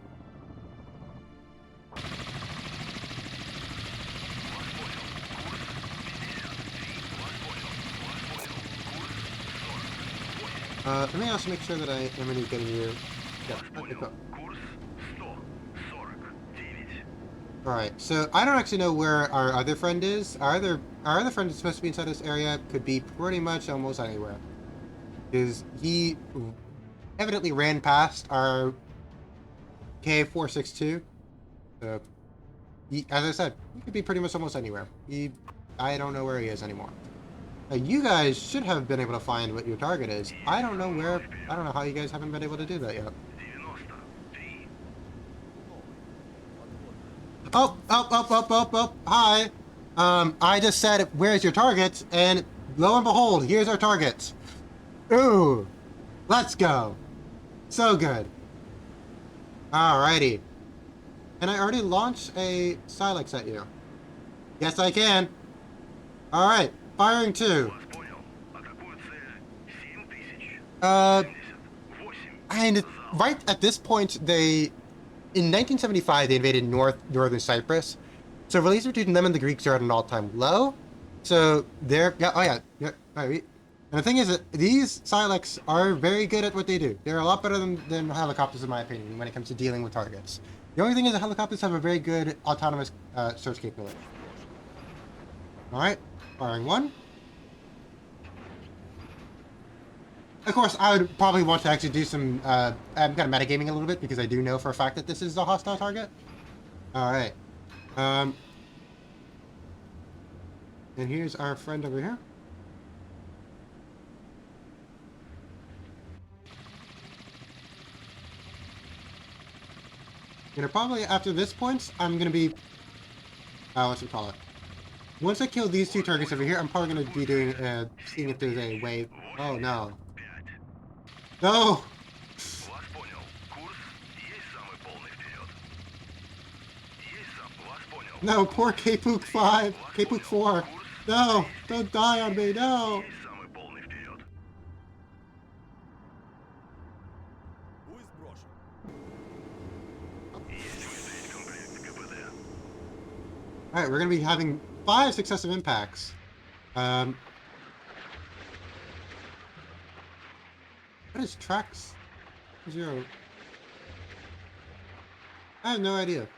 Speaker 1: Let me also make sure that I am going to get you. Yeah, okay, cool.
Speaker 2: Курс 149.
Speaker 1: Alright, so I don't actually know where our other friend is. Our other friend is supposed to be inside this area. Could be pretty much almost anywhere. Because he evidently ran past our K462. So As I said, he could be pretty much almost anywhere. I don't know where he is anymore. You guys should have been able to find what your target is. I don't know where. I don't know how you guys haven't been able to do that yet.
Speaker 2: 93.
Speaker 1: Oh, up. Hi. I just said, where's your target? And lo and behold, here's our target. Ooh, let's go. So good. Alrighty. Can I already launch a Silex at you? Yes, I can. Alright, firing 2.
Speaker 2: Вас понял. Атакую цель 7000.
Speaker 1: Uh,
Speaker 2: 88.
Speaker 1: and right at this point, in 1975, they invaded northern Cyprus. So relations between them and the Greeks are at an all-time low. So they're, yeah. Right. And the thing is that these Silex are very good at what they do. They're a lot better than helicopters, in my opinion, when it comes to dealing with targets. The only thing is that helicopters have a very good autonomous search capability. Alright, firing 1. Of course, I would probably want to actually do some kind of metagaming a little bit, because I do know for a fact that this is a hostile target. Alright. And here's our friend over here. Probably after this point, I'm gonna be, what's it call it? Once I kill these 2 targets over here, I'm probably gonna be doing, seeing if there's a way. Oh no.
Speaker 2: 5.
Speaker 1: No!
Speaker 2: Вас понял. Курс есть самый полный вперед. Есть сам. Вас понял.
Speaker 1: No, poor K-Pook 5, K-Pook 4. No, don't die on me, no!
Speaker 2: Есть самый полный вперед.
Speaker 3: Буй сброшен.
Speaker 2: Есть выставить комплект КПД.
Speaker 1: Alright, we're gonna be having 5 successive impacts. What is tracks 0? I have no idea.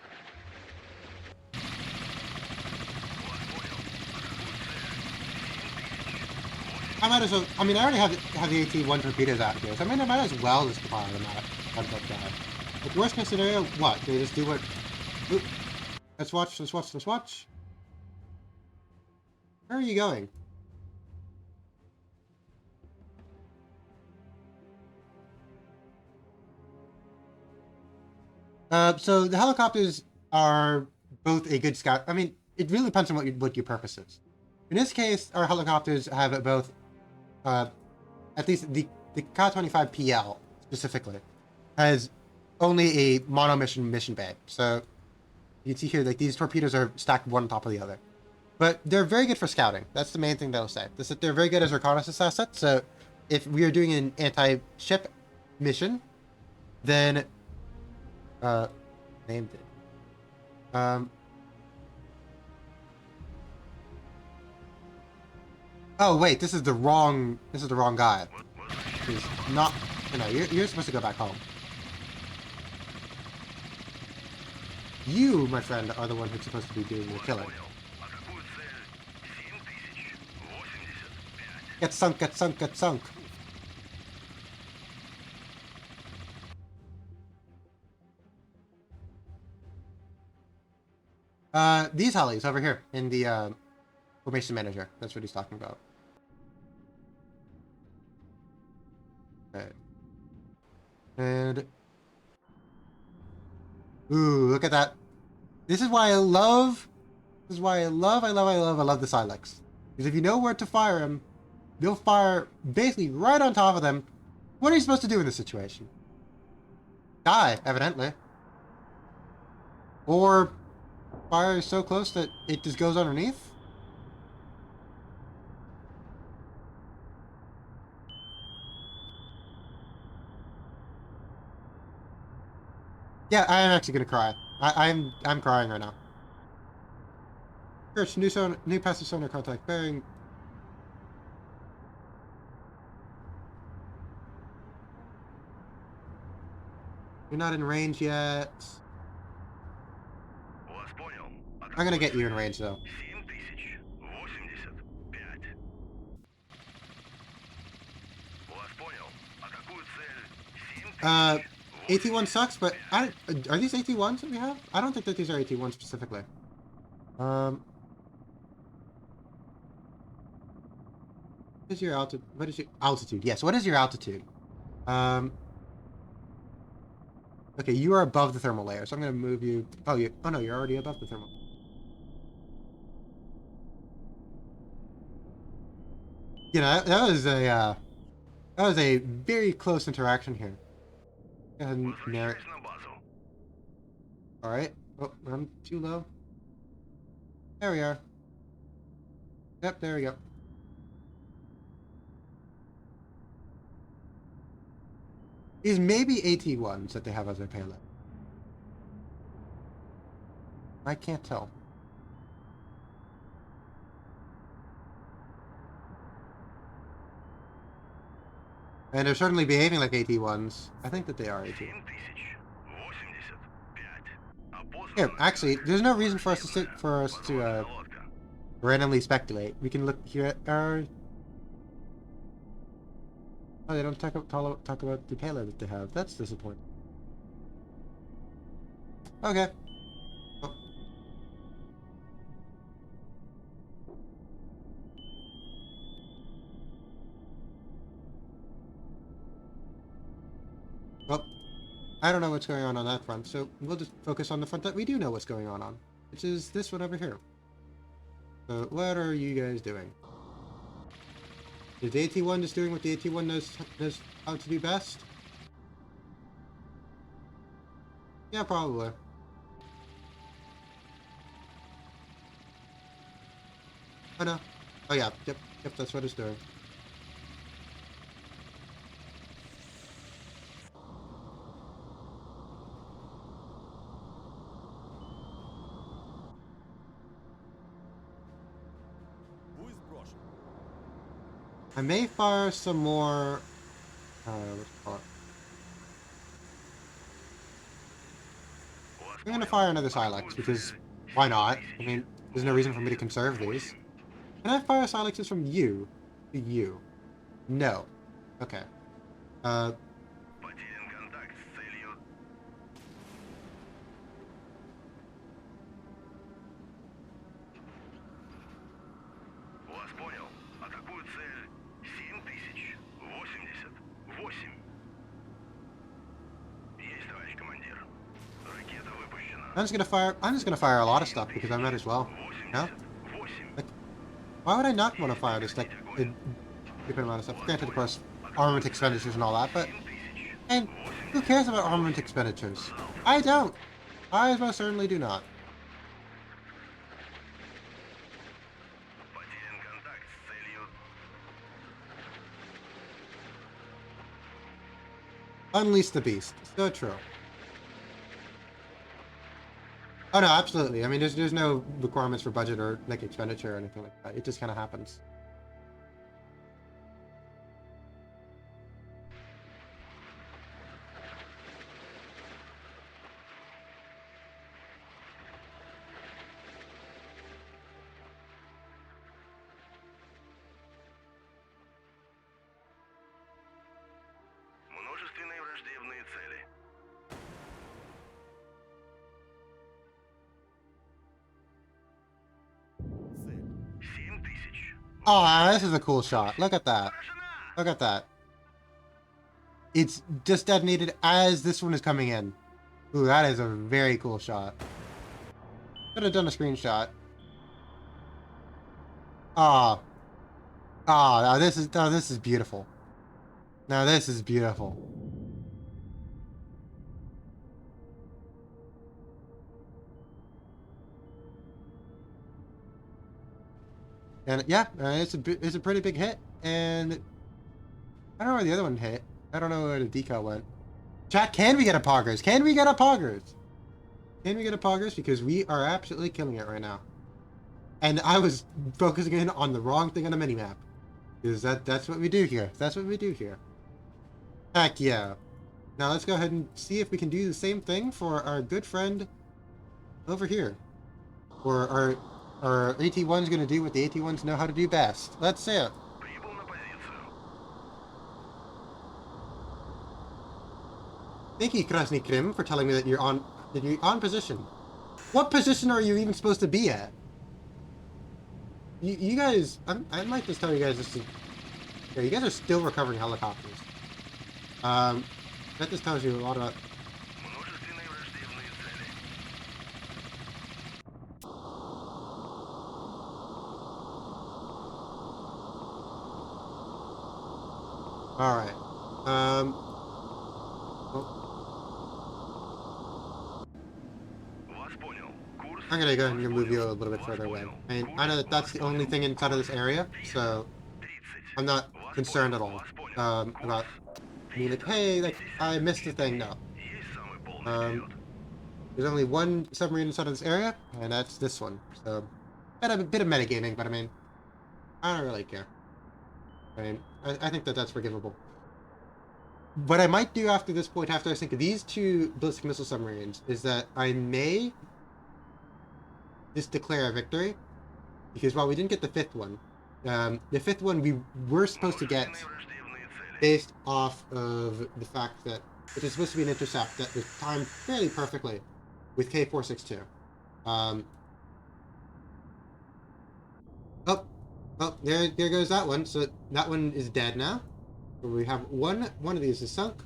Speaker 1: I might as well. I mean, I already have the AT-1 torpedoes out here, so I mean, I might as well just fire them at that guy. Like, worst case scenario, what? They just do what? Oop. Let's watch. Where are you going? So the helicopters are both a good scout. I mean, it really depends on what your purpose is. In this case, our helicopters have both, at least the Ka-25PL specifically, has only a mono mission bay. So you can see here, like, these torpedoes are stacked one on top of the other. But they're very good for scouting. That's the main thing they'll say. They're very good as reconnaissance assets. So if we are doing an anti-ship mission, then named it. Oh wait, this is the wrong guy. He's not. No, you're supposed to go back home. You, my friend, are the one who's supposed to be doing the killing.
Speaker 2: Атакую цель 7085.
Speaker 1: Get sunk. These helis over here in the formation manager. That's what he's talking about. Okay. And ooh, look at that. This is why I love the Silex. Because if you know where to fire him, they'll fire basically right on top of them. What are you supposed to do in this situation? Die, evidently. Or fire so close that it just goes underneath? Yeah, I am actually gonna cry. I'm crying right now. Search new passive sonar contact bearing. You're not in range yet.
Speaker 2: Вас понял.
Speaker 1: I'm gonna get you in range though.
Speaker 2: 7085. Вас понял. Атакую цель 7085.
Speaker 1: AT-1 sucks, but are these AT-1s that we have? I don't think that these are AT-1s specifically. Um, what is your altitude? What is your altitude? Yes, what is your altitude? Um, okay, you are above the thermal layer, so I'm gonna move you. Oh, you. Oh no, you're already above the thermal. You know, that was a very close interaction here. Go ahead and narrate.
Speaker 2: Возвращаюсь на базу.
Speaker 1: All right. Oh, I'm too low. There we are. Yep, there we go. These may be AT-1s that they have as their payload. I can't tell. And they're certainly behaving like AT-1s. I think that they are AT-1s.
Speaker 2: 7085.
Speaker 1: Here,
Speaker 2: Опознана
Speaker 1: actually, there's no reason for us to
Speaker 2: подводная лодка.
Speaker 1: randomly speculate. We can look here at our. Oh, they don't talk about the payload that they have. That's disappointing. Okay. Oh. Well, I don't know what's going on that front, so we'll just focus on the front that we do know what's going on, which is this one over here. So, what are you guys doing? Is the AT-1 just doing what the AT-1 knows how to do best? Yeah, probably. Oh no. Oh yeah, yep, that's what it's doing.
Speaker 3: Who is bрошен?
Speaker 1: I may fire some more, what's it called? I'm gonna fire another Silex, because why not? I mean, there's no reason for me to conserve these. Can I fire Silexes from you to you? No. Okay.
Speaker 2: Потерян контакт с целью. Вас понял. Атакую цель 7088. Есть, товарищ командир. Ракета выпущена.
Speaker 1: I'm just gonna fire a lot of stuff, because I might as well. No?
Speaker 2: 88.
Speaker 1: Like, why would I not want to fire just like a stupid amount of stuff? Granted, of course, armament expenditures and all that, but... And who cares about armament expenditures? I don't! I most certainly do not.
Speaker 2: Потерян контакт с целью.
Speaker 1: Unleash the beast. So true. Oh no, absolutely. I mean, there's no requirements for budget or like expenditure or anything like that. It just kind of happens.
Speaker 2: Множественные враждебные цели.
Speaker 3: Цель.
Speaker 2: 7000.
Speaker 1: Oh, this is a cool shot. Look at that. Look at that. It's just detonated as this one is coming in. Ooh, that is a very cool shot. Could have done a screenshot. Ah. Ah, now this is beautiful. Now this is beautiful. And yeah, it's a pretty big hit. And I don't know where the other one hit. I don't know where the decal went. Chat, can we get a poggers? Can we get a poggers? Can we get a poggers? Because we are absolutely killing it right now. And I was focusing in on the wrong thing on the minimap. Because that's what we do here. That's what we do here. Heck yeah. Now let's go ahead and see if we can do the same thing for our good friend over here. Or our AT-1's gonna do what the AT-1s know how to do best. Let's see it.
Speaker 2: Прибыл на позицию.
Speaker 1: Thank you, Krasny Krim, for telling me that you're on position. What position are you even supposed to be at? You guys, I might just tell you guys this is. Yeah, you guys are still recovering helicopters. Um, that just tells you a lot about.
Speaker 2: Множественные враждебные цели.
Speaker 1: All right. Well,
Speaker 2: Вас понял. Курс.
Speaker 1: I'm gonna go ahead and
Speaker 2: Вас
Speaker 1: move you a
Speaker 2: понял.
Speaker 1: little bit
Speaker 2: Вас
Speaker 1: further away.
Speaker 2: понял.
Speaker 1: I mean,
Speaker 2: Курс.
Speaker 1: I know that that's
Speaker 2: Вас
Speaker 1: the only
Speaker 2: понял.
Speaker 1: thing inside of this
Speaker 2: Курс.
Speaker 1: area, so
Speaker 2: 30.
Speaker 1: I'm not
Speaker 2: Вас
Speaker 1: concerned at
Speaker 2: понял.
Speaker 1: all.
Speaker 2: Вас понял.
Speaker 1: About
Speaker 2: Курс.
Speaker 1: being like, hey, like I missed the thing. No.
Speaker 2: Есть самый полный
Speaker 1: Um,
Speaker 2: вперед.
Speaker 1: there's only one submarine inside of this area, and that's this one. So, got a bit of metagaming, but I mean, I don't really care. I mean, I think that that's forgivable. What I might do after this point, after I sink these two ballistic missile submarines, is that I may just declare a victory, because while we didn't get the fifth one we were supposed to get
Speaker 2: Множественные враждебные цели.
Speaker 1: based off of the fact that it was supposed to be an intercept that was timed fairly perfectly with K462. Oh, there goes that one. So that one is dead now. So we have one of these is sunk,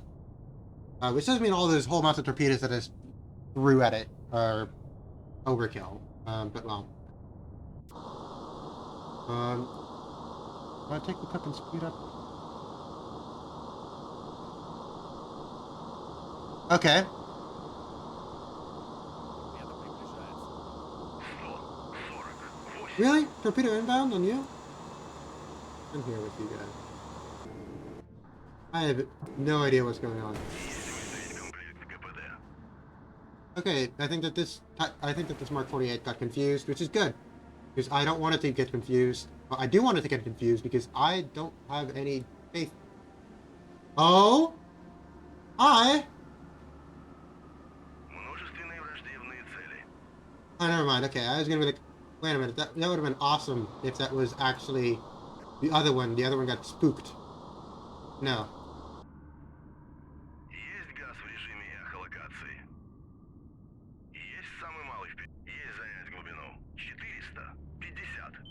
Speaker 1: which doesn't mean all those whole amounts of torpedoes that I just threw at it are overkill. But well, I'll take the clip and speed up. Okay.
Speaker 3: Победа приближается.
Speaker 2: 148.
Speaker 1: Really? Torpedo inbound on you? I'm here with you guys. I have no idea what's going on.
Speaker 2: Есть комплект КПД.
Speaker 1: Okay, I think that this Mark 48 got confused, which is good, because I don't want it to get confused. Well, I do want it to get confused because I don't have any faith. Oh, hi.
Speaker 2: Множественные враждебные цели.
Speaker 1: Oh, never mind. Okay, I was gonna be like, wait a minute. That would have been awesome if that was actually the other one. The other one got spooked. No.
Speaker 2: Есть газ в режиме эхолокации. Есть самый малый вперед. Есть занять глубину. 450.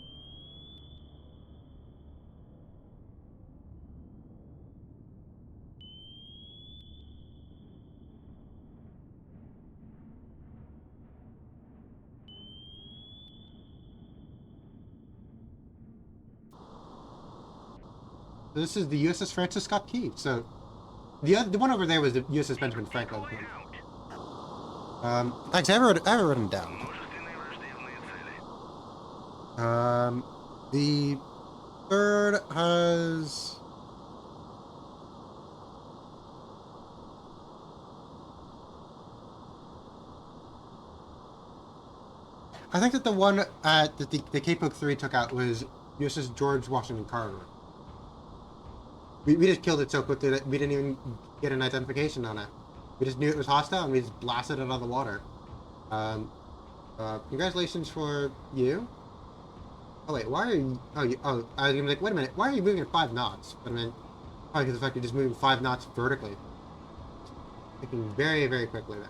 Speaker 1: This is the USS Francis Scott Key. So the one over there was the USS Benjamin Franklin.
Speaker 2: Way out.
Speaker 1: Thanks. I haven't written them down.
Speaker 2: Множественные враждебные цели.
Speaker 1: The third has. I think that the one that the Cape Hook 3 took out was USS George Washington Carver. We just killed it so quickly that we didn't even get an identification on it. We just knew it was hostile and we just blasted it out of the water. Congratulations for you. Oh wait, why are you? Oh, I was gonna be like, wait a minute, why are you moving at 5 knots? But I mean, probably because of the fact you're just moving 5 knots vertically. Thinking very, very quickly there.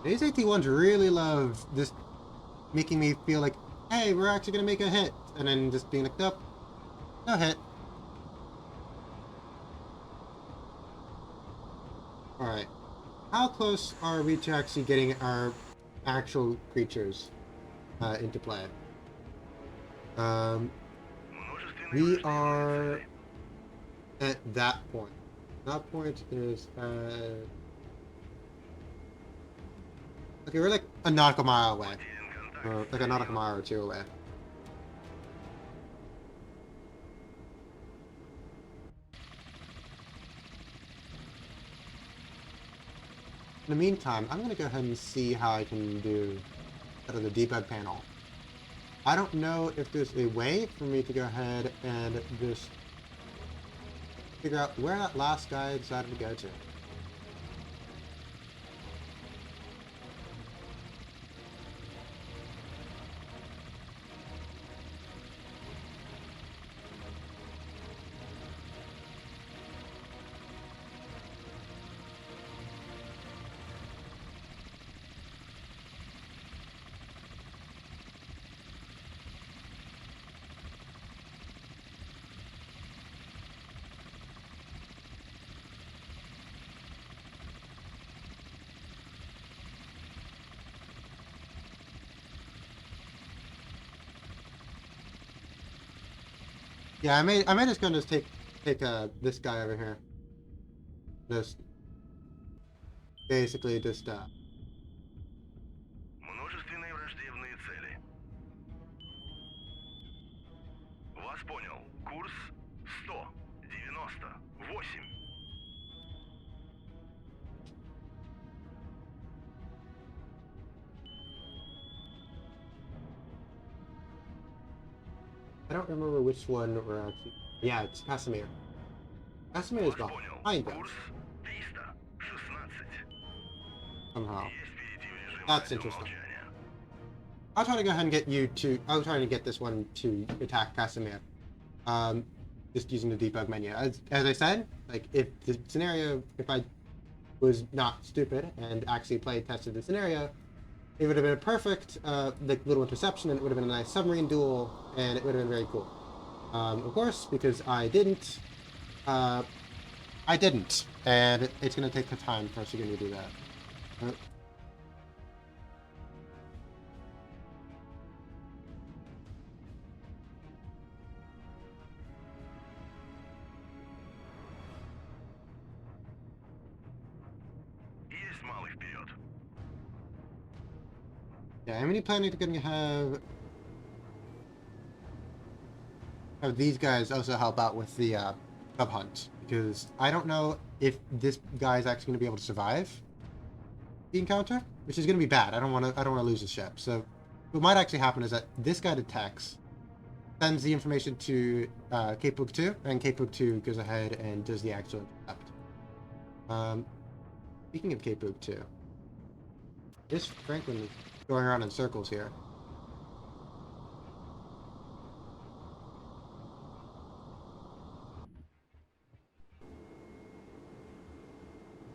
Speaker 1: These AT-1s really love just making me feel like, hey, we're actually gonna make a hit, and then just being like, nope, no hit. Alright. How close are we to actually getting our actual creatures into play?
Speaker 2: Множественные
Speaker 1: We
Speaker 2: враждебные
Speaker 1: are
Speaker 2: цели.
Speaker 1: at that point. That point is okay, we're like a nautical mile away.
Speaker 2: Потерян контакт.
Speaker 1: Or like a nautical mile or two away. In the meantime, I'm gonna go ahead and see how I can do out of the debug panel. I don't know if there's a way for me to go ahead and just figure out where that last guy decided to go to. Yeah, I may just gonna just take this guy over here. Just basically just
Speaker 2: Множественные враждебные цели. Вас понял. Курс 198.
Speaker 1: I don't remember which one we're actually. Yeah, it's Casimir. Casimir is
Speaker 2: Вас понял.
Speaker 1: behind
Speaker 2: Курс
Speaker 1: us
Speaker 2: 316.
Speaker 1: somehow.
Speaker 2: Есть перейти в режим
Speaker 1: That's
Speaker 2: радиомолчания.
Speaker 1: interesting. I'll try to go ahead and get you to. I'll try to get this one to attack Casimir. Just using the debug menu. As I said, like if the scenario, if I was not stupid and actually tested the scenario, it would have been a perfect like little interception, and it would have been a nice submarine duel, and it would have been very cool. Of course, because I didn't, and it's going to take the time for us to do that.
Speaker 2: Есть малый вперед.
Speaker 1: Yeah, I'm really planning to have these guys also help out with the cub hunt, because I don't know if this guy is actually going to be able to survive the encounter, which is going to be bad. I don't want to lose the ship. So what might actually happen is that this guy detects, sends the information to Kpug 2, and Kpug 2 goes ahead and does the actual intercept. Speaking of Kpug 2, this Franklin is going around in circles here.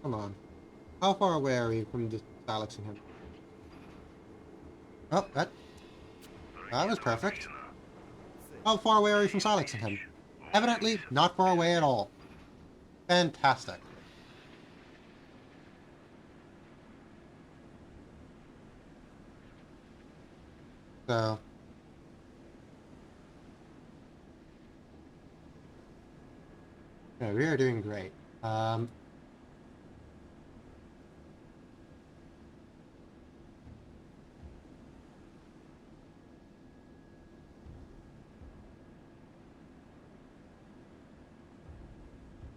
Speaker 1: Come on. How far away are we from this silencing him? Oh, that was perfect. How far away are we from silencing him? Evidently, not far away at all. Fantastic. So... yeah, we are doing great.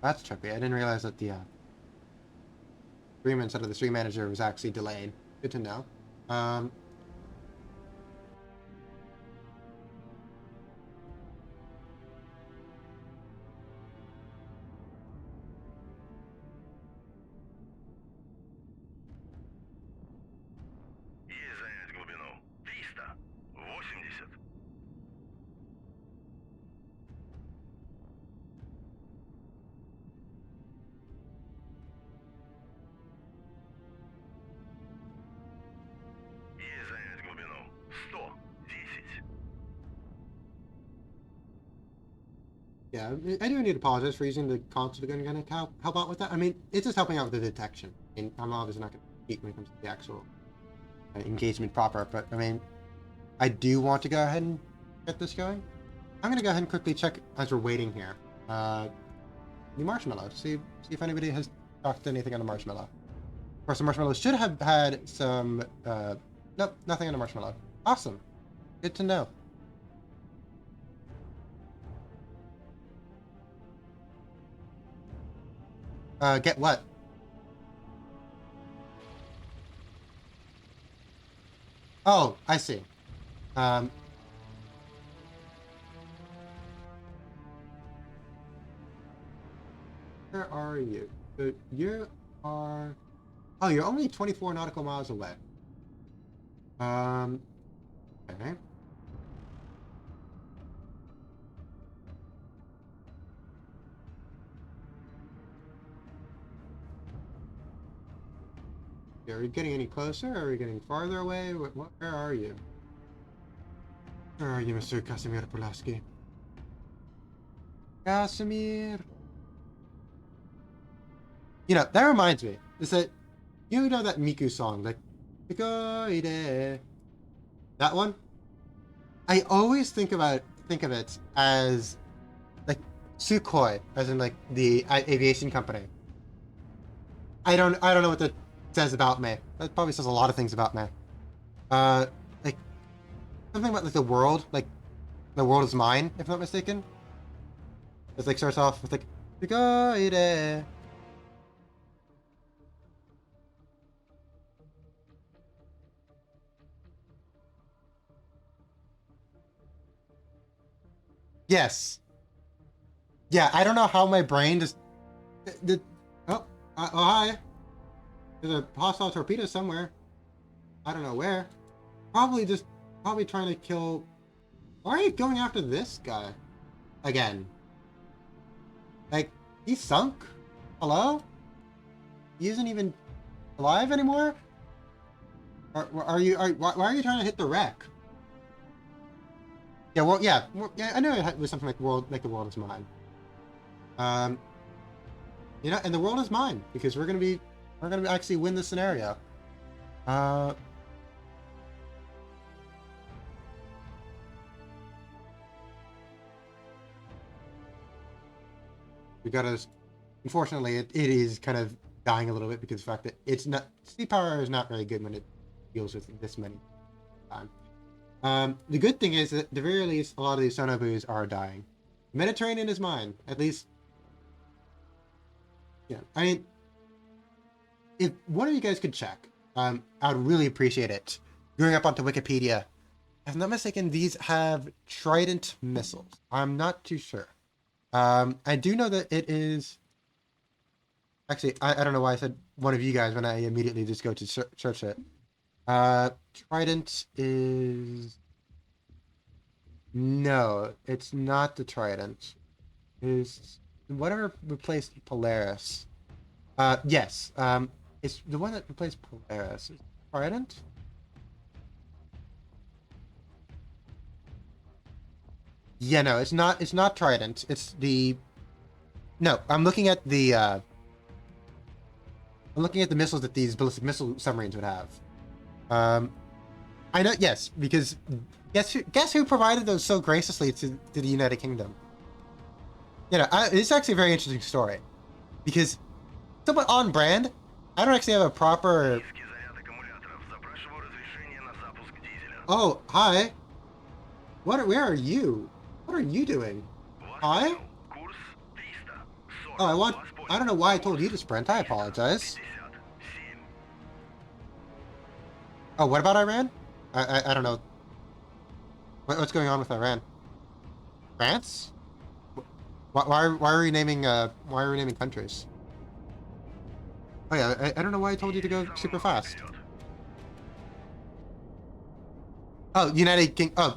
Speaker 1: That's trippy. I didn't realize that the stream instead of the stream manager was actually delayed. Good to know.
Speaker 2: Есть занять глубину. 380. Есть занять глубину. 110.
Speaker 1: Yeah, I do need to apologize for using the console to kind of help out with that. I mean, it's just helping out with the detection. I mean, I'm obviously not going to compete when it comes to the actual engagement proper, but I mean, I do want to go ahead and get this going. I'm going to go ahead and quickly check as we're waiting here. The marshmallow. See if anybody has talked to anything on the marshmallow. Of course, the marshmallow should have had some. Nope, nothing on the marshmallow. Awesome. Good to know. Get what? Oh, I see. Where are you? So you are... oh, you're only 24 nautical miles away. Okay. Are we getting any closer? Are we getting farther away? Where are you? Where are you, Mr. Casimir Pulaski? Casimir! You know, that reminds me. Is that... you know that Miku song? Like... Hikoide. That one? I always think of it as Sukhoi, as in like the aviation company. I don't know what that says about me. That probably says a lot of things about me. Like something about like the world, like the world is mine, if I'm not mistaken. It's like starts off with like "Sugoide." Yes. Yeah, I don't know how my brain just did. Oh, oh, hi. There's a hostile torpedo somewhere. I don't know where. Probably trying to kill. Why are you going after this guy again? Like he sunk. Hello? He isn't even alive anymore. Are you? Why are you trying to hit the wreck? Yeah, yeah. I know it was something like the world is mine. Um, and the world is mine because we're gonna actually win this scenario. Uh, we gotta. Unfortunately, it is kind of dying a little bit because of the fact that it's not sea power is not very good when it deals with this many time. The good thing is that at the very least, a lot of these sonobus are dying. Mediterranean is mine, at least. Yeah, I mean, if one of you guys could check, I would really appreciate it. Going up onto Wikipedia, if I'm not mistaken, these have Trident missiles. I'm not too sure. I do know that it is. Actually, I don't know why I said one of you guys when I immediately just go to search it. Trident is. No, it's not the Trident. Is whatever replaced Polaris. Yes. It's the one that replaced Polaris. Is it Trident? Yeah, no, it's not. It's not Trident. It's the. No, I'm looking at the. I'm looking at the missiles that these ballistic missile submarines would have. Um, I know. Yes, because guess who provided those so graciously to the United Kingdom? It's actually a very interesting story because somewhat on brand. I don't actually have a proper.
Speaker 2: Низкий заряд аккумуляторов. Запрашиваю разрешение на запуск дизеля.
Speaker 1: Oh, hi. Where are you? What are you doing?
Speaker 2: Вас
Speaker 1: Hi?
Speaker 2: понял. Курс 340.
Speaker 1: Oh,
Speaker 2: Вас
Speaker 1: I don't know
Speaker 2: понял.
Speaker 1: why I told you to sprint. I apologize.
Speaker 2: 57.
Speaker 1: Oh, what about Iran? I don't know. What's going on with Iran? France? Why are we naming countries? Oh yeah, I don't know why I told you to go super fast.
Speaker 2: Вперед.
Speaker 1: Oh,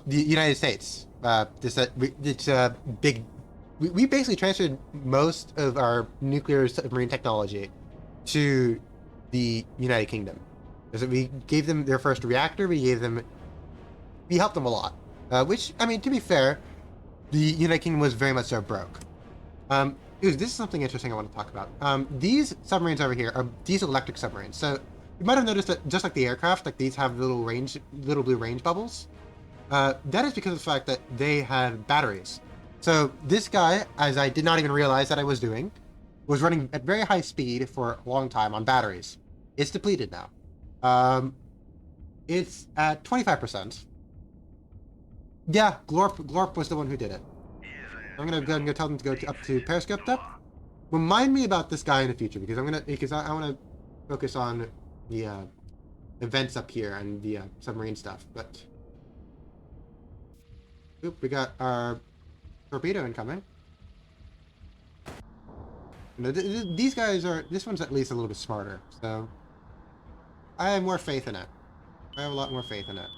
Speaker 1: the United States. It's a big. We basically transferred most of our nuclear submarine technology to the United Kingdom. Because we gave them their first reactor. We helped them a lot. Which I mean, to be fair, the United Kingdom was very much so broke. This is something interesting I want to talk about. These submarines over here are diesel electric submarines. So you might have noticed that just like the aircraft, like these have little blue range bubbles. That is because of the fact that they have batteries. So this guy, as I did not even realize that I was doing, was running at very high speed for a long time on batteries. It's depleted now. It's at 25%. Yeah, Glorp was the one who did it. I'm gonna go ahead and go tell them to go up to periscope up. Remind me about this guy in the future because I want to focus on the events up here and the submarine stuff. But oop, we got our torpedo incoming. These guys are. This one's at least a little bit smarter, so I have more faith in it. I have a lot more faith in it.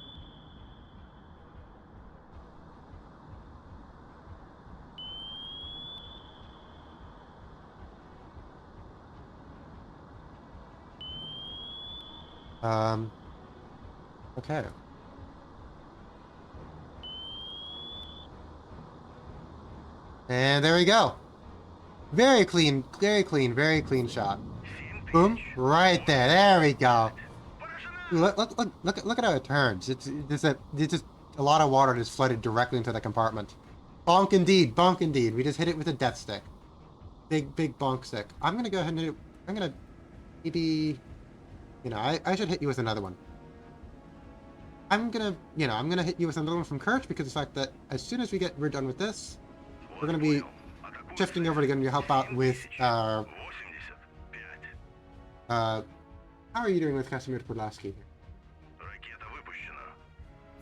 Speaker 1: Okay. And there we go. Very clean, very clean shot. Boom, right there. There we go. Look at how it turns. It's just a lot of water just flooded directly into the compartment. Bonk indeed, bonk indeed. We just hit it with a death stick. Big, big bonk stick. I'm gonna go ahead and hit it. I'm gonna maybe, I should hit you with another one. I'm gonna hit you with another one from Kirch because of the fact that as soon as we're done with this, we're gonna be shifting over to getting your help out with, how are you doing with Casimir Podlaski here?
Speaker 2: Ракета выпущена.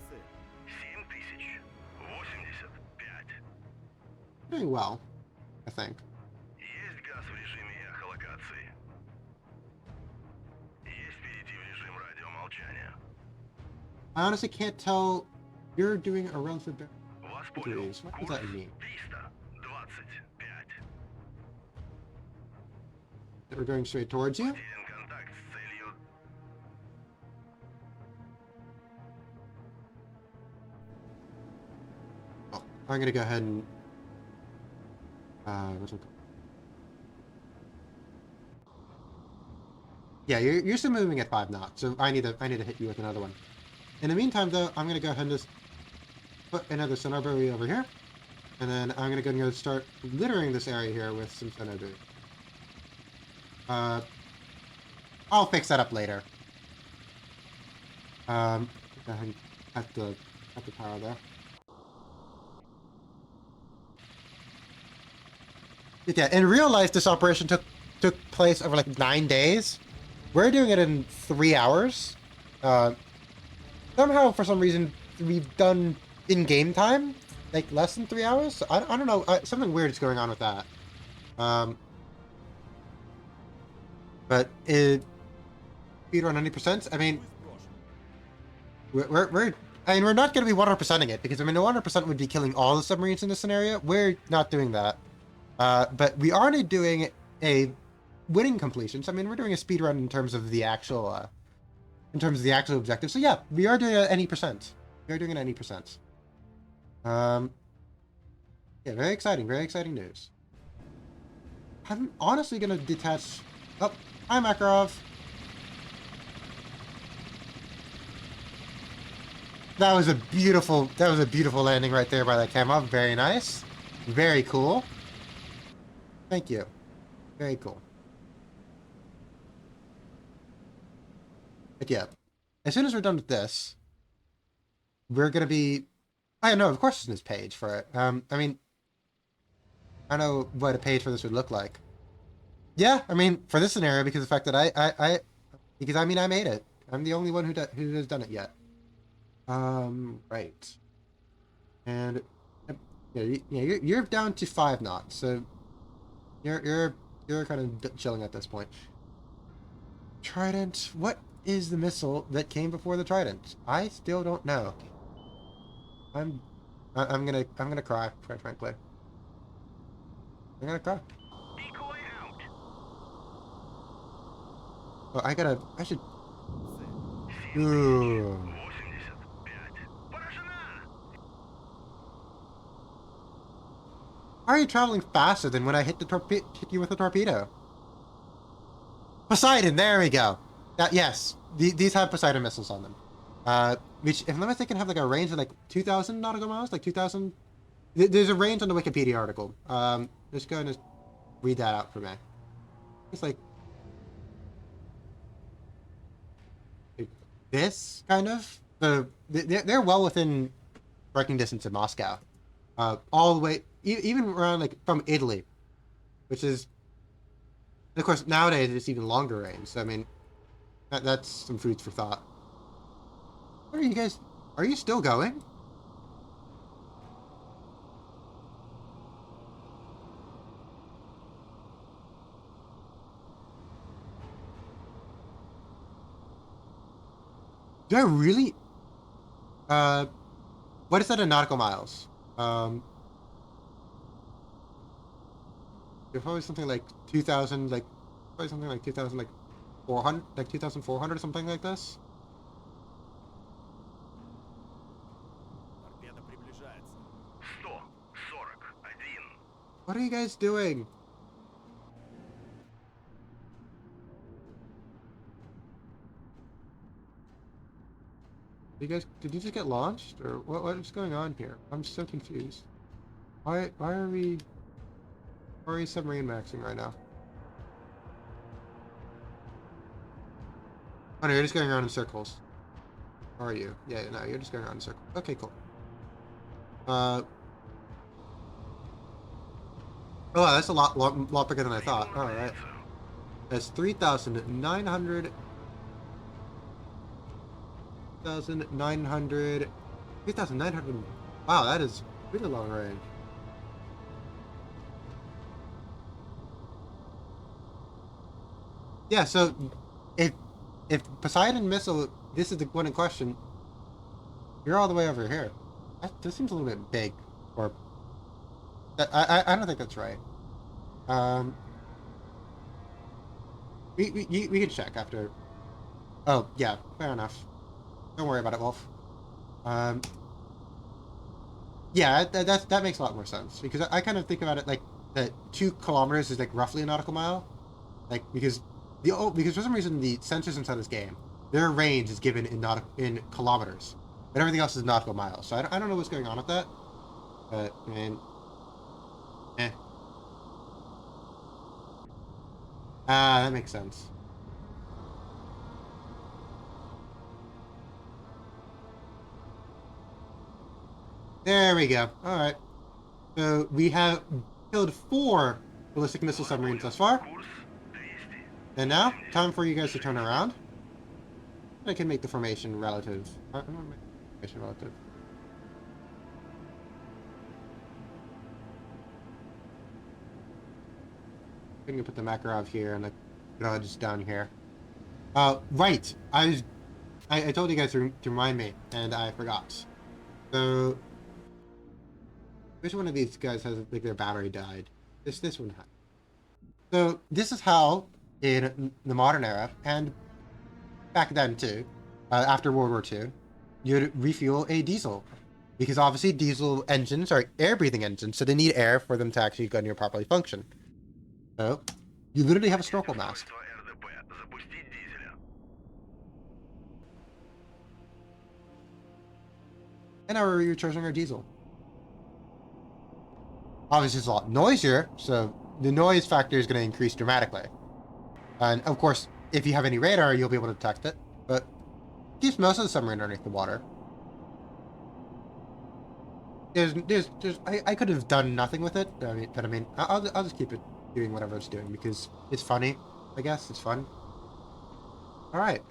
Speaker 3: Цель.
Speaker 2: 7085.
Speaker 1: Doing well, I think.
Speaker 2: Есть газ в режиме эхолокации. Есть перейти в режим радиомолчания.
Speaker 1: I honestly can't tell. You're doing a run for
Speaker 2: Вас понял.
Speaker 1: degrees. What does
Speaker 2: Курс
Speaker 1: that mean?
Speaker 2: 325.
Speaker 1: That we're going straight towards you?
Speaker 2: Потерян контакт с целью.
Speaker 1: Oh, I'm gonna go ahead and what's it called? Yeah, you're still moving at 5 knots, so I need to hit you with another one. In the meantime, though, I'm gonna go ahead and just put another sonar buoy over here, and then I'm gonna go start littering this area here with some sonar buoy. I'll fix that up later. Go ahead and cut the power there. But yeah, in real life, this operation took place over like 9 days. We're doing it in 3 hours. Somehow, for some reason, we've done in-game time like less than 3 hours. So I don't know. Something weird is going on with that. But it speed around 90%. I mean, we're not going to be 100%ing it because I mean, 100% would be killing all the submarines in this scenario. We're not doing that. But we are doing a winning completions. I mean, we're doing a speed run in terms of the actual objective. So yeah, we are doing any percent. We are doing an any percent. Yeah, very exciting news. I'm honestly gonna detach. Oh, hi Makarov. That was a beautiful landing right there by that camera. Very nice. Very cool. Thank you. Very cool. But yeah, as soon as we're done with this, we're gonna be. I know, of course, there's this page for it. I mean, I don't know what a page for this would look like. Yeah, I mean, for this scenario, because of the fact that I mean, I made it. I'm the only one who has done it yet. Right. And you're down to 5 knots, so you're kind of chilling at this point. Trident. What is the missile that came before the Trident? I still don't know. I'm gonna cry, quite frankly. I'm gonna cry.
Speaker 2: Decoy out.
Speaker 1: Oh, I should.
Speaker 2: Цель.
Speaker 1: Ooh.
Speaker 2: 85. Поражена.
Speaker 1: How are you traveling faster than when I hit you with a torpedo? Poseidon, there we go. Yes, these have Poseidon missiles on them. Which, if I'm not mistaken, have like a range of like 2,000 nautical miles, like 2,000. There's a range on the Wikipedia article. Just go and read that out for me. It's like this kind of. They're well within striking distance of Moscow. All the way, even around like from Italy, which is, of course, nowadays it's even longer range. So I mean, that's some food for thought. What are you guys? Are you still going? Do I really? What is that in nautical miles? There's probably something like 2,000, like probably something like 2,000, like 400, like 2,400, something like this.
Speaker 3: Торпеда приближается.
Speaker 2: 141.
Speaker 1: What are you guys doing? Did you just get launched, or what is going on here? I'm so confused. Why are we submarine maxing right now? Oh no, you're just going around in circles. Or are you? Yeah, no, you're just going around in circles. Okay, cool. Oh, that's a lot bigger than I thought. All right, that's 3,900. 3,900. 3,900. Wow, that is really long range. Yeah, so if Poseidon missile, this is the one in question. You're all the way over here. That seems a little bit big, or I don't think that's right. Um, we can check after. Oh yeah, fair enough. Don't worry about it, Wolf. Um, yeah, that makes a lot more sense because I kind of think about it like that 2 kilometers is like roughly a nautical mile, like because for some reason the sensors inside this game, their range is given in kilometers, but everything else is nautical miles. So I don't know what's going on with that, but I mean, eh. Ah, that makes sense. There we go. All right. So we have killed 4 ballistic missile submarines thus far.
Speaker 2: Курс 200.
Speaker 1: And now, time for you guys to turn around. I can make the formation relative. I'm gonna make the formation relative. I'm gonna put the Makarov here and the Grudge down here. Right. I told you guys to remind me, and I forgot. So, which one of these guys has like their battery died? This one has. So this is how, in the modern era, and back then too, after World War II, you'd refuel a diesel. Because obviously diesel engines are air-breathing engines, so they need air for them to actually go and properly function. So, you literally have a snorkel mask.
Speaker 2: Устройство РДП. Запустить дизеля.
Speaker 1: And now we're recharging our diesel. Obviously it's a lot noisier, so the noise factor is going to increase dramatically. And of course, if you have any radar, you'll be able to detect it. But it keeps most of the submarine underneath the water. I could have done nothing with it. But I mean, I'll just keep it doing whatever it's doing because it's funny. I guess it's fun. All right.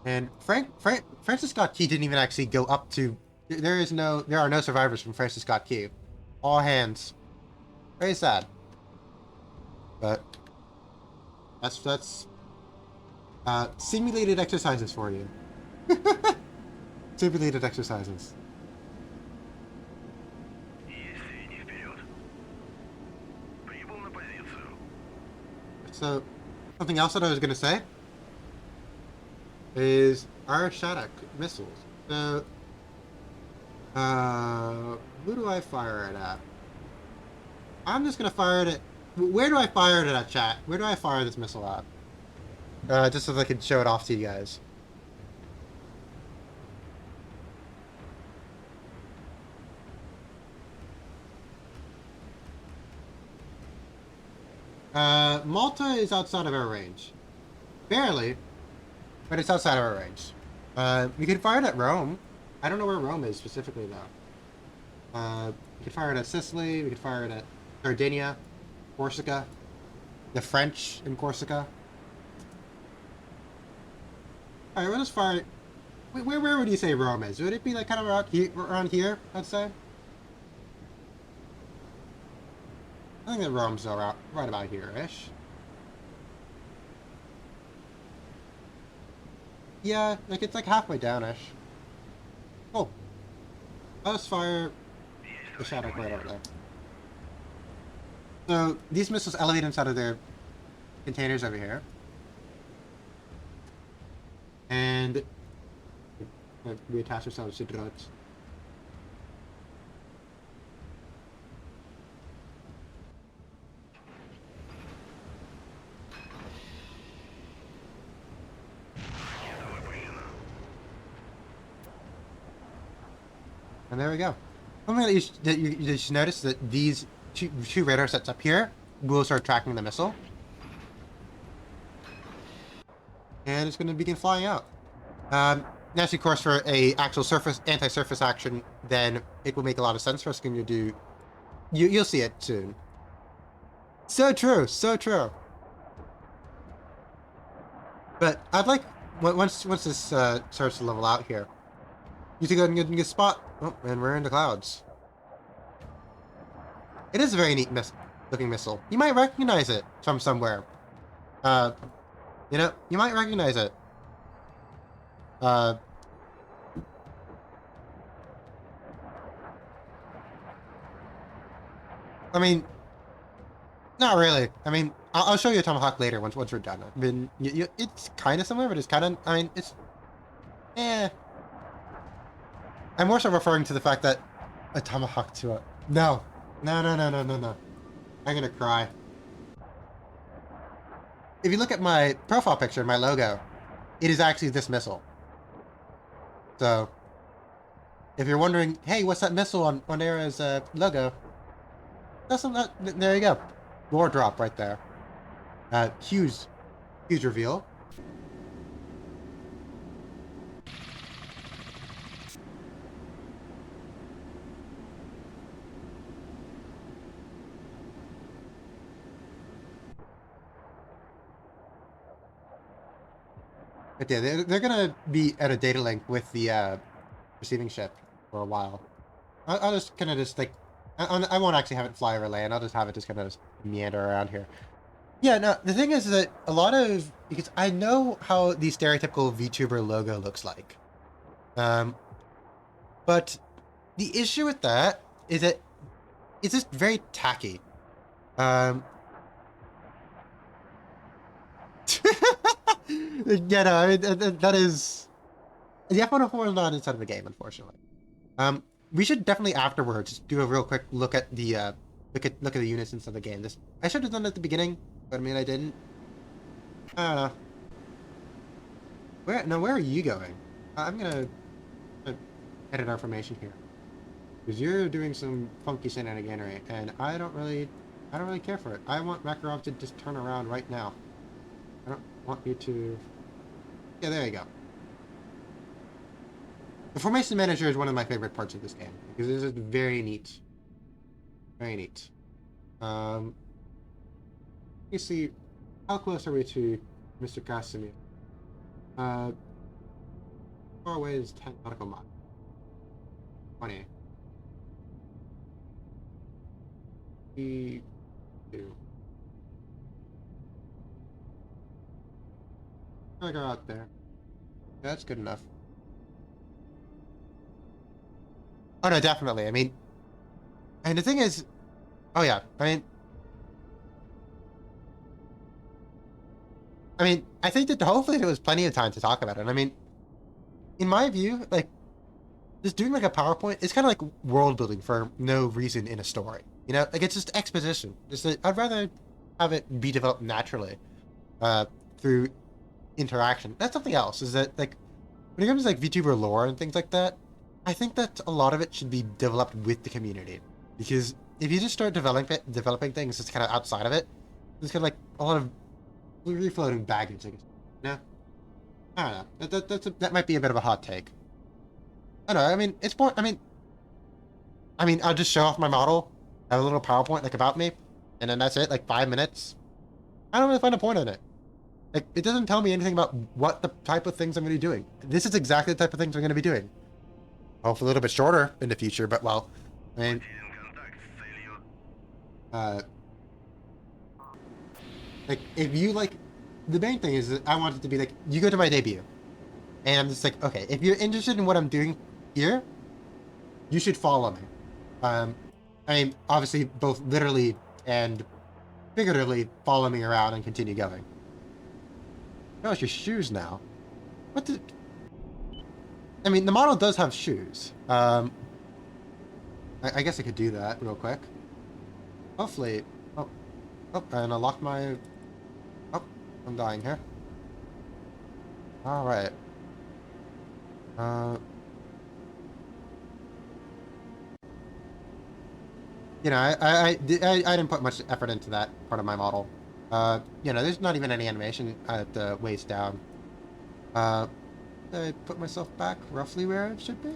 Speaker 1: And Francis Scott Key didn't even actually go up to. There are no survivors from Francis Scott Key. All hands. Very sad. But that's simulated exercises for you. Simulated exercises.
Speaker 2: Есть синий вперед. Прибыл на позицию.
Speaker 1: So, something else that I was going to say is our Shattuck missiles. So, who do I fire it at? I'm just going to fire it at... Where do I fire it at, chat? Where do I fire this missile at? Just so that I can show it off to you guys. Malta is outside of our range. Barely, but it's outside of our range. We could fire it at Rome. I don't know where Rome is specifically, though. We could fire it at Sicily. We could fire it at Sardinia, Corsica, the French in Corsica. Alright, we'll just fire it. Where would you say Rome is? Would it be like kind of around here, I'd say? I think that Rome's right about here-ish. Yeah, like it's like halfway down-ish. Cool. I'll just fire the Shattuck right over there. So, these missiles elevate inside of their containers over here. And we attach ourselves to drugs. And there we go. Something that you should notice is that these two radar sets up here will start tracking the missile. And it's going to begin flying out. Naturally, of course, for a actual anti-surface action, then it will make a lot of sense for us to do. You'll see it soon. So true, so true. But I'd like once this starts to level out here, you to go and get a spot. Oh, and we're in the clouds. It is a very neat looking missile. You might recognize it from somewhere. You might recognize it. I mean, not really. I mean, I'll show you a tomahawk later once we're done. I mean, it's kind of similar, but it's kind of. I mean, it's. Eh. I'm more so referring to the fact that a tomahawk to a. No. No. I'm gonna cry. If you look at my profile picture, my logo, it is actually this missile. So, if you're wondering, hey, what's that missile on Era's logo? There you go. Lore drop right there. Huge reveal. But yeah, they're gonna be at a data link with the receiving ship for a while. I'll just kind of just like, I won't actually have it fly over land. I'll just have it just kind of just meander around here. Yeah, no, the thing is that a lot of, because I know how the stereotypical VTuber logo looks like. But the issue with that is that it's just very tacky. Yeah, no, I mean, that is... The F-104 is not inside of the game, unfortunately. We should definitely afterwards do a real quick look at the look at the units inside the game. I should have done it at the beginning, but I mean I didn't. I don't know. Where are you going? I'm gonna edit our information here, because you're doing some funky shenaniganery, and I don't really care for it. I want Makarov to just turn around right now. I don't want you to. Yeah, there you go. The formation manager is one of my favorite parts of this game, because it is very neat. Very neat. You see, how close are we to Mr. Casimir? Far away is 10 nautical miles. 20. 2. I go out there. Yeah, that's good enough. Oh no, definitely. I mean, and the thing is, oh yeah, I mean, I think that hopefully there was plenty of time to talk about it. I mean, in my view, like, just doing like a PowerPoint is kind of like world building for no reason in a story. You know, like it's just exposition. I'd rather have it be developed naturally, through interaction. That's something else. Is that like when it comes to like VTuber lore and things like that, I think that a lot of it should be developed with the community, because if you just start developing things just kind of outside of it, there's kind of like a lot of free floating baggage. I guess. No, I don't know. That might be a bit of a hot take. I don't know. I mean, it's more. I mean, I'll just show off my model, have a little PowerPoint like about me, and then that's it. Like 5 minutes. I don't really find a point in it. Like, it doesn't tell me anything about what the type of things I'm going to be doing. This is exactly the type of things I'm going to be doing. Hopefully a little bit shorter in the future, but well, I mean, like if you like, the main thing is that I want it to be like, you go to my debut, and I'm just like, okay, if you're interested in what I'm doing here, you should follow me. I mean, obviously both literally and figuratively follow me around and continue going. Oh, it's your shoes now. What the? I mean, the model does have shoes. I guess I could do that real quick. Hopefully. Oh, and I locked my. Oh, I'm dying here. All right. you know, I didn't put much effort into that part of my model. You know, there's not even any animation at the waist down. Uh, I put myself back roughly where it should be.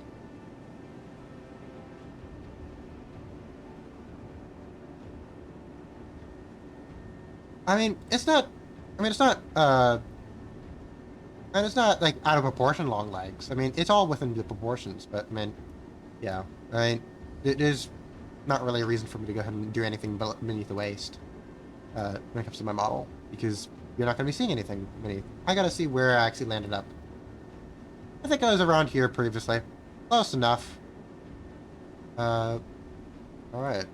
Speaker 1: I mean, it's not. I mean, it's not. And it's not like out of proportion long legs. I mean, it's all within the proportions. But I mean, yeah. I mean, it is not really a reason for me to go ahead and do anything beneath the waist when it comes to my model, because you're not going to be seeing anything beneath. I got to see where I actually landed up. I think I was around here previously. Close enough. All right.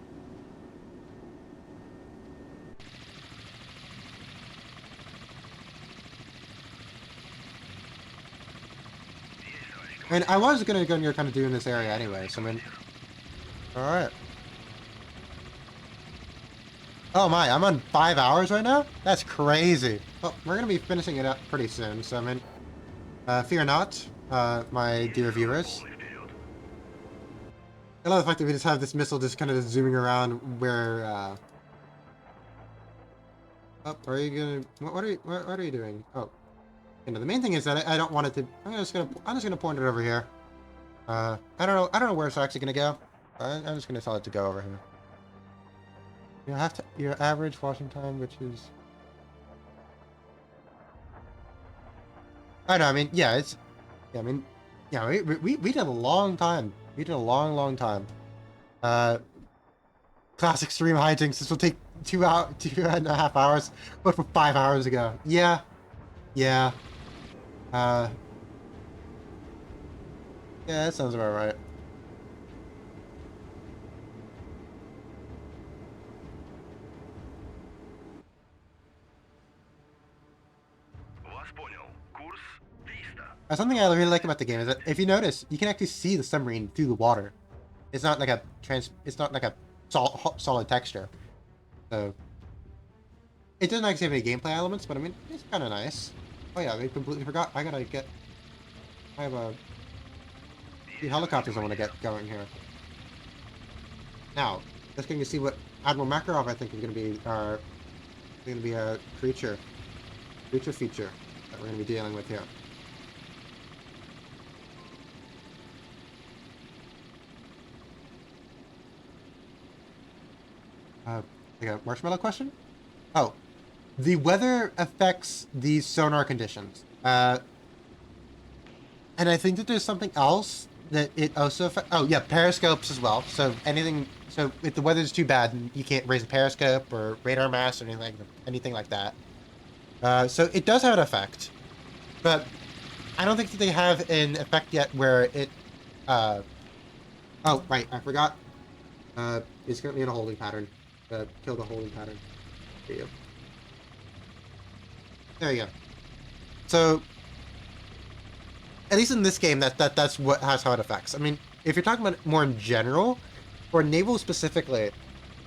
Speaker 1: I mean, I was gonna go near kind of doing this area anyway, so I mean, all right. Oh my, I'm on 5 hours right now? That's crazy. Well, we're gonna be finishing it up pretty soon, so I mean, fear not, my dear viewers. I love the fact that we just have this missile just kind of zooming around where, oh, are you gonna, what are you doing? Oh, you know, the main thing is that I don't want it to, I'm just gonna point it over here. I don't know where it's actually gonna go. I'm just gonna tell it to go over here. You have to, your average washing time, which is, I know, I mean, yeah, it's, yeah, I mean, yeah, we did a long time. We did a long time. Uh, class extreme hijinks. This will take 2.5 hours, but for 5 hours ago. Yeah, yeah. Uh, yeah, that sounds about right.
Speaker 2: Вас понял. Курс 300.
Speaker 1: Something I really like about the game is that if you notice, you can actually see the submarine through the water. It's not like a It's not like a solid texture. So it doesn't actually have any gameplay elements, but I mean, it's kind of nice. Oh yeah, I completely forgot. I gotta get. I have a few helicopters I want to get going here. Now, let's going to see what Admiral Makarov I think is going to be a creature feature that we're going to be dealing with here. Like a marshmallow question? Oh, the weather affects the sonar conditions. And I think that there's something else that it also affects. Oh yeah, periscopes as well. So anything. So if the weather's too bad, you can't raise a periscope or radar mast or anything like that. So it does have an effect, but I don't think that they have an effect yet where it. Oh right, I forgot. It's currently in a holding pattern. Kill the holding pattern. There you go. There you go. So at least in this game, that's how it affects. I mean, if you're talking about it more in general, for naval specifically,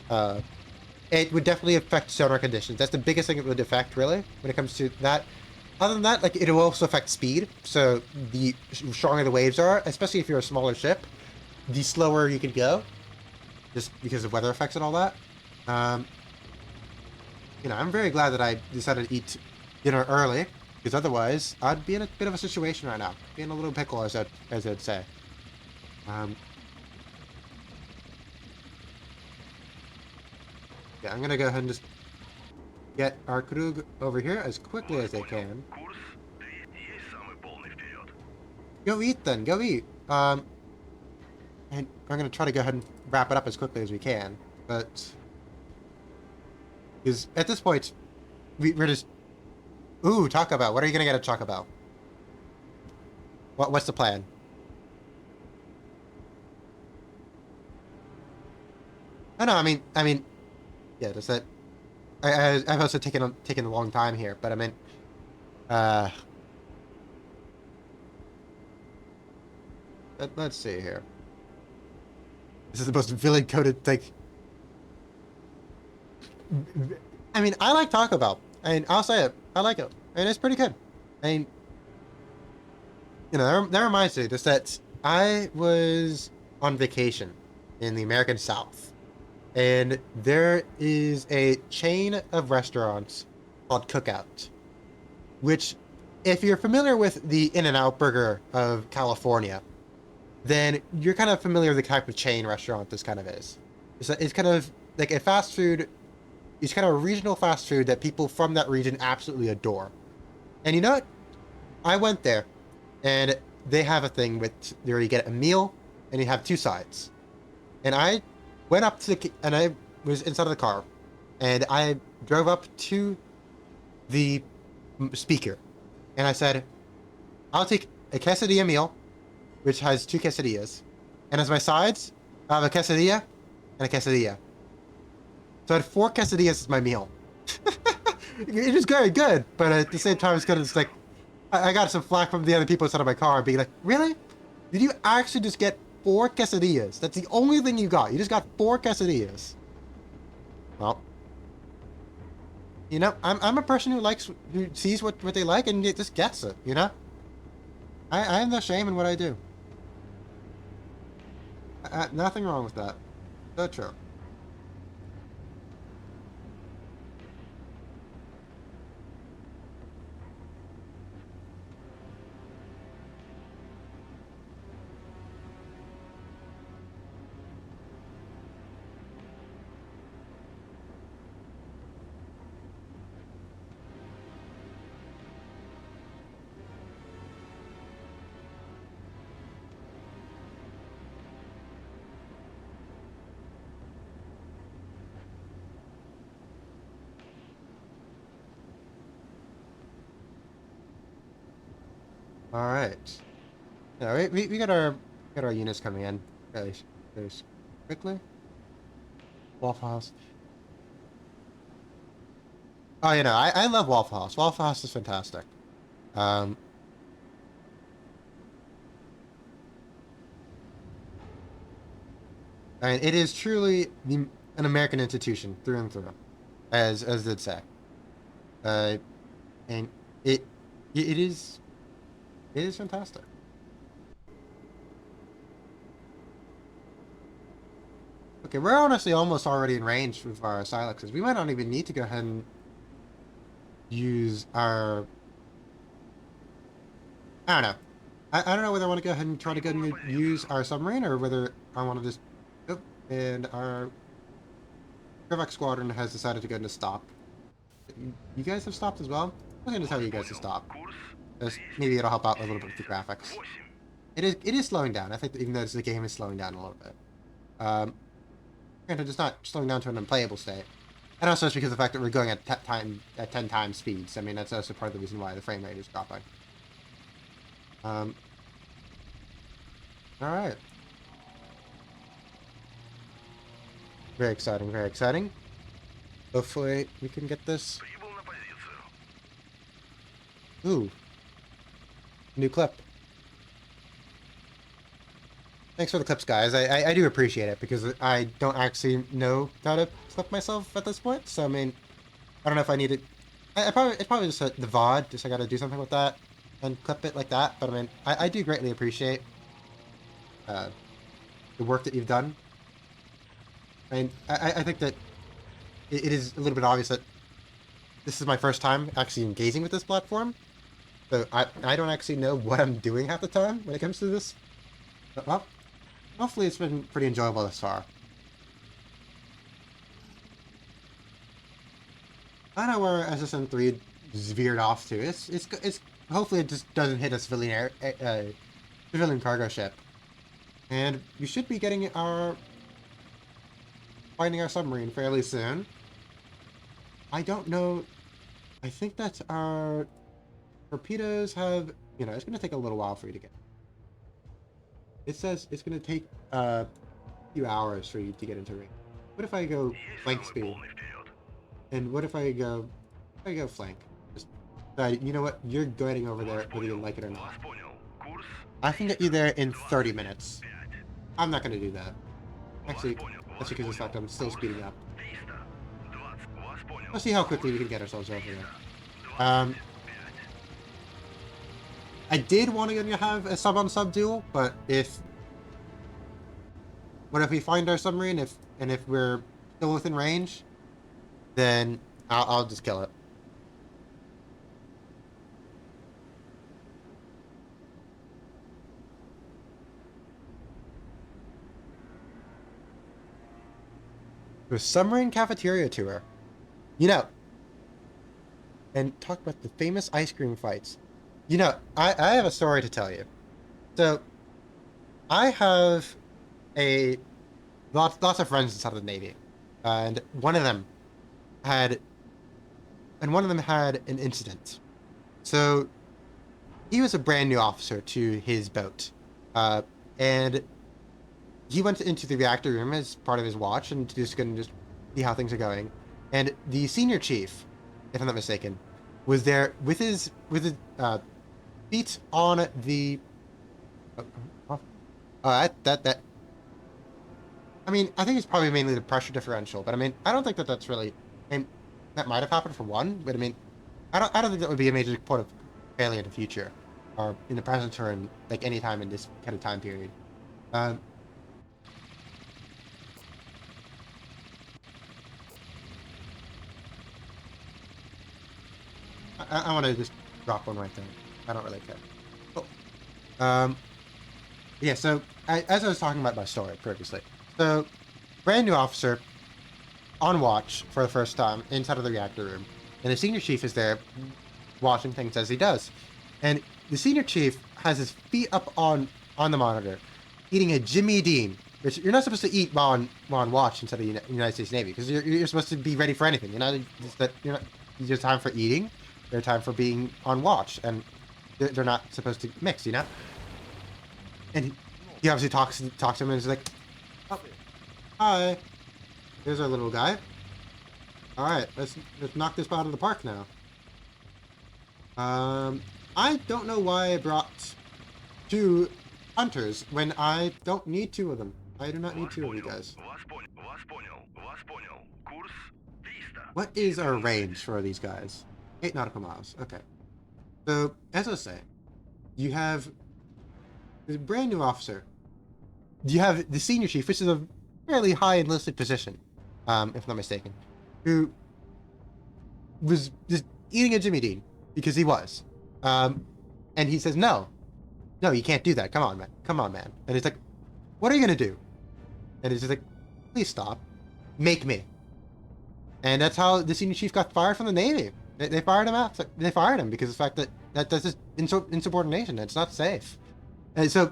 Speaker 1: it would definitely affect sonar conditions. That's the biggest thing it would affect, really, when it comes to that. Other than that, like it will also affect speed. So the stronger the waves are, especially if you're a smaller ship, the slower you can go, just because of weather effects and all that. You know, I'm very glad that I decided to eat dinner early, because otherwise I'd be in a bit of a situation right now, be in a little pickle, as I'd say. Yeah, I'm gonna go ahead and just get our Krug over here as quickly as they can.
Speaker 2: Курс 3 есть самый полный вперед.
Speaker 1: Go eat then, go eat. And I'm gonna try to go ahead and wrap it up as quickly as we can, but because at this point we're just. Ooh, Taco Bell. What are you gonna get at Taco Bell? What's the plan? Oh no, I mean, yeah, just that. I've also taken a long time here, but I mean, uh, let's see here. This is the most villain coded thing. I mean, I like Taco Bell. I mean, I'll say it. I like it. I mean, it's pretty good. I mean, you know, that reminds me just that I was on vacation in the American South. And there is a chain of restaurants called Cookout, which, if you're familiar with the In-N-Out Burger of California, then you're kind of familiar with the type of chain restaurant this kind of is. It's kind of like a fast food. It's kind of a regional fast food that people from that region absolutely adore. And you know what? I went there, and they have a thing with where you get a meal and you have two sides. And I went up to and I was inside of the car, and I drove up to the speaker, and I said, "I'll take a quesadilla meal, which has two quesadillas, and as my sides, I have a quesadilla and a quesadilla. So I had four quesadillas as my meal. It is very good, but at the same time, it's kind of just like I got some flack from the other people inside of my car being like, "Really? Did you actually just get four quesadillas? That's the only thing you got. You just got four quesadillas." Well, you know, I'm a person who sees what they like and it just gets it. You know, I have no shame in what I do. Nothing wrong with that. So true. All right. Yeah, we got our units coming in really quickly. Waffle House. Oh, you know, I love Waffle House. Waffle House is fantastic. Um, and it is truly an American institution through and through, as did say. Uh, and it it is fantastic. Okay, we're honestly almost already in range with our Silexes. We might not even need to go ahead and use our. I don't know. I don't know whether I want to go ahead and try to go and use our submarine or whether I want to just. Oh, and our Krivax squadron has decided to go into stop. You guys have stopped as well? I'm going to tell you guys to stop. Maybe it'll help out a little bit with the graphics. It is slowing down. I think that even though the game is slowing down a little bit. Granted, it's not slowing down to an unplayable state. And also it's because of the fact that we're going at 10 times speeds. I mean, that's also part of the reason why the frame rate is dropping. Alright. Very exciting, very exciting. Hopefully we can get this. Ooh. New clip. Thanks for the clips, guys. I do appreciate it because I don't actually know how to clip myself at this point. So I mean, I don't know if I need it. It's probably just the VOD. Just I got to do something with that and clip it like that. But I mean, I do greatly appreciate the work that you've done. I mean, I think that it is a little bit obvious that this is my first time actually engaging with this platform. So I don't actually know what I'm doing half the time when it comes to this. But, well, hopefully it's been pretty enjoyable thus far. I don't know where SSN3 veered off to. It's hopefully it just doesn't hit a civilian cargo ship. And we should be getting finding our submarine fairly soon. I don't know. I think that our torpedoes have, you know, it's going to take a little while for you to get. It says it's going to take a few hours for you to get into range. What if I go flank speed? And what if I go flank? Just, you know what? You're going over there whether you like it or not. I can get you there in 30 minutes. I'm not going to do that. Actually, that's because of the fact I'm still speeding up. Let's see how quickly we can get ourselves over there. I did want to have a sub-on-sub duel, but what if we find our submarine, if we're still within range, then I'll just kill it. The submarine cafeteria tour. You know, and talk about the famous ice cream fights. You know, I have a story to tell you. So, I have a lots of friends inside of the Navy, and had one of them had an incident. So, he was a brand new officer to his boat, and he went into the reactor room as part of his watch and just gonna just see how things are going. And the senior chief, if I'm not mistaken, was there with his feet on the. That. I mean, I think it's probably mainly the pressure differential, but I mean, I don't think that's really. I mean, that might have happened for one, but I mean, I don't think that would be a major point of failure in the future, or in the present, or in like any time in this kind of time period. Um, I want to just drop one right there. I don't really care. Oh. Yeah, so as I was talking about my story previously, so brand new officer on watch for the first time inside of the reactor room, and the senior chief is there watching things as he does, and the senior chief has his feet up on the monitor, eating a Jimmy Dean, which you're not supposed to eat while on watch inside of the United States Navy, because you're supposed to be ready for anything. You know, just that you're not. There's time for eating, there's time for being on watch, and they're not supposed to mix. You know. And he obviously talks to him and is like, oh, hi, here's our little guy. All right, let's knock this out of the park now. I don't know why I brought 2 hunters when I don't need 2 of them. I do not need 2 of you guys. What is our range for these guys? 8 nautical miles. Okay. So, as I was saying, you have this brand new officer. You have the senior chief, which is a fairly high enlisted position, if I'm not mistaken, who was just eating a Jimmy Dean because he was. And he says, no, you can't do that. Come on, man. And he's like, what are you going to do? And he's just like, please stop. Make me. And that's how the senior chief got fired from the Navy. They fired him out. They fired him because of the fact that's just insubordination. It's not safe. And so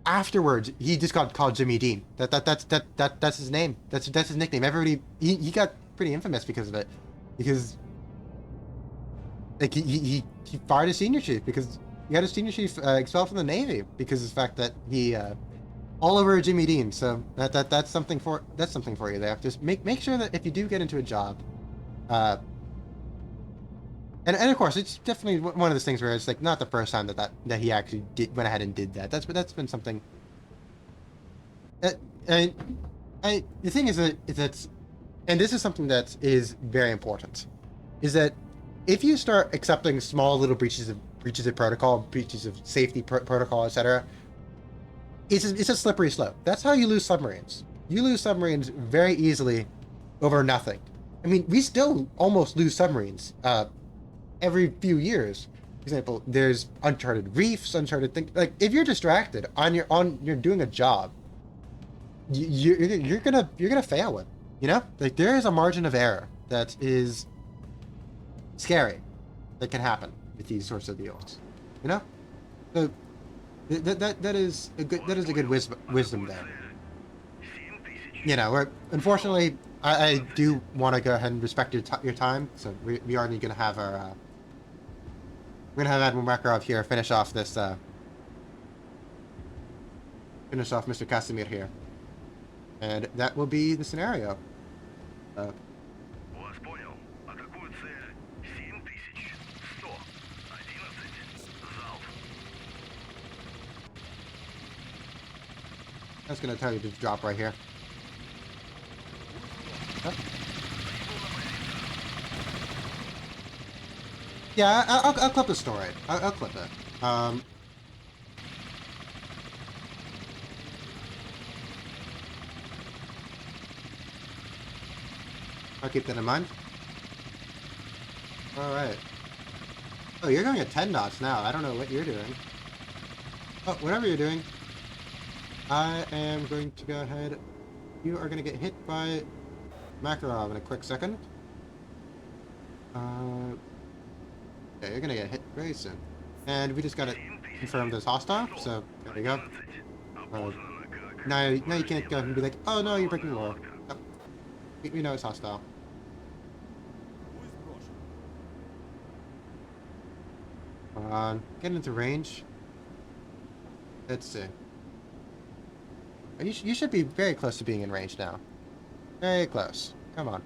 Speaker 1: afterwards, he just got called Jimmy Dean. That's his name. That's his nickname. Everybody, he got pretty infamous because of it. Because like he fired his senior chief because he had his senior chief expelled from the Navy because of the fact that he all over Jimmy Dean. So that's something for you there. Just make sure that if you do get into a job, and of course it's definitely one of those things where it's like not the first time that he actually went ahead and did that. That's been something. The thing is that, and this is something that is very important, is that if you start accepting small little breaches of protocol, breaches of safety protocol, etc., it's a slippery slope. That's how you lose submarines. You lose submarines very easily over nothing. I mean, we still almost lose submarines every few years. For example, there's uncharted reefs, uncharted things. Like if you're distracted you're doing a job, you're gonna fail with. You know, like there is a margin of error that is scary that can happen with these sorts of deals. You know, so that is a good wisdom there. You know, where unfortunately I do want to go ahead and respect your time, so we are going to have our we're gonna have Admiral Makarov here finish off Mr. Casimir here, and that will be the scenario. That's gonna tell you to drop right here. Huh? Yeah, I'll clip the story. I'll clip it. I'll keep that in mind. Alright. Oh, you're going at 10 knots now. I don't know what you're doing. Oh, whatever you're doing, I am going to go ahead. You are going to get hit by Makarov in a quick second. Yeah, you're going to get hit very soon. And we just got to confirm this hostile, so there we go. Now you can't go and be like, oh no, you're breaking law. Nope. We know it's hostile.
Speaker 3: Who is Bрошен?
Speaker 1: Come on, get into range. Let's see. You should be very close to being in range now. Very close. Come on.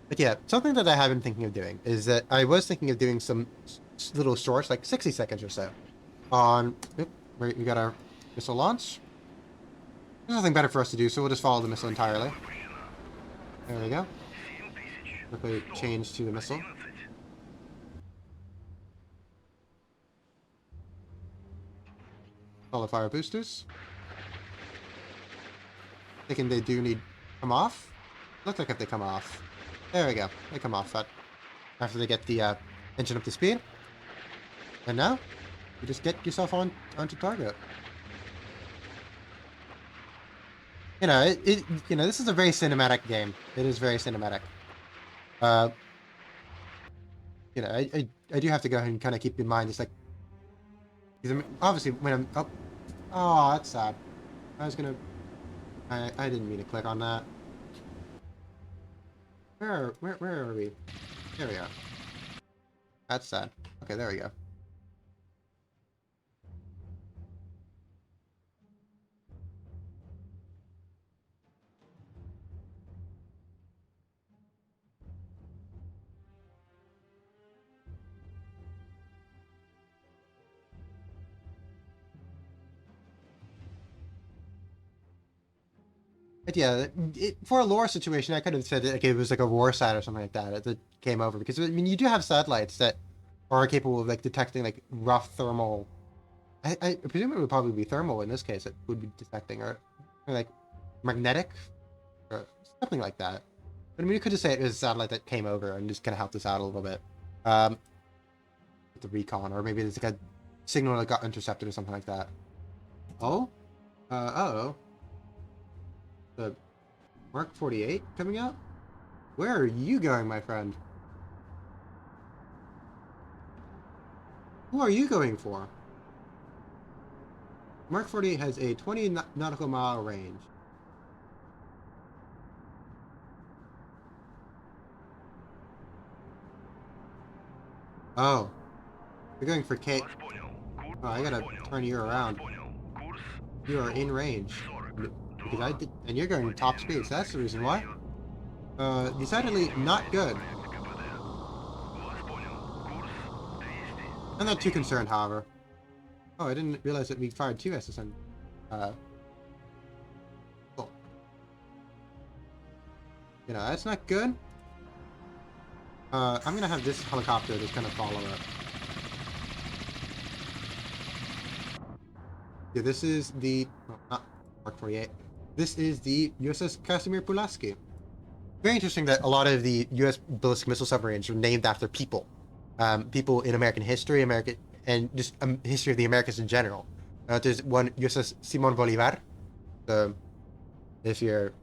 Speaker 1: But yeah, something that I have been thinking of doing is that I was thinking of doing some little shorts, like 60 seconds or so, on where we got our missile launch. There's nothing better for us to do, so we'll just follow the missile entirely. There we go. Quickly change to the missile. Follow fire boosters. Thinking they do need come off. Looks like if they come off. There we go. They come off that after they get the engine up to speed. And now you just get yourself onto target. You know, this is a very cinematic game. It is very cinematic. You know, I do have to go ahead and kind of keep in mind, it's like, obviously when I'm up, oh, that's sad. I didn't mean to click on that. Where are we? There we are. That's sad. Okay, there we go. But yeah, for a lore situation, I could have said like it was like a war sat or something like that that came over, because I mean you do have satellites that are capable of like detecting like rough thermal. I presume it would probably be thermal in this case. It would be detecting or like magnetic or something like that. But I mean, you could just say it was a satellite that came over and just kind of helped us out a little bit with the recon, or maybe there's like a signal that got intercepted or something like that. Oh, uh-oh. The Mark 48 coming out? Where are you going, my friend? Who are you going for? Mark 48 has a 20 nautical mile range. Oh, you're going for K. Oh, I gotta turn you around. You are in range. Because I did, and you're going top speed, so that's the reason why. Decidedly not good. I'm not too concerned, however. Oh, I didn't realize that we fired 2 SSN. Cool. You know, that's not good. I'm gonna have this helicopter just kind of follow it. Yeah, this is the... well, not Mark 48. This is the USS Casimir Pulaski. Very interesting that a lot of the US ballistic missile submarines are named after people. People in American history, and just history of the Americas in general. There's one USS Simon Bolivar. So, if you're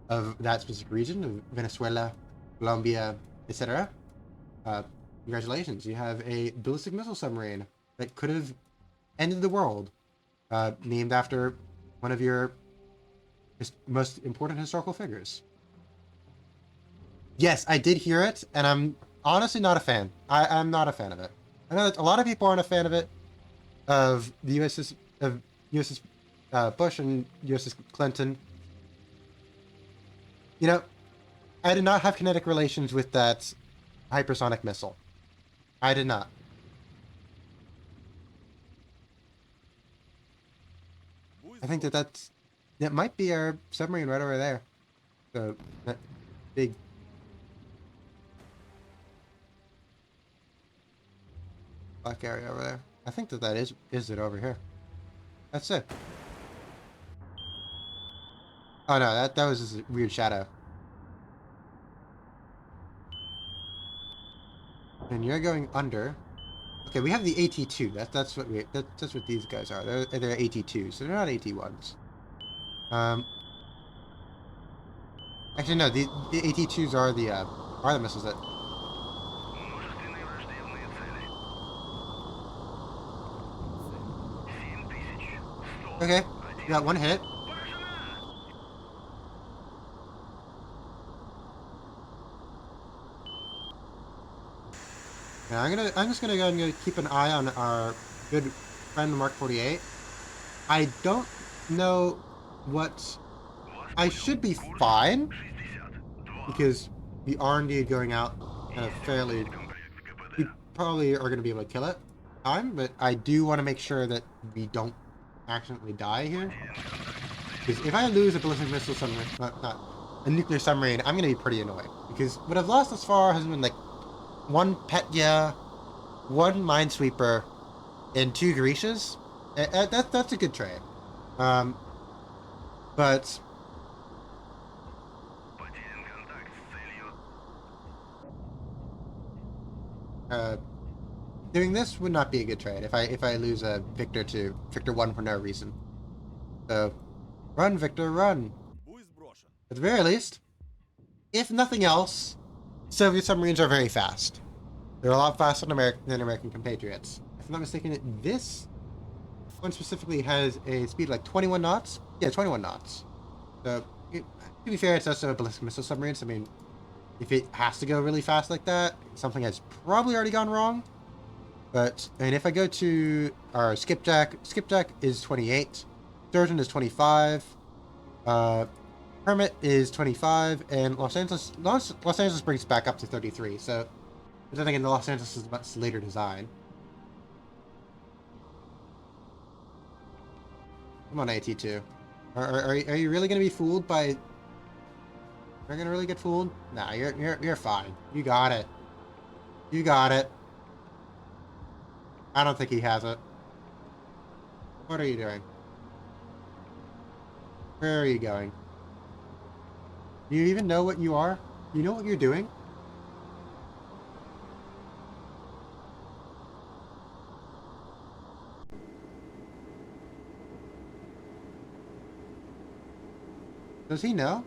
Speaker 1: of that specific region, of Venezuela, Colombia, etc., congratulations. You have a ballistic missile submarine that could have ended the world, named after one of your most important historical figures. Yes, I did hear it, and I'm honestly not a fan. I'm not a fan of it. I know that a lot of people aren't a fan of it, of the USS Bush and USS Clinton. You know, I did not have kinetic relations with that hypersonic missile. I did not.
Speaker 3: Who is
Speaker 1: I think
Speaker 3: Bрошен?
Speaker 1: that might be our submarine right over there. So big black area over there. I think that is it over here. That's it. Oh no, that was just a weird shadow. And you're going under. Okay, we have the AT2. That's what these guys are. They're AT2s. So they're not AT1s. Actually no, the AT2s are the missiles that.
Speaker 2: Множественные враждебные цели. 7100.
Speaker 1: Okay, we got one hit.
Speaker 2: Поражена!
Speaker 1: Yeah, I'm just gonna go and keep an eye on our good friend Mark 48. I don't know what. I should be fine
Speaker 2: 62.
Speaker 1: because we are indeed going out kind of fairly.
Speaker 2: Комплект КПД.
Speaker 1: We probably are going to be able to kill it time, but I do want to make sure that we don't accidentally die here. Because if I lose a ballistic missile submarine, not a nuclear submarine, I'm going to be pretty annoyed. Because what I've lost thus far has been like one Petya, one Minesweeper, and 2 Grishas. That's a good trade. But
Speaker 2: Потерян контакт с целью.
Speaker 1: doing this would not be a good trade if I lose a Victor to Victor 1 for no reason. So run, Victor, run.
Speaker 3: Буй сброшен.
Speaker 1: At the very least, if nothing else, Soviet submarines are very fast. They're a lot faster than American compatriots. If I'm not mistaken, this one specifically has a speed of like 21 knots. Yeah, 21 knots. So, to be fair, it's also a ballistic missile submarine. So, I mean, if it has to go really fast like that, something has probably already gone wrong. And if I go to our skipjack is 28. Sturgeon is 25. Hermit is 25, and Los Angeles brings it back up to 33. So, but then again, the Los Angeles is a much later design. Come on, AT2. Are you really gonna be fooled by? You're gonna really get fooled? Nah, you're fine. You got it. You got it. I don't think he has it. What are you doing? Where are you going? Do you even know what you are? You know what you're doing? Does he know?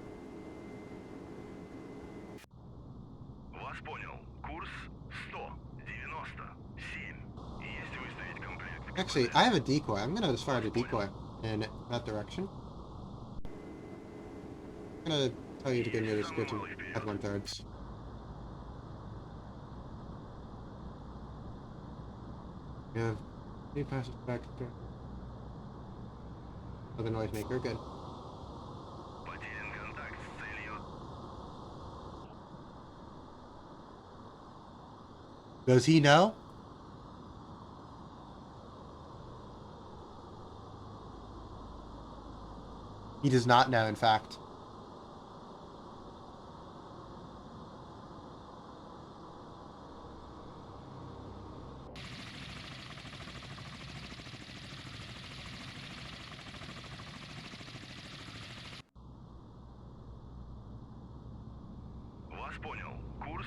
Speaker 2: Вас понял. Курс 197. Есть выставить комплект КПД.
Speaker 1: Actually, I have a decoy. I'm gonna just fire a decoy in that direction. I'm gonna tell you to go near this go to at 1/3. Yeah. He passes back there. Oh, the noisemaker, good.
Speaker 2: Потерян контакт с целью.
Speaker 1: Does he know? He does not know, in fact.
Speaker 2: Вас понял. Курс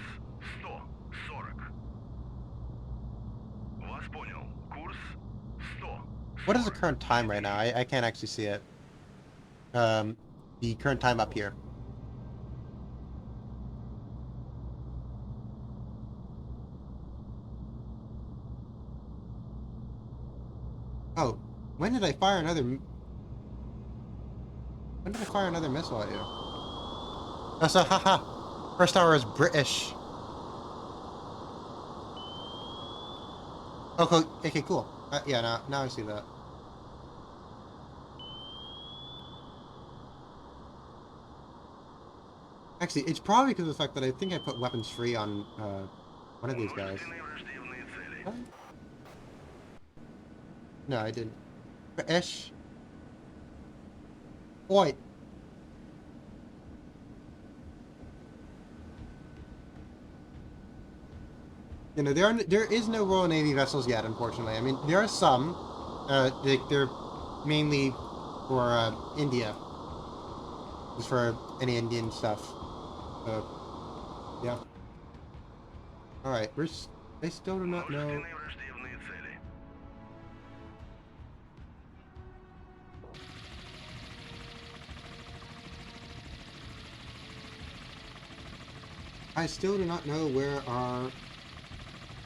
Speaker 2: 140. Вас понял. Курс 100.
Speaker 1: What is the current time right now? I can't actually see it. The current time up here. Oh, when did I fire another? When did I fire another missile at you? Oh, so haha. First hour is British. Oh, cool. Okay, cool. Yeah, now I see that. Actually, it's probably because of the fact that I think I put weapons free on one of these guys.
Speaker 2: Множественные враждебные цели.
Speaker 1: What? No, I didn't. British. Oi. You know, there is no Royal Navy vessels yet, unfortunately. I mean, there are some. They're mainly for India, just for any Indian stuff. Yeah. All right, they still do not know.
Speaker 2: Множественные враждебные цели.
Speaker 1: I still do not know where our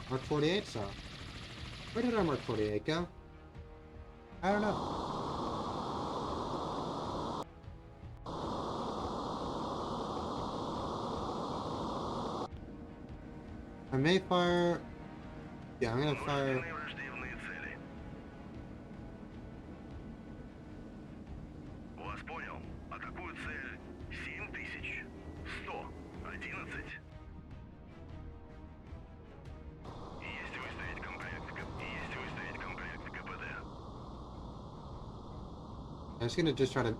Speaker 1: Mark 48s are. Where did our Mark 48 go? I don't know. I may fire. Yeah, I'm gonna fire.
Speaker 2: Множественные враждебные цели. Вас понял. Атакую цель 7111. Есть выставить комплект КПД.
Speaker 1: I'm just try to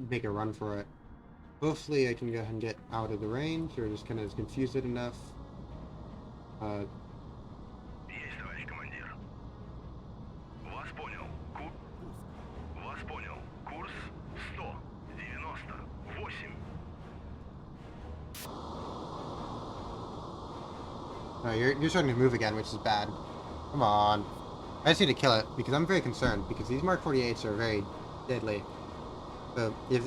Speaker 1: make a run for it. Hopefully, I can go ahead and get out of the range, or just kind of confuse it enough.
Speaker 2: Есть, товарищ командир. Вас понял. Вас понял. Курс 198.
Speaker 1: No, you're starting to move again, which is bad. Come on. I just need to kill it because I'm very concerned because these Mark 48s are very deadly. So if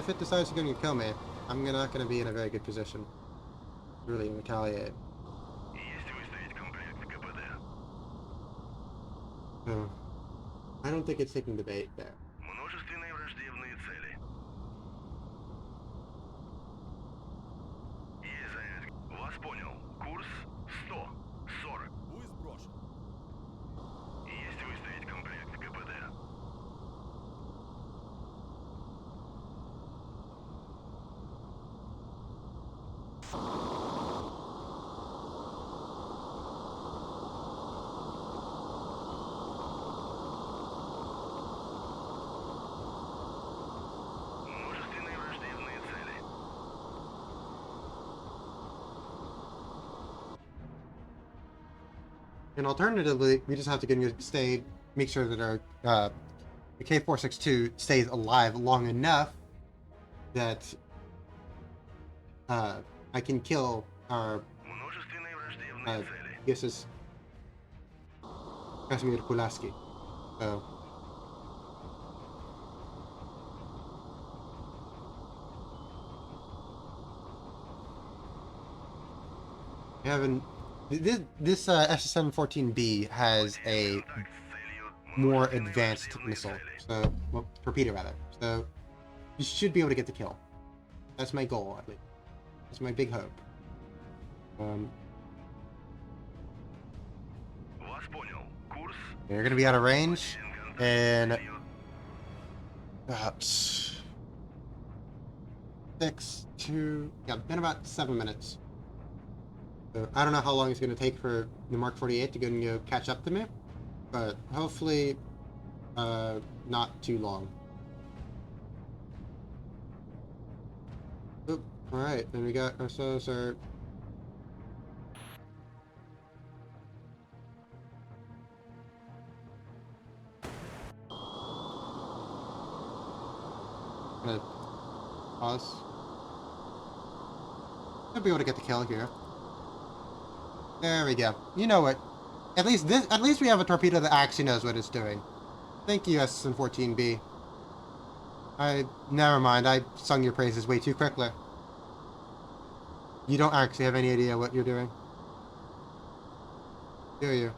Speaker 1: it decides to go and kill me, I'm not going to be in a very good position to really retaliate.
Speaker 2: Есть выставить комплект КПД.
Speaker 1: So I don't think it's taking the bait there.
Speaker 2: Множественные враждебные цели. Есть занять. Вас понял. Курс 140.
Speaker 3: Who is Russian?
Speaker 2: Есть выставить комплект КПД. Множественные враждебные цели.
Speaker 1: And alternatively, we just have to make sure that our the K462 stays alive long enough that I can kill our
Speaker 2: Множественные враждебные цели.
Speaker 1: this is Casimir Pulaski. So we haven't. This SS714B has a
Speaker 2: Контакт с целью.
Speaker 1: more
Speaker 2: Множественные
Speaker 1: advanced
Speaker 2: враждебные
Speaker 1: missile,
Speaker 2: цели.
Speaker 1: so well, torpedo rather. So you should be able to get the kill. That's my goal, at least. That's my big hope.
Speaker 2: Вас понял. Курс.
Speaker 1: You're gonna be out of range
Speaker 2: Контакт с
Speaker 1: in
Speaker 2: целью.
Speaker 1: about about 7 minutes. So I don't know how long it's gonna take for the Mark 48 to go and catch up to me, but hopefully, not too long. Oop, all right, then we got ourselves our. Gonna pause. I'll be able to get the kill here. There we go. You know what? At least we have a torpedo that actually knows what it's doing. Thank you, SN14B. Never mind. I sung your praises way too quickly. You don't actually have any idea what you're doing, do you?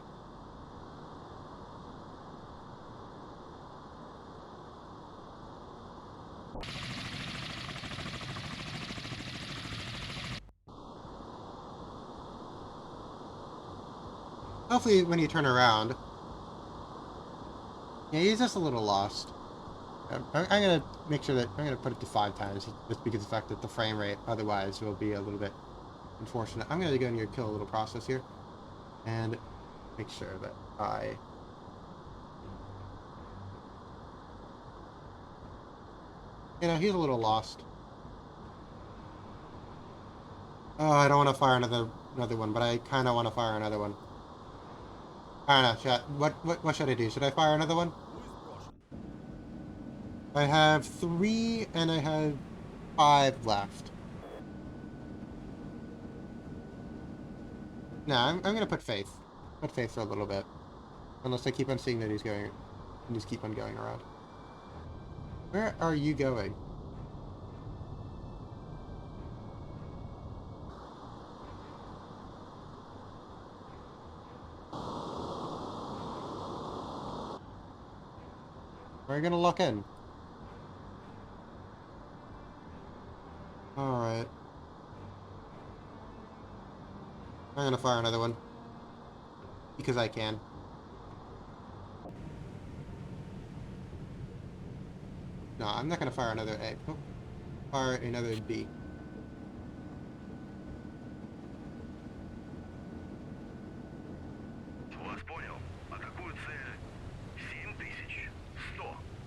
Speaker 1: Hopefully, when you turn around, yeah, he's just a little lost. I'm gonna make sure that I'm gonna put it to 5 times, just because of the fact that the frame rate otherwise will be a little bit unfortunate. I'm gonna go in here and kill a little process here, and make sure that he's a little lost. Oh, I don't want to fire another one, but I kind of want to fire another one. I don't know. What should I do? Should I fire another one?
Speaker 3: Who is Russian?
Speaker 1: I have 3 and I have 5 left. No, I'm gonna put faith. Put faith for a little bit, unless I keep on seeing that he's going, and just keep on going around. Where are you going? Where are you gonna lock in? All right, I'm gonna fire another one because I can. No, I'm not gonna fire another A. Oh, fire another B.
Speaker 2: Вас понял. Атакую цель. 7100.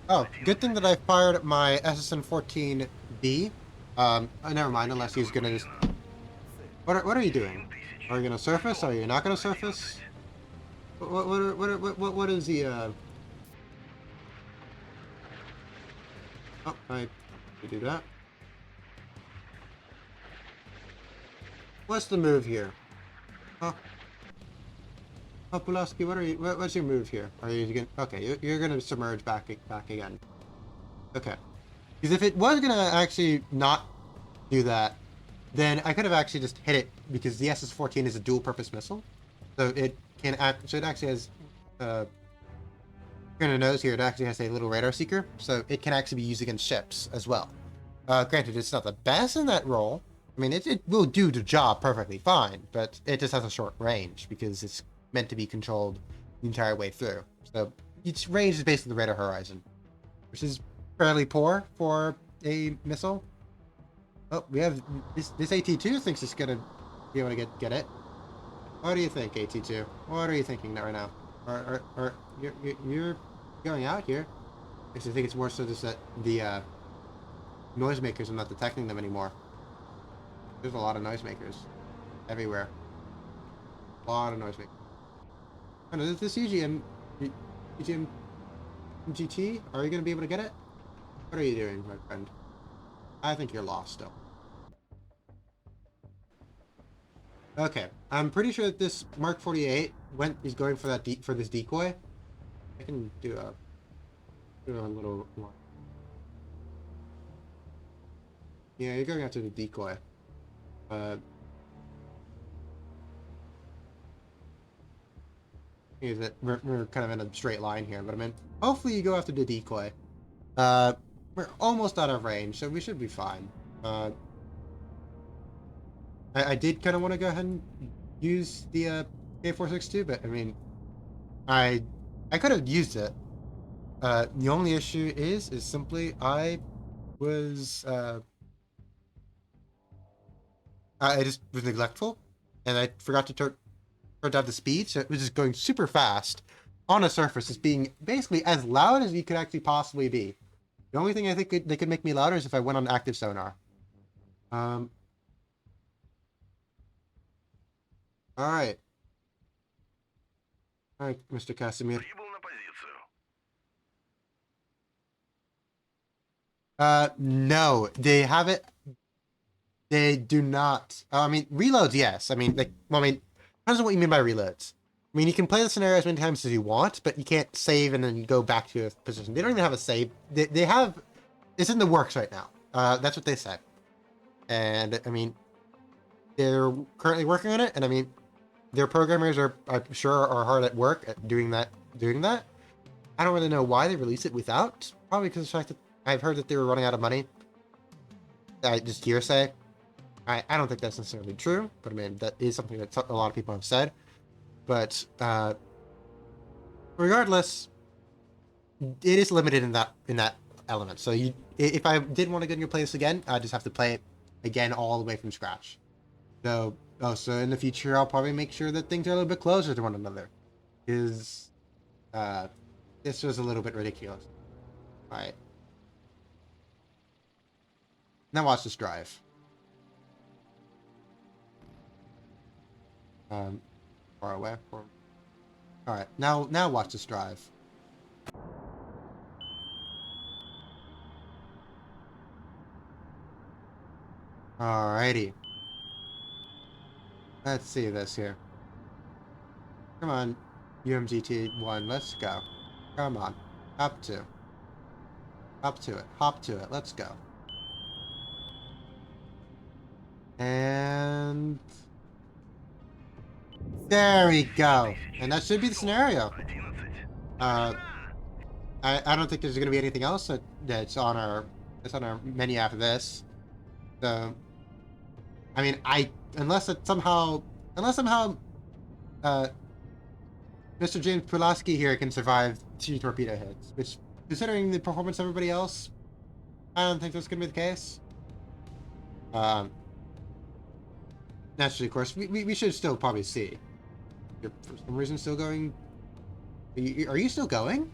Speaker 1: Oh, good thing that I fired my SSN-14B. Never mind, unless he's gonna just... What are you doing? Are you gonna surface? Are you not gonna surface? What is the, Oh, I do that. What's the move here? Huh? Oh, Pulaski, what's your move here? Are you gonna... Okay, you're gonna submerge back again. Okay. Because if it was gonna actually not do that, then I could have actually just hit it, because the SS-14 is a dual-purpose missile. So it can act... So it actually has... You're gonna notice here, it actually has a little radar seeker, so it can actually be used against ships as well. Granted, it's not the best in that role. I mean, it will do the job perfectly fine, but it just has a short range because it's meant to be controlled the entire way through. So its range is basically the radar horizon, which is fairly poor for a missile. Oh, we have this AT-2 thinks it's gonna be able to get it. What do you think, AT-2? What are you thinking right now? Or you're going out here? I think it's more so just that the noisemakers are not detecting them anymore. There's a lot of noisemakers everywhere. A lot of noisemakers. I know this UGM GT. Are you gonna be able to get it? What are you doing, my friend? I think you're lost still. Okay, I'm pretty sure that this Mark 48 is going for that for this decoy. I can do a little more. Yeah, you're going after the decoy. Is that we're kind of in a straight line here, but I mean, hopefully you go after the decoy. We're almost out of range, so we should be fine. I did kind of want to go ahead and use the K462, but I mean, I could have used it. The only issue is simply I was I just was neglectful, and I forgot to turn down the speed, so it was just going super fast on a surface, as being basically as loud as you could actually possibly be. The only thing I think they could make me louder is if I went on active sonar. All right, Mr. Casimir.
Speaker 2: Прибыл на позицию.
Speaker 1: No, they have it. They do not. I mean, reloads, yes. I mean, like, well, I mean, depends on what you mean by reloads. I mean, you can play the scenario as many times as you want, but you can't save and then go back to a position. They don't even have a save. They have. It's in the works right now. That's what they said. And I mean, they're currently working on it. And I mean, their programmers are, I'm sure, are hard at work at doing that. I don't really know why they released it without. Probably because of the fact that I've heard that they were running out of money. Just hearsay. I don't think that's necessarily true, but I mean, that is something that a lot of people have said. But regardless, it is limited in that element. So if I did want to get in your playlist again, I just have to play it again all the way from scratch. So in the future, I'll probably make sure that things are a little bit closer to one another, because this was a little bit ridiculous. All right, now watch this drive. Um, far away. All right, now watch us drive. Alrighty. Let's see this here. Come on, UMGT1, let's go. Come on. Up to. Up to it. Hop to it. Let's go. And there we go. And that should be the scenario.
Speaker 2: 11.
Speaker 1: Uh, I don't think there's gonna be anything else that's on our menu after this. So I mean, unless somehow uh, Mr. James Pulaski here can survive 2 torpedo hits, which, considering the performance of everybody else, I don't think that's gonna be the case. Um, naturally, of course, we should still probably see. You're for some reason still going. Are you still going?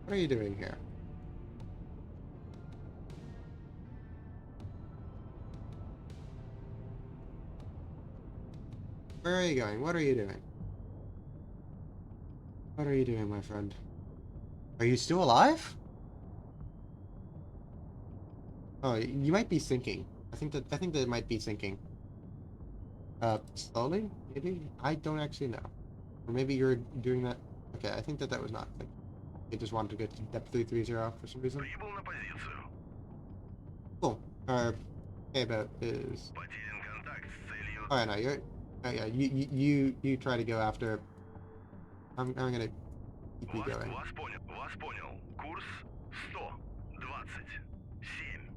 Speaker 1: What are you doing here? Where are you going? What are you doing? What are you doing, my friend? Are you still alive? Oh, you might be sinking. I think that it might be sinking. Slowly? Maybe? I don't actually know. Or maybe you're doing that. Okay, I think that was not. Like, it just wanted to get to depth 330 for some reason.
Speaker 2: Прибыл на позицию.
Speaker 1: Cool. Okay, about is.
Speaker 2: Потерян контакт с целью.
Speaker 1: Oh, no, you're. Oh, yeah, you try to go after. I'm gonna keep you going.
Speaker 2: Вас понял. Вас понял. Курс 127.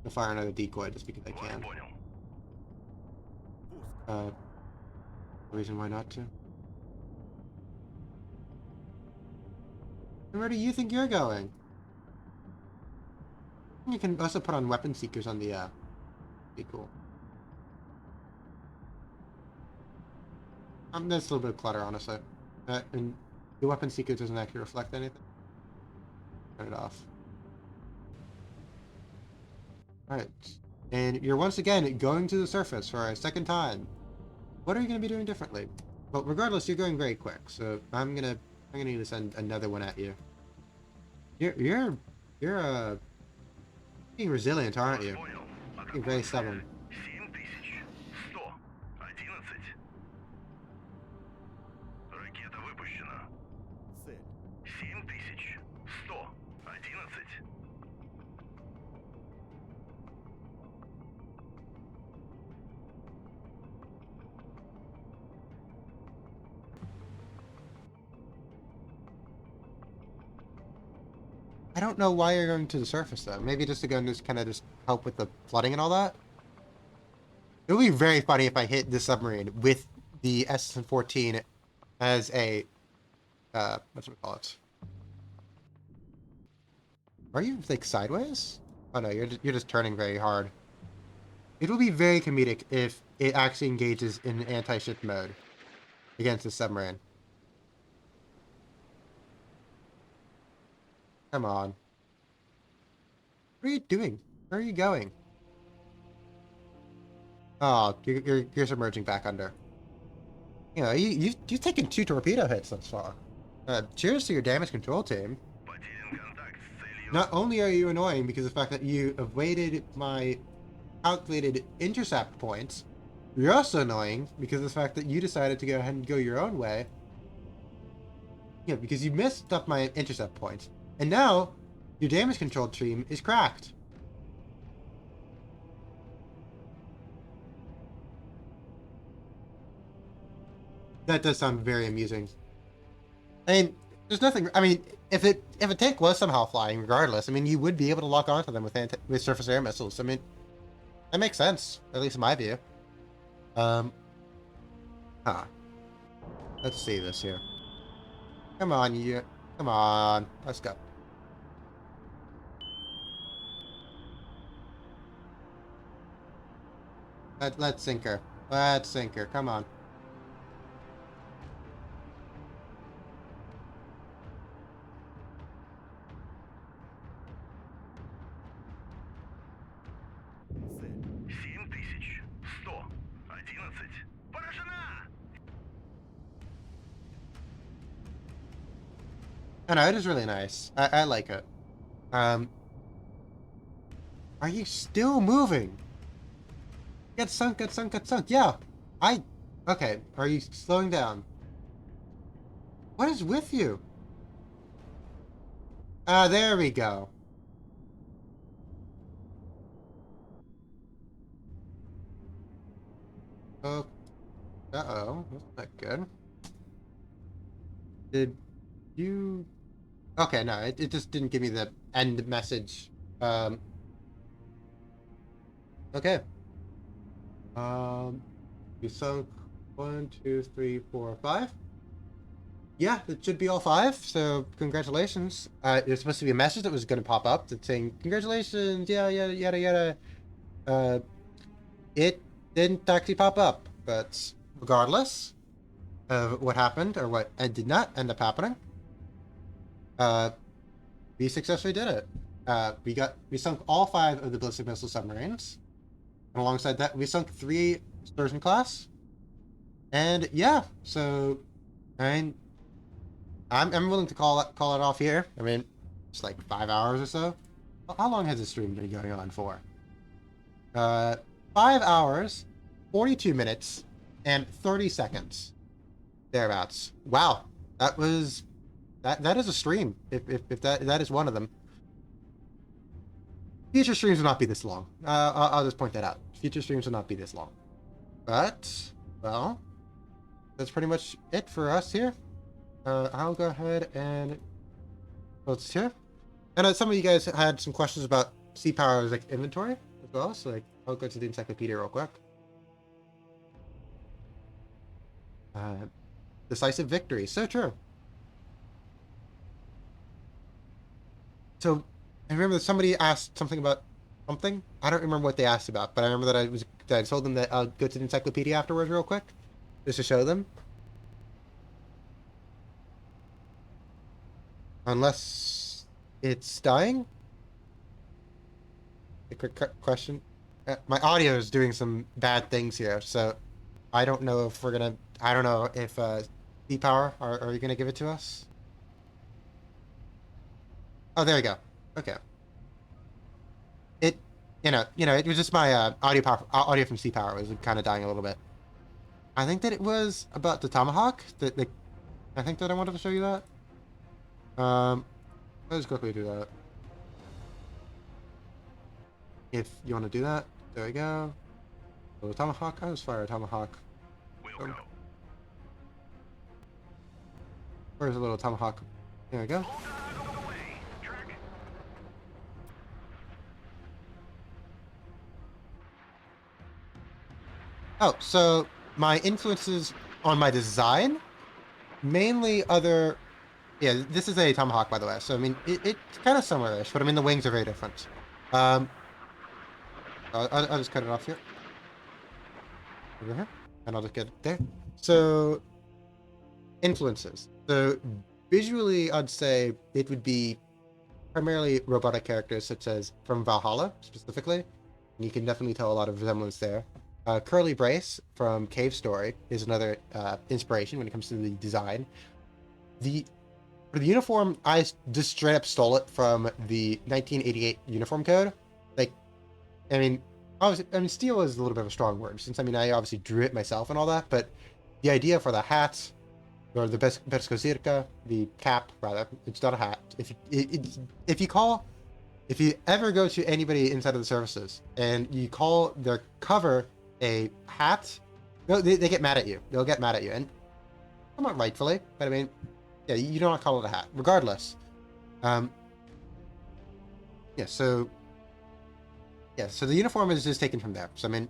Speaker 1: I'll fire another decoy just because I
Speaker 2: Вас
Speaker 1: can.
Speaker 2: понял.
Speaker 3: Пуск.
Speaker 1: Reason why not to. And where do you think you're going? You can also put on weapon seekers on the be cool. That's a little bit of clutter, honestly. And the weapon seeker doesn't actually reflect anything. Turn it off. Alright. And you're once again going to the surface for a second time. What are you going to be doing differently? Well, regardless, you're going very quick, so I'm gonna need to send another one at you. You're being resilient, aren't you?
Speaker 2: Понял.
Speaker 1: You're very stubborn.
Speaker 2: 7111. Ракета выпущена.
Speaker 3: Цель.
Speaker 2: 7111.
Speaker 1: I don't know why you're going to the surface though. Maybe just to go and just kind of just help with the flooding and all that. It would be very funny if I hit this submarine with the SS-14 as a what's it call it? Are you like sideways? Oh no, you're just turning very hard. It will be very comedic if it actually engages in anti-ship mode against the submarine. Come on. What are you doing? Where are you going? Oh, you're submerging back under. You know, you've taken 2 torpedo hits thus far. Cheers to your damage control team.
Speaker 2: Потерян контакт с целью.
Speaker 1: Not only are you annoying because of the fact that you evaded my calculated intercept points, you're also annoying because of the fact that you decided to go ahead and go your own way. Yeah, because you messed up my intercept points. And now, your damage control team is cracked. That does sound very amusing. I mean, there's nothing. I mean, if a tank was somehow flying, regardless, I mean, you would be able to lock onto them with surface air missiles. I mean, that makes sense, at least in my view. Huh. Let's see this here. Come on, you. Come on. Let's go. Let's sink her. Let's sink her. Come on.
Speaker 3: Цель.
Speaker 1: I know, it is really nice. I like it. Um, are you still moving? Get sunk, get sunk, get sunk. Yeah. Okay, are you slowing down? What is with you? There we go. Oh, uh-oh. That's not good. Did you... Okay, no, it just didn't give me the end message. Okay. You sunk 1, 2, 3, 4, 5. Yeah, it should be all 5, so congratulations. There's supposed to be a message that was going to pop up that's saying, congratulations, yeah, yada, yada, yada. It didn't actually pop up, but regardless of what happened, or what did not end up happening, we successfully did it. We sunk all 5 of the ballistic missile submarines, and alongside that, we sunk 3 Sturgeon class. And yeah, so I mean, I'm willing to call it off here. I mean, it's like 5 hours or so. How long has this stream been going on for? 5 hours, 42 minutes, and 30 seconds. Thereabouts. Wow, that was that is a stream. If that is one of them. Future streams will not be this long. I'll just point that out. Future streams will not be this long. But well, that's pretty much it for us here. I'll go ahead and close here. And some of you guys had some questions about Sea Power's like inventory as well, so like I'll go to the encyclopedia real quick. Decisive victory, so true. So I remember that somebody asked something about something. I don't remember what they asked about, but I remember that I told them that I'll go to the encyclopedia afterwards real quick, just to show them. Unless it's dying? A quick question. My audio is doing some bad things here, so I don't know if we're gonna... I don't know if Sea Power, are you gonna give it to us? Oh, there we go. Okay. It, it was just my audio from Sea Power was kind of dying a little bit. I think that it was about the Tomahawk. I think that I wanted to show you that. Let's quickly do that. If you want to do that, there we go. Little Tomahawk. I was fire a Tomahawk.
Speaker 2: We'll go.
Speaker 1: Where's the little Tomahawk? There we go.
Speaker 2: Hold on, go away. Track it.
Speaker 1: Oh, so my influences on my design, mainly other... Yeah, this is a Tomahawk, by the way. So, I mean, it's kind of similar-ish, but I mean, the wings are very different. I'll just cut it off here. Over here. And I'll just get it there. So, influences. So, visually, I'd say it would be primarily robotic characters, such as from Valhalla, specifically. And you can definitely tell a lot of resemblance there. Curly Brace from Cave Story is another inspiration when it comes to the design. For the uniform, I just straight up stole it from the 1988 uniform code. Like, I mean, steal is a little bit of a strong word, since, I mean, I obviously drew it myself and all that, but the idea for the hat, or the Berskosirka, the cap, rather, it's not a hat. If you ever go to anybody inside of the services, and you call their cover a hat, no, they get mad at you. They'll get mad at you, and somewhat rightfully, but I mean, yeah, you don't want to call it a hat. Regardless. Yeah, so the uniform is just taken from there. So, I mean,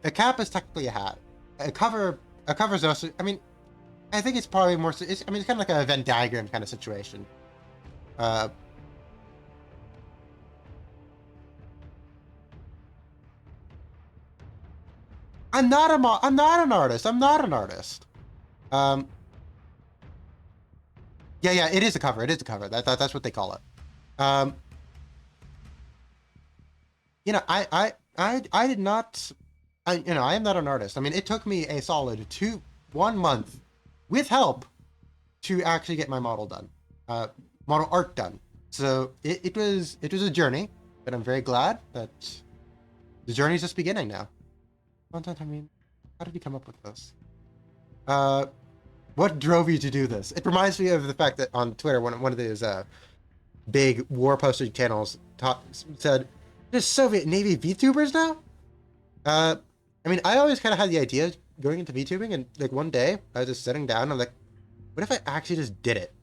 Speaker 1: a cap is technically a hat. A cover is also, I mean, I think it's probably more, it's kind of like a Venn diagram kind of situation. I'm not an artist. I'm not an artist. Yeah, it is a cover. It is a cover. That's what they call it. I did not. I am not an artist. I mean, it took me a solid 1 month, with help, to actually get my model done, model art done. So it was a journey, but I'm very glad that the journey's just beginning now. I mean, how did you come up with this? What drove you to do this? It reminds me of the fact that on Twitter, one of those big war poster channels said, "There's Soviet Navy VTubers now." I mean, I always kind of had the idea of going into VTubing, and like one day I was just sitting down, and I'm like, what if I actually just did it?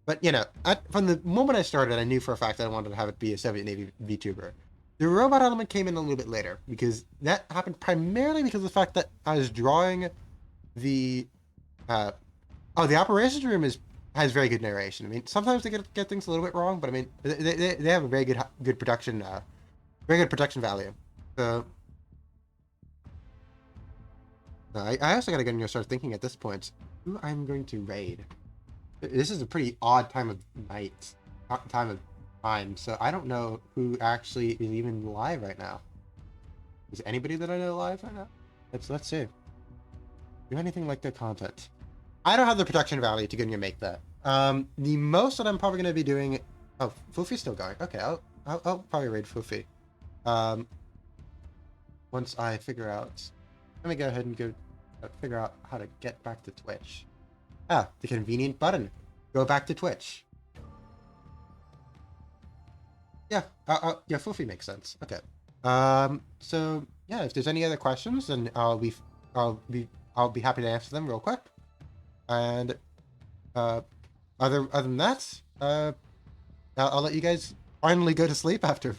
Speaker 1: But you know, from the moment I started, I knew for a fact that I wanted to have it be a Soviet Navy VTuber. The robot element came in a little bit later, because that happened primarily because of the fact that I was drawing the the operations room has very good narration. I mean, sometimes they get things a little bit wrong, but I mean, they have a very good production very good production value. So I also gotta get start thinking at this point who I'm going to raid. This is a pretty odd time of night, time, so I don't know who actually is even live right now. Is anybody that I know live right now? Let's see. Do anything like their content? I don't have the production value to go and make that. The most that I'm probably going to be doing. Oh, Fufi's still going. Okay, I'll probably raid Fufi. Once I figure out. Let me go ahead and go figure out how to get back to Twitch. Ah, the convenient button. Go back to Twitch. Yeah, yeah, Fufi makes sense. Okay. So yeah, if there's any other questions, then I'll be happy to answer them real quick. And other than that, I'll let you guys finally go to sleep after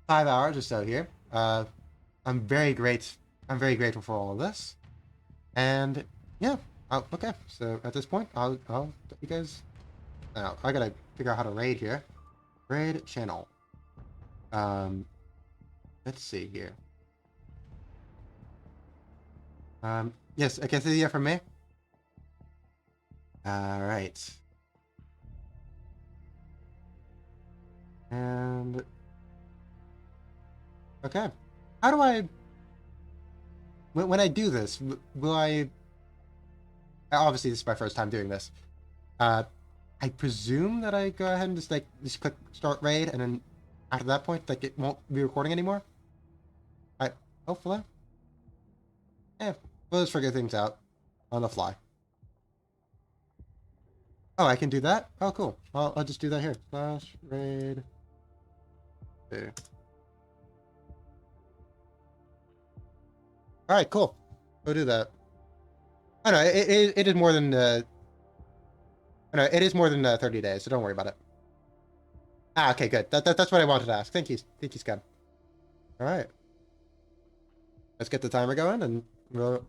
Speaker 1: 5 hours or so here. I'm very grateful for all of this. And yeah, okay. So at this point, I'll let you guys. Now I gotta figure out how to raid here. Raid channel. Let's see here. Yes, I can see you from me. All right. And okay, how do I? When I do this, will I? Obviously, this is my first time doing this. I presume that I go ahead and just click start raid, and then after that point, like it won't be recording anymore. Hopefully. Yeah, we'll just figure things out on the fly. Oh, I can do that? Oh, cool. I'll just do that here. Slash raid. There. All right, cool. We'll do that. I know it is more than I know it is more than 30 days, so don't worry about it. Ah, okay, good. That's what I wanted to ask. Thank you, Scott. All right, let's get the timer going, and we'll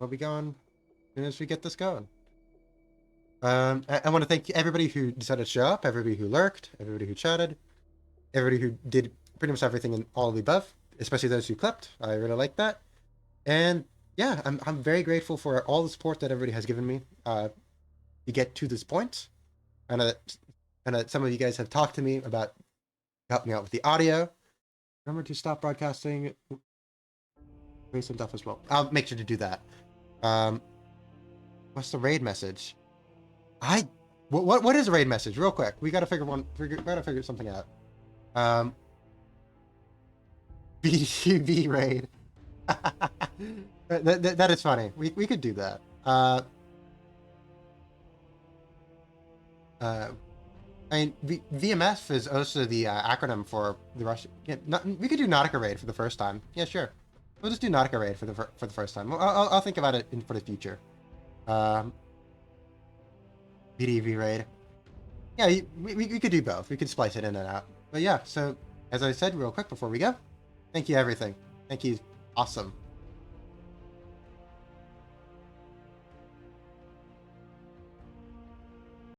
Speaker 1: be going as soon as we get this going. I want to thank everybody who decided to show up, everybody who lurked, everybody who chatted, everybody who did pretty much everything in all of the above, especially those who clipped. I really like that. And yeah, I'm very grateful for all the support that everybody has given me to get to this point. I know that some of you guys have talked to me about helping me out with the audio. Remember to stop broadcasting some stuff as well. I'll make sure to do that. What's the raid message? What is a raid message? Real quick, we gotta figure something out. BTV raid. that is funny. We could do that. I mean, VMF is also the acronym for the Russian. Yeah, we could do Nautica raid for the first time. Yeah, sure. We'll just do Nautica raid for the first time. I'll think about it for the future. BDV raid. Yeah, we could do both. We could splice it in and out. But yeah, so as I said real quick before we go, thank you everything. Thank you. Awesome.